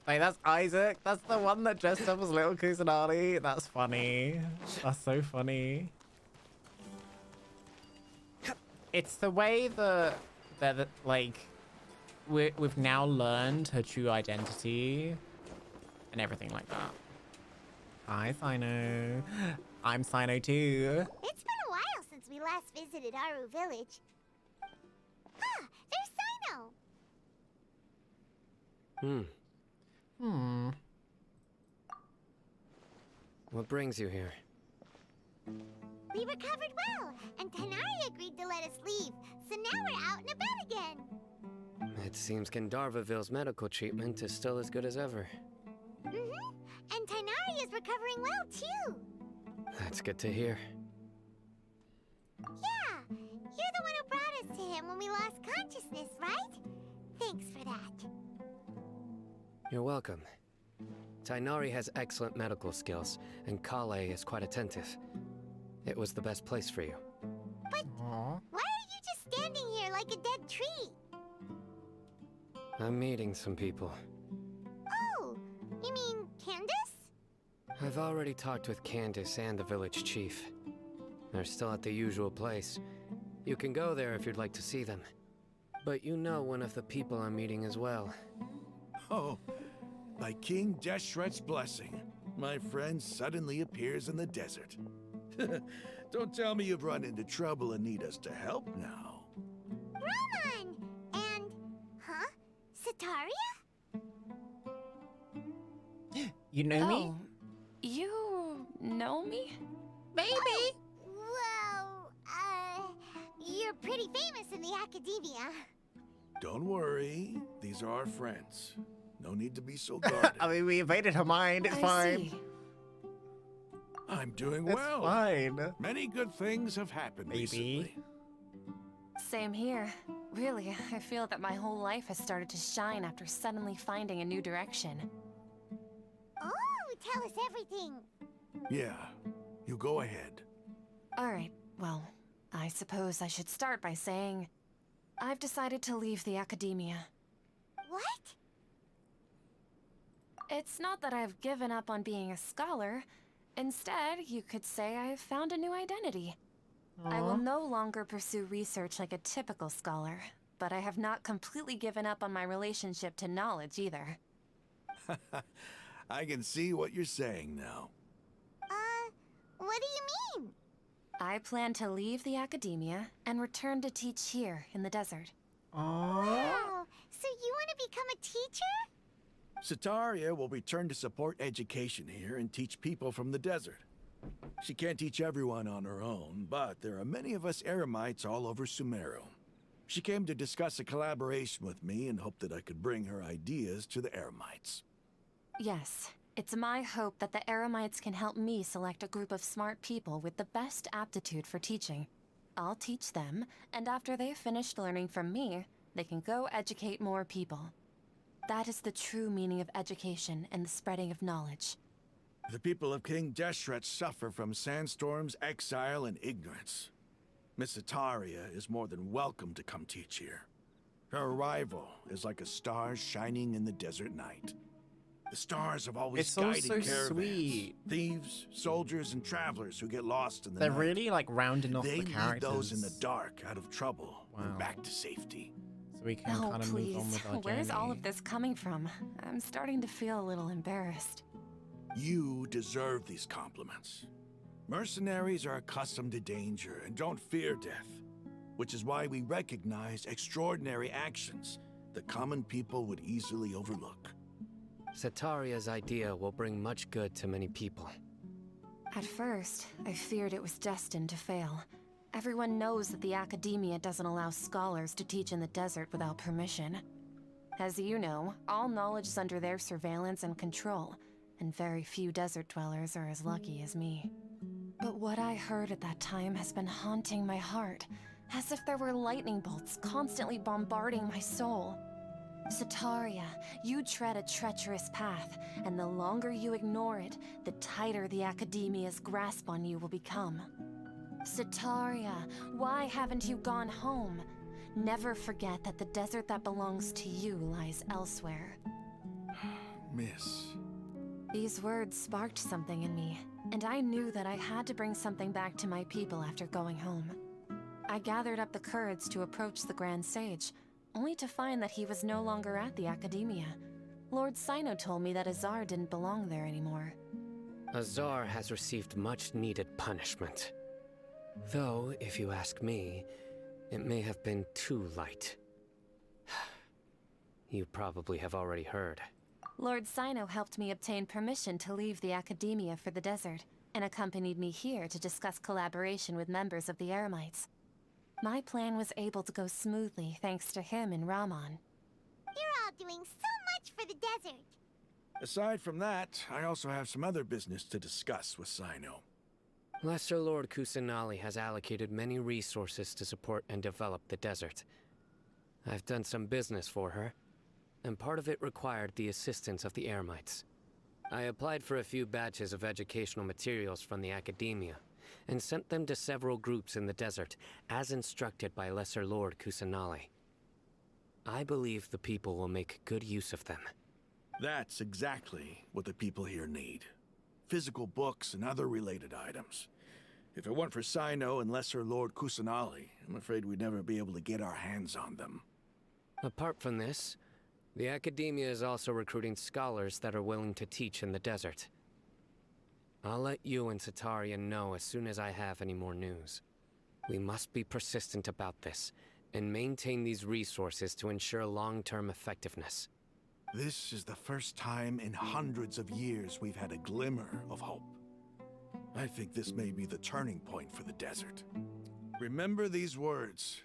Wait, that's Isaac? That's the one that dressed up as little Kusanagi? That's funny. That's so funny. It's the way that like, we've now learned her true identity and everything like that. Hi, Sino. I'm Sino too. It's been a while since we last visited Aru Village. Ah, there's Sino. What brings you here? We recovered well, and Tanari agreed to let us leave, so now we're out and about again. It seems Gandharvaville's medical treatment is still as good as ever. And Tanari is recovering well, too. That's good to hear. Yeah, you're the one who brought us to him when we lost consciousness, right? Thanks for that. You're welcome. Tainari has excellent medical skills, and Kale is quite attentive. It was the best place for you. But why are you just standing here like a dead tree? I'm meeting some people. Oh, you mean Candace? I've already talked with Candace and the village chief. They're still at the usual place. You can go there if you'd like to see them. But you know one of the people I'm meeting as well. Oh, by King Deshret's blessing, my friend suddenly appears in the desert. Don't tell me you've run into trouble and need us to help now. Raman! And, Sataria? You know me? You know me? Maybe. Well, you're pretty famous in the academia. Don't worry, these are our friends. No need to be so guarded. I mean, we invaded her mind. It's fine. I'm doing It's well. fine. Many good things have happened recently. Same here. Really, I feel that my whole life has started to shine after suddenly finding a new direction. Oh, tell us everything. Yeah, you go ahead. Alright, well, I suppose I should start by saying I've decided to leave the academia. What? It's not that I've given up on being a scholar. Instead, you could say I've found a new identity. I will no longer pursue research like a typical scholar, but I have not completely given up on my relationship to knowledge either. I can see what you're saying now. What do you mean? I plan to leave the academia and return to teach here in the desert. Wow, so you want to become a teacher? Sataria will return to support education here and teach people from the desert. She can't teach everyone on her own, but there are many of us Eremites all over Sumeru. She came to discuss a collaboration with me and hoped that I could bring her ideas to the Eremites. Yes, it's my hope that the Eremites can help me select a group of smart people with the best aptitude for teaching. I'll teach them, and after they've finished learning from me, they can go educate more people. That is the true meaning of education and the spreading of knowledge. The people of King Deshret suffer from sandstorms, exile, and ignorance. Miss Etaria is more than welcome to come teach here. Her arrival is like a star shining in the desert night. The stars have always guided caravans, sweet. thieves, soldiers, and travelers who get lost in the They're night. really like rounding off They the characters. lead those in the dark out of trouble and back to safety. So we can Oh, kind of move on please. with our Where's all journey. of this coming from? I'm starting to feel a little embarrassed. You deserve these compliments. Mercenaries are accustomed to danger and don't fear death, which is why we recognize extraordinary actions that common people would easily overlook. Setaria's idea will bring much good to many people. At first, I feared it was destined to fail. Everyone knows that the Academia doesn't allow scholars to teach in the desert without permission. As you know, all knowledge is under their surveillance and control, and very few desert dwellers are as lucky as me. But what I heard at that time has been haunting my heart, as if there were lightning bolts constantly bombarding my soul. Setaria, you tread a treacherous path, and the longer you ignore it, the tighter the Academia's grasp on you will become. Setaria, why haven't you gone home? Never forget that the desert that belongs to you lies elsewhere. Miss. These words sparked something in me, and I knew that I had to bring something back to my people after going home. I gathered up the courage to approach the Grand Sage, only to find that he was no longer at the Academia. Lord Sino told me that Azar didn't belong there anymore. Azar has received much-needed punishment. Though, if you ask me, it may have been too light. You probably have already heard. Lord Sino helped me obtain permission to leave the Academia for the desert, and accompanied me here to discuss collaboration with members of the Eremites. My plan was able to go smoothly thanks to him and Rahman. You're all doing so much for the desert. Aside from that, I also have some other business to discuss with Sino. Lesser Lord Kusanali has allocated many resources to support and develop the desert. I've done some business for her, and part of it required the assistance of the Eremites. I applied for a few batches of educational materials from the Academia, and sent them to several groups in the desert, as instructed by Lesser Lord Kusanali. I believe the people will make good use of them. That's exactly what the people here need. Physical books and other related items. If it weren't for Sino and Lesser Lord Kusanali, I'm afraid we'd never be able to get our hands on them. Apart from this, the Academia is also recruiting scholars that are willing to teach in the desert. I'll let you and Setaria know as soon as I have any more news. We must be persistent about this, and maintain these resources to ensure long-term effectiveness. This is the first time in hundreds of years we've had a glimmer of hope. I think this may be the turning point for the desert. Remember these words.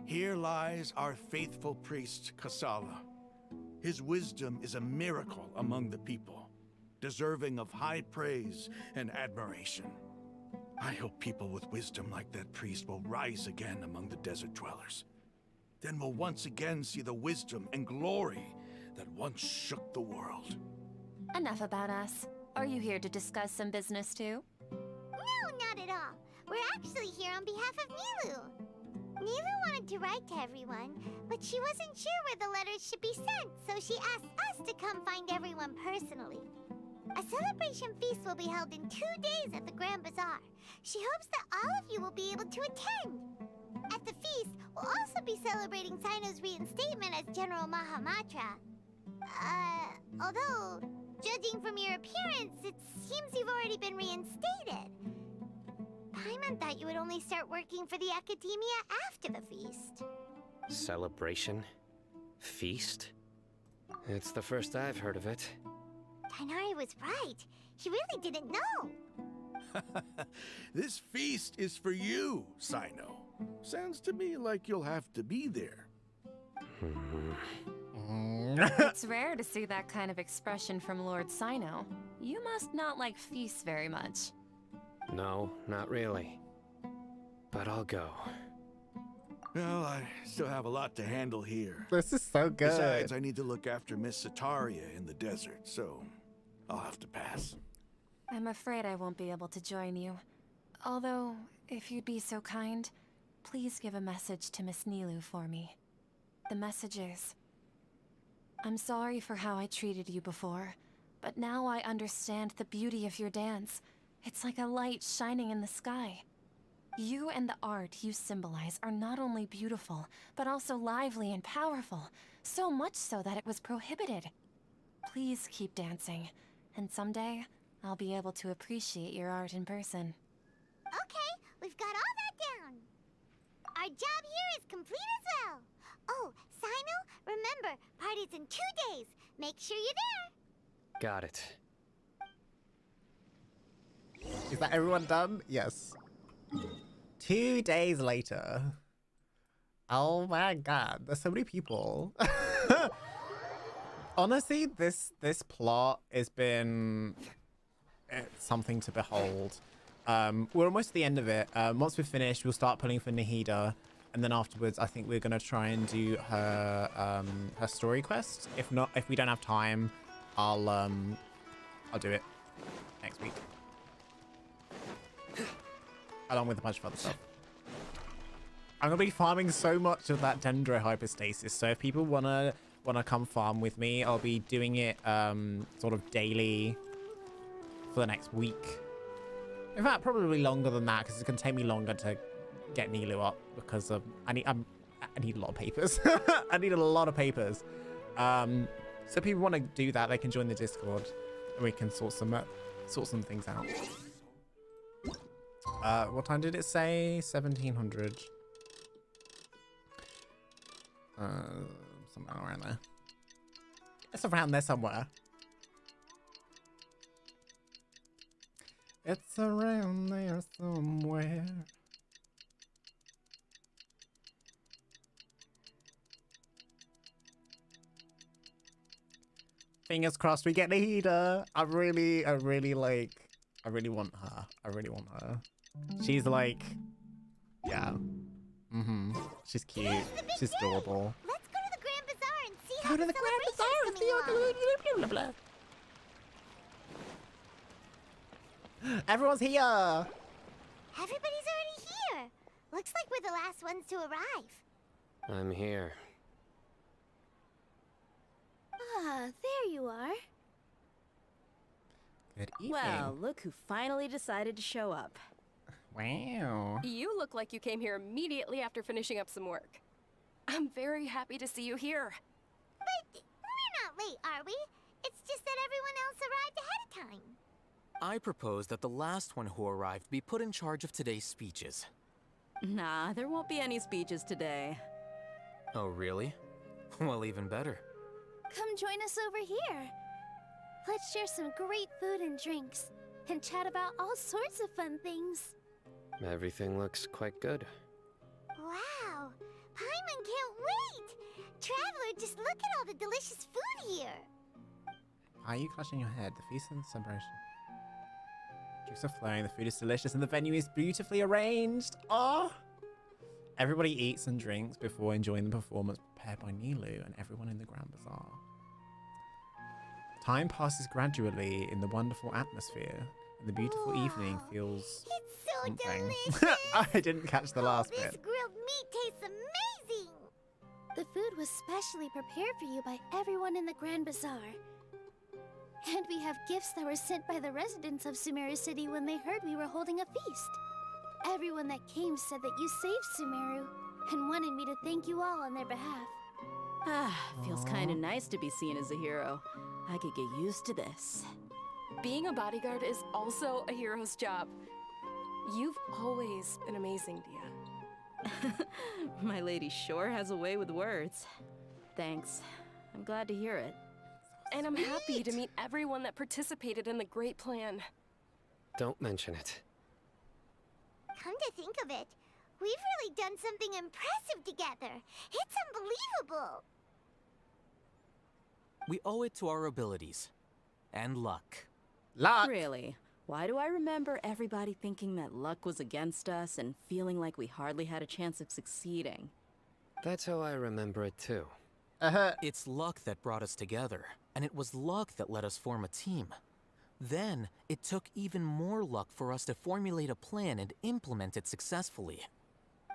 Here lies our faithful priest, Kasala. His wisdom is a miracle among the people, deserving of high praise and admiration. I hope people with wisdom like that priest will rise again among the desert dwellers. Then we'll once again see the wisdom and glory that once shook the world. Enough about us. Are you here to discuss some business too? No, not at all. We're actually here on behalf of Milu. Milu wanted to write to everyone, but she wasn't sure where the letters should be sent, so she asked us to come find everyone personally. A celebration feast will be held in 2 days at the Grand Bazaar. She hopes that all of you will be able to attend. At the feast, we'll also be celebrating Sino's reinstatement as General Mahamatra. Although, judging from your appearance, it seems you've already been reinstated. Paimon thought you would only start working for the Academia after the feast. Celebration? Feast? It's the first I've heard of it. Tighnari was right. He really didn't know. This feast is for you, Sino. Sounds to me like you'll have to be there. It's rare to see that kind of expression from Lord Sino. You must not like feasts very much. No, not really. But I'll go. Well, I still have a lot to handle here. This is so good. Besides, I need to look after Miss Setaria in the desert, so I'll have to pass. I'm afraid I won't be able to join you. Although, if you'd be so kind, please give a message to Miss Nilu for me. The message is, I'm sorry for how I treated you before, but now I understand the beauty of your dance. It's like a light shining in the sky. You and the art you symbolize are not only beautiful, but also lively and powerful, so much so that it was prohibited. Please keep dancing, and someday, I'll be able to appreciate your art in person. Okay, we've got all that down. Our job here is complete as well. Oh, Sino, remember, party's in 2 days. Make sure you're there. Got it. Is that everyone done? Yes. 2 days later. Oh my god, there's so many people. Honestly, this plot has been something to behold. We're almost at the end of it. Once we're finished, we'll start pulling for Nahida, and then afterwards, I think we're gonna try and do her her story quest. If we don't have time, I'll do it next week, along with a bunch of other stuff. I'm gonna be farming so much of that Dendro hyperstasis. So if people wanna come farm with me, I'll be doing it sort of daily for the next week. In fact, probably longer than that, because it's gonna take me longer to get Nilu up, because I need a lot of papers. I need a lot of papers. So if people want to do that, they can join the Discord, and we can sort some things out. What time did it say? 1700. Somewhere around there. It's around there somewhere. It's around there somewhere. Fingers crossed we get Nahida. I really want her. I really want her. She's like, yeah. She's cute. She's adorable. Let's go to the Grand Bazaar and see Go how to the the Grand Bazaar and see celebration's blah, blah, blah. Everyone's here. Everybody's already here. Looks like we're the last ones to arrive. I'm here. Ah, there you are. Good evening. Well, look who finally decided to show up. Wow. You look like you came here immediately after finishing up some work. I'm very happy to see you here. But we're not late, are we? It's just that everyone else arrived ahead of time. I propose that the last one who arrived be put in charge of today's speeches. Nah, there won't be any speeches today. Oh, really? Well, even better. Come join us over here. Let's share some great food and drinks, and chat about all sorts of fun things. Everything looks quite good. Wow, Paimon can't wait! Traveler, just look at all the delicious food here. Why are you clutching your head? The feast and celebration. Drinks are flowing, the food is delicious, and the venue is beautifully arranged. Oh! Everybody eats and drinks before enjoying the performance prepared by Nilu and everyone in the Grand Bazaar. Time passes gradually in the wonderful atmosphere, and the beautiful evening feels It's so something. delicious! I didn't catch the last This bit. grilled meat tastes amazing! The food was specially prepared for you by everyone in the Grand Bazaar. And we have gifts that were sent by the residents of Sumeru City when they heard we were holding a feast. Everyone that came said that you saved Sumeru, and wanted me to thank you all on their behalf. Ah, feels kind of nice to be seen as a hero. I could get used to this. Being a bodyguard is also a hero's job. You've always been amazing, Dia. My lady sure has a way with words. Thanks. I'm glad to hear it. And I'm happy to meet everyone that participated in the great plan. Don't mention it. Come to think of it, we've really done something impressive together. It's unbelievable. We owe it to our abilities. And luck. Luck? Really? Why do I remember everybody thinking that luck was against us and feeling like we hardly had a chance of succeeding? That's how I remember it too. It's luck that brought us together, and it was luck that let us form a team. Then, it took even more luck for us to formulate a plan and implement it successfully.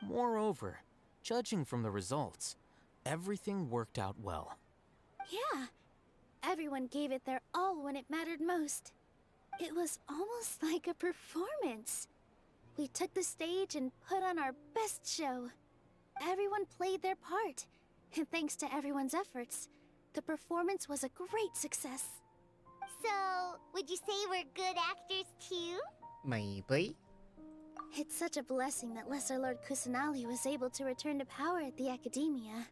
Moreover, judging from the results, everything worked out well. Yeah, everyone gave it their all when it mattered most. It was almost like a performance. We took the stage and put on our best show. Everyone played their part, and thanks to everyone's efforts, the performance was a great success. So, would you say we're good actors too? Maybe. It's such a blessing that Lesser Lord Kusanali was able to return to power at the Academia.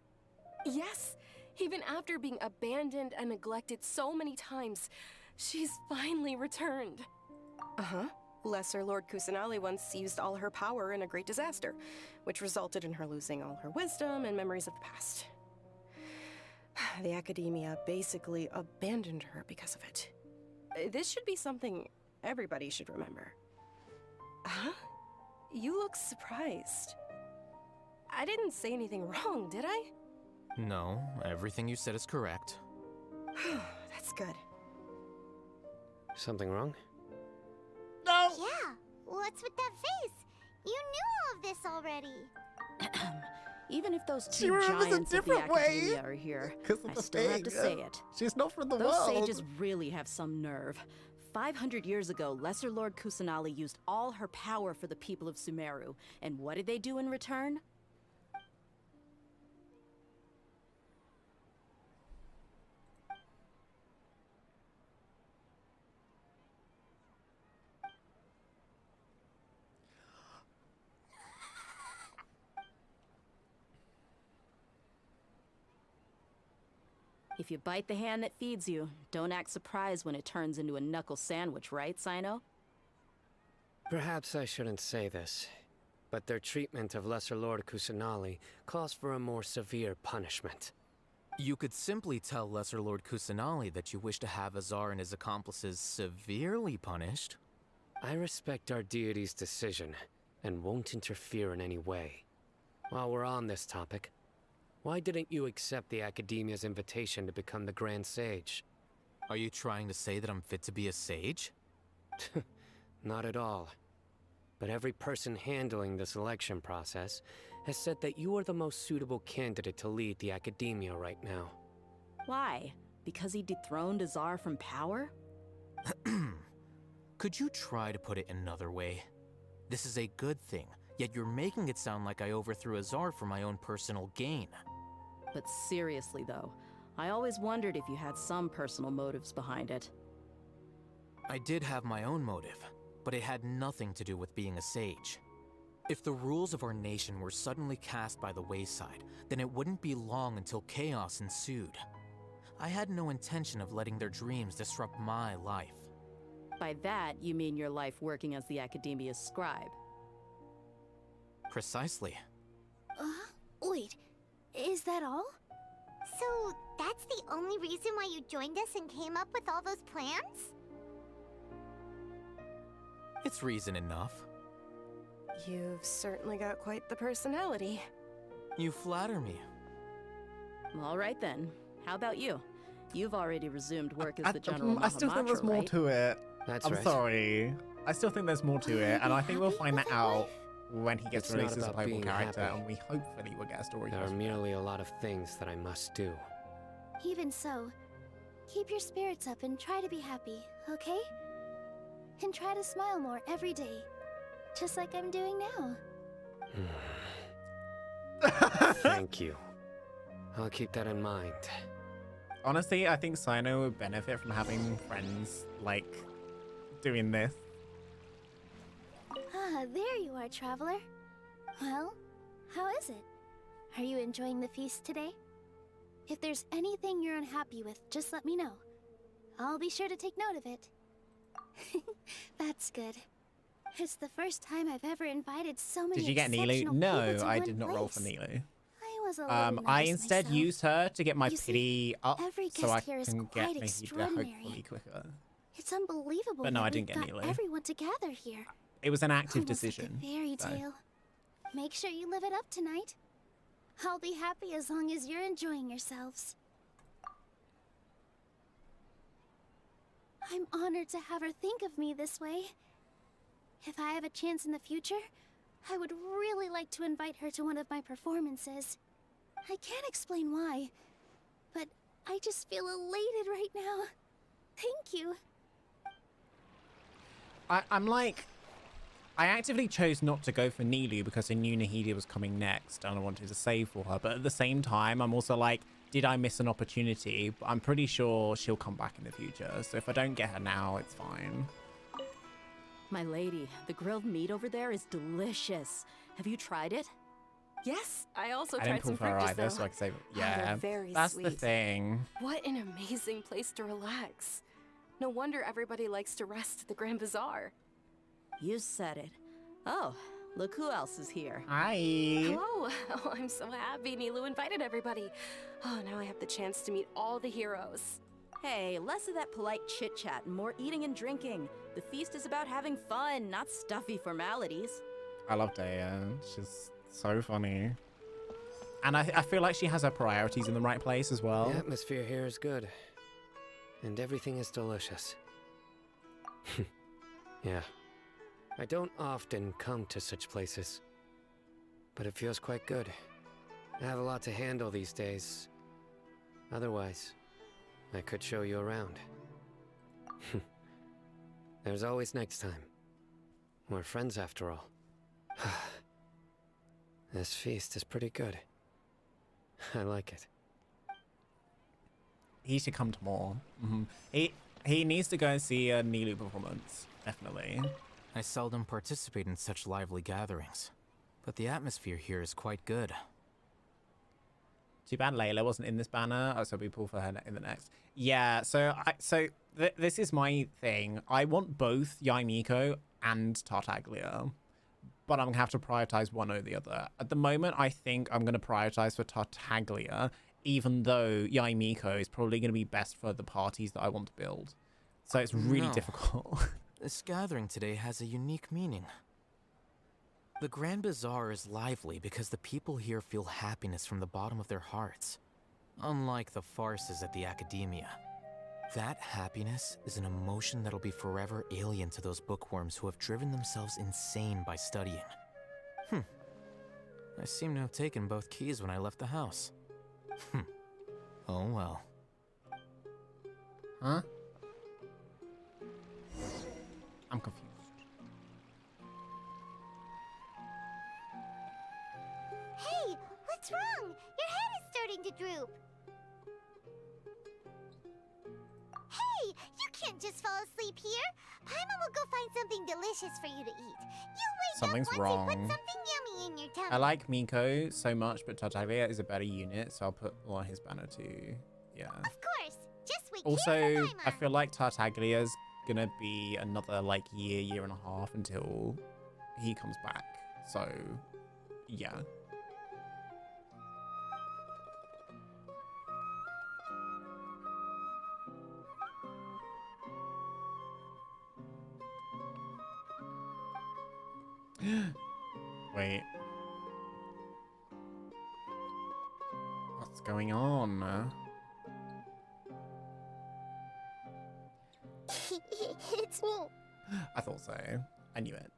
Yes, even after being abandoned and neglected so many times, she's finally returned. Uh-huh. Lesser Lord Kusanali once used all her power in a great disaster, which resulted in her losing all her wisdom and memories of the past. The Academia basically abandoned her because of it. This should be something everybody should remember. Huh? You look surprised. I didn't say anything wrong, did I? No, everything you said is correct. That's good. Something wrong? No! Yeah, what's with that face? You knew all of this already. Even if those She two remembers a giants of the different way Academia are here, 'cause of I the still have to thing. say it. She's not from the Those world. sages really have some nerve. 500 years ago, Lesser Lord Kusanali used all her power for the people of Sumeru. And what did they do in return? If you bite the hand that feeds you, don't act surprised when it turns into a knuckle sandwich, right, Sino? Perhaps I shouldn't say this, but their treatment of Lesser Lord Kusanali calls for a more severe punishment. You could simply tell Lesser Lord Kusanali that you wish to have Azar and his accomplices severely punished. I respect our deity's decision, and won't interfere in any way. While we're on this topic, why didn't you accept the Academia's invitation to become the Grand Sage? Are you trying to say that I'm fit to be a sage? Not at all. But every person handling the selection process has said that you are the most suitable candidate to lead the Academia right now. Why? Because he dethroned Azar from power? Could you try to put it another way? This is a good thing, yet you're making it sound like I overthrew Azar for my own personal gain. But seriously, though, I always wondered if you had some personal motives behind it. I did have my own motive, but it had nothing to do with being a sage. If the rules of our nation were suddenly cast by the wayside, then it wouldn't be long until chaos ensued. I had no intention of letting their dreams disrupt my life. By that, you mean your life working as the Academia's scribe. Precisely. Wait, is that all? So, that's the only reason why you joined us and came up with all those plans? It's reason enough. You've certainly got quite the personality. You flatter me. All right then. How about you? You've already resumed work as the General I still think there's more to it. That's I'm right. sorry. I still think there's more to it, and I think we'll find that out when he gets It's released not as a about playable being character, happy. and we hopefully will get a story. There are merely a lot of things that I must do. Even so, keep your spirits up and try to be happy, okay? And try to smile more every day, just like I'm doing now. Thank you. I'll keep that in mind. Honestly, I think Sino would benefit from having friends like doing this. Ah, there you are, traveler. Well, how is it? Are you enjoying the feast today? If there's anything you're unhappy with, just let me know. I'll be sure to take note of it. That's good. It's the first time I've ever invited so many Did you get Nilu? exceptional No, people to I one did not roll for place. Nilu. I was a little I nice instead myself. used her to get my You see, pity up every so I guest here is can get quite Nahida extraordinary. hopefully quicker. It's unbelievable But no, that I didn't we've get got Nilu. everyone to gather here. It was an active Almost decision. Like a fairy so. tale. Make sure you live it up tonight. I'll be happy as long as you're enjoying yourselves. I'm honored to have her think of me this way. If I have a chance in the future, I would really like to invite her to one of my performances. I can't explain why, but I just feel elated right now. Thank you. I'm like, I actively chose not to go for Nilu because I knew Nahida was coming next and I wanted to save for her. But at the same time, I'm also like, did I miss an opportunity? But I'm pretty sure she'll come back in the future. So if I don't get her now, it's fine. My lady, the grilled meat over there is delicious. Have you tried it? Yes, I also I tried didn't some pull for her fruit either, just so I now. can say, Oh, they're yeah, very that's sweet. the thing. What an amazing place to relax. No wonder everybody likes to rest at the Grand Bazaar. You said it. Oh, look who else is here. Hi. Hello. Oh, I'm so happy Nilu invited everybody. Oh, now I have the chance to meet all the heroes. Hey, less of that polite chit-chat and more eating and drinking. The feast is about having fun, not stuffy formalities. I love Daya. She's so funny. And I feel like she has her priorities in the right place as well. The atmosphere here is good. And everything is delicious. Yeah. I don't often come to such places. But it feels quite good. I have a lot to handle these days. Otherwise, I could show you around. There's always next time. We're friends after all. This feast is pretty good. I like it. He should come to more. He needs to go and see a Nilu performance. Definitely. I seldom participate in such lively gatherings, but the atmosphere here is quite good. Too bad Layla wasn't in this banner. I was hoping we pull for her in the next. Yeah, so this is my thing. I want both Yaimiko and Tartaglia, but I'm going to have to prioritize one over the other. At the moment, I think I'm going to prioritize for Tartaglia, even though Yaimiko is probably going to be best for the parties that I want to build. So it's really difficult. This gathering today has a unique meaning. The Grand Bazaar is lively because the people here feel happiness from the bottom of their hearts. Unlike the farces at the Academia. That happiness is an emotion that'll be forever alien to those bookworms who have driven themselves insane by studying. I seem to have taken both keys when I left the house. Oh well. Huh? I'm confused. Hey, what's wrong? Your head is starting to droop. Hey, you can't just fall asleep here. Paimon will go find something delicious for you to eat. You wake Something's up once wrong. and put something yummy in your tummy. I like Miko so much, but Tartaglia is a better unit, so I'll put on his banner too. Yeah. Of course. Just wait Also, here for I Paimon. feel like Tartaglia's gonna be another like year and a half until he comes back. So, yeah. Wait. What's going on? It's me. I thought so. I knew it.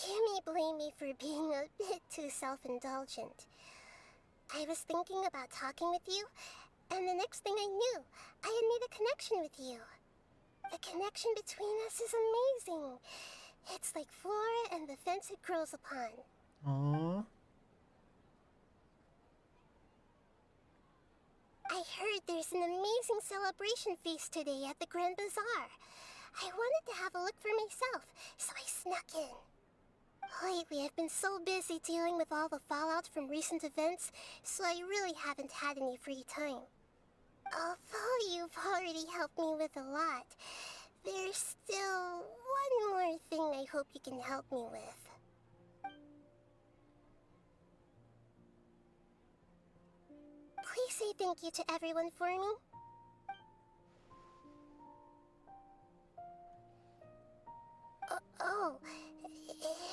You may blame me for being a bit too self-indulgent. I was thinking about talking with you, and the next thing I knew, I had made a connection with you. The connection between us is amazing. It's like flora and the fence it grows upon. Aww. I heard there's an amazing celebration feast today at the Grand Bazaar. I wanted to have a look for myself, so I snuck in. Lately, I've been so busy dealing with all the fallout from recent events, so I really haven't had any free time. Although you've already helped me with a lot, there's still one more thing I hope you can help me with. Please say thank you to everyone for me. Oh,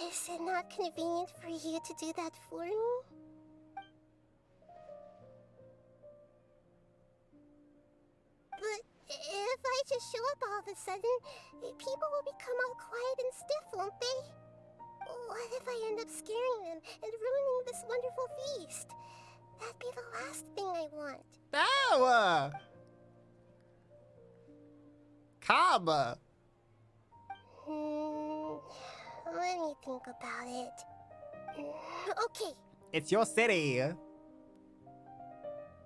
is it not convenient for you to do that for me? If I just show up all of a sudden, people will become all quiet and stiff, won't they? What if I end up scaring them and ruining this wonderful feast? That'd be the last thing I want. No! Come! Let me think about it. Okay. It's your city. And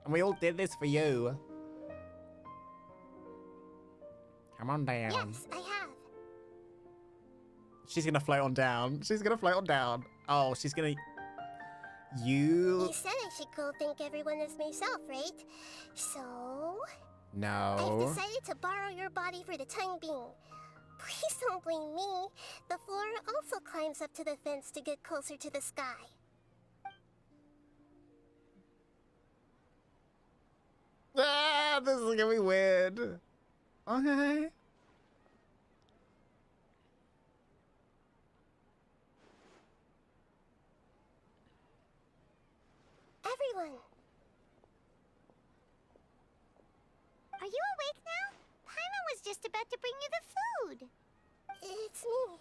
we all did this for you. Come on down. Yes, I have. She's gonna float on down. She's gonna float on down. Oh, she's gonna... You said I should go thank everyone as myself, right? So... No. I've decided to borrow your body for the time being. Please don't blame me. The flora also climbs up to the fence to get closer to the sky. Ah, this is gonna be weird. Okay. Everyone. Are you awake now? Paimon was just about to bring you the food. It's me.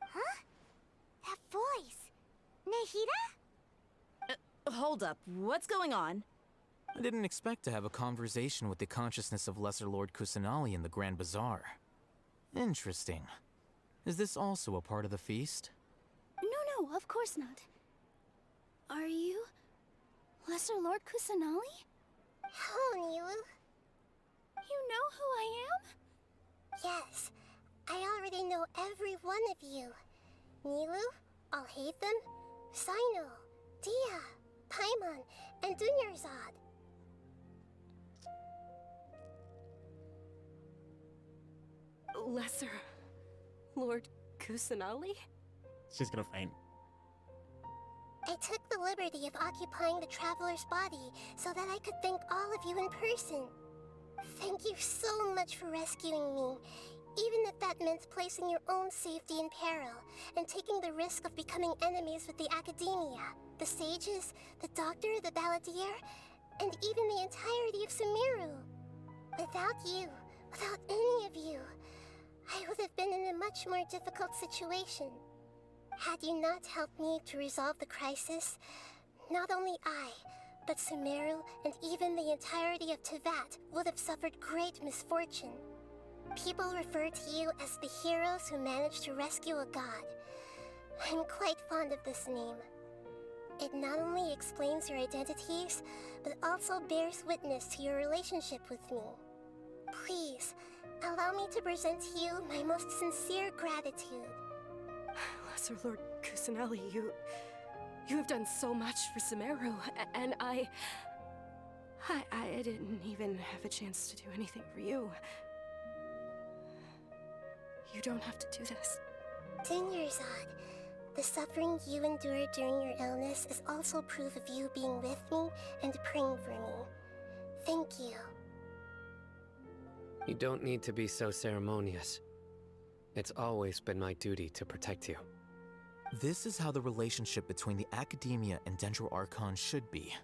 Huh? That voice. Nahida? Hold up. What's going on? I didn't expect to have a conversation with the consciousness of Lesser Lord Kusanali in the Grand Bazaar. Interesting. Is this also a part of the feast? No, of course not. Are you Lesser Lord Kusanali? Hello, Nilu. You know who I am? Yes, I already know every one of you. Nilu, Alhaitham, Sino, Dia, Paimon, and Dunyarzad. Lesser Lord Kusanali? She's gonna faint. I took the liberty of occupying the traveler's body so that I could thank all of you in person. Thank you so much for rescuing me, even if that meant placing your own safety in peril and taking the risk of becoming enemies with the Academia, the sages, the doctor, the balladeer, and even the entirety of Sumeru. Without you, without any of you, I would have been in a much more difficult situation. Had you not helped me to resolve the crisis, not only I, but Sumeru and even the entirety of Tevat would have suffered great misfortune. People refer to you as the heroes who managed to rescue a god. I'm quite fond of this name. It not only explains your identities, but also bears witness to your relationship with me. Please, allow me to present to you my most sincere gratitude. Lesser Lord Kusanali, you have done so much for Sumeru, and I didn't even have a chance to do anything for you. You don't have to do this. Dunyarzad, the suffering you endured during your illness is also proof of you being with me and praying for me. Thank you. You don't need to be so ceremonious. It's always been my duty to protect you. This is how the relationship between the Academia and Dendro Archon should be.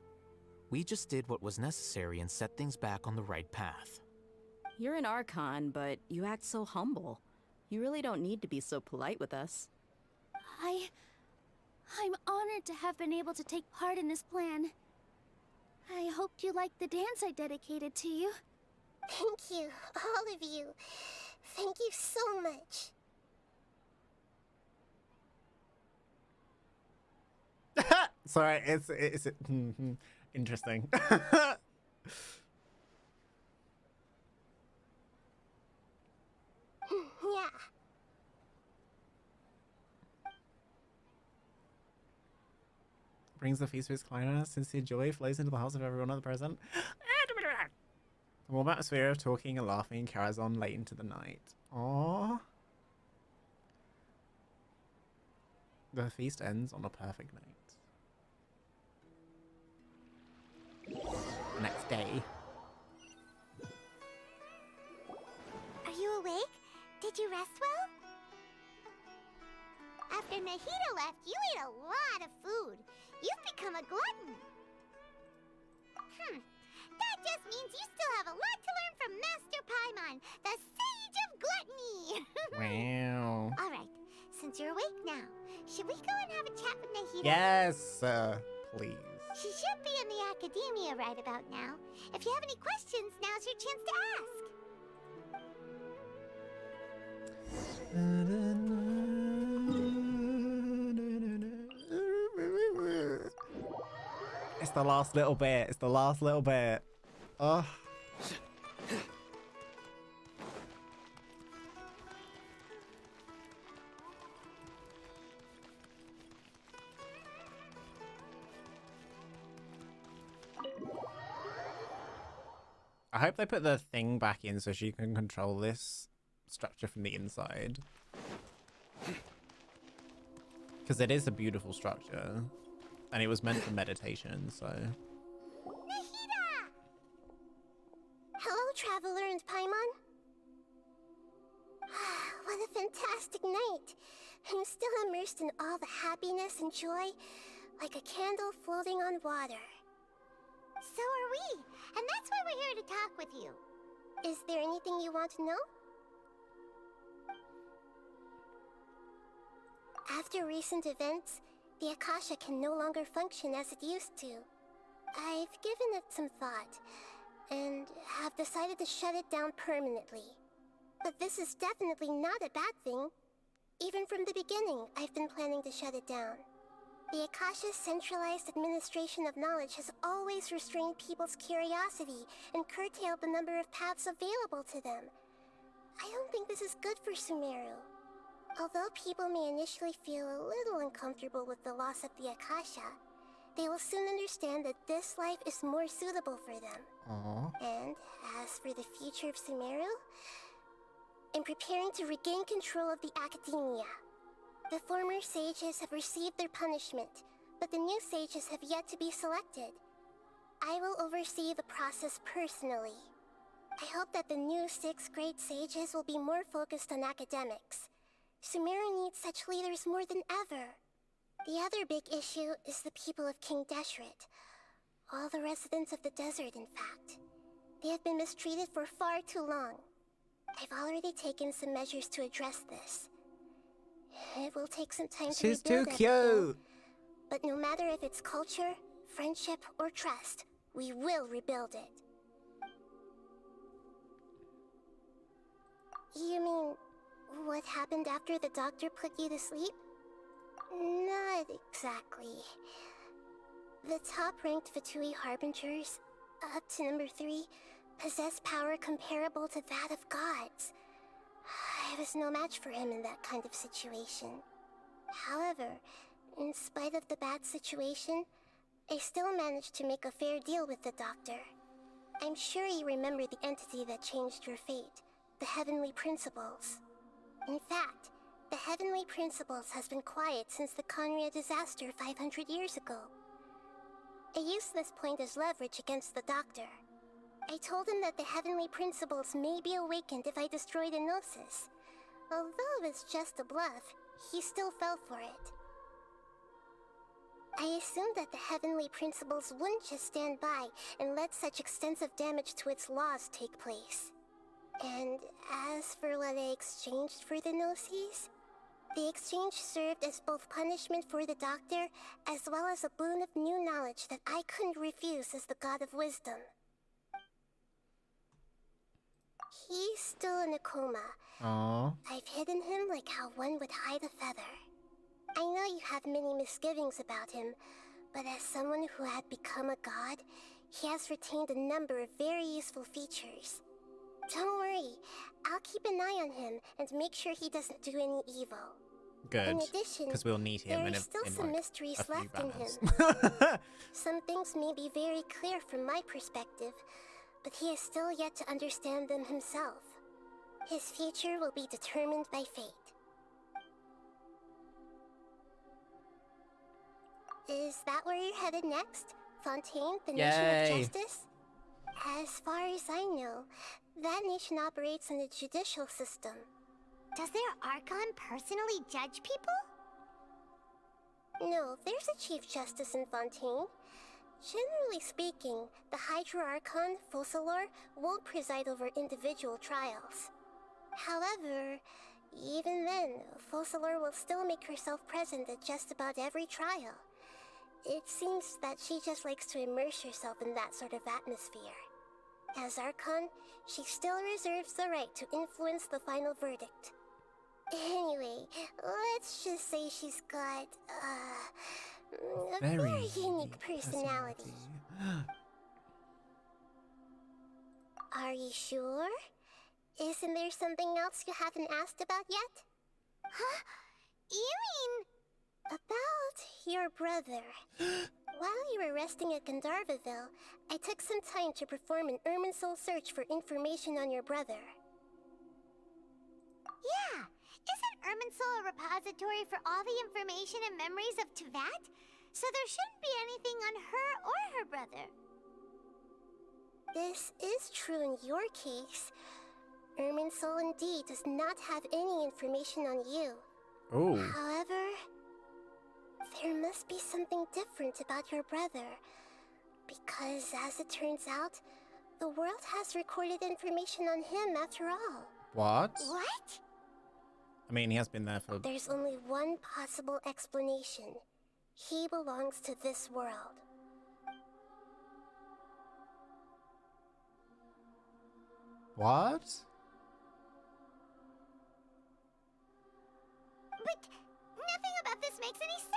We just did what was necessary and set things back on the right path. You're an Archon, but you act so humble. You really don't need to be so polite with us. I'm honored to have been able to take part in this plan. I hoped you liked the dance I dedicated to you. Thank you, all of you. Thank you so much. Sorry, it's interesting. Yeah. Brings the feast to his client. Sincere joy flows into the hearts of everyone at the present. The warm atmosphere of talking and laughing carries on late into the night. Aww. The feast ends on a perfect night. Next day. Are you awake? Did you rest well? After Nahida left, you ate a lot of food. You've become a glutton. That just means you still have a lot to learn from Master Paimon, the Sage of Gluttony. Wow. All right, since you're awake now, should we go and have a chat with Nahida? Yes, please. She should be in the academia right about now. If you have any questions, now's your chance to ask. It's the last little bit. It's the last little bit. Oh. I hope they put the thing back in so she can control this structure from the inside. Because it is a beautiful structure. And it was meant for meditation, so... Nahida! Hello, Traveler and Paimon. What a fantastic night. I'm still immersed in all the happiness and joy, like a candle floating on water. So are we, and that's why we're here to talk with you. Is there anything you want to know? After recent events, the Akasha can no longer function as it used to. I've given it some thought, and have decided to shut it down permanently. But this is definitely not a bad thing. Even from the beginning, I've been planning to shut it down. The Akasha's centralized administration of knowledge has always restrained people's curiosity and curtailed the number of paths available to them. I don't think this is good for Sumeru. Although people may initially feel a little uncomfortable with the loss of the Akasha, they will soon understand that this life is more suitable for them. Aww. And as for the future of Sumeru, I'm preparing to regain control of the Academia. The former sages have received their punishment, but the new sages have yet to be selected. I will oversee the process personally. I hope that the new 6th grade sages will be more focused on academics. Sumeru needs such leaders more than ever. The other big issue is the people of King Deshret. All the residents of the desert, in fact. They have been mistreated for far too long. I've already taken some measures to address this. It will take some time to She's rebuild too everything, cute. but no matter if it's culture, friendship, or trust, we will rebuild it. You mean, what happened after the doctor put you to sleep? Not exactly. The top-ranked Fatui Harbingers, up to number 3, possess power comparable to that of gods. I was no match for him in that kind of situation. However, in spite of the bad situation, I still managed to make a fair deal with the doctor. I'm sure you remember the entity that changed your fate, the Heavenly Principles. In fact, the Heavenly Principles has been quiet since the Conria disaster 500 years ago. I used this point as leverage against the doctor. I told him that the Heavenly Principles may be awakened if I destroyed Enosis. Although it's just a bluff, he still fell for it. I assumed that the Heavenly Principles wouldn't just stand by and let such extensive damage to its laws take place. And as for what I exchanged for the Gnosis, the exchange served as both punishment for the doctor as well as a boon of new knowledge that I couldn't refuse as the God of Wisdom. He's still in a coma. Aww. I've hidden him like how one would hide a feather. I know you have many misgivings about him, but as someone who had become a god, he has retained a number of very useful features. Don't worry, I'll keep an eye on him and make sure he doesn't do any evil. Good, In addition, because we'll need him there in are still some like mysteries a few left in banners. him. Some things may be very clear from my perspective, but he is still yet to understand them himself. His future will be determined by fate. Is that where you're headed next? Fontaine, the Nation Yay. of Justice? As far as I know, that nation operates in a judicial system. Does their Archon personally judge people? No, there's a Chief Justice in Fontaine. Generally speaking, the Hydra Archon, Focalor, won't preside over individual trials. However, even then, Focalor will still make herself present at just about every trial. It seems that she just likes to immerse herself in that sort of atmosphere. As Archon, she still reserves the right to influence the final verdict. Anyway, let's just say she's got, a very unique personality. Are you sure? Isn't there something else you haven't asked about yet? Huh? You mean... About your brother. While you were resting at Gandharvaville, I took some time to perform an Irminsul search for information on your brother. Yeah! Isn't Irminsul a repository for all the information and memories of Teyvat? So there shouldn't be anything on her or her brother. This is true in your case. Irminsul indeed does not have any information on you. Oh. However, there must be something different about your brother. Because as it turns out, the world has recorded information on him after all. What? What? I mean, he has been there for... There's only one possible explanation. He belongs to this world. What? But nothing about this makes any sense.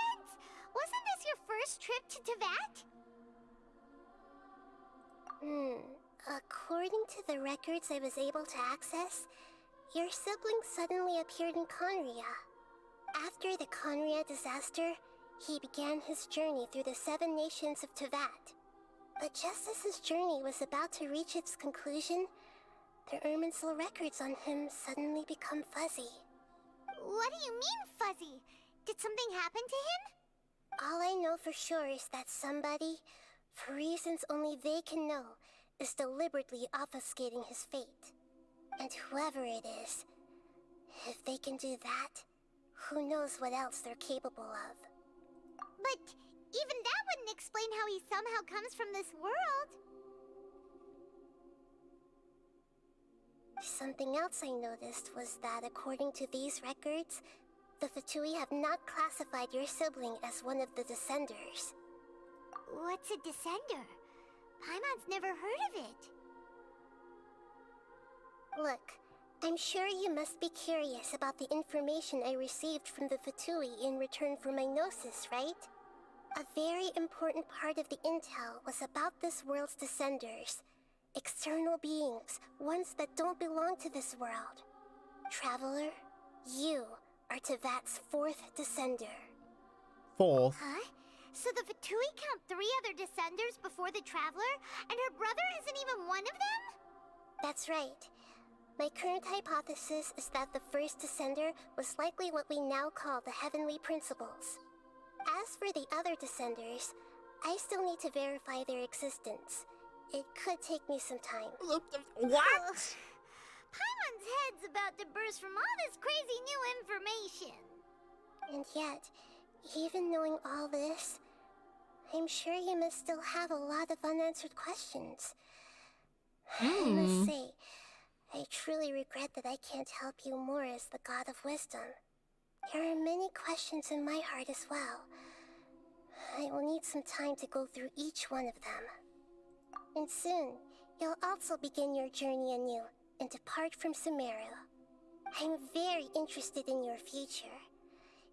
Wasn't this your first trip to Teyvat? According to the records I was able to access, your sibling suddenly appeared in Conria. After the Conria disaster, he began his journey through the 7 nations of Teyvat. But just as his journey was about to reach its conclusion, the Irminsul records on him suddenly become fuzzy. What do you mean, fuzzy? Did something happen to him? All I know for sure is that somebody, for reasons only they can know, is deliberately obfuscating his fate. And whoever it is, if they can do that, who knows what else they're capable of. But even that wouldn't explain how he somehow comes from this world. Something else I noticed was that according to these records, the Fatui have not classified your sibling as one of the Descenders. What's a Descender? Paimon's never heard of it. Look, I'm sure you must be curious about the information I received from the Fatui in return for my gnosis, right? A very important part of the intel was about this world's Descenders. External beings, ones that don't belong to this world. Traveler, you are Teyvat's 4th Descender. 4th? Huh? So the Fatui count 3 other Descenders before the Traveler, and her brother isn't even one of them? That's right. My current hypothesis is that the first Descender was likely what we now call the Heavenly Principles. As for the other Descenders, I still need to verify their existence. It could take me some time. What? Paimon's head's about to burst from all this crazy new information. And yet, even knowing all this, I'm sure you must still have a lot of unanswered questions. I must say, I truly regret that I can't help you more as the God of Wisdom. There are many questions in my heart as well. I will need some time to go through each one of them. And soon, you'll also begin your journey anew and depart from Sumeru. I'm very interested in your future.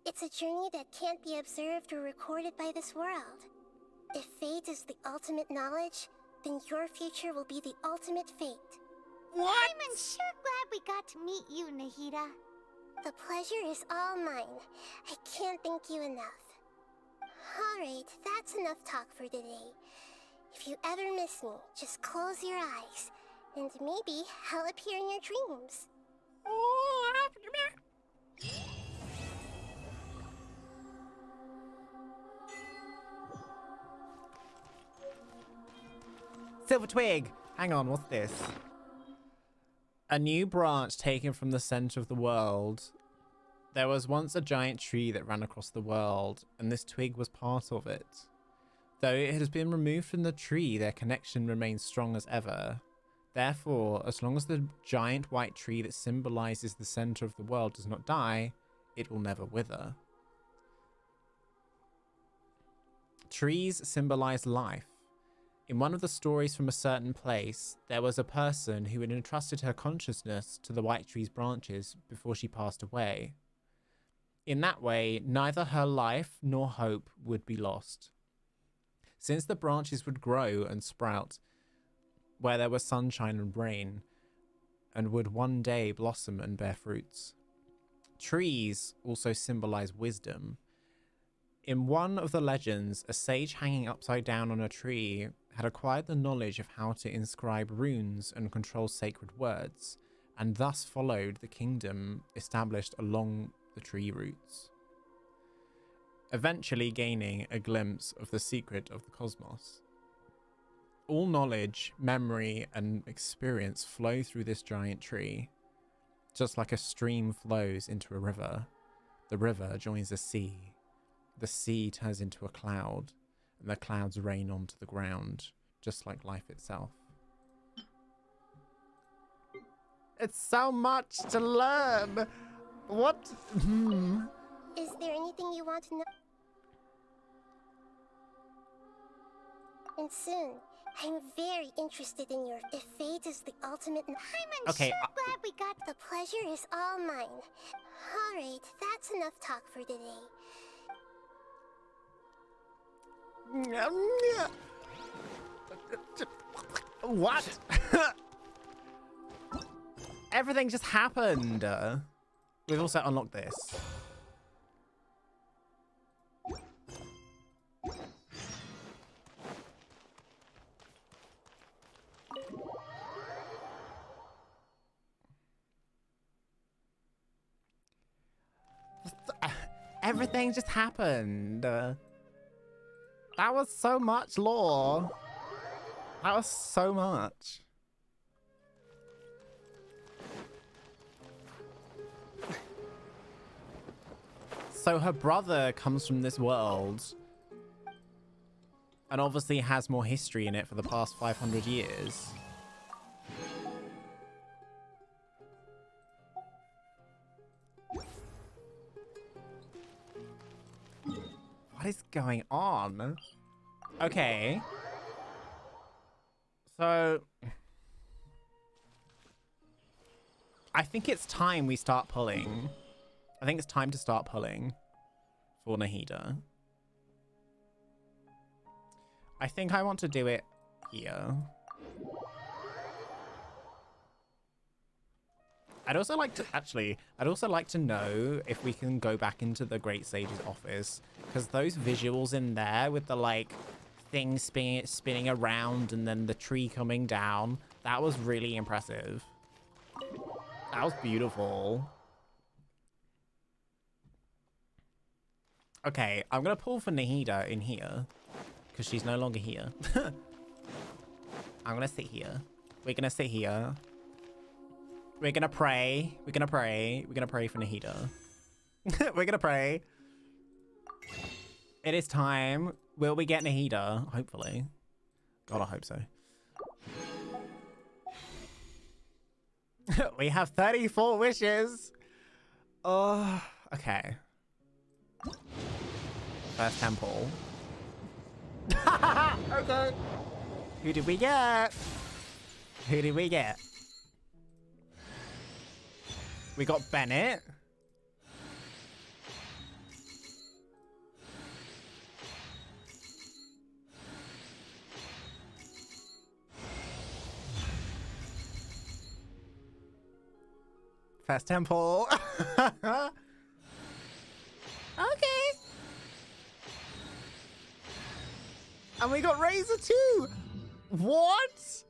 It's a journey that can't be observed or recorded by this world. If fate is the ultimate knowledge, then your future will be the ultimate fate. What? I'm sure glad we got to meet you, Nahida. The pleasure is all mine. I can't thank you enough. Alright, that's enough talk for today. If you ever miss me, just close your eyes, and maybe I'll appear in your dreams. Silver Twig! Hang on, what's this? A new branch taken from the center of the world. There was once a giant tree that ran across the world, and this twig was part of it. Though it has been removed from the tree, their connection remains strong as ever. Therefore, as long as the giant white tree that symbolizes the center of the world does not die, it will never wither. Trees symbolize life. In one of the stories from a certain place, there was a person who had entrusted her consciousness to the white tree's branches before she passed away. In that way, neither her life nor hope would be lost, since the branches would grow and sprout where there was sunshine and rain, and would one day blossom and bear fruits. Trees also symbolize wisdom. In one of the legends, a sage hanging upside down on a tree had acquired the knowledge of how to inscribe runes and control sacred words, and thus followed the kingdom established along the tree roots, eventually gaining a glimpse of the secret of the cosmos. All knowledge, memory, and experience flow through this giant tree. Just like a stream flows into a river, the river joins the sea. The sea turns into a cloud, and the clouds rain onto the ground, just like life itself. It's so much to learn! What? Is there anything you want to know? And soon, I'm very interested in your if fate is the ultimate. I'm okay, glad we got the pleasure is all mine. Alright, that's enough talk for today. What? Everything just happened. We've also unlocked this. Everything just happened. That was so much lore. That was so much. So her brother comes from this world and obviously has more history in it for the past 500 years. What is going on? Okay. So I think it's time we start pulling. I think it's time to start pulling for Nahida. I think I want to do it here. I'd also like to know if we can go back into the Great Sage's office, because those visuals in there with the like thing spinning around and then the tree coming down, that was really impressive. That was beautiful. Okay, I'm gonna pull for Nahida in here because she's no longer here. I'm gonna sit here. We're gonna sit here. We're gonna pray. We're gonna pray. We're gonna pray for Nahida. We're gonna pray. It is time. Will we get Nahida? Hopefully. God, I hope so. We have 34 wishes. Oh, okay. First temple. Okay. Who did we get? Who did we get? We got Bennett. First temple. Okay. And we got Razor too. What?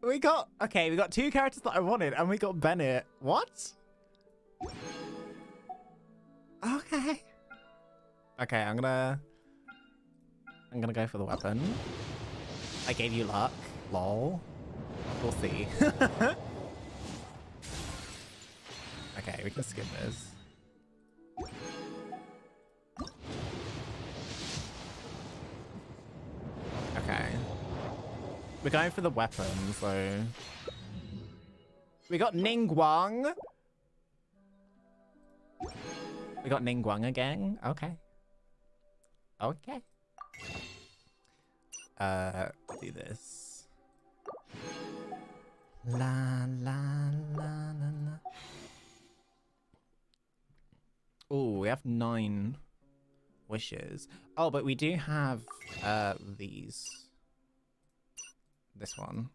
We got two characters that I wanted, and we got Bennett. What? Okay. Okay, I'm gonna go for the weapon. I gave you luck. Lol. We'll see. Okay, we can skip this. We're going for the weapon, so... We got Ningguang. We got Ningguang again. Okay. Okay. Do this. La la la la la. Oh, we have 9 wishes. Oh, but we do have these. This one.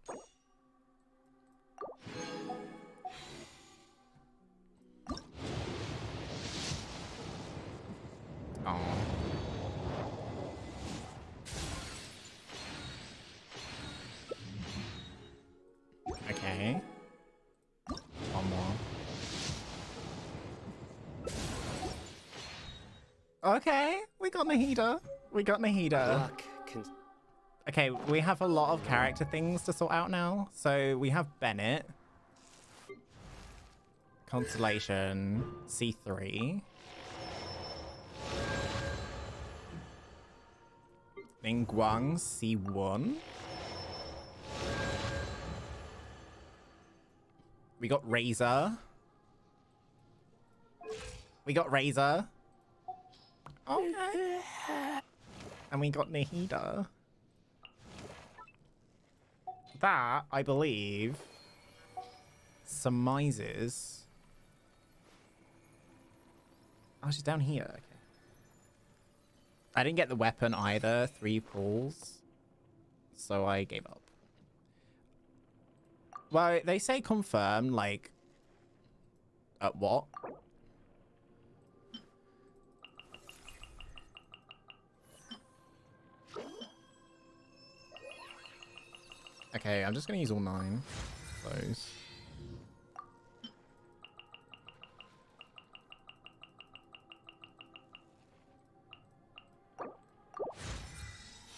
Oh. Okay. One more. Okay, we got Nahida. We got Nahida. Okay, we have a lot of character things to sort out now. So we have Bennett. Constellation. C3. Ningguang. C1. We got Razor. We got Razor. Okay. And we got Nahida. That, I believe, surmises... Oh, she's down here. Okay. I didn't get the weapon either. 3 pulls. So I gave up. Well, they say confirm, like... At what? Okay, I'm just gonna use all 9 of those.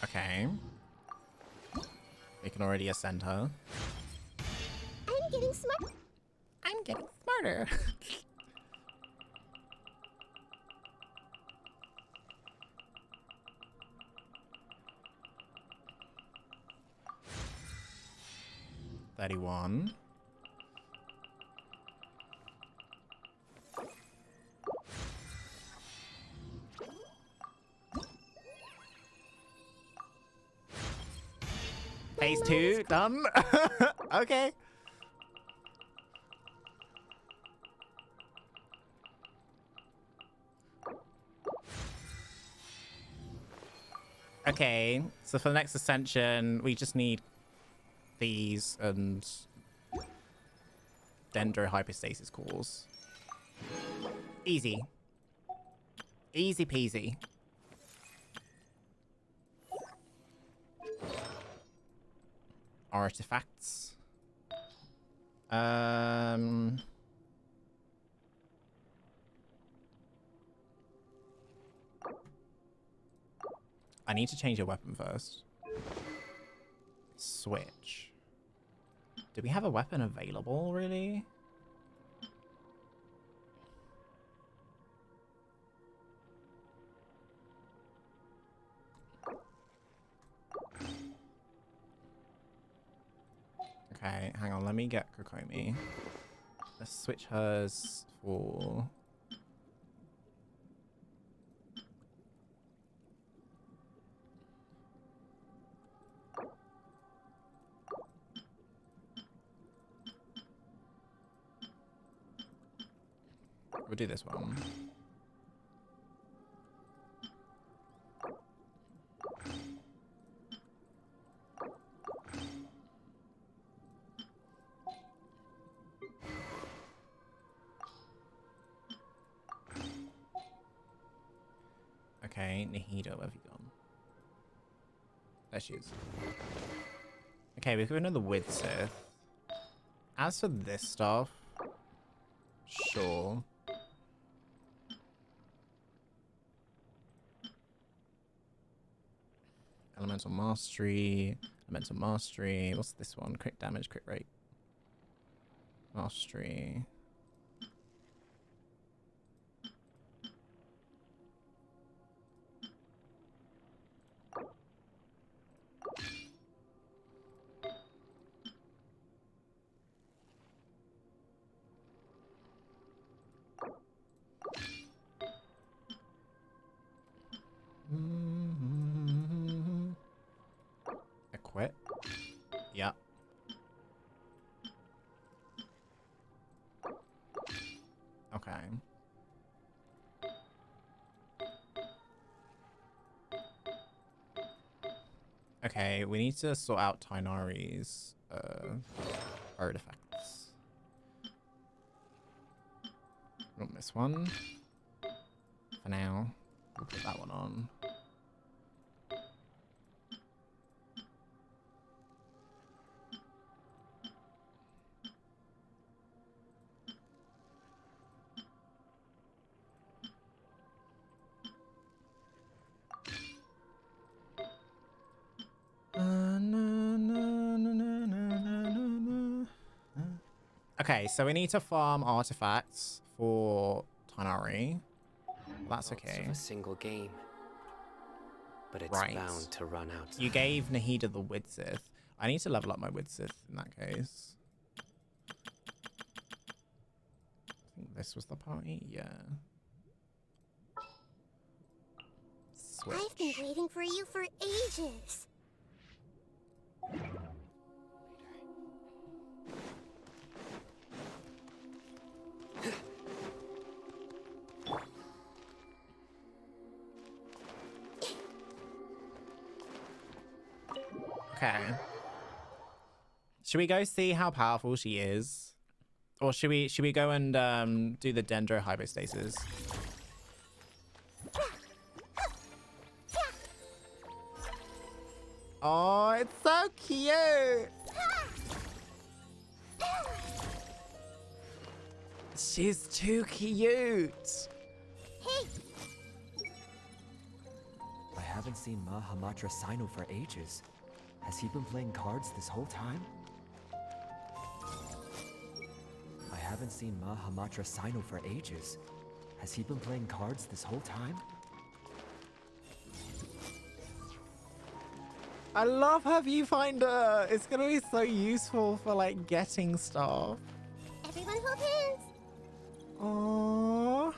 Okay. We can already ascend her. I'm getting smart. I'm getting smarter. $31. Phase 2 done. Okay. Okay, so for the next ascension, we just need these and Dendro hypostasis cores. Easy. Easy peasy. Artifacts. I need to change your weapon first. Switch. Do we have a weapon available, really? Okay, hang on, let me get Kokomi. Let's switch hers for... We'll do this one. Okay, Nahida, where have you gone? There she is. Okay, we've got another with Sith. As for this stuff, sure. Elemental Mastery. Elemental Mastery. What's this one? Crit damage, crit rate. Mastery. Okay. Okay, we need to sort out Tainari's artifacts. Not this one. For now, we'll put that one on. Okay, so we need to farm artifacts for Tainari. That's okay. A single game, but it's Right. bound to run out. You gave Nahida the Widsith. I need to level up my Widsith in that case. I think this was the party. Yeah. Switch. I've been waiting for you for ages. Okay. Should we go see how powerful she is? Or should we go and do the Dendro hypostasis? Oh, it's so cute. She's too cute. Hey, I haven't seen Mahamatra Sino for ages. Has he been playing cards this whole time? I haven't seen Mahamatra Sino for ages. Has he been playing cards this whole time? I love her viewfinder. It's gonna be so useful for like getting stuff. everyone hold hands. Aww.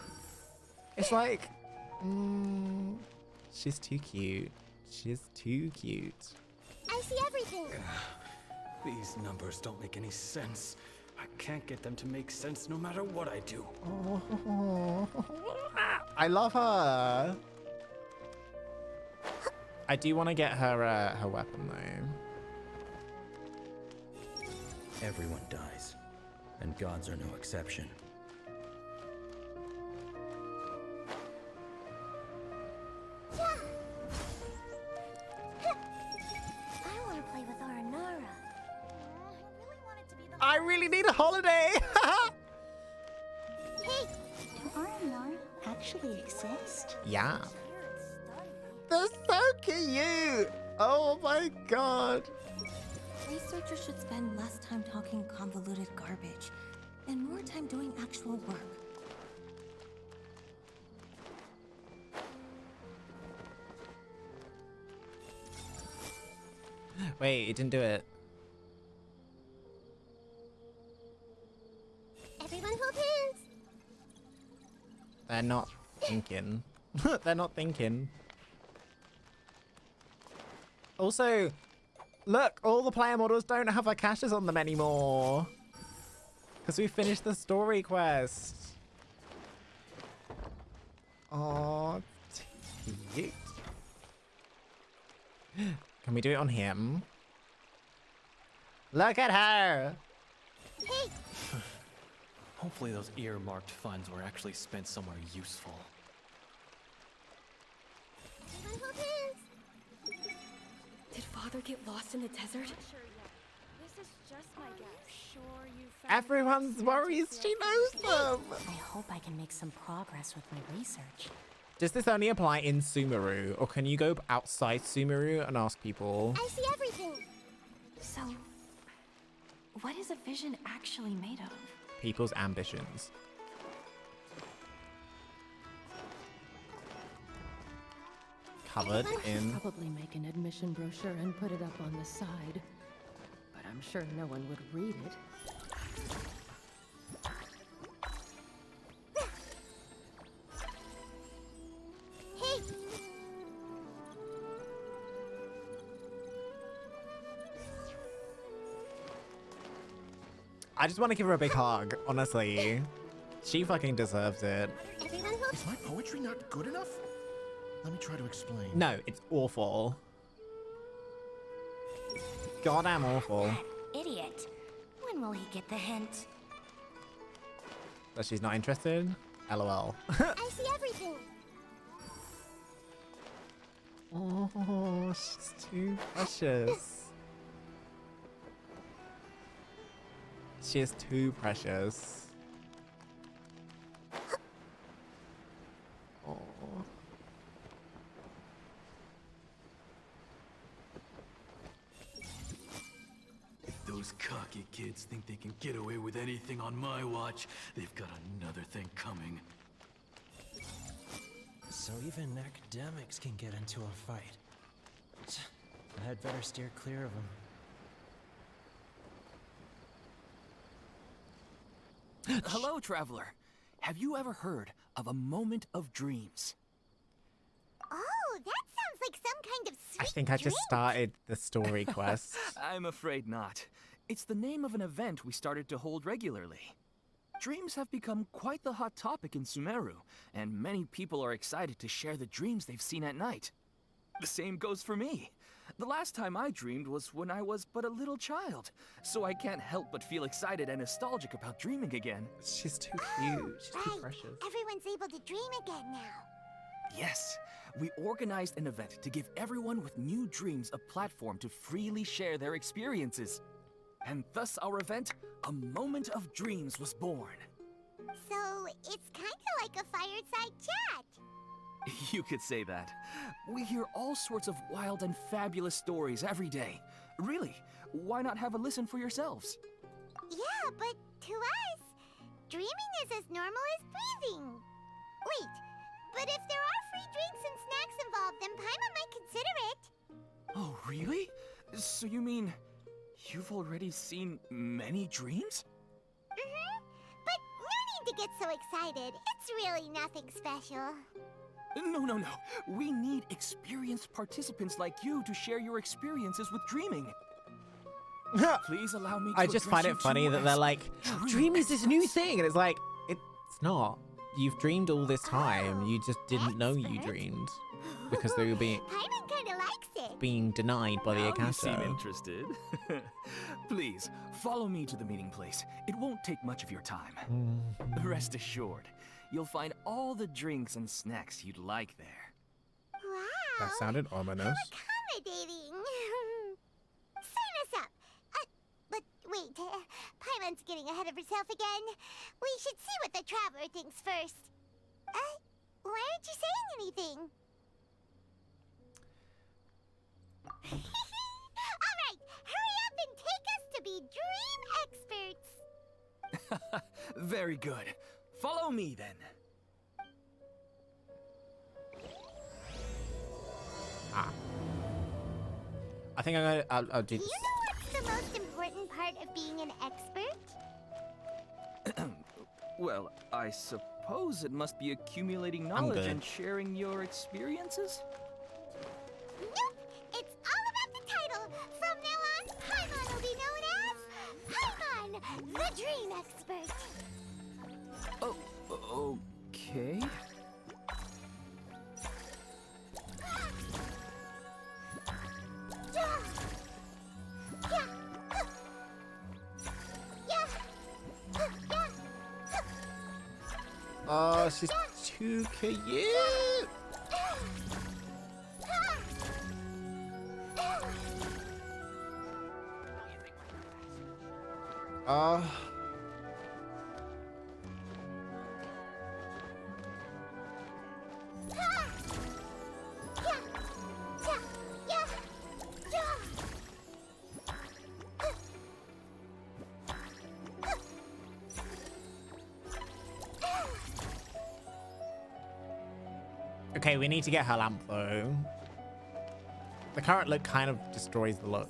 It's like, she's too cute. She's too cute. I see everything. These numbers don't make any sense. I can't get them to make sense no matter what I do. Oh, I love her. I do want to get her her weapon though. Everyone dies, and gods are no exception. I want to play with Aranara. I really need a holiday. Hey, Do Aranara actually exist? Yeah. They're so cute. Oh my god. Researchers should spend less time talking convoluted garbage and more time doing actual work. Wait, it didn't do it. everyone hold hands. They're not thinking. They're not thinking. Also, look, all the player models don't have their caches on them anymore. Because we finished the story quest. Oh, cute. Can we do it on him? Look at her. Hey, Hopefully those earmarked funds were actually spent somewhere useful. everyone hold hands. Did Father get lost in the desert? This is just my guess. Sure you Everyone's worries. She knows them. I hope I can make some progress with my research. Does this only apply in Sumeru, or can you go outside Sumeru and ask people? I see everything. So, what is a vision actually made of? People's ambitions. Covered in. Probably make an admission brochure and put it up on the side, but I'm sure no one would read it. Hey, I just want to give her a big hug, honestly. She fucking deserves it. Is my poetry not good enough? Let me try to explain. No, it's awful. Goddamn awful. Idiot. When will he get the hint? But she's not interested? LOL. I see everything. Oh, she's too precious. She is too precious. Oh. If those cocky kids think they can get away with anything on my watch, they've got another thing coming. So even academics can get into a fight. I'd better steer clear of them. Hello, traveler. Have you ever heard of a moment of dreams? Oh, that sounds like some kind of sweet I think I just started the story quest. I'm afraid not. It's the name of an event we started to hold regularly. Dreams have become quite the hot topic in Sumeru, and many people are excited to share the dreams they've seen at night. The same goes for me. The last time I dreamed was when I was but a little child, so I can't help but feel excited and nostalgic about dreaming again. She's too cute. She's too precious. Everyone's able to dream again now. Yes, we organized an event to give everyone with new dreams a platform to freely share their experiences. And thus our event, A Moment of Dreams, was born. So, it's kind of like a fireside chat. You could say that. We hear all sorts of wild and fabulous stories every day. Really, why not have a listen for yourselves? Yeah, but to us, dreaming is as normal as breathing. Wait, but if there are free drinks and snacks involved, then Paimon might consider it. Oh, really? So you mean you've already seen many dreams? Mm-hmm. But no need to get so excited. It's really nothing special. No. We need experienced participants like you to share your experiences with dreaming. Please allow me to I just find it funny that they're like, dream is this new thing. And it's like, it's not. You've dreamed all this time. You just didn't know you dreamed. Because they were being Paimon kind of likes it. being denied by the Now you seem Akato. interested. Please, follow me to the meeting place. It won't take much of your time. Rest assured, you'll find all the drinks and snacks you'd like there. Wow. That sounded ominous. Accommodating. Sign us up. But wait, Paimon's getting ahead of herself again. We should see what the traveler thinks first. Why aren't you saying anything? All right, hurry up and take us to be dream experts. Very good. Follow me then. I think I'll do Do this. you know what's the most important part of being an expert? Well, I suppose it must be accumulating knowledge good. and sharing your experiences? Nope, it's all about the title. From now on, Paimon will be known as Paimon, the Dream Expert. Oh, okay. Oh, she's too cute. Okay, we need to get her lamp though. The current look kind of destroys the look.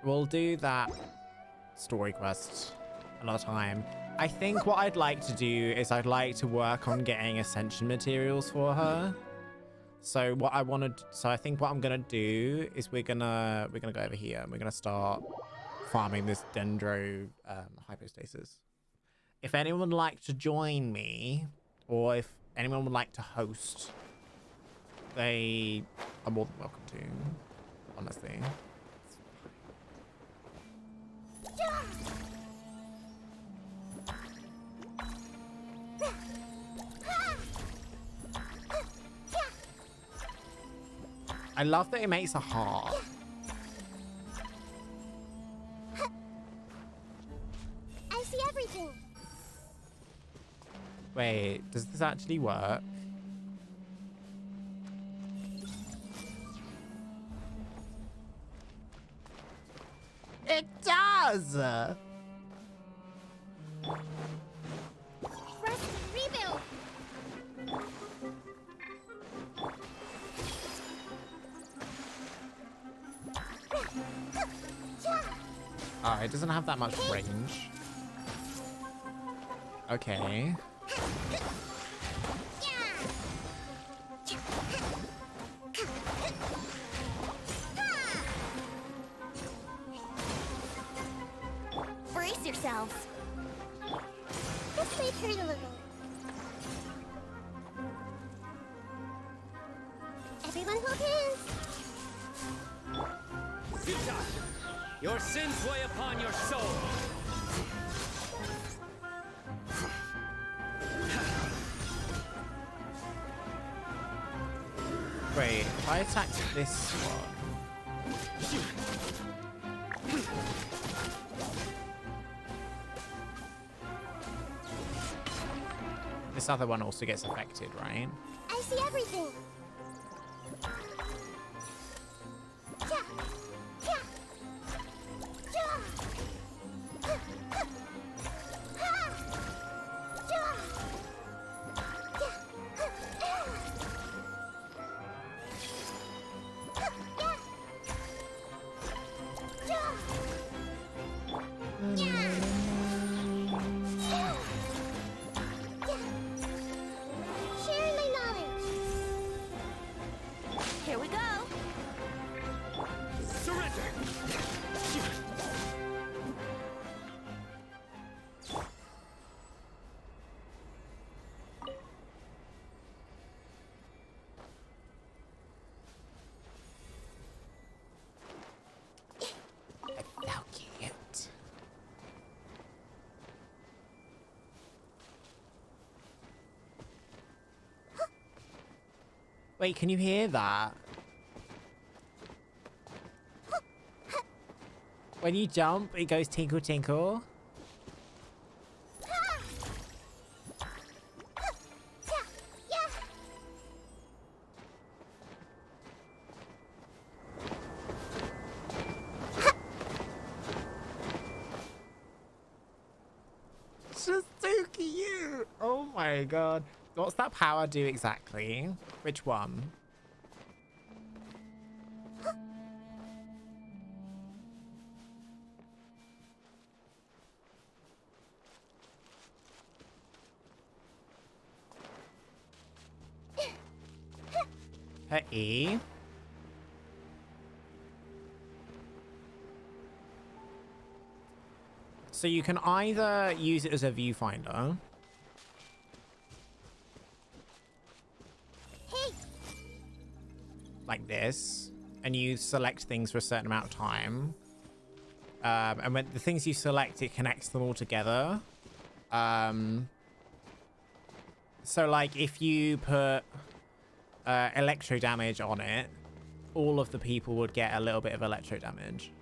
We'll do that story quest another time. I think what I'd like to do is I'd like to work on getting ascension materials for her. So what I want to, so I think what I'm gonna do is we're gonna go over here and we're gonna start farming this dendro hypostasis. if anyone would like to join me, or if anyone would like to host, they are more than welcome to, honestly. I love that it makes a heart. I see everything. Wait, does this actually work? It does! Rest, rebuild. Oh, it doesn't have that much range. Okay. Brace yourselves. This might hurt a little. Everyone hold hands. Vita, your sins weigh upon your soul. Wait, if I attack this one... This other one also gets affected, right? I see everything. Sharing my knowledge. Here we go. Surrender! How cute. Wait, can you hear that? When you jump, it goes tinkle tinkle. It's just so cute. Oh my god. What's that power do exactly? Which one? Her E. So you can either use it as a viewfinder. Like this. And you select things for a certain amount of time. And when the things you select, it connects them all together. So like if you put electro damage on it, all of the people would get a little bit of electro damage.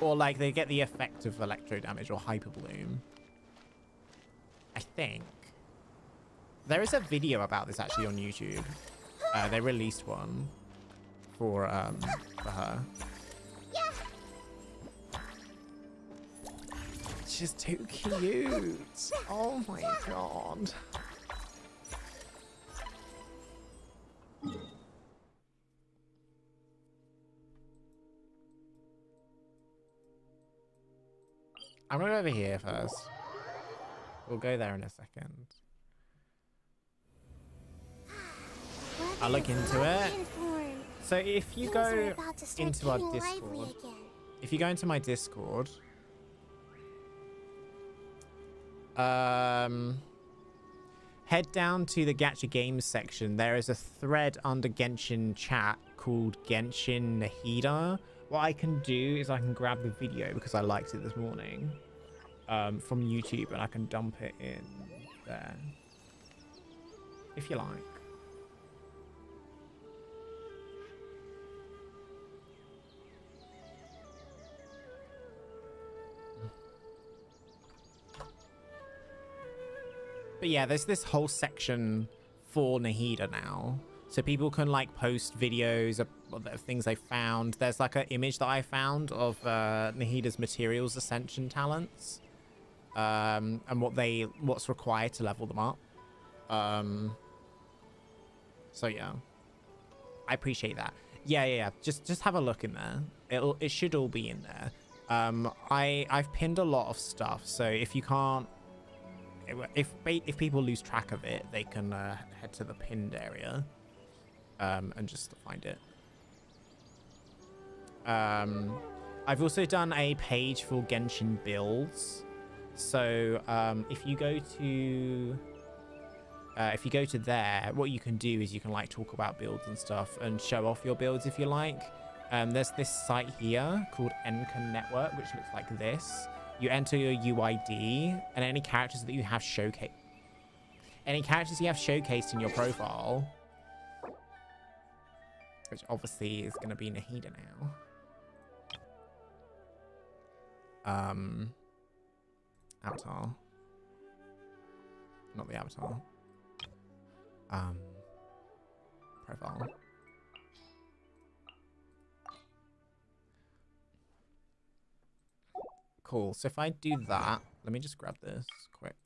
Or like they get the effect of electro damage or hyper bloom. I think. There is a video about this actually on YouTube. They released one for her. She's too cute. Oh my god. I'm gonna go over here first. We'll go there in a second. I'll look into it. So if you go into our Discord, if you go into my Discord, Head down to the Gacha Games section. There is a thread under Genshin chat called Genshin Nahida. What I can do is I can grab the video because I liked it this morning from YouTube, and I can dump it in there if you like. But yeah, there's this whole section for Nahida now. So people can like post videos of things they found. There's like an image that I found of Nahida's materials ascension talents. And what's required to level them up. So yeah. I appreciate that. Yeah. Just have a look in there. It should all be in there. I've pinned a lot of stuff, so if you can't, if people lose track of it, they can head to the pinned area and just find it. I've also done a page for Genshin builds. So if you go to there, what you can do is you can like talk about builds and stuff and show off your builds if you like. There's this site here called Encon Network, which looks like this. You enter your UID and any characters that you have showcased in your profile, which obviously is going to be Nahida now. Avatar. Not the avatar. Profile. Cool. So if I do that, let me just grab this quick.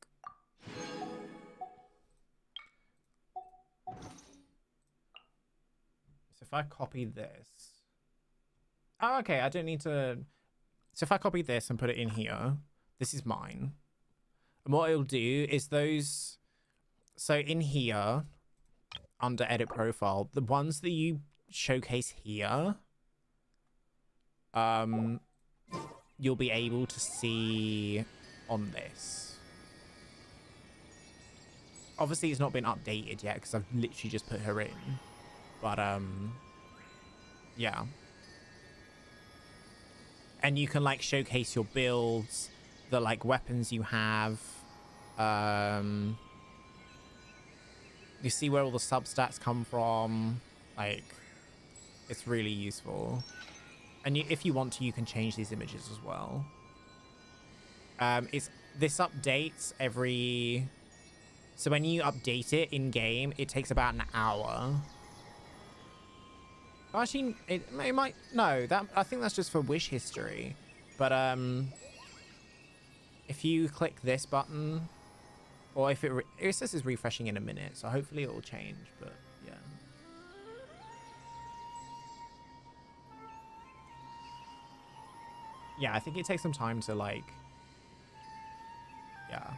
So if I copy this. Oh, okay. I don't need to. So if I copy this and put it in here, this is mine. And what it'll do is those. So in here, under edit profile, the ones that you showcase here, you'll be able to see on this. Obviously, it's not been updated yet because I've literally just put her in. But, yeah. And you can, like, showcase your builds, the, like, weapons you have. You see where all the substats come from. Like, it's really useful. And if you want to, you can change these images as well. This updates every... So when you update it in-game, it takes about an hour. Actually, it might... No, I think that's just for wish history. But if you click this button... Or if it says it's refreshing in a minute, so hopefully it will change, but yeah. Yeah, I think it takes some time to, like... Yeah.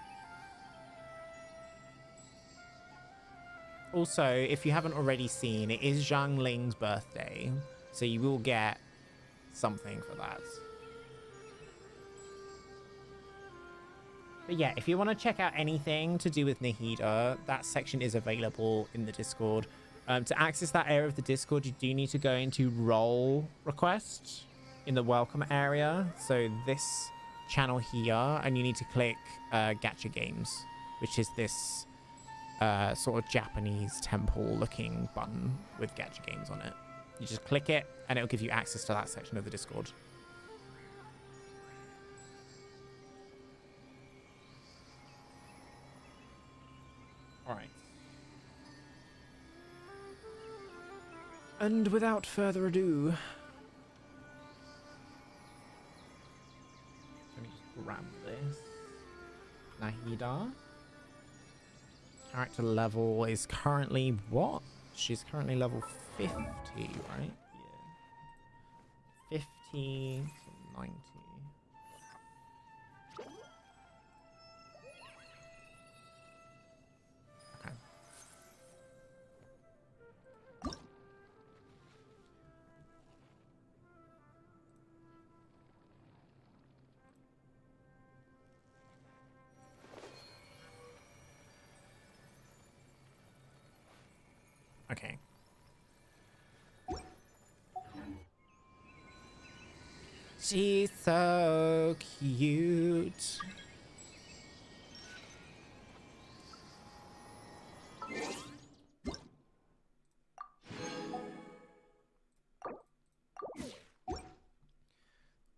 Also, if you haven't already seen, it is Zhang Ling's birthday, so you will get something for that. But yeah, if you want to check out anything to do with Nahida, that section is available in the Discord. To access that area of the Discord, you do need to go into role request in the welcome area. So this channel here, and you need to click Gacha Games, which is this sort of Japanese temple looking button with Gacha Games on it. You just click it and it'll give you access to that section of the Discord. All right. And without further ado, let me just grab this. Nahida. Character level is currently what? She's currently level 50, right? Yeah. 50 to 90. Okay. Okay. She's so cute.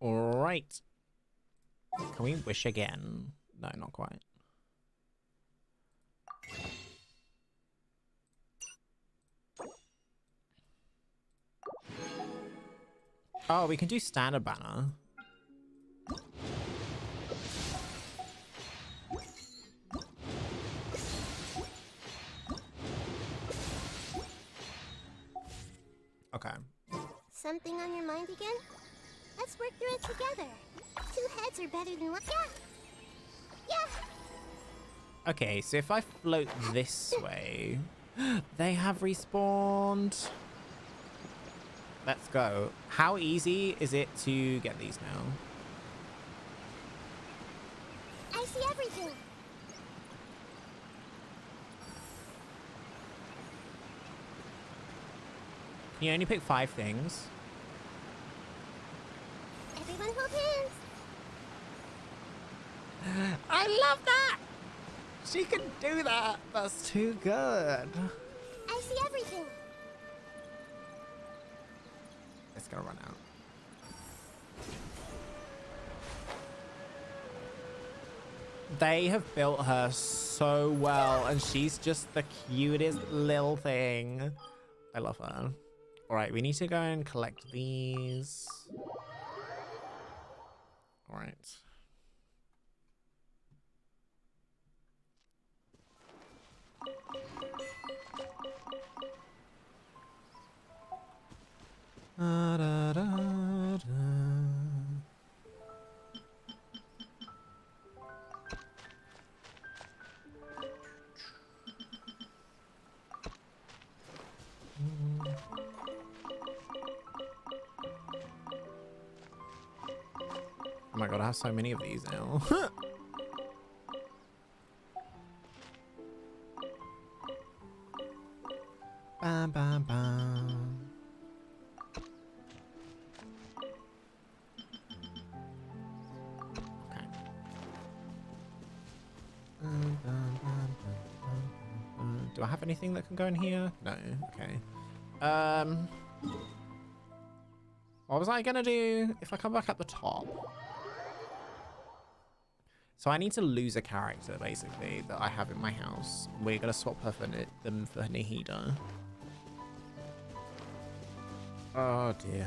All right. Can we wish again? No, not quite. Oh, we can do standard banner. Okay. Something on your mind again? Let's work through it together. Two heads are better than one. Yeah! Yeah! Okay, so if I float this way, they have respawned. Let's go. How easy is it to get these now? I see everything. You only pick 5 things. Everyone hold hands. I love that! She can do that! That's too good. I see everything. It's gonna run out. They have built her so well, and she's just the cutest little thing. I love her. All right, we need to go and collect these. All right. Da, da, da, da. Oh my god, I have so many of these now. Bam, bam, bam. Okay. Do I have anything that can go in here? No. Okay. What was I gonna do if I come back at the top? So I need to lose a character, basically, that I have in my house. We're gonna swap her for them for Nahida. Oh dear.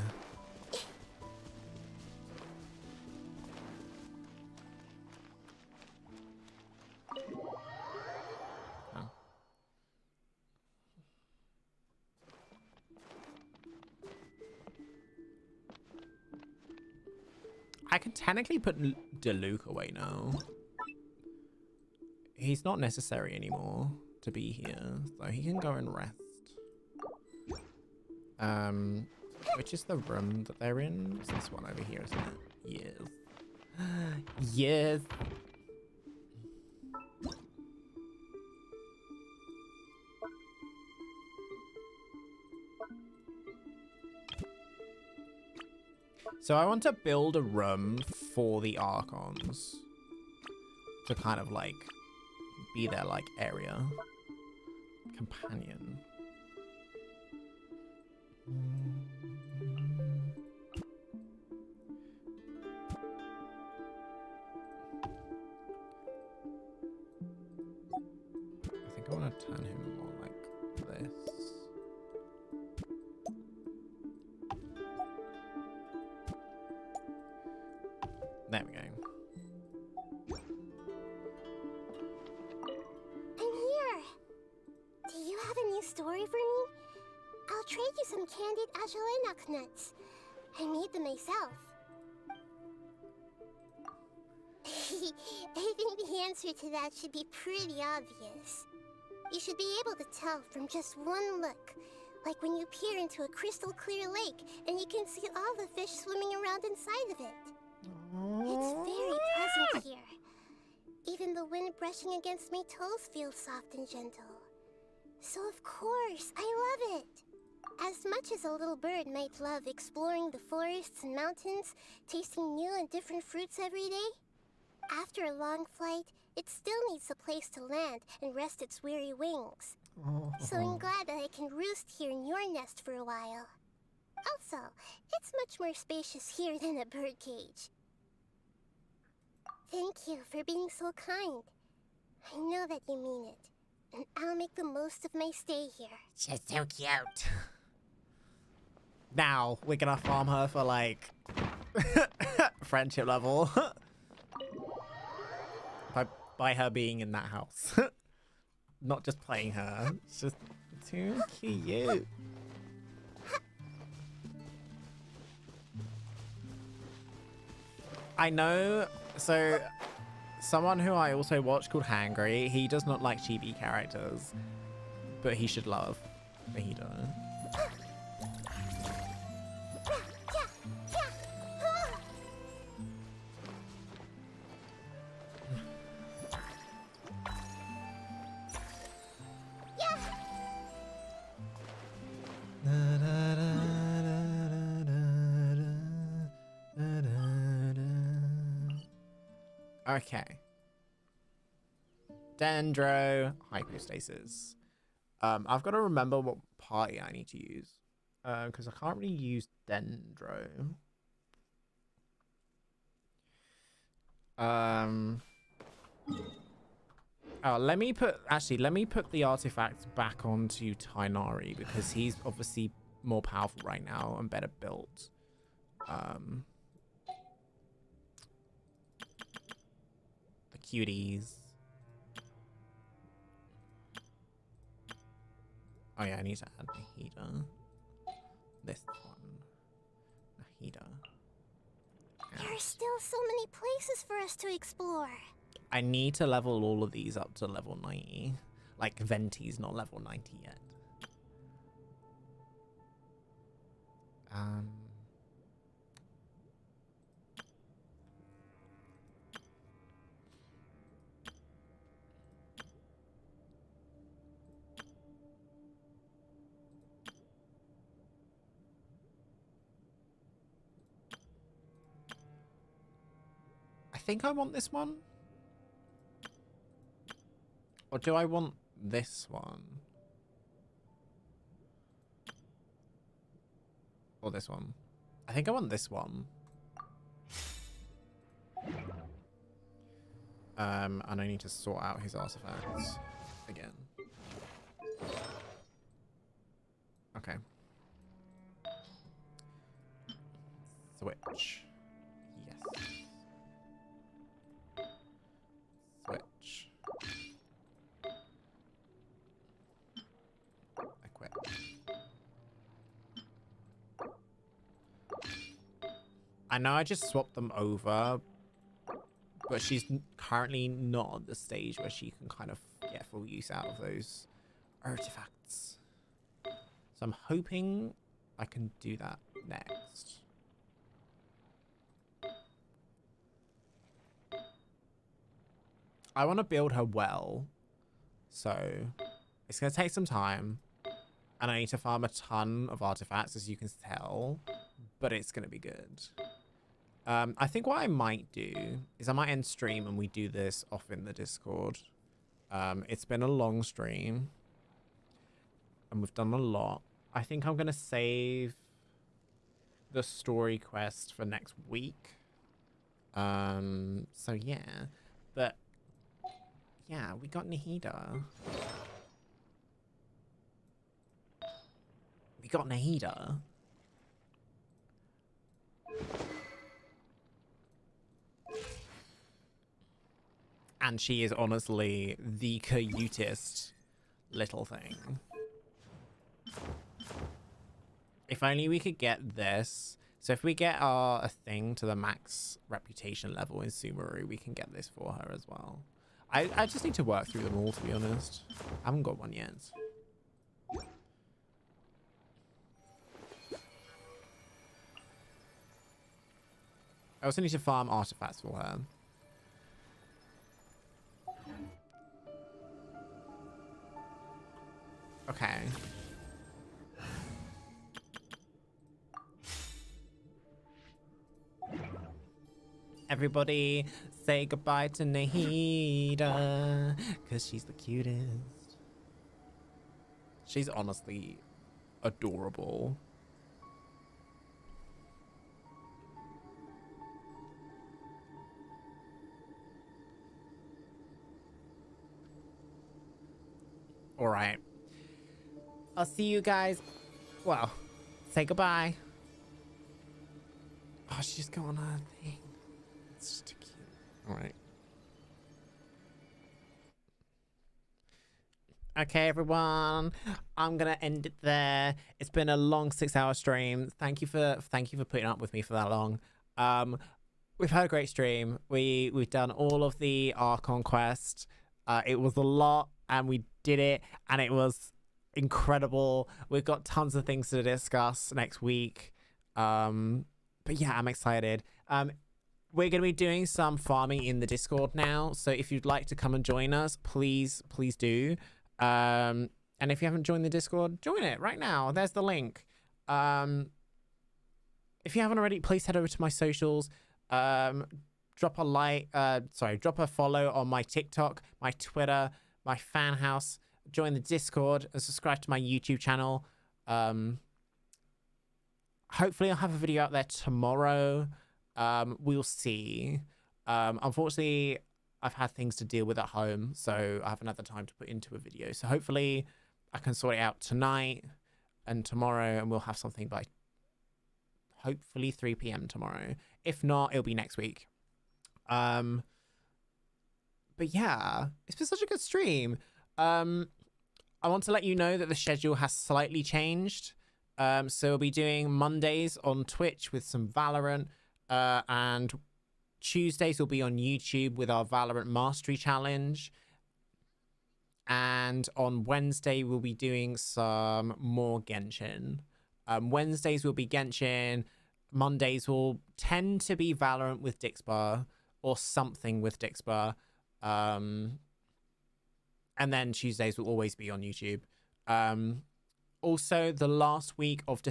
Oh. I can technically put Diluc away now. He's not necessary anymore to be here, so he can go and rest. Which is the room that they're in? It's this one over here, isn't it? Yes. Yes. So I want to build a room for the Archons to kind of like be their like area. Companion. I think I want to turn him more like this. There we go. I'm here. Do you have a new story for me? I'll trade you some candied Agelenok nuts. I made them myself. I think the answer to that should be pretty obvious. You should be able to tell from just one look. Like when you peer into a crystal clear lake and you can see all the fish swimming around inside of it. It's very pleasant here. Even the wind brushing against my toes feels soft and gentle. So of course, I love it. As much as a little bird might love exploring the forests and mountains, tasting new and different fruits every day, after a long flight, it still needs a place to land and rest its weary wings. So I'm glad that I can roost here in your nest for a while. Also, it's much more spacious here than a birdcage. Thank you for being so kind. I know that you mean it, and I'll make the most of my stay here. She's so cute. Now, we're gonna farm her for, like, friendship level. by her being in that house. Not just playing her. It's just too cute. I know, so someone who I also watch called Hangry, he does not like chibi characters, but he should love Nahida. Okay. Dendro hypostasis. I've got to remember what party I need to use. Because I can't really use Dendro. Oh, let me put the artifacts back onto Tainari because he's obviously more powerful right now and better built. The cuties. Oh yeah, I need to add Nahida. This one. Nahida. There are still so many places for us to explore. I need to level all of these up to level 90. Like, Venti's not level 90 yet. I think I want this one. Or do I want this one? Or this one? I think I want this one. And I need to sort out his artifacts again. Okay. Switch. Yes. Switch. Equip. I know I just swapped them over, but she's currently not at the stage where she can kind of get full use out of those artifacts. So I'm hoping I can do that next. I want to build her well, so it's going to take some time, and I need to farm a ton of artifacts, as you can tell, but it's going to be good. I think what I might do is I might end stream and we do this off in the Discord. It's been a long stream, and we've done a lot. I think I'm going to save the story quest for next week. So yeah, but yeah, we got Nahida. We got Nahida. And she is honestly the cutest little thing. If only we could get this. So if we get a thing to the max reputation level in Sumeru, we can get this for her as well. I just need to work through them all, to be honest. I haven't got one yet. I also need to farm artifacts for her. Okay. Everybody say goodbye to Nahida, because she's the cutest. She's honestly adorable. All right. I'll see you guys. Well, say goodbye. Oh, she's got on her thing. It's just too cute. All right. Okay, everyone. I'm gonna end it there. It's been a long 6-hour stream. Thank you for putting up with me for that long. We've had a great stream. We've done all of the Archon quest. It was a lot, and we did it, and it was incredible. We've got tons of things to discuss next week. But yeah, I'm excited. We're going to be doing some farming in the Discord now. So if you'd like to come and join us, please do. And if you haven't joined the Discord, join it right now. There's the link. If you haven't already, please head over to my socials. Drop a follow on my TikTok, my Twitter, my fan house. Join the Discord and subscribe to my YouTube channel. Hopefully I'll have a video out there tomorrow. We'll see. Unfortunately, I've had things to deal with at home, so I haven't had the time to put into a video. So hopefully I can sort it out tonight and tomorrow, and we'll have something by hopefully 3 p.m. tomorrow. If not, it'll be next week. But yeah, it's been such a good stream. I want to let you know that the schedule has slightly changed. So we'll be doing Mondays on Twitch with some Valorant, and Tuesdays will be on YouTube with our Valorant Mastery Challenge. And on Wednesday, we'll be doing some more Genshin. Wednesdays will be Genshin. Mondays will tend to be Valorant with Dixbar or something with Dixbar. And then Tuesdays will always be on YouTube. Also, the last week of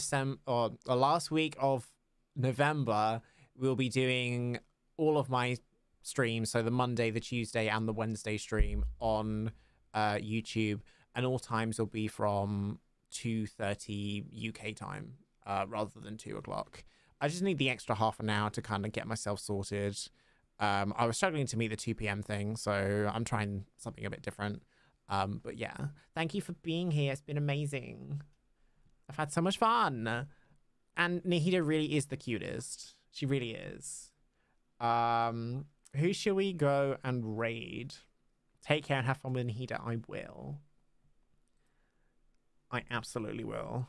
November, we'll be doing all of my streams. So the Monday, the Tuesday, and the Wednesday stream on YouTube, and all times will be from 2:30 UK time rather than 2 o'clock. I just need the extra half an hour to kind of get myself sorted. I was struggling to meet the 2 p.m. thing, so I'm trying something a bit different. But yeah, thank you for being here. It's been amazing. I've had so much fun. And Nahida really is the cutest. She really is. Who should we go and raid? Take care and have fun with Nahida. I will. I absolutely will.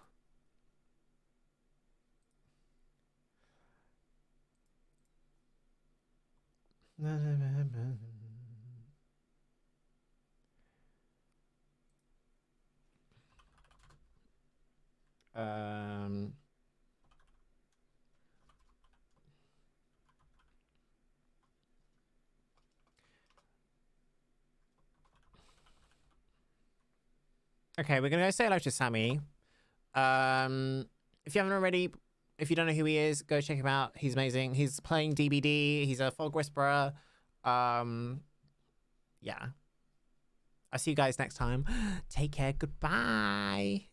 Okay, we're gonna go say hello to Sammy. If you haven't already, if you don't know who he is, go check him out. He's amazing. He's playing DBD. He's a Fog Whisperer. Yeah. I'll see you guys next time. Take care. Goodbye.